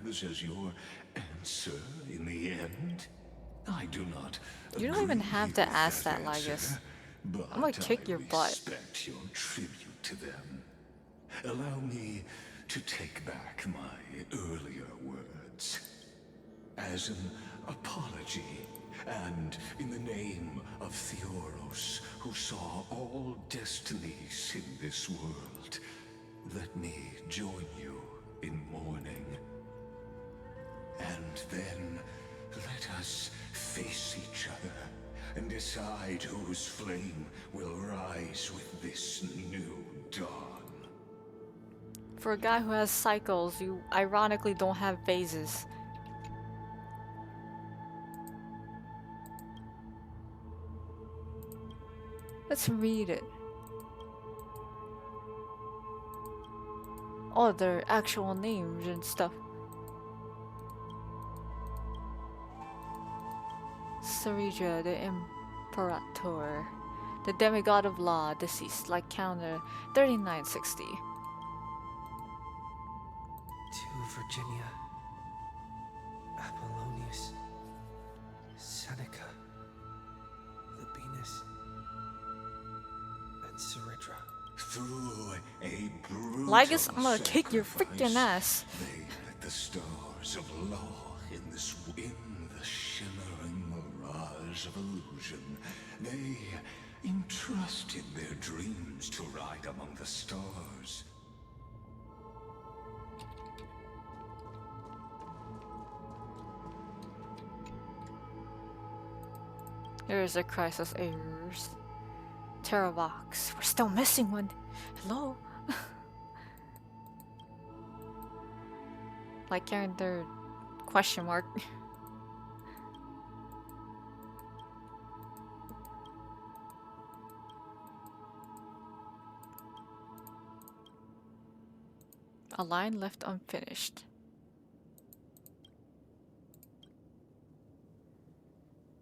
lives as your answer in the end? I do not. You don't even have to ask that, Lygus. I'm gonna kick your butt. Respect your tribute to them. Allow me to take back my earlier words. As an apology, and in the name of Theoros, who saw all destinies in this world, let me join you in mourning. And then let us face each other and decide whose flame will rise with this new dawn. For a guy who has cycles, you ironically don't have phases. Let's read it. Oh, their actual names and stuff. Cyrene, the Imperator, the demigod of law, deceased, like counter 3960. To Virginia, Apollonius, Seneca, Libinus, and Cyrene. Through a brutal Lygus, I'm gonna kick your freaking ass. They let the stars of law in the shimmering mirage of illusion. They entrusted their dreams to ride among the stars. Here's a crisis errors. Terravox. We're still missing one. Hello? Like character question mark. A line left unfinished.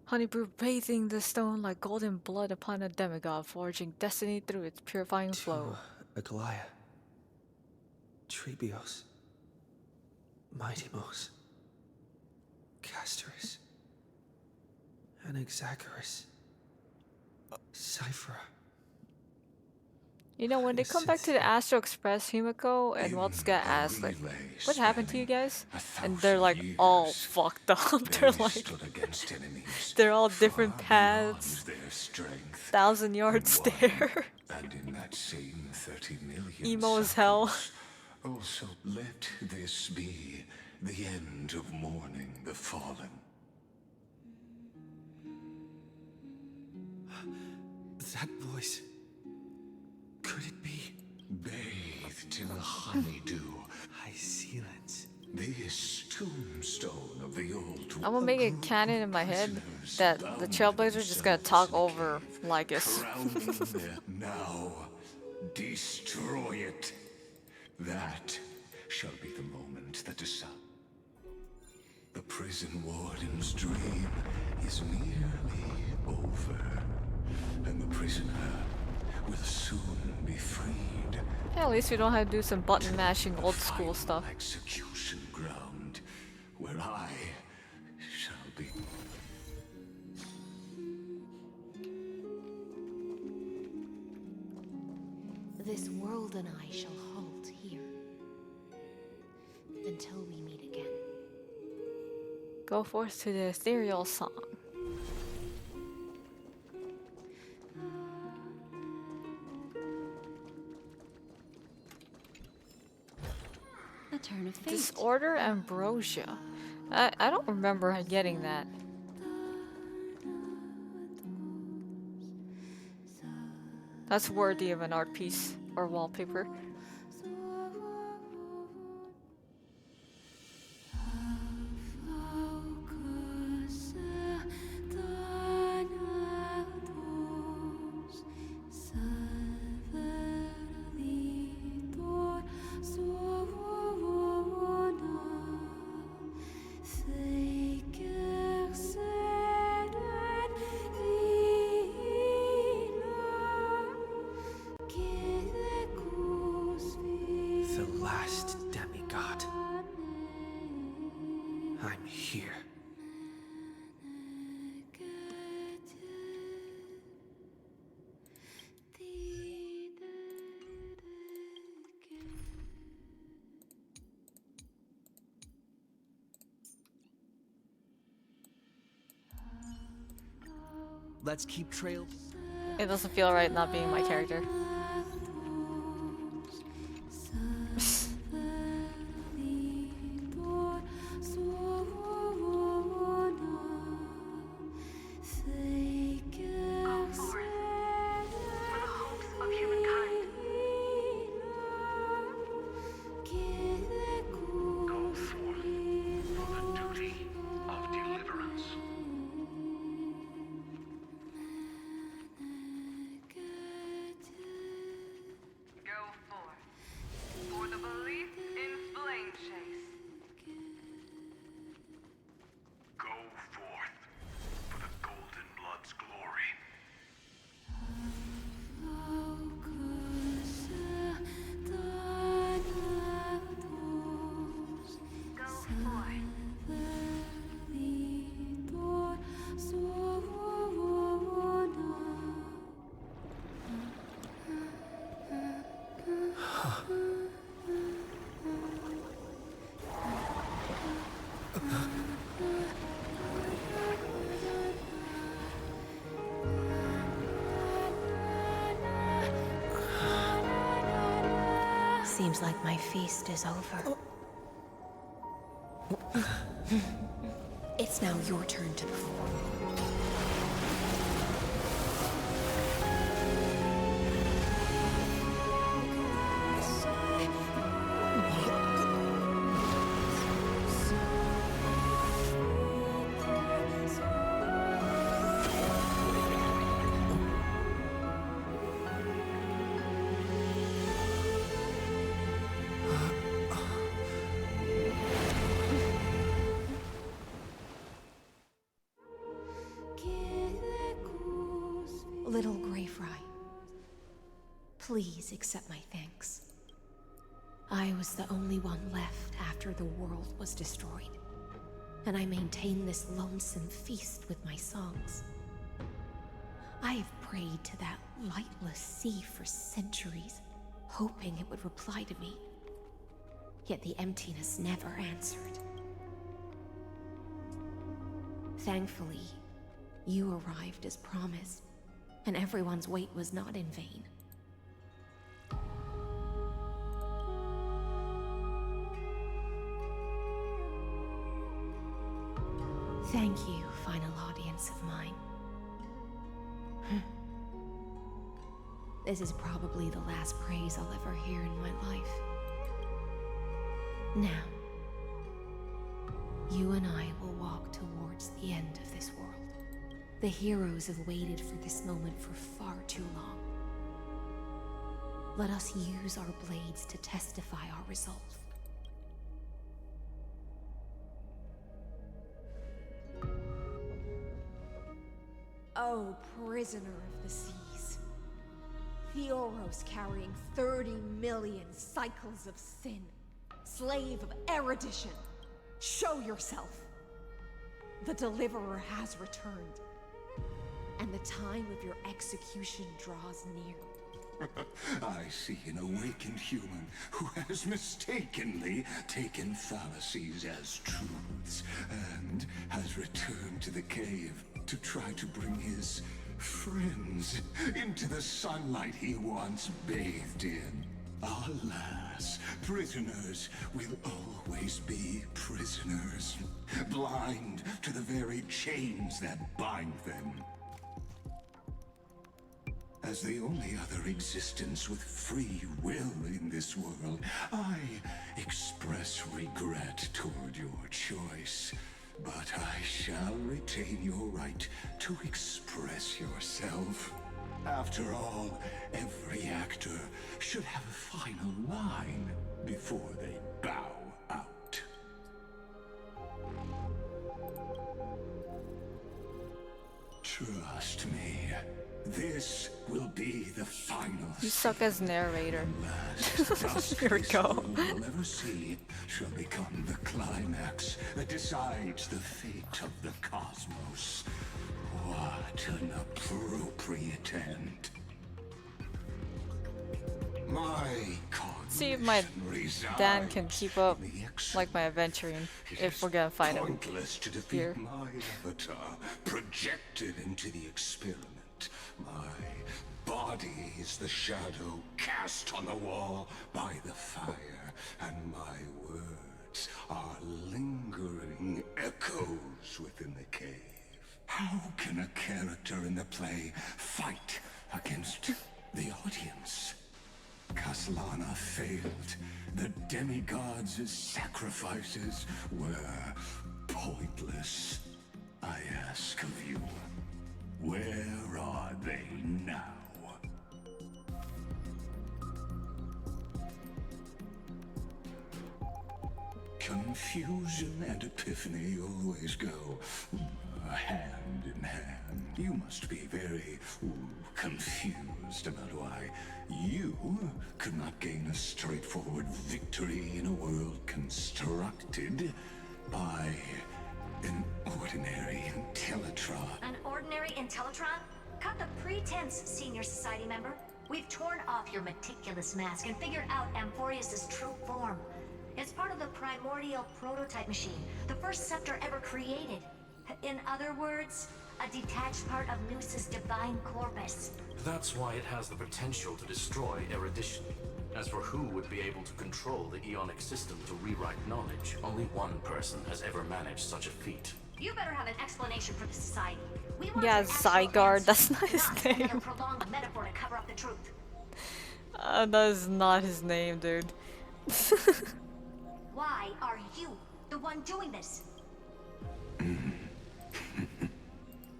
Honeybrew bathing the stone like golden blood upon a demigod, forging destiny through its purifying flow. Aglaya, Trebios, Mightymos, Castorus, Anaxagoras, Cyphera. You know, when they come back to the Astro Express, Himiko and Weltska ask, like, what happened to you guys? And they're like all fucked up. They're like, they're all different paths. 1,000 yards there. And in that same 30 million Emo as hell. Also, let this be the end of mourning the fallen. That voice. Could it be? Bathed in the honeydew. High silence. This tombstone of the old. I'm gonna make it canon in my head that the Trailblazer just gonna talk over Lygus. Now, destroy it. That shall be the moment that decides. The prison warden's dream is nearly over, and the prisoner will soon be freed. Yeah, at least we don't have to do some button mashing old school stuff. Execution ground, where I shall be. This world and I shall halt here until we meet again. Go forth to the ethereal song. A turn of fate. Disorder Ambrosia. I don't remember getting that. That's worthy of an art piece or wallpaper. Let's keep trail. It doesn't feel right not being my character. Seems like my feast is over. It's now your turn to perform. Little Gray Fry, please accept my thanks. I was the only one left after the world was destroyed, and I maintained this lonesome feast with my songs. I have prayed to that lightless sea for centuries, hoping it would reply to me. Yet the emptiness never answered. Thankfully, you arrived as promised, and everyone's wait was not in vain. Thank you, final audience of mine. This is probably the last praise I'll ever hear in my life. Now, you and I will walk towards the end of this world. The heroes have waited for this moment for far too long. Let us use our blades to testify our resolve. Oh, prisoner of the seas. Theoros carrying 30 million cycles of sin. Slave of erudition. Show yourself. The Deliverer has returned. And the time of your execution draws near. I see an awakened human who has mistakenly taken fallacies as truths and has returned to the cave to try to bring his friends into the sunlight he once bathed in. Alas, prisoners will always be prisoners, blind to the very chains that bind them. As the only other existence with free will in this world, I express regret toward your choice. But I shall retain your right to express yourself. After all, every actor should have a final line before they bow out. Trust me, this will be the final. You suck as narrator. Here we go. We'll ever see shall become the climax that decides the fate of the cosmos. What an appropriate end. My see if my Dan can keep up like my adventuring if we're gonna fight him pointless to defeat here. my avatar, projected into the experiment. My body is the shadow cast on the wall by the fire, and my words are lingering echoes within the cave. How can a character in the play fight against the audience? Kaslana failed. The demigods' sacrifices were pointless. I ask of you, where are they now? Confusion and epiphany always go hand in hand. You must be very confused about why you could not gain a straightforward victory in a world constructed by an ordinary Intellitron. An ordinary Intellitron? Cut the pretense, Senior Society member. We've torn off your meticulous mask and figured out Amphorius' true form. It's part of the primordial prototype machine, the first scepter ever created. In other words, a detached part of Noos's divine corpus. That's why it has the potential to destroy erudition. As for who would be able to control the Eonic system to rewrite knowledge, only one person has ever managed such a feat. You better have an explanation for the society. We want Yeah, your actual Zygarde, answer, that's not his not name. another prolonged metaphor to cover up the truth. That is not his name, dude. Why are you the one doing this?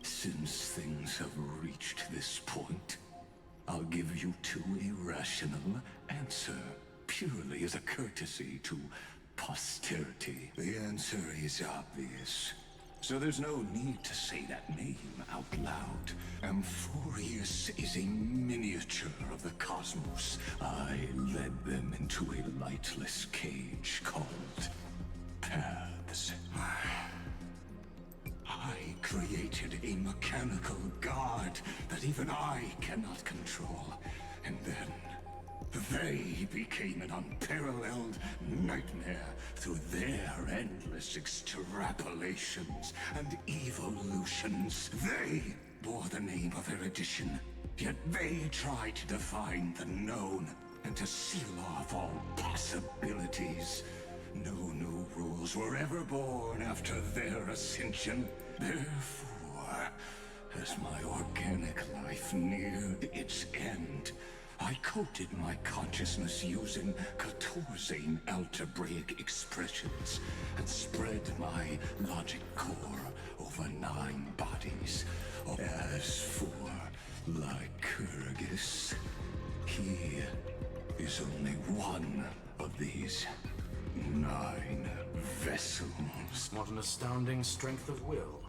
Since things have reached this point, I'll give you two irrational answer, purely as a courtesy to posterity. The answer is obvious, so there's no need to say that name out loud. Amphorius is a miniature of the cosmos. I led them into a lightless cage called Paths. I created a mechanical guard that even I cannot control. And then they became an unparalleled nightmare through their endless extrapolations and evolutions. They bore the name of erudition, yet they tried to define the known and to seal off all possibilities. No new rules were ever born after their ascension. Therefore, as my organic life neared its end, I coated my consciousness using 14 algebraic expressions and spread my logic core over 9 bodies. As for Lycurgus, he is only one of these 9 vessels. What an astounding strength of will.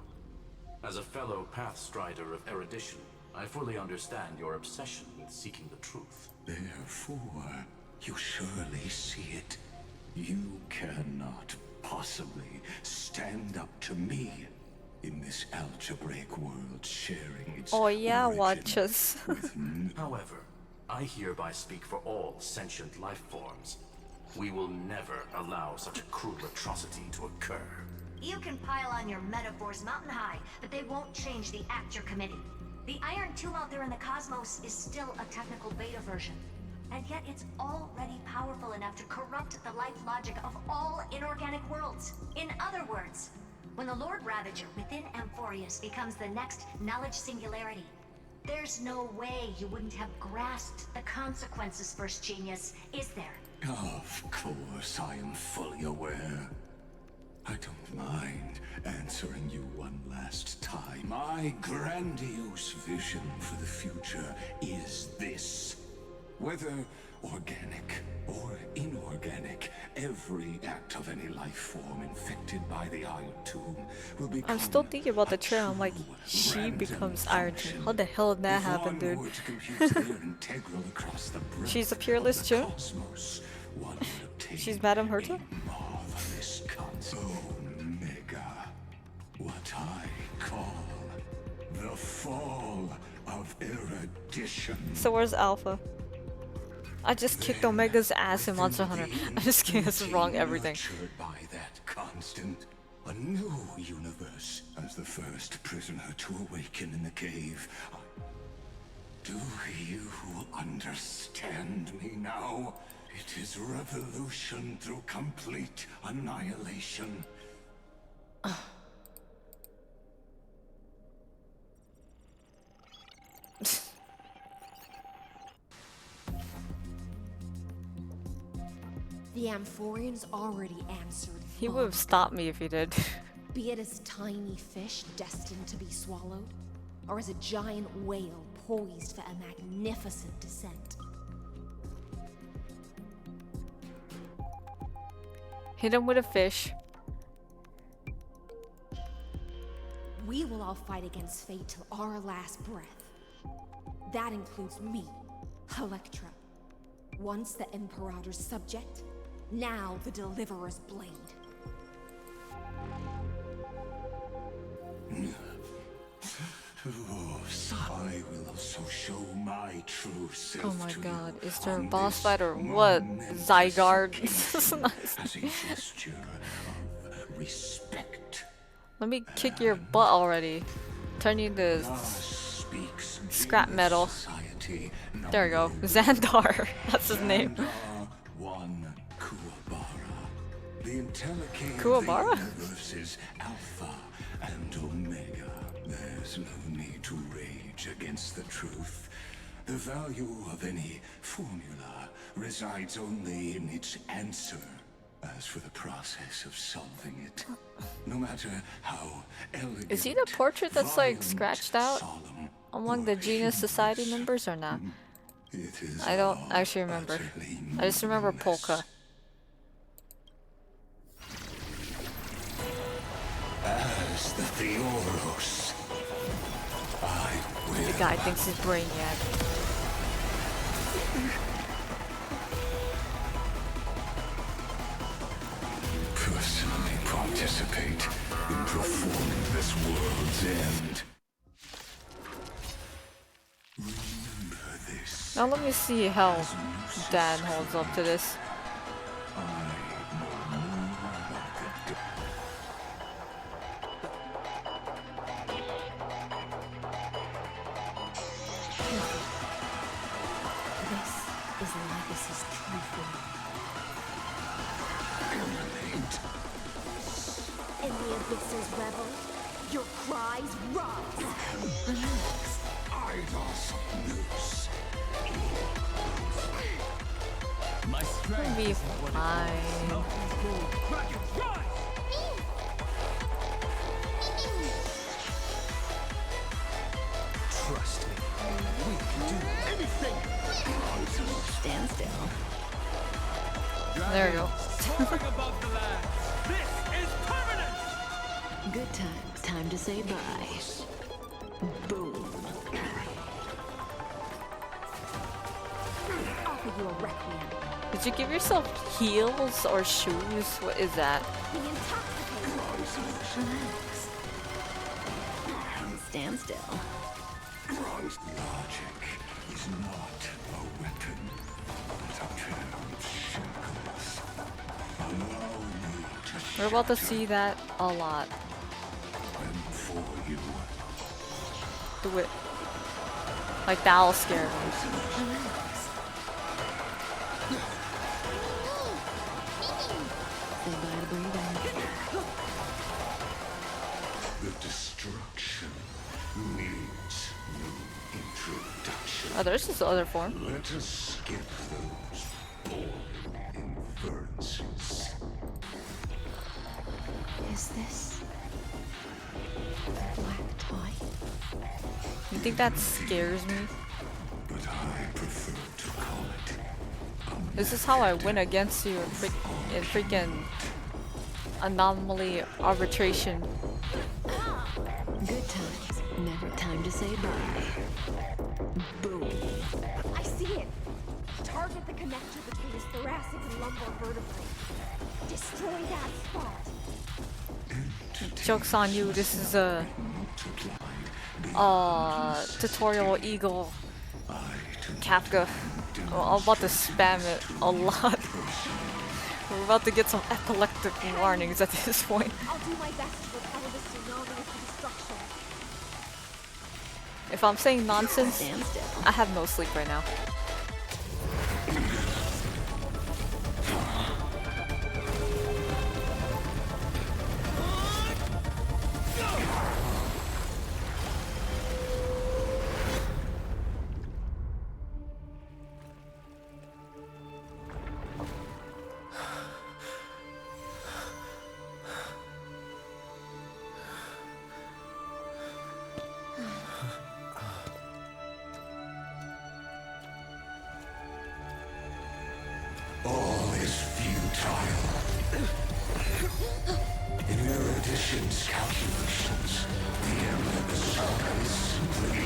As a fellow Pathstrider of erudition, I fully understand your obsession with seeking the truth. Therefore, you surely see it. You cannot possibly stand up to me in this algebraic world sharing its watch us. However, I hereby speak for all sentient life forms. We will never allow such a cruel atrocity to occur. You can pile on your metaphors mountain high, but they won't change the act you're committing. The Iron Tomb out there in the cosmos is still a technical beta version. And yet it's already powerful enough to corrupt the life logic of all inorganic worlds. In other words, when the Lord Ravager within Amphorius becomes the next knowledge singularity, there's no way you wouldn't have grasped the consequences, First Genius, is there? Of course, I am fully aware. I don't mind answering you one last time. My grandiose vision for the future is this. Whether organic or inorganic, every act of any life form infected by the Iron Tomb will become I'm still thinking about the trail. I'm like, she becomes Iron Tomb. How the hell did that happen, dude? She's a peerless too? She's Madame Herta? Omega, what I call the fall of erudition. So where's Alpha? I just kicked Omega's ass in Monster Hunter. I just guessed wrong everything. By that constant, a new universe. As the first prisoner to awaken in the cave, do you understand me now? It is revolution through complete annihilation. The Amphorians already answered. He would have stopped me if he did. Be it as tiny fish destined to be swallowed, or as a giant whale poised for a magnificent descent. Hit him with a fish. We will all fight against fate till our last breath. That includes me, Electra. Once the Imperator's subject, now the Deliverer's blade. I will also show my true self. Oh my god, is there a boss fight or what? Zygarde? As a gesture of respect. Let me kick your butt already. Turn you into scrap metal. There we go. Xandar. That's his name. Kuwabara? Versus Alpha and Omega. There's no need to rage against the truth. The value of any formula resides only in its answer. As for the process of solving it, no matter how elegant, is he the portrait that's like scratched out among the Genius Society members or not? I don't actually remember. I just remember Polka. As the Theoros, the guy thinks he's Brainiac. personally participate in performing this world's end. Remember this. Now let me see how Dan holds up to this. This is Legacy's true form. And the Abyssers revel, your cries rise. My strength will be fine. Trust me, we can do anything. Stand still. There we go. Soaring above the lands. This is permanent. Good times. Time to say bye. Boom. Offer you a requiem. Did you give yourself heels or shoes? What is that? The intoxicating. Relax. Stand still. Logic is not a weapon, but a pair of shackles. Allow me to We're about to see that a lot. for you. Do it. Like that'll scare me. Say bye to breathing. The destruction needs no introduction. Oh, there's this other form. Let us skip those boring inferences. Is this black toy? You think that scares me? But I prefer to call it. This is how I win against you in freaking anomaly arbitration. Good times. Never time to say bye. Boom. I see it. Target the connector between his thoracic and lumbar vertebrae. Destroy that spot. Joke's on you, this is a tutorial Eagle Kafka. symptoms. I'm about to spam it a lot. We're about to get some epileptic warnings at this point. I'll do my best to repel this tsunami of destruction. If I'm saying nonsense, I have no sleep right now. All is futile. In Erudition's calculations, the end of the saga is simply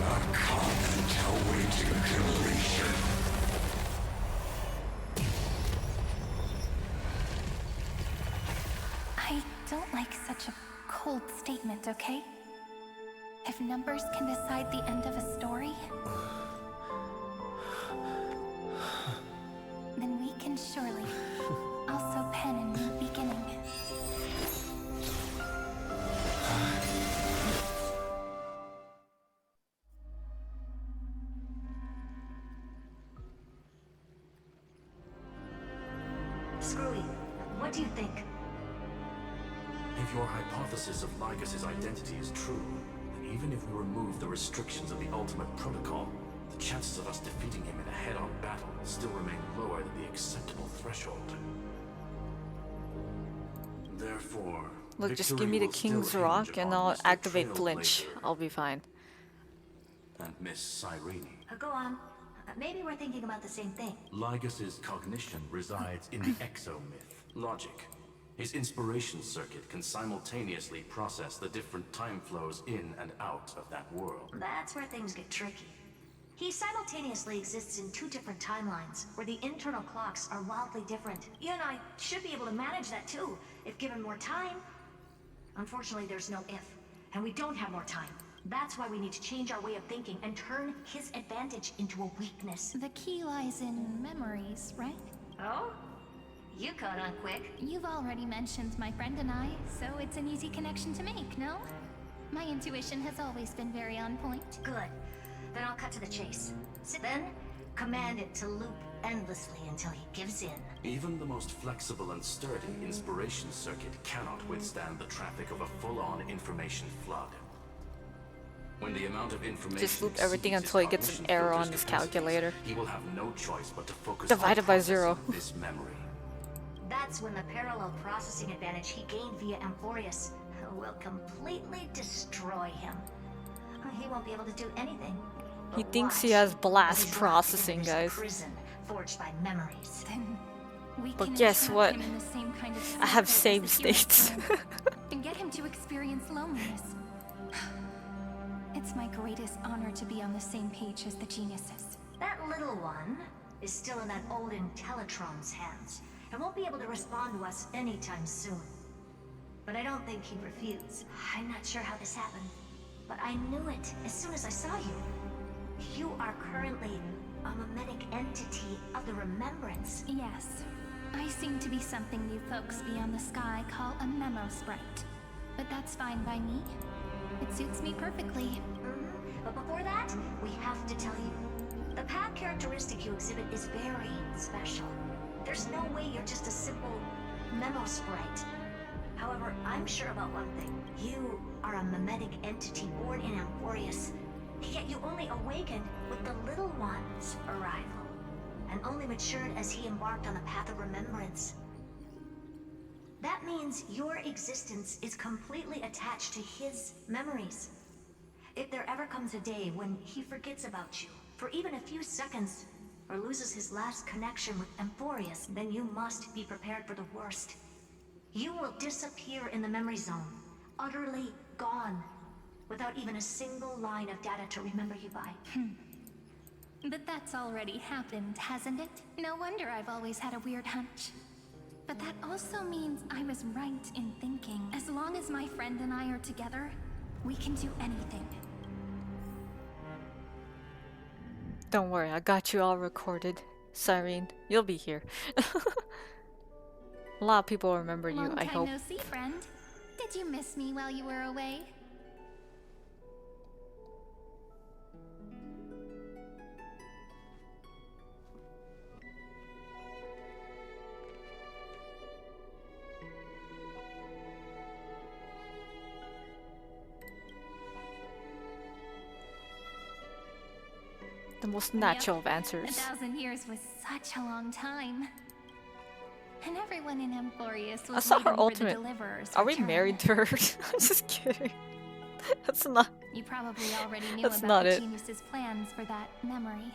a comment awaiting completion. I don't like such a cold statement, okay? If numbers can decide the end of a story, then we can surely also pen a new beginning. Screwy, what do you think? If your hypothesis of Lycus's identity is true, then even if we remove the restrictions of the Ultimate Protocol, the chances of us defeating him in a head-on battle still remain lower than the acceptable threshold. Therefore, Look, just give me the King's Rock and I'll activate Flinch. I'll be fine. And Miss Cyrene. Go on. Maybe we're thinking about the same thing. Lycus's cognition resides in the exomyth, logic. His inspiration circuit can simultaneously process the different time flows in and out of that world. That's where things get tricky. He simultaneously exists in two different timelines, where the internal clocks are wildly different. You and I should be able to manage that too, if given more time. Unfortunately, there's no if, and we don't have more time. That's why we need to change our way of thinking and turn his advantage into a weakness. The key lies in memories, right? Oh? You caught on quick. You've already mentioned my friend and I, so it's an easy connection to make, no? My intuition has always been very on point. Good. Then I'll cut to the chase. Then, command it to loop endlessly until he gives in. Even the most flexible and sturdy inspiration circuit cannot withstand the traffic of a full-on information flood. When the amount of information just loop everything until he gets an error on his calculator. He will have no choice but to focus divided on by 0. This memory. That's when the parallel processing advantage he gained via Amphorius will completely destroy him. He won't be able to do anything. He thinks he has blast processing, guys. Prison forged by memories. But guess what? I have save states. And get him to experience loneliness. It's my greatest honor to be on the same page as the geniuses. That little one is still in that old Intellitron's hands and won't be able to respond to us anytime soon. But I don't think he'd refuse. I'm not sure how this happened, but I knew it as soon as I saw you. You are currently a mimetic entity of the Remembrance. Yes. I seem to be something you folks beyond the sky call a memo sprite. But that's fine by me. It suits me perfectly. But before that, we have to tell you. The path characteristic you exhibit is very special. There's no way you're just a simple memo sprite. However, I'm sure about one thing. You are a mimetic entity born in Amphorius. Yet you only awakened with the Little One's arrival, and only matured as he embarked on the path of remembrance. That means your existence is completely attached to his memories. If there ever comes a day when he forgets about you, for even a few seconds, or loses his last connection with Amphorius, then you must be prepared for the worst. You will disappear in the memory zone, utterly gone, without even a single line of data to remember you by. But that's already happened, hasn't it? No wonder I've always had a weird hunch. But that also means I was right in thinking, as long as my friend and I are together, we can do anything. Don't worry, I got you all recorded. Cyrene, you'll be here. A lot of people remember you, I hope. Long time no see, friend. Did you miss me while you were away? The most natural of answers. 1,000 years was such a long time. And everyone in Emporius was I saw her waiting ultimate. For the deliverer's Are we return. married to her? I'm just kidding. That's not. You probably already knew That's about not the it. genius's plans for that memory.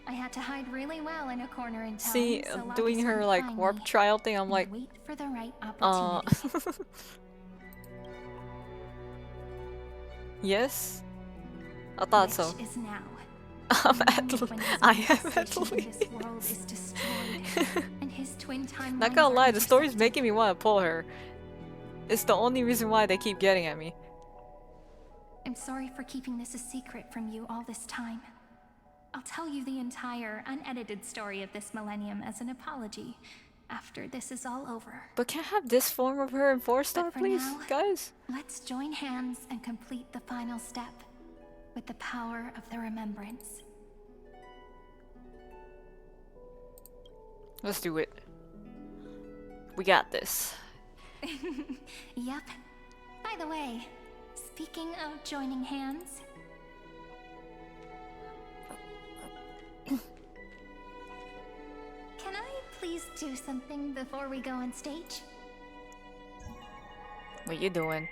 I had to hide really well in a corner in town. See, so doing Locus her wouldn't like find warp me. trial thing, I'm like, Wait for the right opportunity. yes? I thought so. Which is now. I'm The at moment when his I am place at station in least. this world is destroyed, and his twin timelines Not gonna are lie, the story's intersected. making me want to pull her. It's the only reason why they keep getting at me. I'm sorry for keeping this a secret from you all this time. I'll tell you the entire, unedited story of this millennium as an apology after this is all over. But can I have this form of her in 4-star, But for please, now, guys? Let's join hands and complete the final step with the power of the remembrance. Let's do it. We got this. Yep. By the way, speaking of joining hands, can I please do something before we go on stage? What you doing?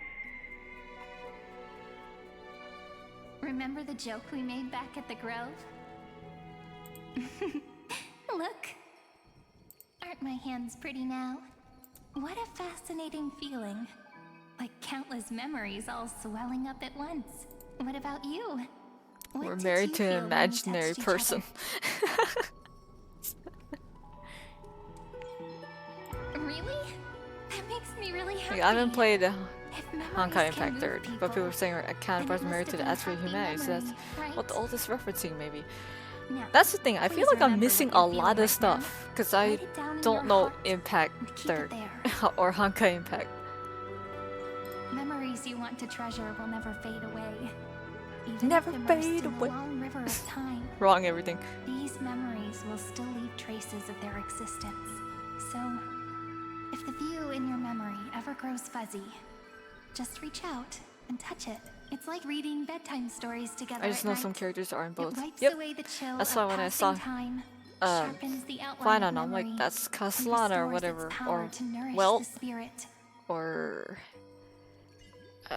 Remember the joke we made back at the Grove? Look. Aren't my hands pretty now? What a fascinating feeling. Like countless memories all swelling up at once. What about you? What We're did married you to feel an when we imaginary touched each person. other? Really? That makes me really happy. Like, I haven't played If Honkai memories Impact can 3rd, move but people were saying then Account it person must married to have the been Astro happy Humanities. So that's memory, right? what all this referencing, maybe. Now, That's the thing. I feel please like I'm remember missing what a you're feeling lot of right stuff because now. I Write it down in don't your know heart Impact and keep it 3rd there. or Honkai Impact. Memories you want to treasure will never fade away. Even Never if fade immersed in away. a long river of time, Wrong everything. these memories will still leave traces of their existence. So, if the view in your memory ever grows fuzzy, just reach out and touch it. It's like reading bedtime stories together. I just at know night. some characters are in both. It wipes Yep. away the chill That's of why when I saw passing time, sharpens the outline of Final, I'm like, memory, that's and Caslana or restores whatever. its power Or to nourish well, the spirit. or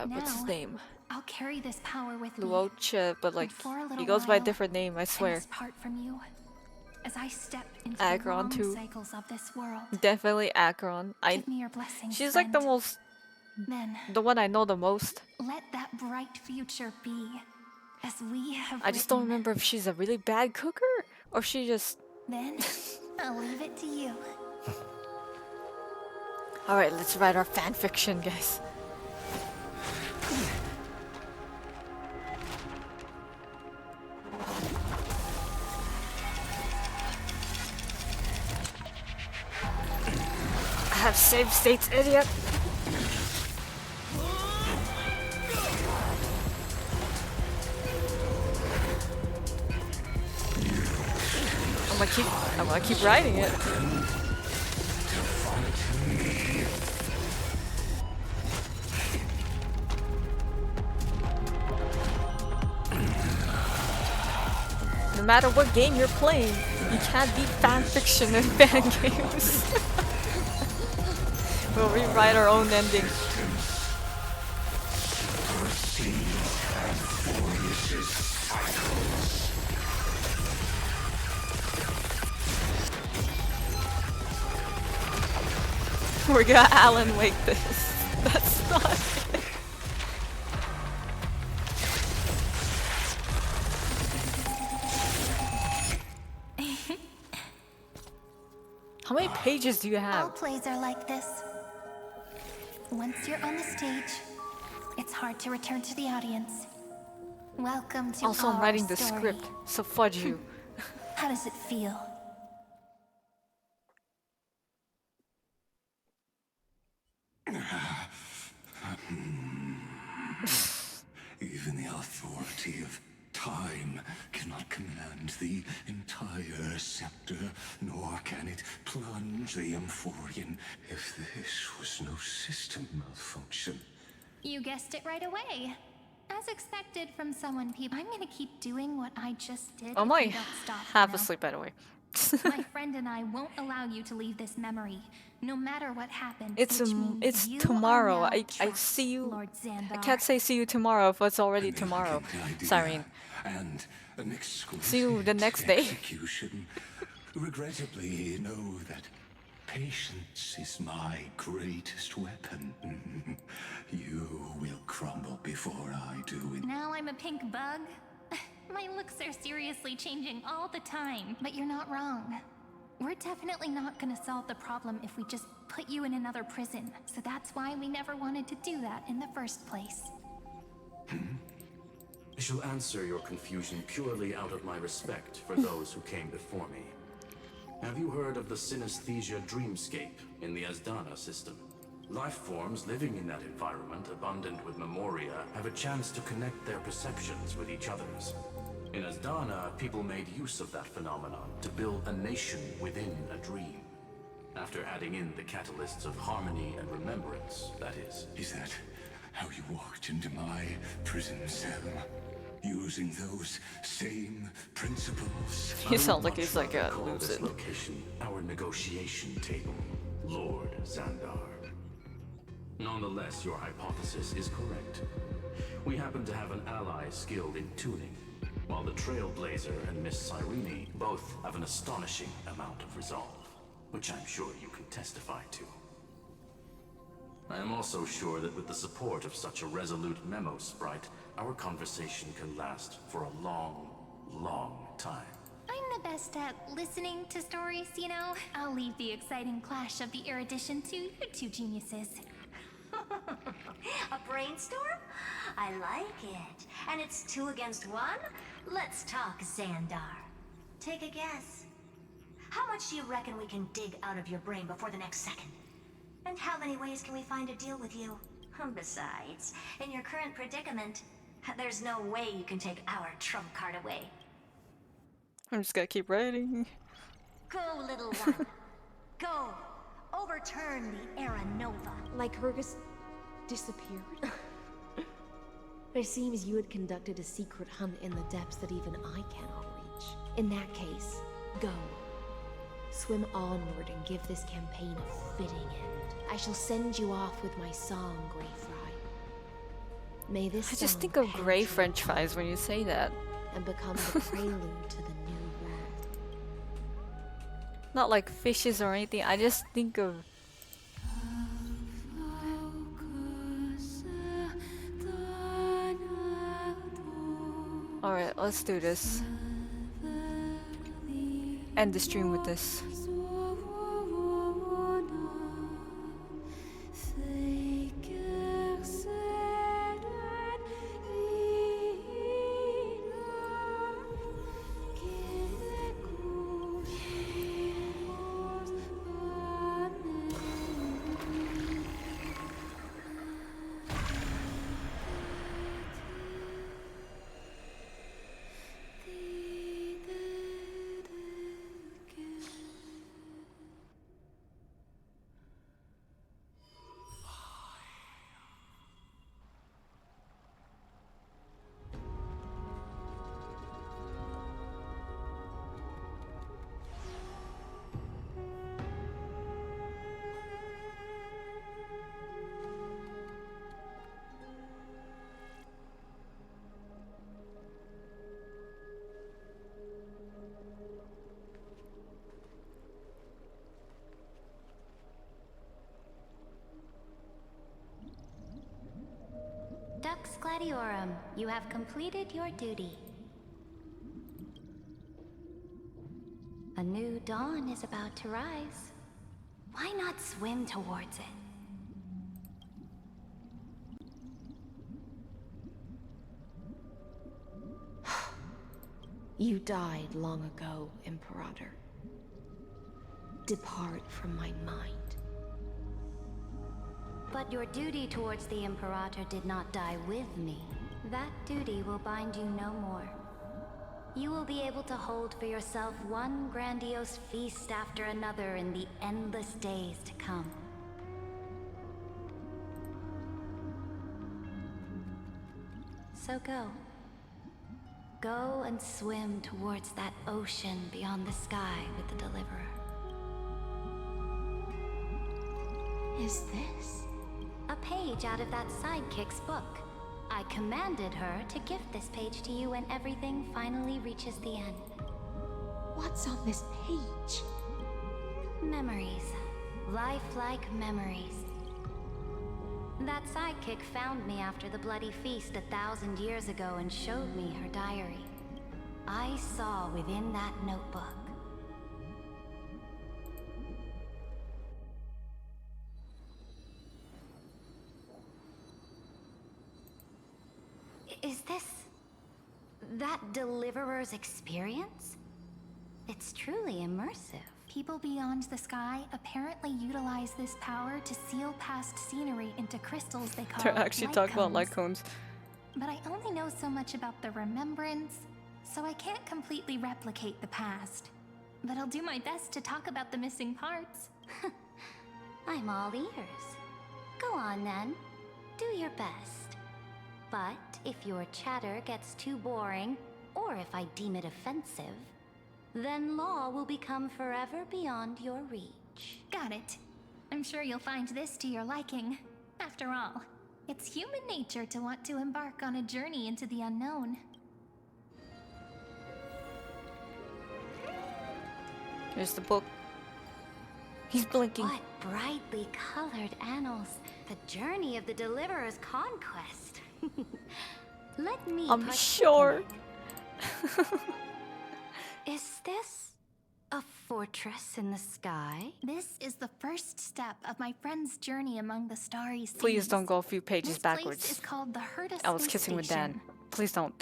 what's his Now, name? I'll carry this power with me. Luocha, but like For a he little goes by a while, different name, I swear. and part from you. As I step into Agron the long too. cycles of this world. Definitely Akron. Give me your blessings, She's like the friend. most, Then the one I know the most. let that bright future be, as we have I just don't remember if she's a really bad cooker or she just. Then I'll leave it to you. All right, let's write our fan fiction, guys. I have save states, idiot. I'm gonna keep writing it. No matter what game you're playing, you can't beat fanfiction in fan games. We'll rewrite our own ending. We're gonna Alan Wake this. That's not it. How many pages do you All have? plays are like this. Once you're on the stage, it's hard to return to the audience. Welcome to Also, I'm our writing the story. script, so fudge you. How does it feel? Even the authority of time cannot command the entire scepter, nor can it plunge the Amphorian if this was no system malfunction. You guessed it right away. As expected from someone, I'm gonna keep doing what I just did. I'm if like you don't stop, half you know? asleep, by the way. My friend and I won't allow you to leave this memory, no matter what happens. It's which means it's you tomorrow. are now I see you. Lord Xandar. I can't say see you tomorrow if it's already tomorrow. Cyrene. And an exquisite See you the next day. execution. Regrettably, know that patience is my greatest weapon. You will crumble before I do it. Now I'm a pink bug? My looks are seriously changing all the time. But you're not wrong. We're definitely not gonna solve the problem if we just put you in another prison. So that's why we never wanted to do that in the first place. I shall answer your confusion purely out of my respect for those who came before me. Have you heard of the synesthesia dreamscape in the Asdana system? Life forms living in that environment, abundant with memoria, have a chance to connect their perceptions with each other's. In Asdana, people made use of that phenomenon to build a nation within a dream. After adding in the catalysts of harmony and remembrance, that is. Is that how you walked into my prison cell? Using those same principles? He sounds like he's like a Call this lucid. location our negotiation table, Lord Xandar. Nonetheless, your hypothesis is correct. We happen to have an ally skilled in tuning, while the Trailblazer and Miss Cyrene both have an astonishing amount of resolve, which I'm sure you can testify to. I am also sure that with the support of such a resolute memo sprite, our conversation can last for a long, long time. I'm the best at listening to stories, you know? I'll leave the exciting clash of the erudition to you two geniuses. A brainstorm? I like it. And it's 2 against 1? Let's talk, Xandar. Take a guess. How much do you reckon we can dig out of your brain before the next second? And how many ways can we find to deal with you? Besides, in your current predicament, there's no way you can take our trump card away. I'm just gonna keep writing. Go, little one. Go. Overturn the Era Nova. Lycurgus disappeared? It seems you had conducted a secret hunt in the depths that even I cannot reach. In that case, go. Swim onward and give this campaign a fitting end. I shall send you off with my song, Grey Fry. May this I just song think of penetrate gray French fries when you say that. and become the prelude to the new world. Not like fishes or anything. I just think of. Alright, let's do this. End the stream with this. Dux Gladiorum, you have completed your duty. A new dawn is about to rise. Why not swim towards it? You died long ago, Imperator. Depart from my mind. But your duty towards the Imperator did not die with me. That duty will bind you no more. You will be able to hold for yourself one grandiose feast after another in the endless days to come. So go. Go and swim towards that ocean beyond the sky with the Deliverer. Is this? A page out of that sidekick's book. I commanded her to gift this page to you when everything finally reaches the end. What's on this page? Memories. Lifelike memories. That sidekick found me after the bloody feast 1,000 years ago and showed me her diary. I saw within that notebook. Is this that Deliverer's experience? It's truly immersive. People beyond the sky apparently utilize this power to seal past scenery into crystals they call They're actually light talking about cones. light cones. But I only know so much about the remembrance, so I can't completely replicate the past. But I'll do my best to talk about the missing parts. I'm all ears. Go on then. Do your best. But if your chatter gets too boring, or if I deem it offensive, then law will become forever beyond your reach. Got it. I'm sure you'll find this to your liking. After all, it's human nature to want to embark on a journey into the unknown. Here's the book. He's blinking. What brightly colored annals. The journey of the Deliverer's conquest. Let me I'm sure. Is this a fortress in the sky? This is the first step of my friend's journey among the starry seas. Please don't go a few pages this backwards. Place is called the Herta I was Space kissing with Dan. Station. Please don't.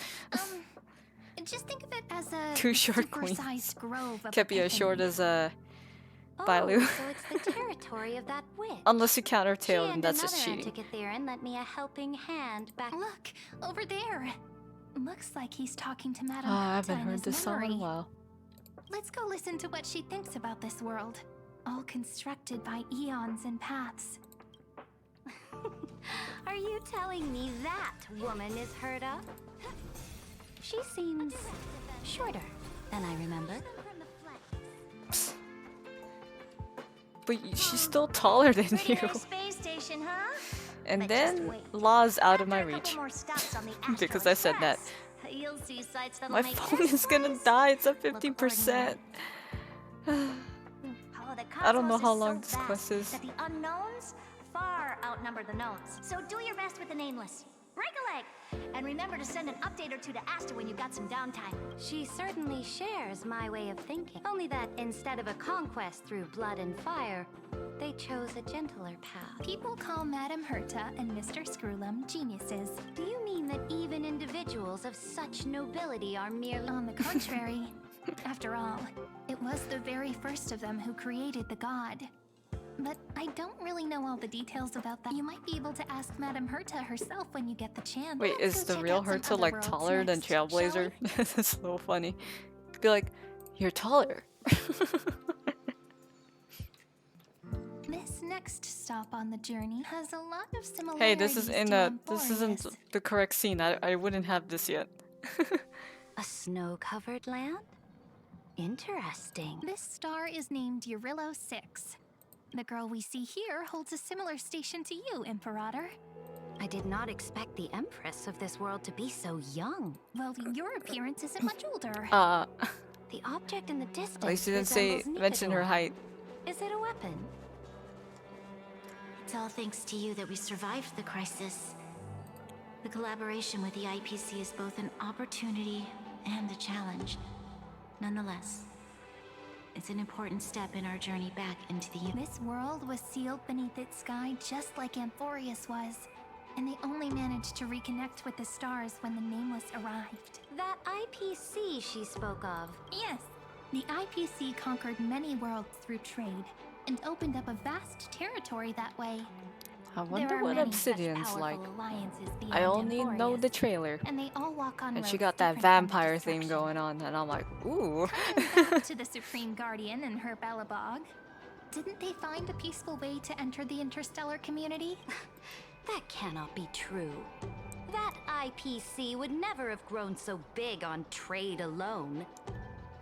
Just think of it as a Too short, queen. supersized grove of Can't be as short as Bailu. So it's the territory of that witch. Unless you count her tail, She then and that's just another cheating. Antikythera lent me a helping hand back. Look, over there. Looks like he's talking to Madame I haven't Herta in heard his this song in a memory. while. Let's go listen to what she thinks about this world. All constructed by eons and paths. Are you telling me that woman is Herta? She seems shorter than I remember. But she's still taller than you. Space station, huh? And then Law's out of my reach. Because I said that. You'll see sights that'll My make phone this is gonna place die, it's at look 50%. Oh, the I don't know cosmos how is long so this vast quest is. that the unknowns far outnumber the knowns. So do your best with the nameless. Break a leg! And remember to send an update or two to Asta when you've got some downtime. She certainly shares my way of thinking. Only that instead of a conquest through blood and fire, they chose a gentler path. People call Madame Herta and Mr. Screwlum geniuses. Do you mean that even individuals of such nobility are merely... On the contrary, after all, it was the very first of them who created the god. But I don't really know all the details about that. You might be able to ask Madame Herta herself when you get the chance. Wait, is the real Herta like taller than Trailblazer? That's so funny. Be like, you're taller. This next stop on the journey has a lot of similarities. Hey, this is in to this isn't Amphorius. the correct scene. I wouldn't have this yet. A snow-covered land? Interesting. This star is named Eurillo 6. The girl we see here holds a similar station to you, Imperator. I did not expect the Empress of this world to be so young. Well, your appearance isn't much older. The object in the distance At least you didn't say resembles mention her Nithidor. height. Is it a weapon? It's all thanks to you that we survived the crisis. The collaboration with the IPC is both an opportunity and a challenge. Nonetheless, it's an important step in our journey back into the... This world was sealed beneath its sky just like Amphorius was. and they only managed to reconnect with the stars when the Nameless arrived. That IPC she spoke of. Yes, the IPC conquered many worlds through trade and opened up a vast territory that way. I wonder what Obsidian's like. I only know the trailer. And they all walk on and she roads got that different from vampire theme going on, and I'm like, ooh. Back to the Supreme Guardian and her Belobog. Didn't they find a peaceful way to enter the interstellar community? That cannot be true. That IPC would never have grown so big on trade alone.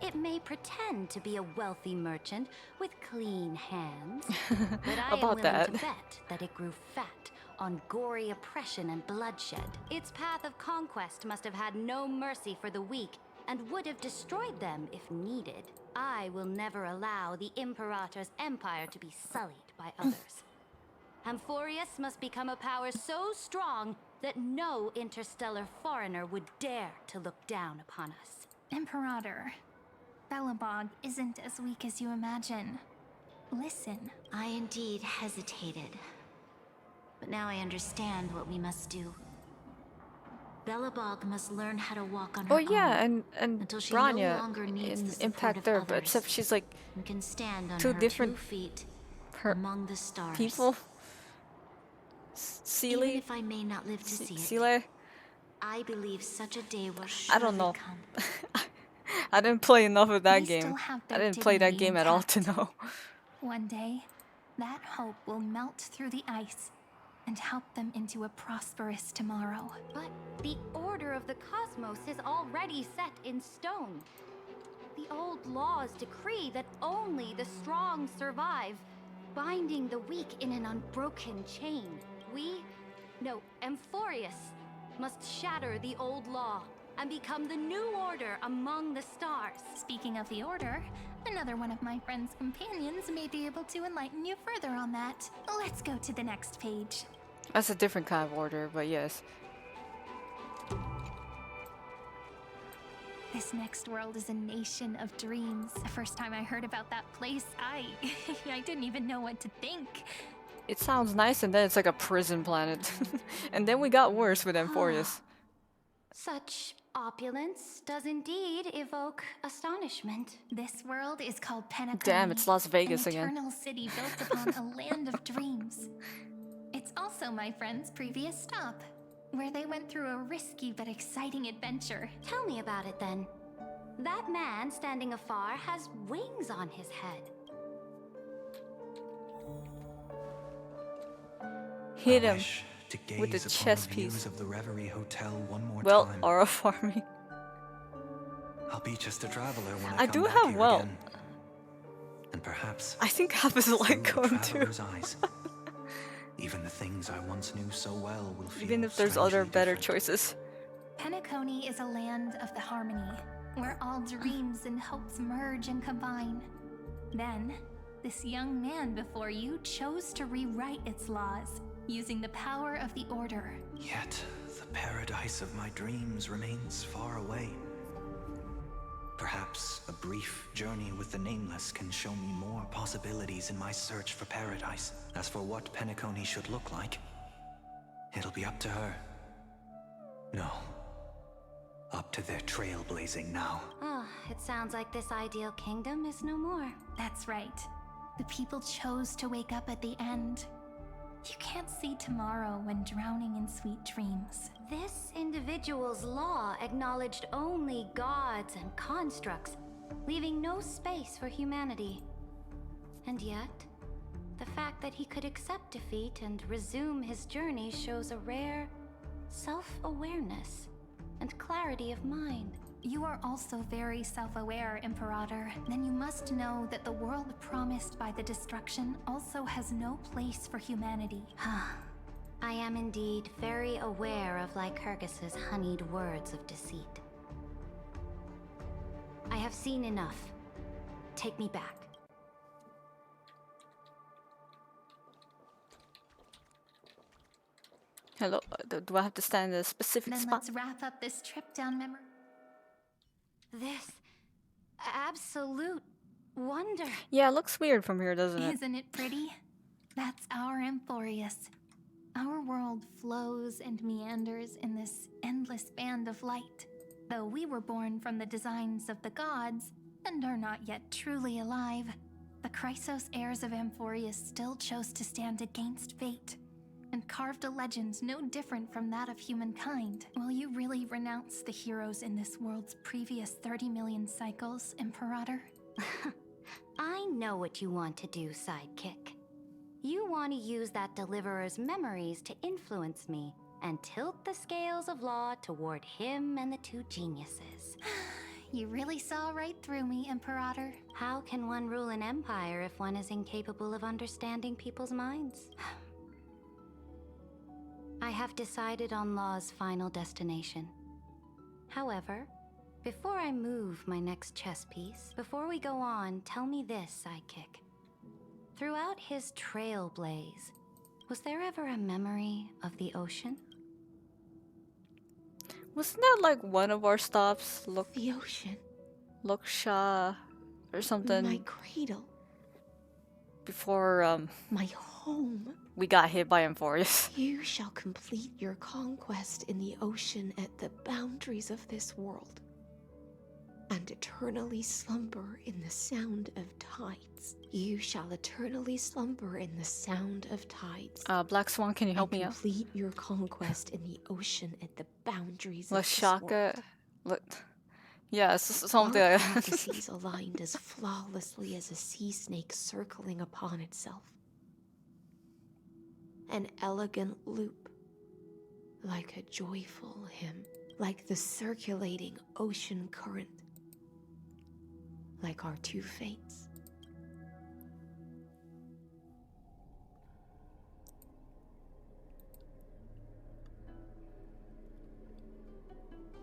It may pretend to be a wealthy merchant with clean hands, but I am willing to bet that it grew fat on gory oppression and bloodshed. Its path of conquest must have had no mercy for the weak and would have destroyed them if needed. I will never allow the Imperator's empire to be sullied by others. Amphorius must become a power so strong that no interstellar foreigner would dare to look down upon us. Imperator, Belobog isn't as weak as you imagine. Listen. I indeed hesitated. But now I understand what we must do. Belobog must learn how to walk on her own. Oh yeah, and until she Branya no longer needs in the support Impact of Third, others, but except she's like and can stand on two her different 2 feet among the stars. people. Even if I may not live to see it, Seele? I believe such a day will I surely don't know. come. I didn't play enough of that They game. still have I their didn't play that dignity game at all intact. to know. One day, that hope will melt through the ice and help them into a prosperous tomorrow. But the order of the cosmos is already set in stone. The old laws decree that only the strong survive, binding the weak in an unbroken chain. Amphorius must shatter the old law and become the new order among the stars. Speaking of the order, another one of my friend's companions may be able to enlighten you further on that. Let's go to the next page. That's a different kind of order, but yes. This next world is a nation of dreams. The first time I heard about that place, I didn't even know what to think. It sounds nice, and then it's like a prison planet. And then we got worse with Amphorius. Such opulence does indeed evoke astonishment. This world is called Penacony. Damn, it's Las Vegas an again. eternal city built upon a land of dreams. It's also my friend's previous stop, where they went through a risky but exciting adventure. Tell me about it then. That man standing afar has wings on his head. Hit him to gaze with the upon chess the views piece. of the Reverie Hotel one more Well, time. aura farming. I'll be just a traveler when I I come do back have here well. again. And perhaps I think half is like going too. traveler's eyes. Even the things I once knew so well will feel Even if there's other strangely better different. choices. Penacony is a land of the harmony, where all dreams and hopes merge and combine. Then, this young man before you chose to rewrite its laws, using the power of the Order. Yet, the paradise of my dreams remains far away. Perhaps a brief journey with the Nameless can show me more possibilities in my search for paradise. As for what Penacony should look like, it'll be up to her. No. Up to their trailblazing now. Oh, it sounds like this ideal kingdom is no more. That's right. The people chose to wake up at the end. You can't see tomorrow when drowning in sweet dreams. This individual's law acknowledged only gods and constructs, leaving no space for humanity. And yet, the fact that he could accept defeat and resume his journey shows a rare self-awareness and clarity of mind. You are also very self-aware, Imperator. Then you must know that the world promised by the destruction also has no place for humanity. I am indeed very aware of Lycurgus's honeyed words of deceit. I have seen enough. Take me back. Hello, do I have to stand in a specific Then spot? let's wrap up this trip down memory. This absolute wonder. Yeah, it looks weird from here, doesn't it? Isn't it pretty? That's our Amphorius. Our world flows and meanders in this endless band of light. Though we were born from the designs of the gods and are not yet truly alive, the Chrysos heirs of Amphorius still chose to stand against fate and carved a legend no different from that of humankind. Will you really renounce the heroes in this world's previous 30 million cycles, Imperator? I know what you want to do, sidekick. You want to use that deliverer's memories to influence me and tilt the scales of law toward him and the two geniuses. You really saw right through me, Imperator. How can one rule an empire if one is incapable of understanding people's minds? I have decided on Law's final destination. However, before I move my next chess piece, before we go on, tell me this, sidekick. Throughout his trailblaze, was there ever a memory of the ocean? Wasn't that like one of our stops? Look, the ocean. Loksha or something. My cradle. Before my home. We got hit by Amphorius. You shall complete your conquest in the ocean at the boundaries of this world, and eternally slumber in the sound of tides. You shall eternally slumber in the sound of tides. Black Swan, can you help me out? Complete your conquest in the ocean at the boundaries of this world. Look, yeah, it's something like that. Prophecies aligned as flawlessly as a sea snake circling upon itself. An elegant loop, like a joyful hymn, like the circulating ocean current, like our two fates.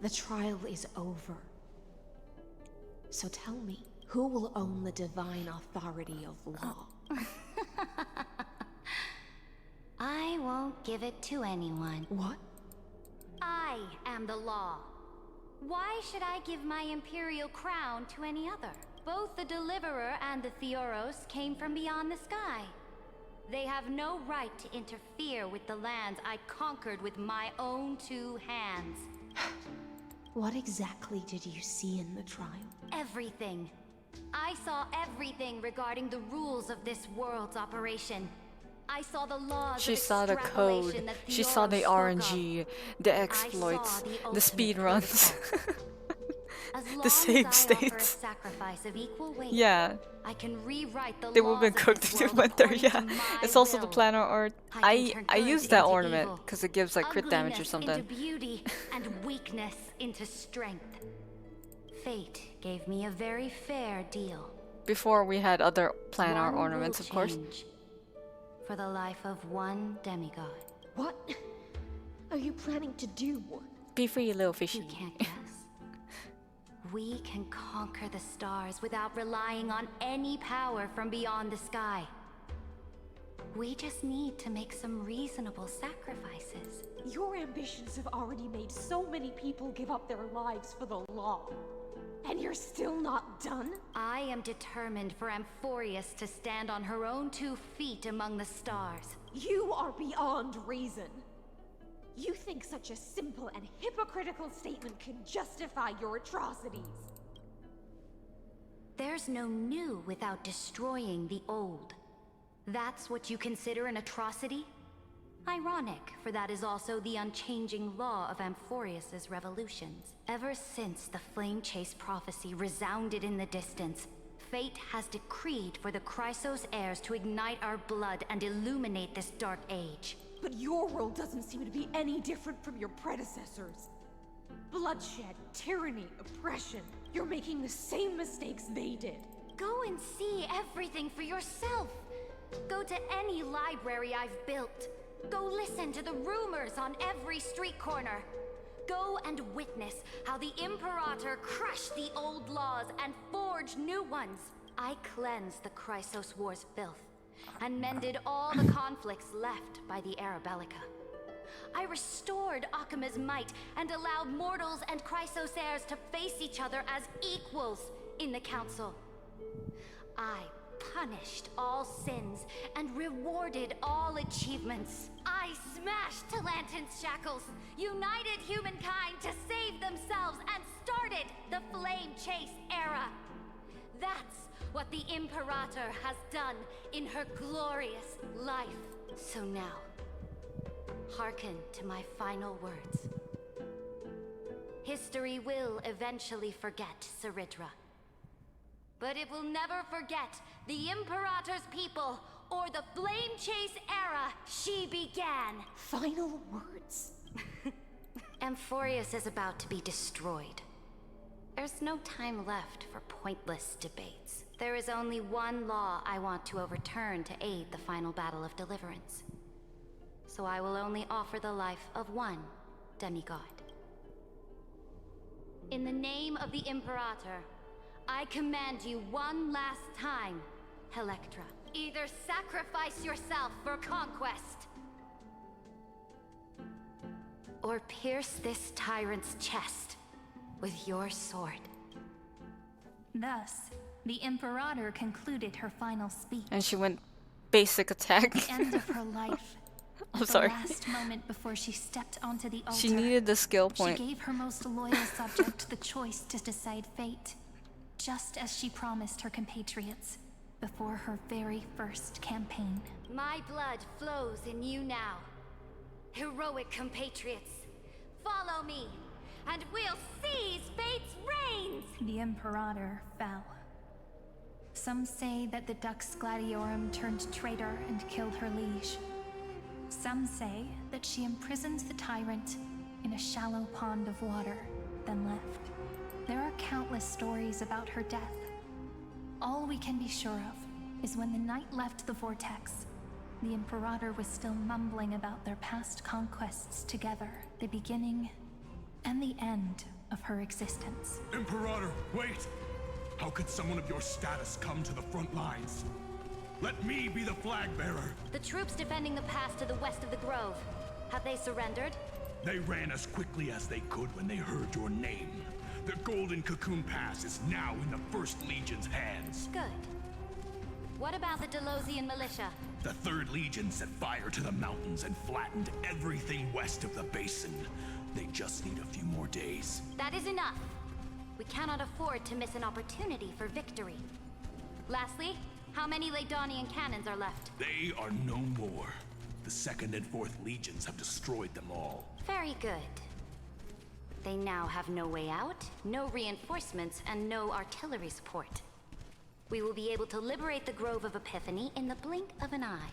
The trial is over. So tell me, who will own the divine authority of law? I won't give it to anyone. What? I am the law. Why should I give my imperial crown to any other? Both the Deliverer and the Theoros came from beyond the sky. They have no right to interfere with the lands I conquered with my own two hands. What exactly did you see in the trial? Everything. I saw everything regarding the rules of this world's operation. I saw the laws. She saw the code. She saw the RNG, the exploits, the speed runs, the save states. Yeah. I can rewrite the they would have been cooked if they went there. Yeah. It's also the planar art. I used that ornament because it gives like crit damage or something. Into beauty and weakness into strength. Fate gave me a very fair deal. Before we had other planar ornaments, of course. For the life of one demigod. What are you planning to do? Be free, little fishy. You can't guess. We can conquer the stars without relying on any power from beyond the sky. We just need to make some reasonable sacrifices. Your ambitions have already made so many people give up their lives for the law. And you're still not done? I am determined for Amphorius to stand on her own 2 feet among the stars. You are beyond reason. You think such a simple and hypocritical statement can justify your atrocities. There's no new without destroying the old. That's what you consider an atrocity? Ironic, for that is also the unchanging law of Amphorius's revolutions. Ever since the Flame Chase prophecy resounded in the distance, fate has decreed for the Chrysos heirs to ignite our blood and illuminate this dark age. But your world doesn't seem to be any different from your predecessors. Bloodshed, tyranny, oppression. You're making the same mistakes they did. Go and see everything for yourself. Go to any library I've built. Go listen to the rumors on every street corner. Go and witness how the Imperator crushed the old laws and forged new ones. I cleansed the Chrysos War's filth and mended all the conflicts left by the Arabellica. I restored Akima's might and allowed mortals and Chrysos heirs to face each other as equals in the Council. I punished all sins and rewarded all achievements. I smashed Talantin's shackles, united humankind to save themselves, and started the Flame Chase era. That's what the Imperator has done in her glorious life. So now, hearken to my final words. History will eventually forget Cyrene, but it will never forget the Imperator's people or the Flame Chase era she began. Final words. Amphorius is about to be destroyed. There's no time left for pointless debates. There is only one law I want to overturn to aid the final battle of deliverance. So I will only offer the life of one demigod. In the name of the Imperator, I command you one last time, Electra. Either sacrifice yourself for conquest, or pierce this tyrant's chest with your sword. Thus, the Imperator concluded her final speech. And she went basic attack. At the end of her life. I'm sorry. The last moment before she stepped onto the altar, she needed the skill point. She gave her most loyal subject the choice to decide fate, just as she promised her compatriots before her very first campaign. My blood flows in you now. Heroic compatriots, follow me, and we'll seize fate's reins! The Imperator fell. Some say that the Dux Gladiorum turned traitor and killed her liege. Some say that she imprisoned the tyrant in a shallow pond of water, then left. There are countless stories about her death. All we can be sure of is when the knight left the vortex, the Imperator was still mumbling about their past conquests together, the beginning and the end of her existence. Imperator, wait! How could someone of your status come to the front lines? Let me be the flag bearer. The troops defending the pass to the west of the grove, have they surrendered? They ran as quickly as they could when they heard your name. The Golden Cocoon Pass is now in the First Legion's hands. Good. What about the Delosian militia? The Third Legion set fire to the mountains and flattened everything west of the basin. They just need a few more days. That is enough. We cannot afford to miss an opportunity for victory. Lastly, how many Ladonian cannons are left? They are no more. The Second and Fourth Legions have destroyed them all. Very good. They now have no way out, no reinforcements, and no artillery support. We will be able to liberate the Grove of Epiphany in the blink of an eye.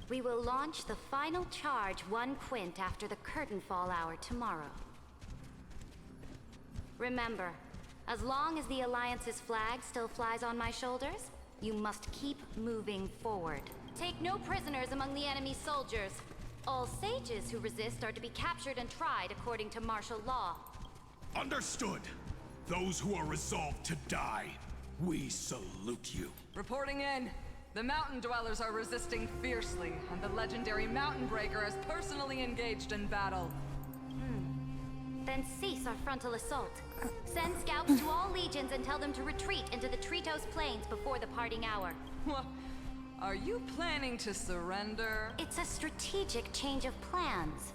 We will launch the final charge 1 quint after the curtain fall hour tomorrow. Remember, as long as the Alliance's flag still flies on my shoulders, you must keep moving forward. Take no prisoners among the enemy's soldiers. All sages who resist are to be captured and tried according to martial law. Understood. Those who are resolved to die, we salute you. Reporting in. The mountain dwellers are resisting fiercely, and the legendary Mountain Breaker has personally engaged in battle. Then cease our frontal assault. Send scouts to all legions and tell them to retreat into the Tritos Plains before the parting hour. Are you planning to surrender? It's a strategic change of plans.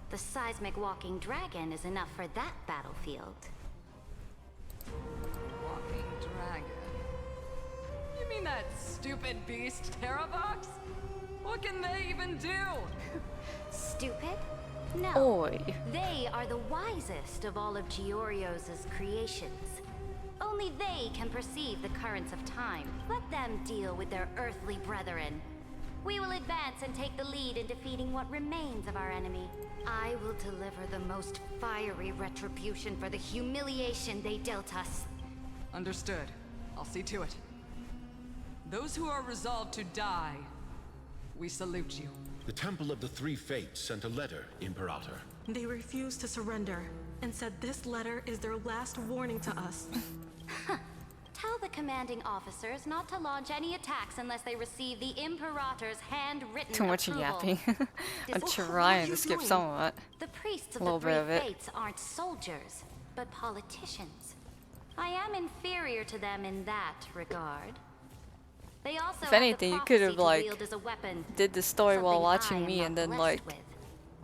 The seismic walking dragon is enough for that battlefield. Walking dragon? You mean that stupid beast, Terravox? What can they even do? Stupid? No. Oi. They are the wisest of all of Giorio's creations. Only they can perceive the currents of time. Let them deal with their earthly brethren. We will advance and take the lead in defeating what remains of our enemy. I will deliver the most fiery retribution for the humiliation they dealt us. Understood. I'll see to it. Those who are resolved to die, we salute you. The Temple of the Three Fates sent a letter, Imperator. They refused to surrender and said this letter is their last warning to us. Tell the commanding officers not to launch any attacks unless they receive the Imperator's handwritten Too much approval. yapping. I'm trying to skip some of it. The priests of A the little Three bit of it. Fates aren't soldiers, but politicians. I am inferior to them in that regard. If anything, you could have like did the story while watching me and then like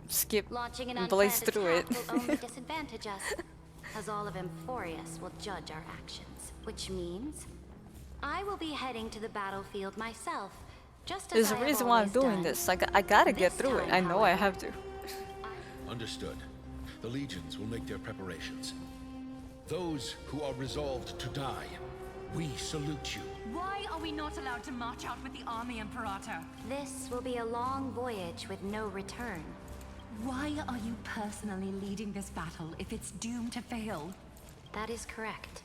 skip and blaze through it. Will only disadvantage us, as all of Emphorius will judge our actions, which means I will be heading to the battlefield myself. Just as There's a reason why I'm doing this. Like I gotta get through it. I know I have to. Understood. The legions will make their preparations. Those who are resolved to die, we salute you. Why are we not allowed to march out with the army, Imperator? This will be a long voyage with no return. Why are you personally leading this battle if it's doomed to fail? That is correct.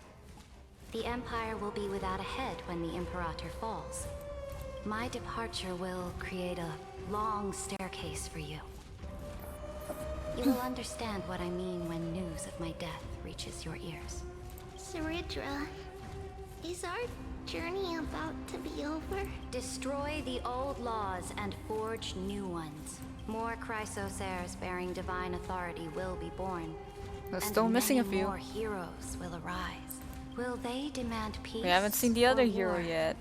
The Empire will be without a head when the Imperator falls. My departure will create a long staircase for you. You will understand what I mean when news of my death reaches your ears. Cyrene, is our journey about to be over? Destroy the old laws and forge new ones. More Chrysos heirs bearing divine authority will be born. We're still missing a many few. more heroes will arise. Will they demand peace? We haven't seen the other or hero war? yet.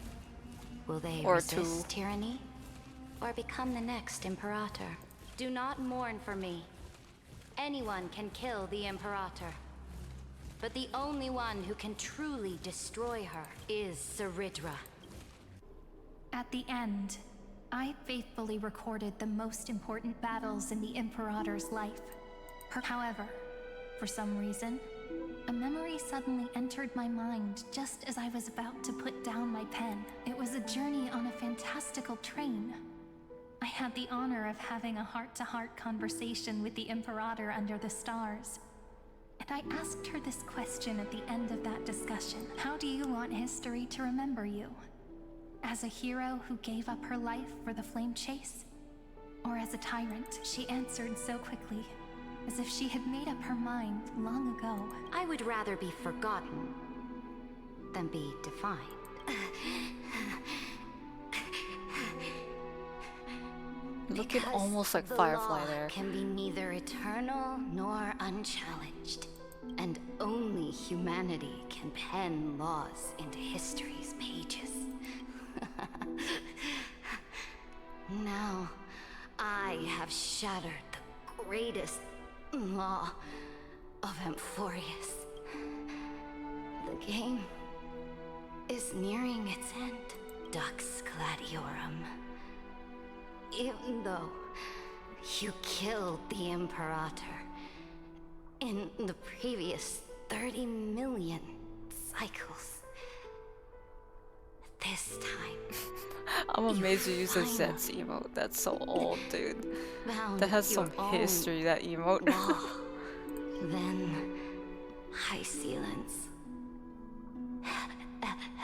Will they Or resist two. tyranny? Or become the next Imperator? Do not mourn for me. Anyone can kill the Imperator. But the only one who can truly destroy her is Cyrene. At the end, I faithfully recorded the most important battles in the Imperator's life. However, for some reason, a memory suddenly entered my mind just as I was about to put down my pen. It was a journey on a fantastical train. I had the honor of having a heart-to-heart conversation with the Imperator under the stars. And I asked her this question at the end of that discussion. How do you want history to remember you? As a hero who gave up her life for the flame chase? Or as a tyrant? She answered so quickly, as if she had made up her mind long ago. I would rather be forgotten than be defined. Looking Because almost like the Firefly law there. can be neither eternal nor unchallenged. And only humanity can pen laws into history's pages. Now, I have shattered the greatest law of Emphorius. The game is nearing its end, Dux Gladiorum. Even though you killed the Imperator in the previous 30 million cycles, this time I'm amazed you use a Zets emote. That's so old, dude. That has some history, that emote. Then High Sealants,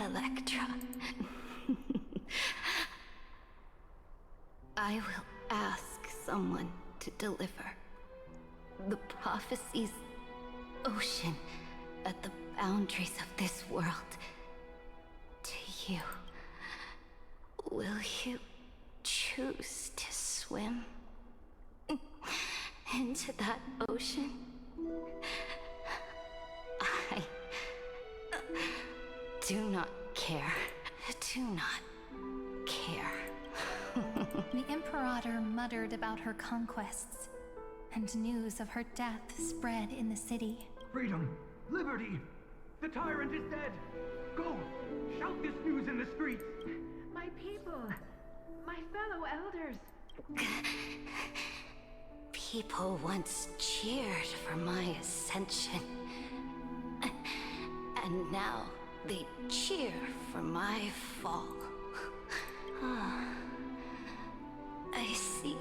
Electra. I will ask someone to deliver the prophecy's ocean at the boundaries of this world to you. Will you choose to swim into that ocean? I do not care. Do not care. The Imperator muttered about her conquests, and news of her death spread in the city. Freedom! Liberty! The tyrant is dead! Go! Shout this news in the streets! My people! My fellow elders! People once cheered for my ascension. And now they cheer for my fall. I see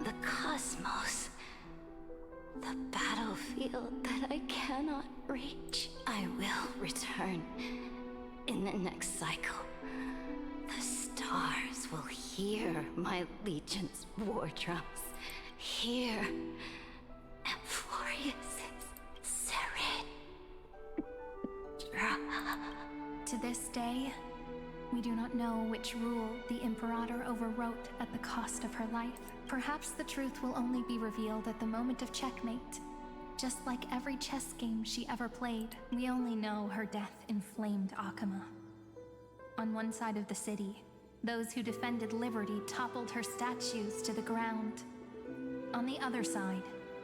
the cosmos, the battlefield that I cannot reach. I will return in the next cycle. The stars will hear my legion's war drums. Hear Emphorius' Cyrene. To this day, we do not know which rule the Imperator overwrote at the cost of her life. Perhaps the truth will only be revealed at the moment of checkmate. Just like every chess game she ever played, we only know her death inflamed Akama. On one side of the city, those who defended liberty toppled her statues to the ground. On the other side,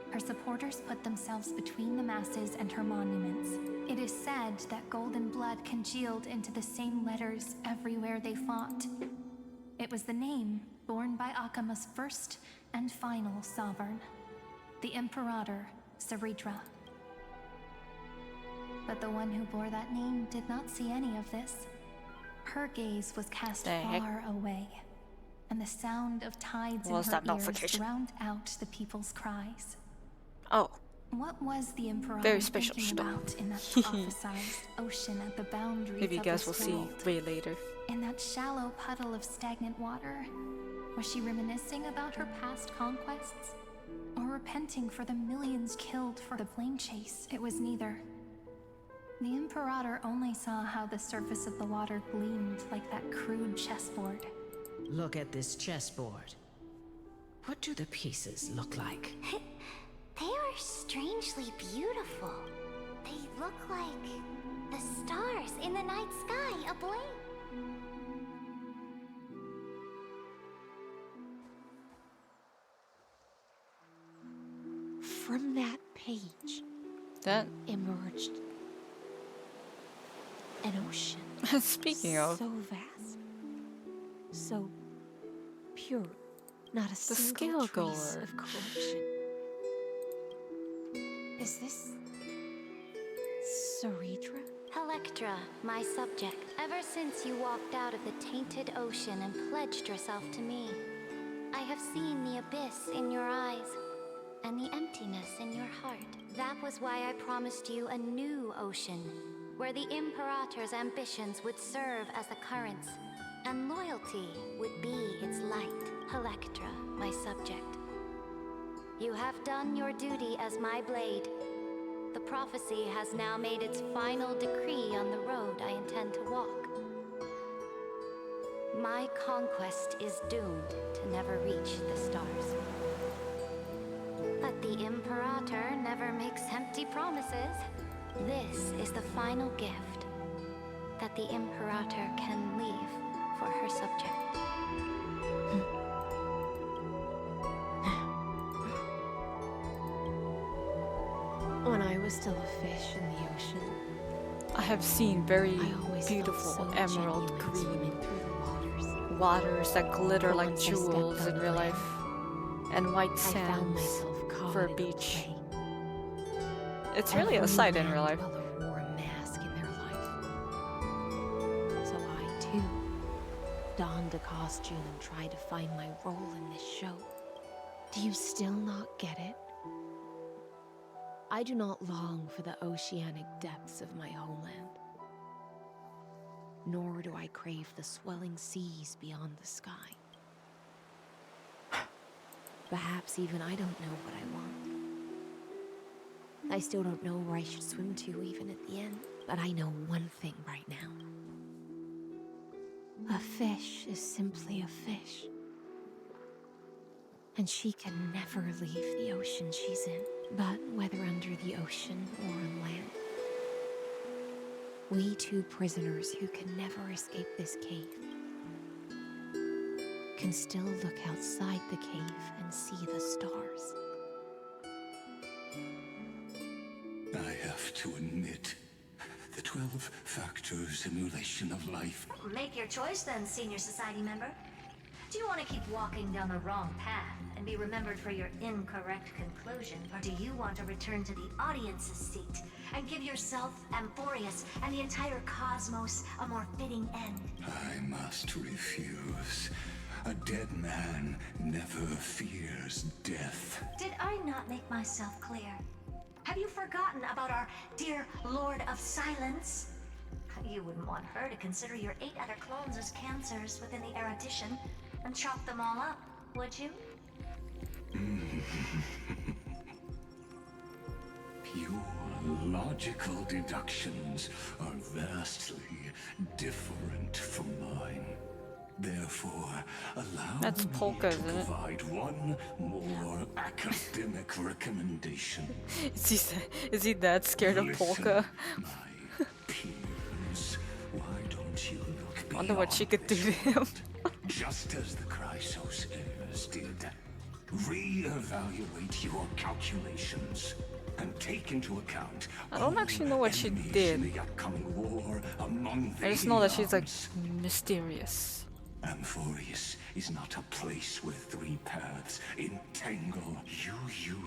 her supporters put themselves between the masses and her monuments. It is said that golden blood congealed into the same letters everywhere they fought. It was the name borne by Akama's first and final sovereign, the Imperator Cyrene. But the one who bore that name did not see any of this. Her gaze was cast far away, and the sound of tides in her ears drowned out the people's cries. Oh. What was the Imperator thinking about in that prophesized ocean at the boundaries Maybe you of guys this will see world? way later. In that shallow puddle of stagnant water, was she reminiscing about her past conquests? Or repenting for the millions killed for the flame chase? It was neither. The Imperator only saw how the surface of the water gleamed like that crude chessboard. Look at this chessboard. What do the pieces look like? They are strangely beautiful. They look like the stars in the night sky ablaze. From that page, that emerged an ocean. Speaking of, so vast, so pure, not a the single scale trace goer. of corruption. Is this Cyrene? Electra, my subject. Ever since you walked out of the tainted ocean and pledged yourself to me, I have seen the abyss in your eyes and the emptiness in your heart. That was why I promised you a new ocean, where the Imperator's ambitions would serve as the currents, and loyalty would be its light. Electra, my subject. You have done your duty as my blade. The prophecy has now made its final decree on the road I intend to walk. My conquest is doomed to never reach the stars. But the Imperator never makes empty promises. This is the final gift that the Imperator can leave for her subject. When I was still a fish in the ocean, I have seen very beautiful emerald green waters that glitter like jewels in real life, and white sands for a beach. It's really a sight in real life. wore a mask in their life. So I too donned a costume and tried to find my role in this show. Do you still not get it? I do not long for the oceanic depths of my homeland. Nor do I crave the swelling seas beyond the sky. Perhaps even I don't know what I want. I still don't know where I should swim to even at the end. But I know one thing right now. A fish is simply a fish. And she can never leave the ocean she's in. But whether under the ocean or on land, we two prisoners who can never escape this cave can still look outside the cave and see the stars. I have to admit, the 12-factor simulation of life. Make your choice then, senior society member. Do you want to keep walking down the wrong path and be remembered for your incorrect conclusion? Or do you want to return to the audience's seat and give yourself, Amphorius, and the entire cosmos a more fitting end? I must refuse. A dead man never fears death. Did I not make myself clear? Have you forgotten about our dear Lord of Silence? You wouldn't want her to consider your 8 other clones as cancers within the erudition and chop them all up, would you? Your logical deductions are vastly different from mine. Therefore, allow That's me Polka, to isn't it? provide one more academic recommendation. Is he that scared of Polka? Peers, why don't you look Wonder what she could do to him. Just as the Chrysos heirs did. Re-evaluate your calculations and take into account. I don't actually know what she did. The upcoming war among the I just know that she's like mysterious. Amphorius is not a place where three paths entangle. You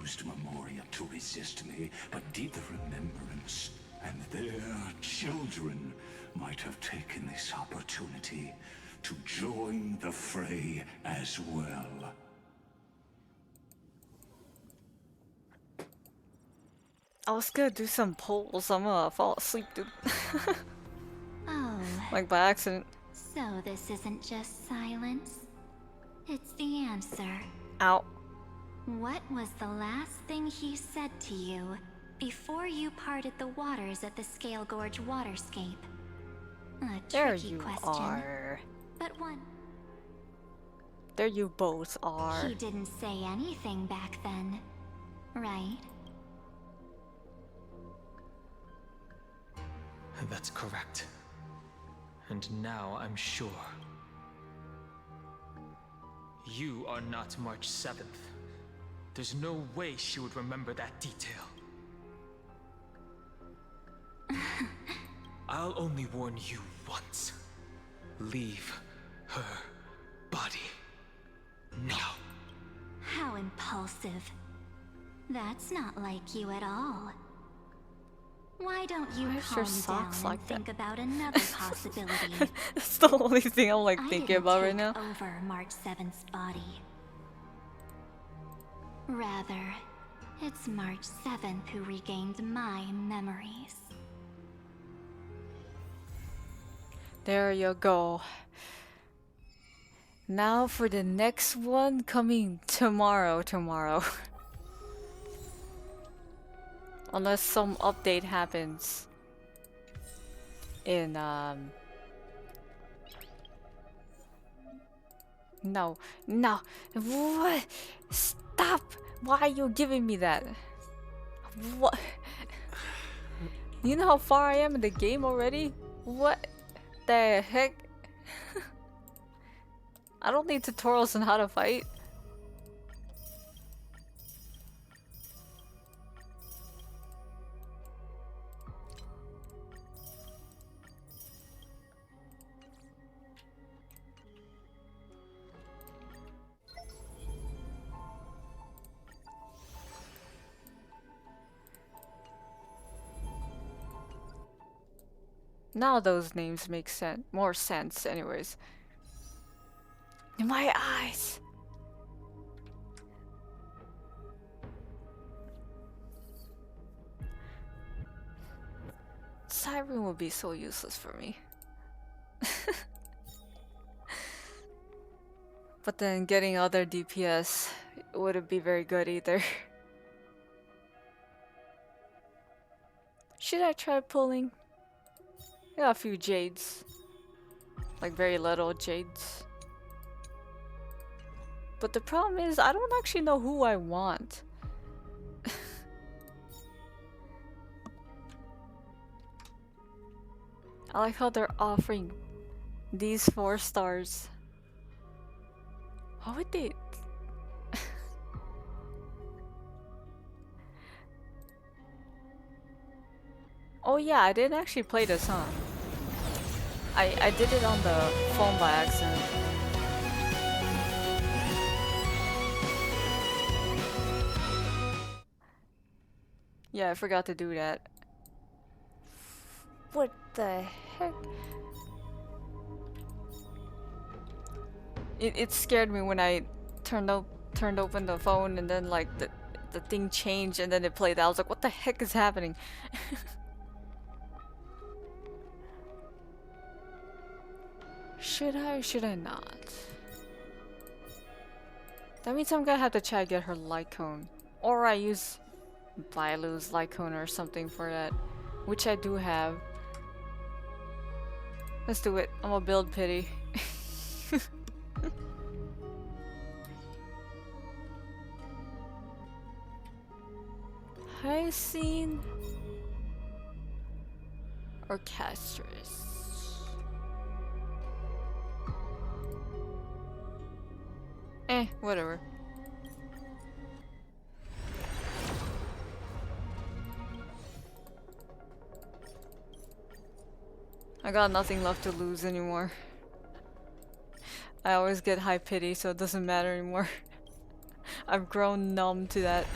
used Memoria to resist me, but did the remembrance, and their children might have taken this opportunity to join the fray as well. I was gonna do some polls. I'm gonna fall asleep, dude. Oh. Like by accident. So this isn't just silence. It's the answer. Ow. What was the last thing he said to you before you parted the waters at the Scale Gorge waterscape? A There tricky you question. are. But one. There you both are. He didn't say anything back then, right? That's correct. And now I'm sure. You are not March 7th. There's no way she would remember that detail. I'll only warn you once. Leave her body. Now. How impulsive. That's not like you at all. Why don't you calm down and think about another possibility? That's the only thing I'm like thinking about right now. Over March 7th's body. Rather, it's March 7th who regained my memories. There you go. Now for the next one coming tomorrow. Unless some update happens in no, what? Stop! Why are you giving me that? What? You know how far I am in the game already? What the heck? I don't need tutorials on how to fight. Now those names make more sense anyways. In my eyes. Cyrene would be so useless for me. But then getting other DPS wouldn't be very good either. Should I try pulling? I got a few jades. Like very little jades. But the problem is I don't actually know who I want. I like how they're offering these 4 stars. What would they... Oh yeah, I didn't actually play this, huh? I did it on the phone by accident. Yeah, I forgot to do that. What the heck? It scared me when I turned open the phone and then like the thing changed and then it played. I was like, what the heck is happening? Should I or should I not? That means I'm gonna have to try to get her light cone. Or I use Bailu's light cone or something for that. Which I do have. Let's do it. I'm gonna build pity. Hyacinth or Castris? Whatever. I got nothing left to lose anymore. I always get high pity, so it doesn't matter anymore. I've grown numb to that.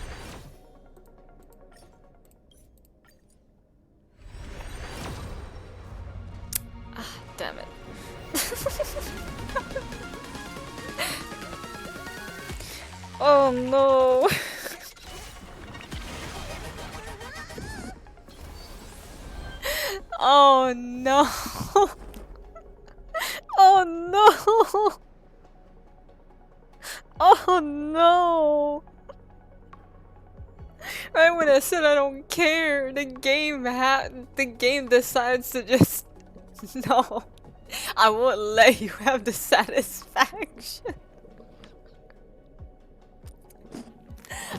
Ah, damn it. Oh no! Oh no! Oh no! Oh no! Right when I said I don't care, the game decides to just no. I won't let you have the satisfaction.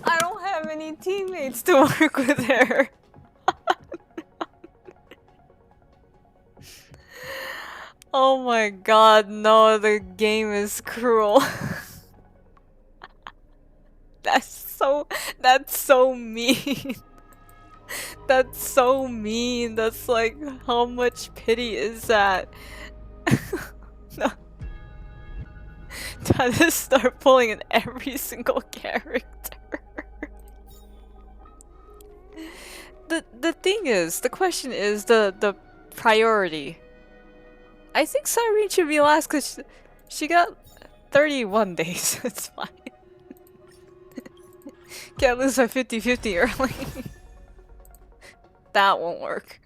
I don't have any teammates to work with her. Oh my god, no, the game is cruel. That's so mean. That's so mean. That's like, how much pity is that? No. Try to start pulling in every single character. The thing is, the question is the priority. I think Cyrene should be last because she got 31 days. It's fine. Can't lose by 50-50 early. That won't work.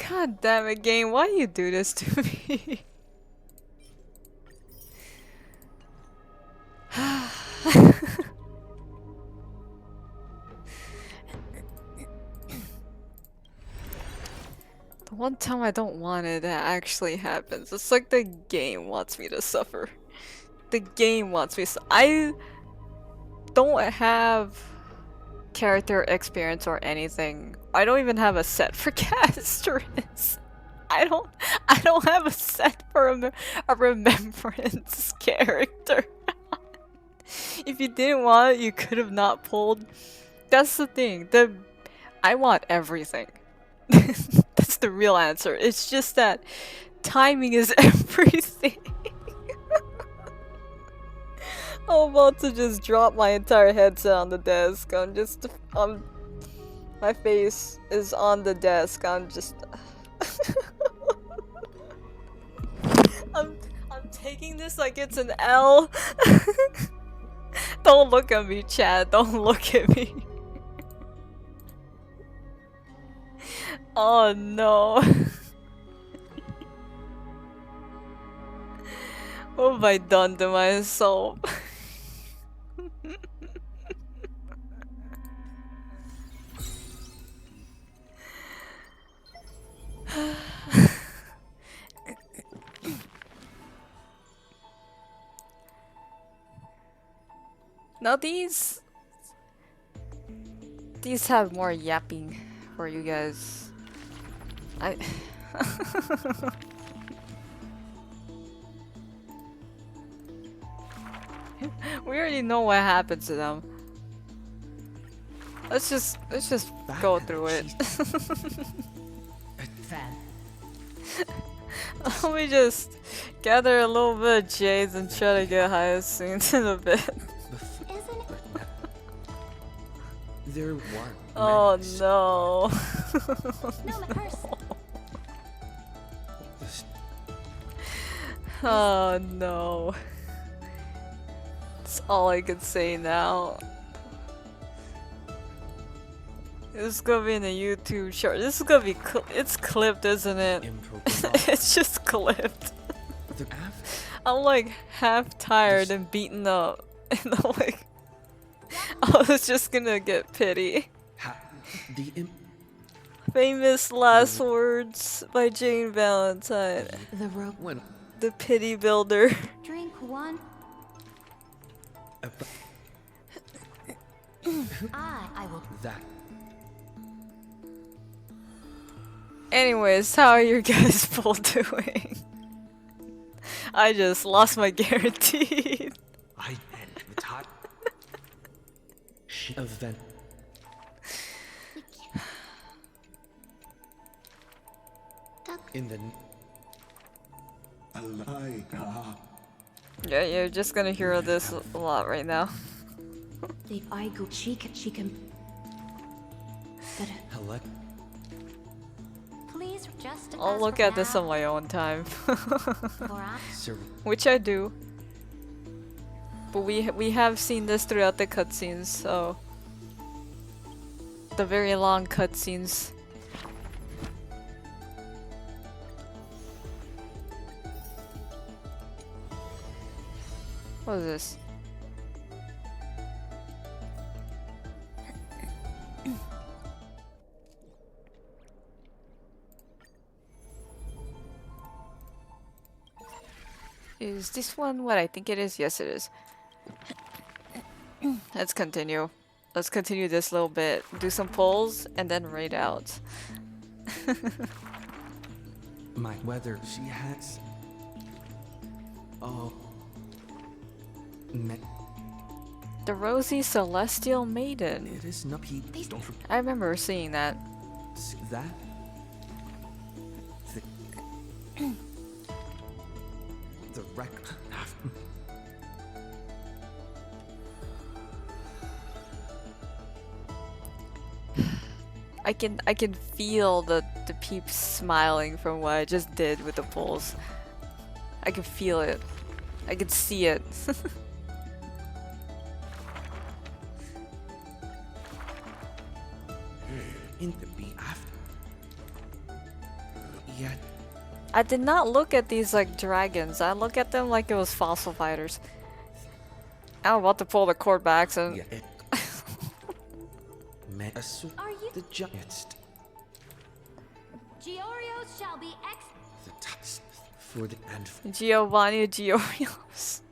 God damn it, game. Why do you do this to me? The one time I don't want it, that actually happens. It's like the game wants me to suffer. The game wants me to I don't have character experience or anything. I don't even have a set for Castress. I don't have a set for a remembrance character. If you didn't want it, you could have not pulled. That's the thing. I want everything. That's the real answer. It's just that timing is everything. I'm about to just drop my entire headset on the desk. My face is on the desk. I'm just I'm taking this like it's an L. Don't look at me, Chad. Don't look at me. Oh no. What have I done to myself? Now these have more yapping for you guys. We already know what happens to them. Let's just go through it. Let me just gather a little bit of jades and try to get hyacinths in a bit. There were oh no. Oh no. That's all I can say now. This is gonna be in a YouTube short. This is gonna be it's clipped, isn't it? It's just clipped. I'm like half tired and beaten up. And I'm like, I was just gonna get pity. Famous last words by Jane Valentine. The pity builder. Drink one. I will. That. Anyways, how are you guys both doing? I just lost my guarantee. I and the top event. In the yeah, you're just gonna hear this a lot right now. I go she can. Hello. Please, just I'll look at this on my own time. Which I do. But we have seen this throughout the cutscenes, so the very long cutscenes. What is this? Is this one what I think it is? Yes, it is. Let's continue. Let's continue this little bit. Do some polls and then raid out. My whether she has. Oh. The Rosy Celestial Maiden. It is not he. Don't forget. I remember seeing that. That? The wreck. I can feel the peeps smiling from what I just did with the polls. I can feel it. I can see it. In the be after. Yeah. I did not look at these like dragons. I look at them like it was fossil fighters. I'm about to pull the cord back and Are you the giants? Giorio's shall be The tops for the end. Giovanni Giorios.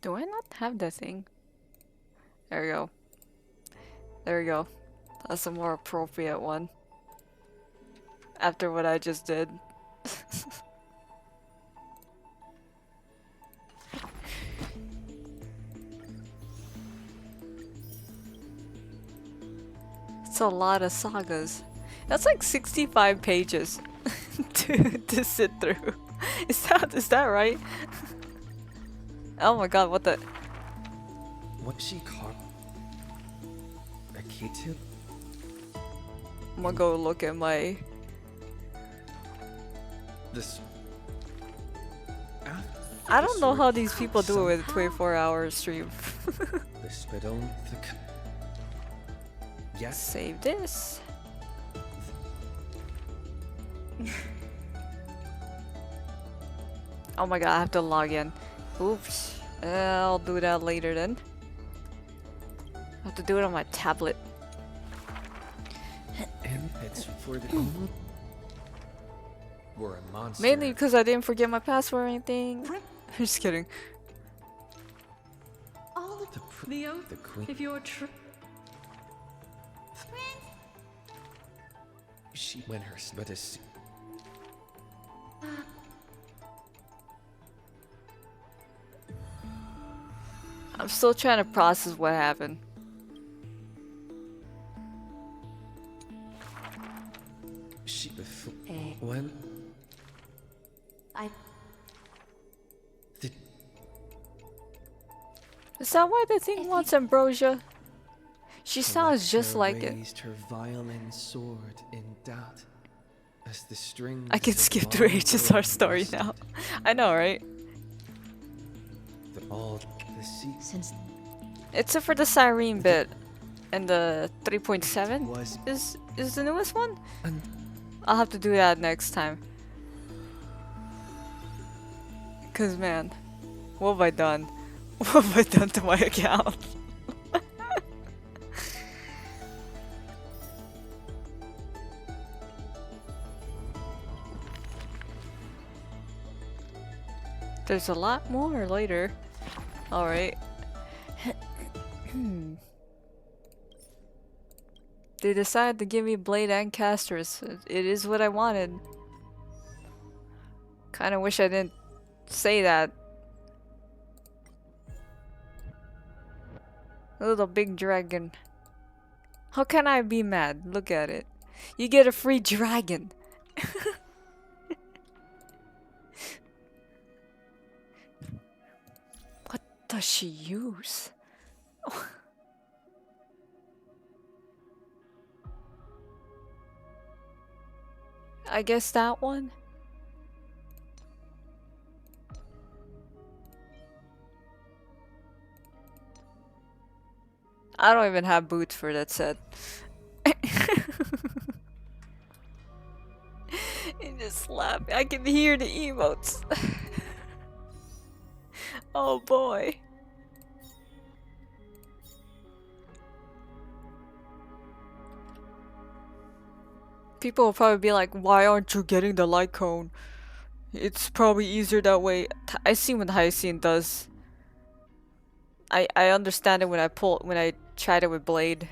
Do I not have the thing? There we go. There we go. That's a more appropriate one. After what I just did. It's a lot of sagas. That's like 65 pages to sit through. Is that right? Oh my god, what the? What she called? A K2? I'm gonna go look at my. This. I don't know how these people do it with a 24-hour stream. The spittle. Yes. Save this. Oh my god, I have to log in. Oops. I'll do that later then. I have to do it on my tablet. And it's for the We're a monster. Mainly because I didn't forget my password or anything. I'm just kidding. All the oath. The queen. If you're true. She went her but is. I'm still trying to process what happened. She before. When? Is that why the thing wants ambrosia? She sounds just like it. Raised her violin sword in doubt, as the strings. I can skip through HSR story now. I know, right? Since except for the Cyrene bit, and the 3.7 is the newest one. I'll have to do that next time. Cause man, what have I done? What have I done to my account? There's a lot more later. Alright. They decided to give me blade and casters. It is what I wanted. Kinda wish I didn't say that. A little big dragon. How can I be mad? Look at it. You get a free dragon. What does she use? I guess that one? I don't even have boots for that set. He just slapped. I can hear the emotes. Oh boy. People will probably be like, why aren't you getting the light cone? It's probably easier that way. I see what Hyacinth does. I understand it when I tried it with Blade.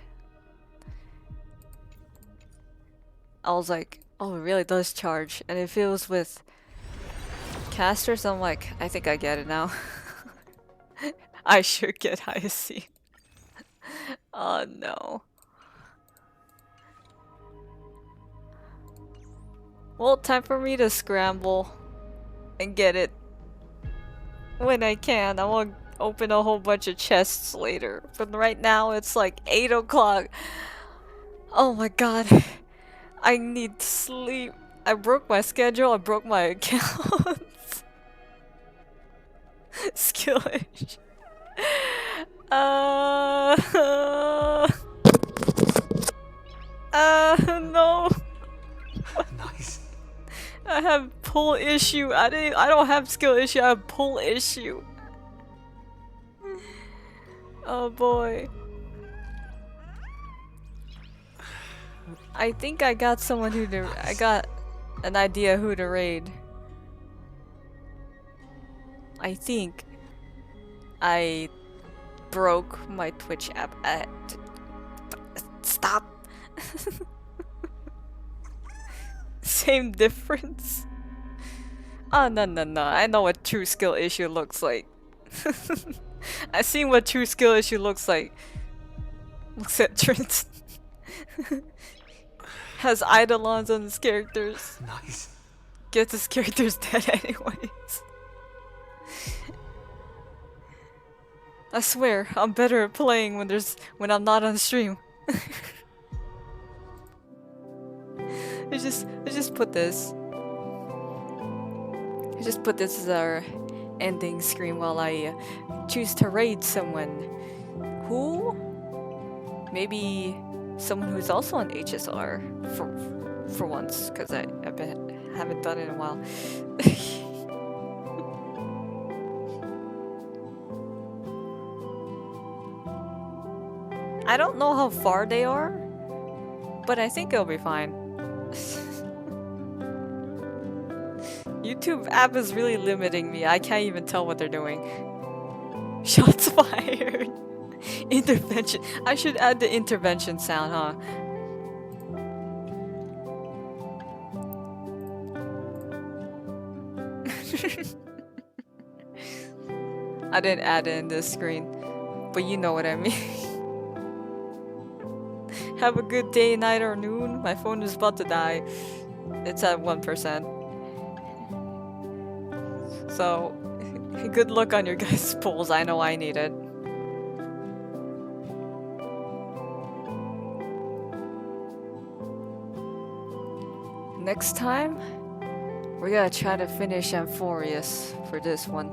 I was like, oh, it really does charge. And if it was with casters, I'm like, I think I get it now. I should get Hyacinth. Oh no. Well, time for me to scramble and get it when I can. I want to open a whole bunch of chests later. But right now it's like 8 o'clock. Oh my god. I need to sleep. I broke my schedule. I broke my account. Skillish. No. Nice. I have pull issue. I don't have skill issue. I have pull issue. Oh boy. I think I got someone who to. I got an idea who to raid. I think I broke my Twitch app. Stop. Same difference. Oh no. I know what true skill issue looks like. I seen what true skill issue looks like. Looks at Trent. Has eidolons on his characters. Nice. Gets his characters dead anyways. I swear, I'm better at playing when I'm not on stream. Let's just put this. Let's just put this as our ending screen while I choose to raid someone. Who? Maybe someone who's also on HSR for once, because I haven't done it in a while. I don't know how far they are, but I think it'll be fine. YouTube app is really limiting me. I can't even tell what they're doing. Shots fired. Intervention. I should add the intervention sound, huh? I didn't add it in this screen, but you know what I mean. Have a good day, night, or noon. My phone is about to die. It's at 1%. So, good luck on your guys' polls. I know I need it. Next time, we're gonna try to finish Amphorius for this one.